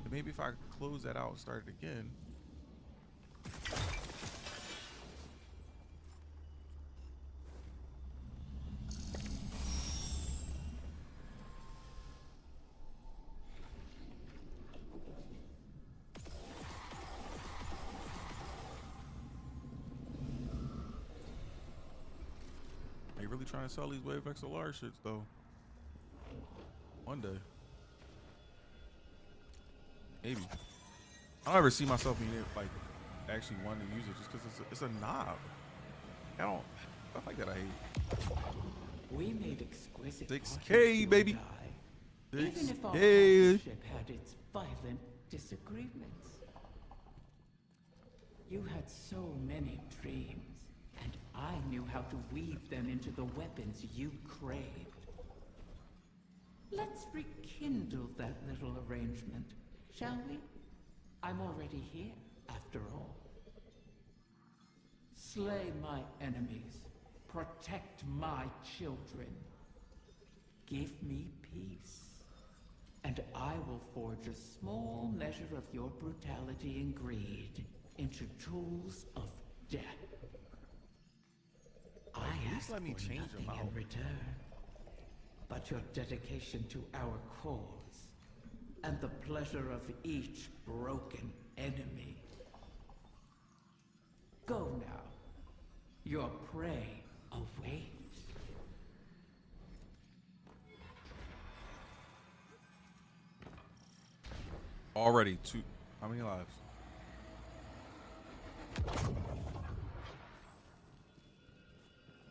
And maybe if I close that out and start it again. They really trying to sell these Wave XLR shits though. One day. Maybe. I don't ever see myself being like actually wanting to use it just because it's a knob. I don't stuff like that. I hate. We made exquisite 6K, baby. Even if our 6K. partnership had its violent disagreements. You had so many dreams, and I knew how to weave them into the weapons you craved. Let's rekindle that little arrangement, shall we? I'm already here, after all. Slay my enemies. Protect my children. Give me peace. And I will forge a small measure of your brutality and greed into tools of death. I ask for nothing in return, but your dedication to our cause and the pleasure of each broken enemy. Go now. Your prey awaits. Already two. How many lives?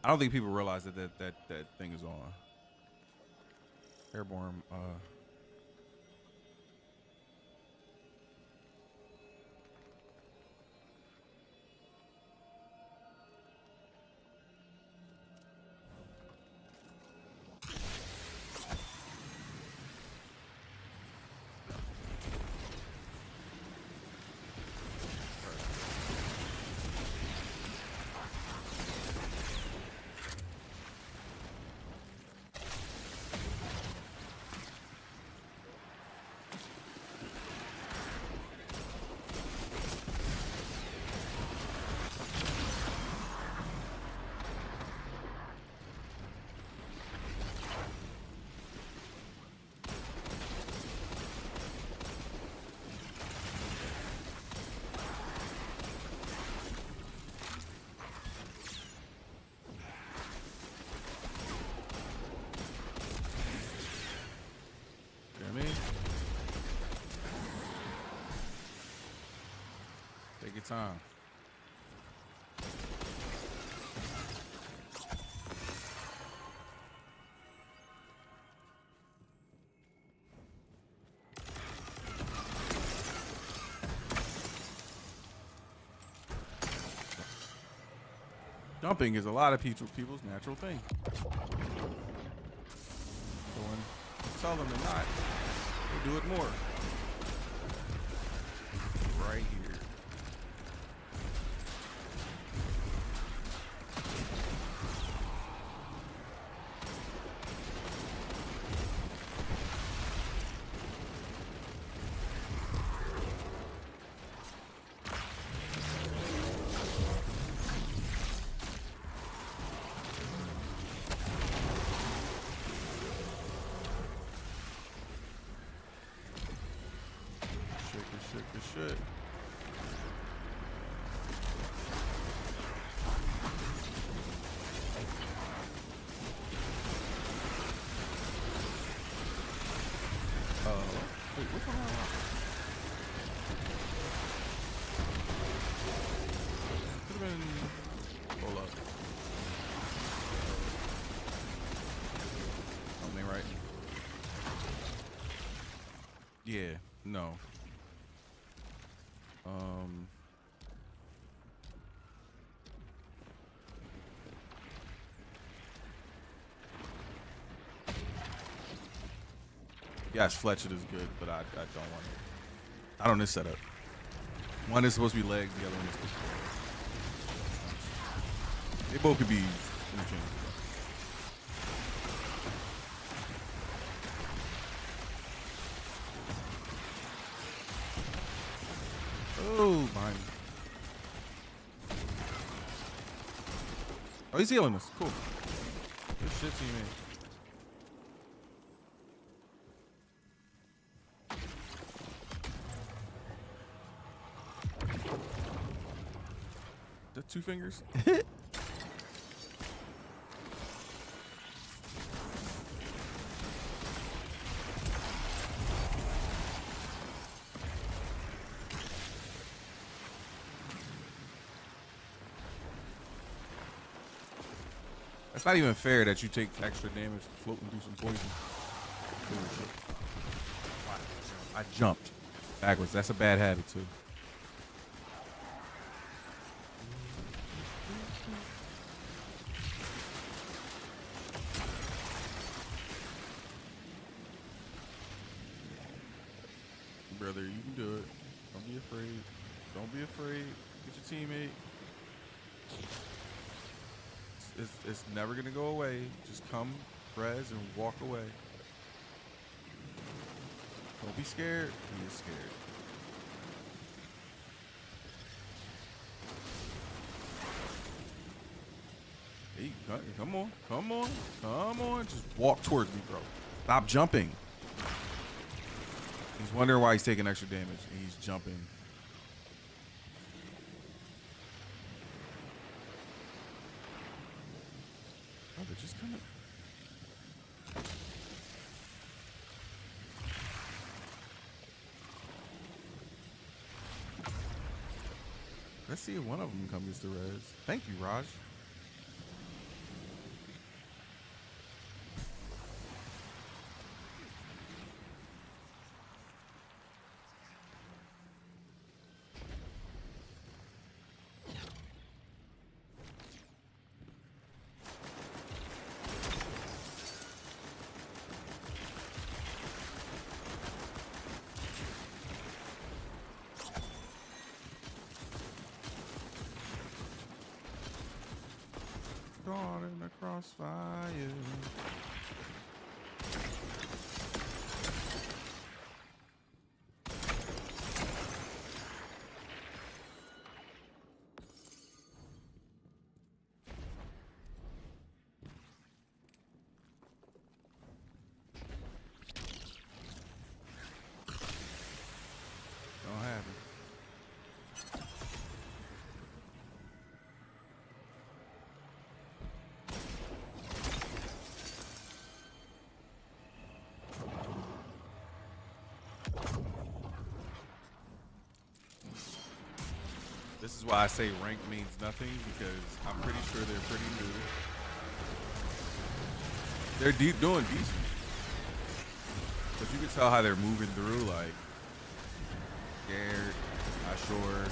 I don't think people realize that thing is on. Airborne. time. Jumping is a lot of people's natural thing. So when you tell them to not, they do it more. Right here. Shit. Wait, what's going on? Could have been. Hold up. Something right? Yeah. No. Yes, Fletcher is good, but I don't want it. Not on this setup. One is supposed to be legs, the other one is supposed to be. They both could be interchangeable. Oh, behind me. Oh, he's healing us. Cool. Good shit, teammate. Is that 2 fingers? It's not even fair that you take extra damage floating through some poison. I jumped backwards. That's a bad habit too. Brother, you can do it. Don't be afraid. Don't be afraid. Get your teammate. It's never gonna go away. Just come, res, and walk away. Don't be scared. He is scared. Hey, come on, come on, come on. Just walk towards me, bro. Stop jumping. He's wondering why he's taking extra damage, and he's jumping. Oh, they're just coming. Let's see if one of them comes to res. Thank you, Raj. Caught in the crossfire. Don't have it. is why I say rank means nothing, because I'm pretty sure they're pretty new. They're doing decent. But you can tell how they're moving through, like, scared, not sure,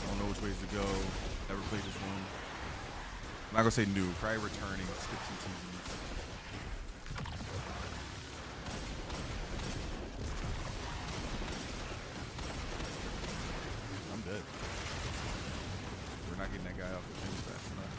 don't know which ways to go, never played this one. I'm not gonna say new, probably returning, skip some seasons. I'm dead. We're not getting that guy off the thing fast enough.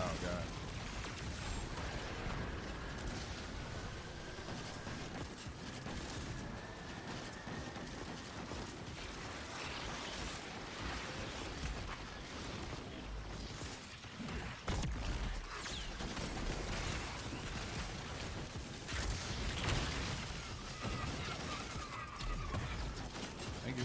Oh god. Thank you.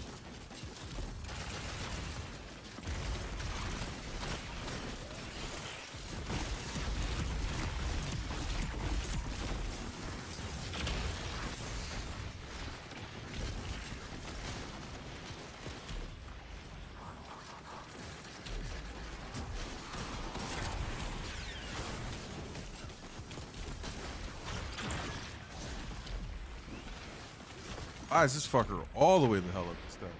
Why is this fucker all the way the hell up the steps?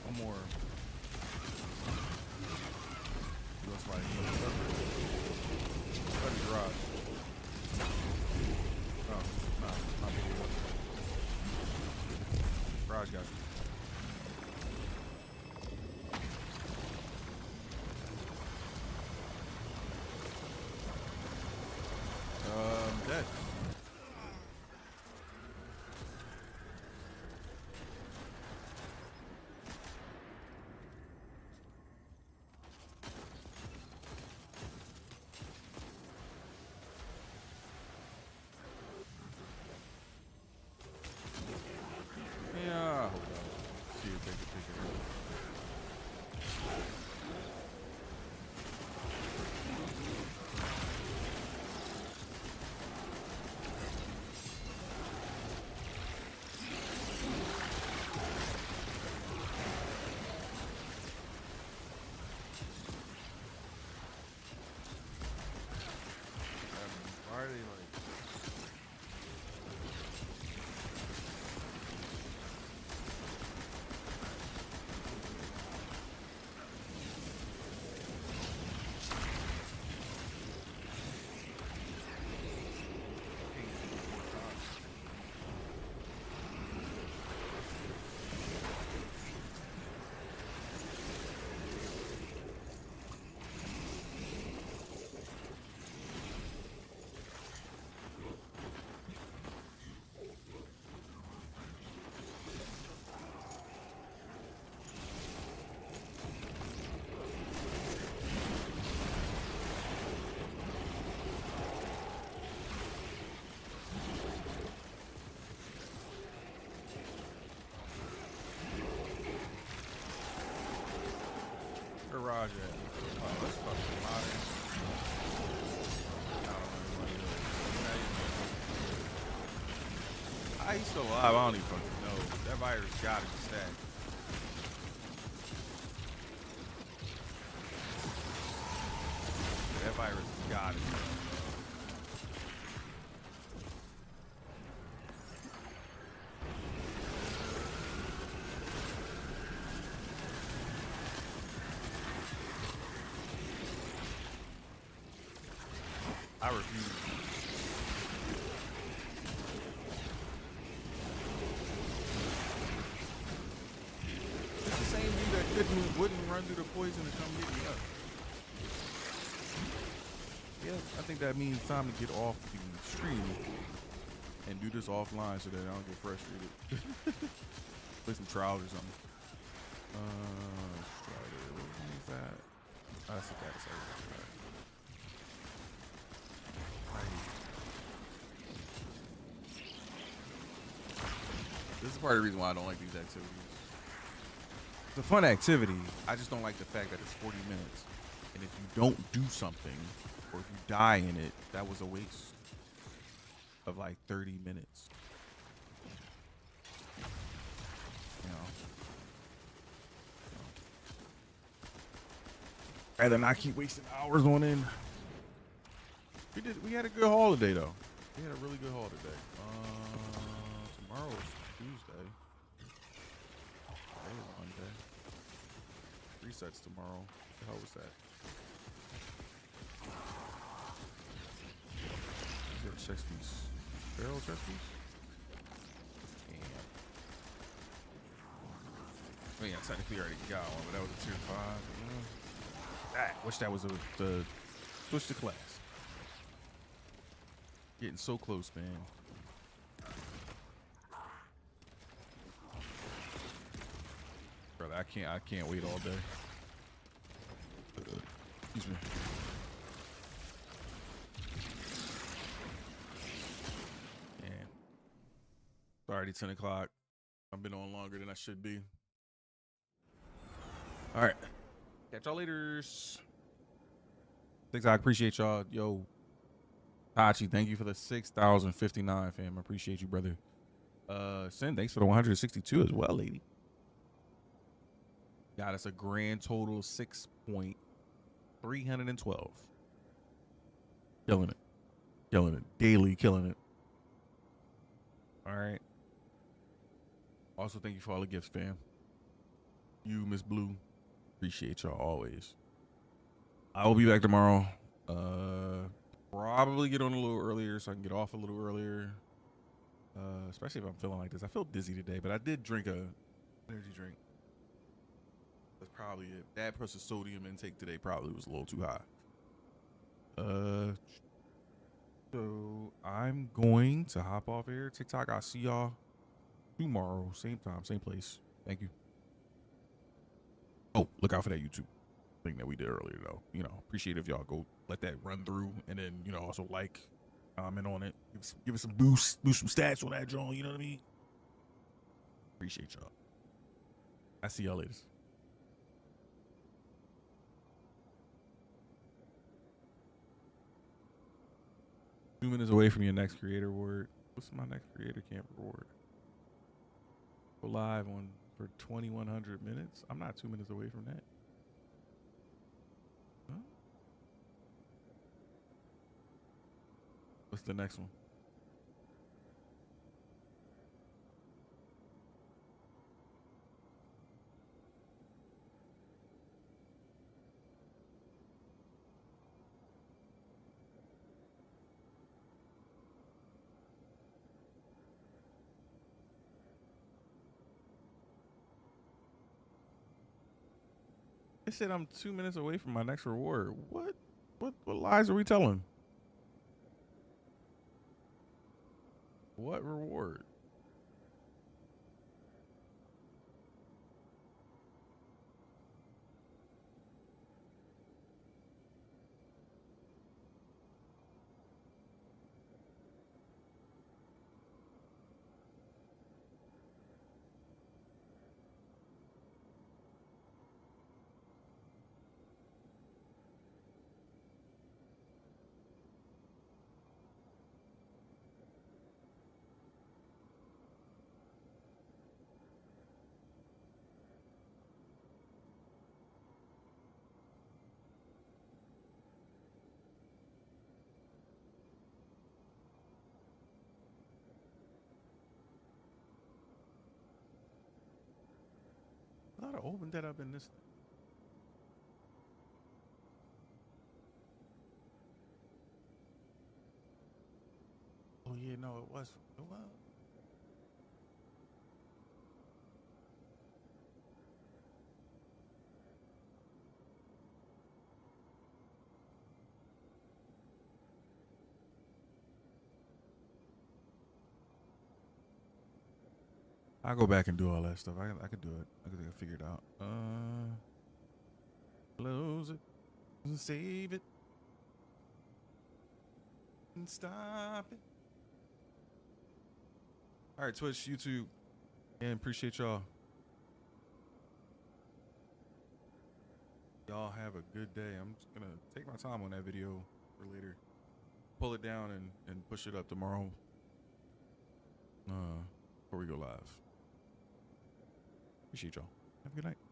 One more. Looks like Study garage. Oh, no, not big deal. Garage got you. Dead. Yeah, hold on. See if they can pick it up. Why are they like? Garage at? Oh, that's fucking modern. I don't know what it is. How he's still alive? I don't even fucking know. That virus got to be stacked. That virus got it. I refuse. It's the same dude that wouldn't run through the poison to come get me up. Yeah, I think that means time to get off the stream and do this offline so that I don't get frustrated. Play some trials or something. Strider, what is that? Oh, that's the guy. This is part of the reason why I don't like these activities. It's a fun activity. I just don't like the fact that it's 40 minutes. And if you don't do something, or if you die in it, that was a waste of like 30 minutes. You know. Rather not keep wasting hours on end. We had a good haul today though. We had a really good haul today. Tomorrow's Tuesday. Today is Monday. Resets tomorrow. What the hell was that? Chess piece. Barrel chess piece? Damn. I mean, I technically already got one, but that was a tier 5. I wish that was the switch to class. Getting so close, man. Brother, I can't wait all day. Excuse me. It's already 10 o'clock. I've been on longer than I should be. All right. Catch y'all later. TikTok, appreciate y'all. Yo, Tachi, thank you for the 6,059, fam. I appreciate you, brother. Sin, thanks for the 162 as well, lady. Got us a grand total 6.312. Killing it. Killing it. Daily killing it. All right. Also, thank you for all the gifts, fam. You, Miss Blue. Appreciate y'all always. I will be back tomorrow. Probably get on a little earlier so I can get off a little earlier. Especially if I'm feeling like this. I feel dizzy today, but I did drink a energy drink. That's probably it. That plus the sodium intake today probably was a little too high. So I'm going to hop off air. TikTok, I'll see y'all tomorrow. Same time, same place. Thank you. Oh, look out for that YouTube thing that we did earlier, though. You know, appreciate if y'all go let that run through and then, you know, also like, comment on it. Give us some boost some stats on that, John. You know what I mean? Appreciate y'all. I see y'all later. 2 minutes away from your next creator award. What's my next creator camp reward? Go live on for 2,100 minutes. I'm not 2 minutes away from that. Huh? What's the next one? They said I'm 2 minutes away from my next reward. What lies are we telling? What reward? opened that up in this. Oh yeah, no, it was. Well, I'll go back and do all that stuff. I could do it. I could figure it out. Close it and save it and stop it. All right, Twitch, YouTube, and appreciate y'all. Y'all have a good day. I'm just gonna take my time on that video for later. Pull it down and push it up tomorrow. Before we go live. Appreciate y'all. Have a good night.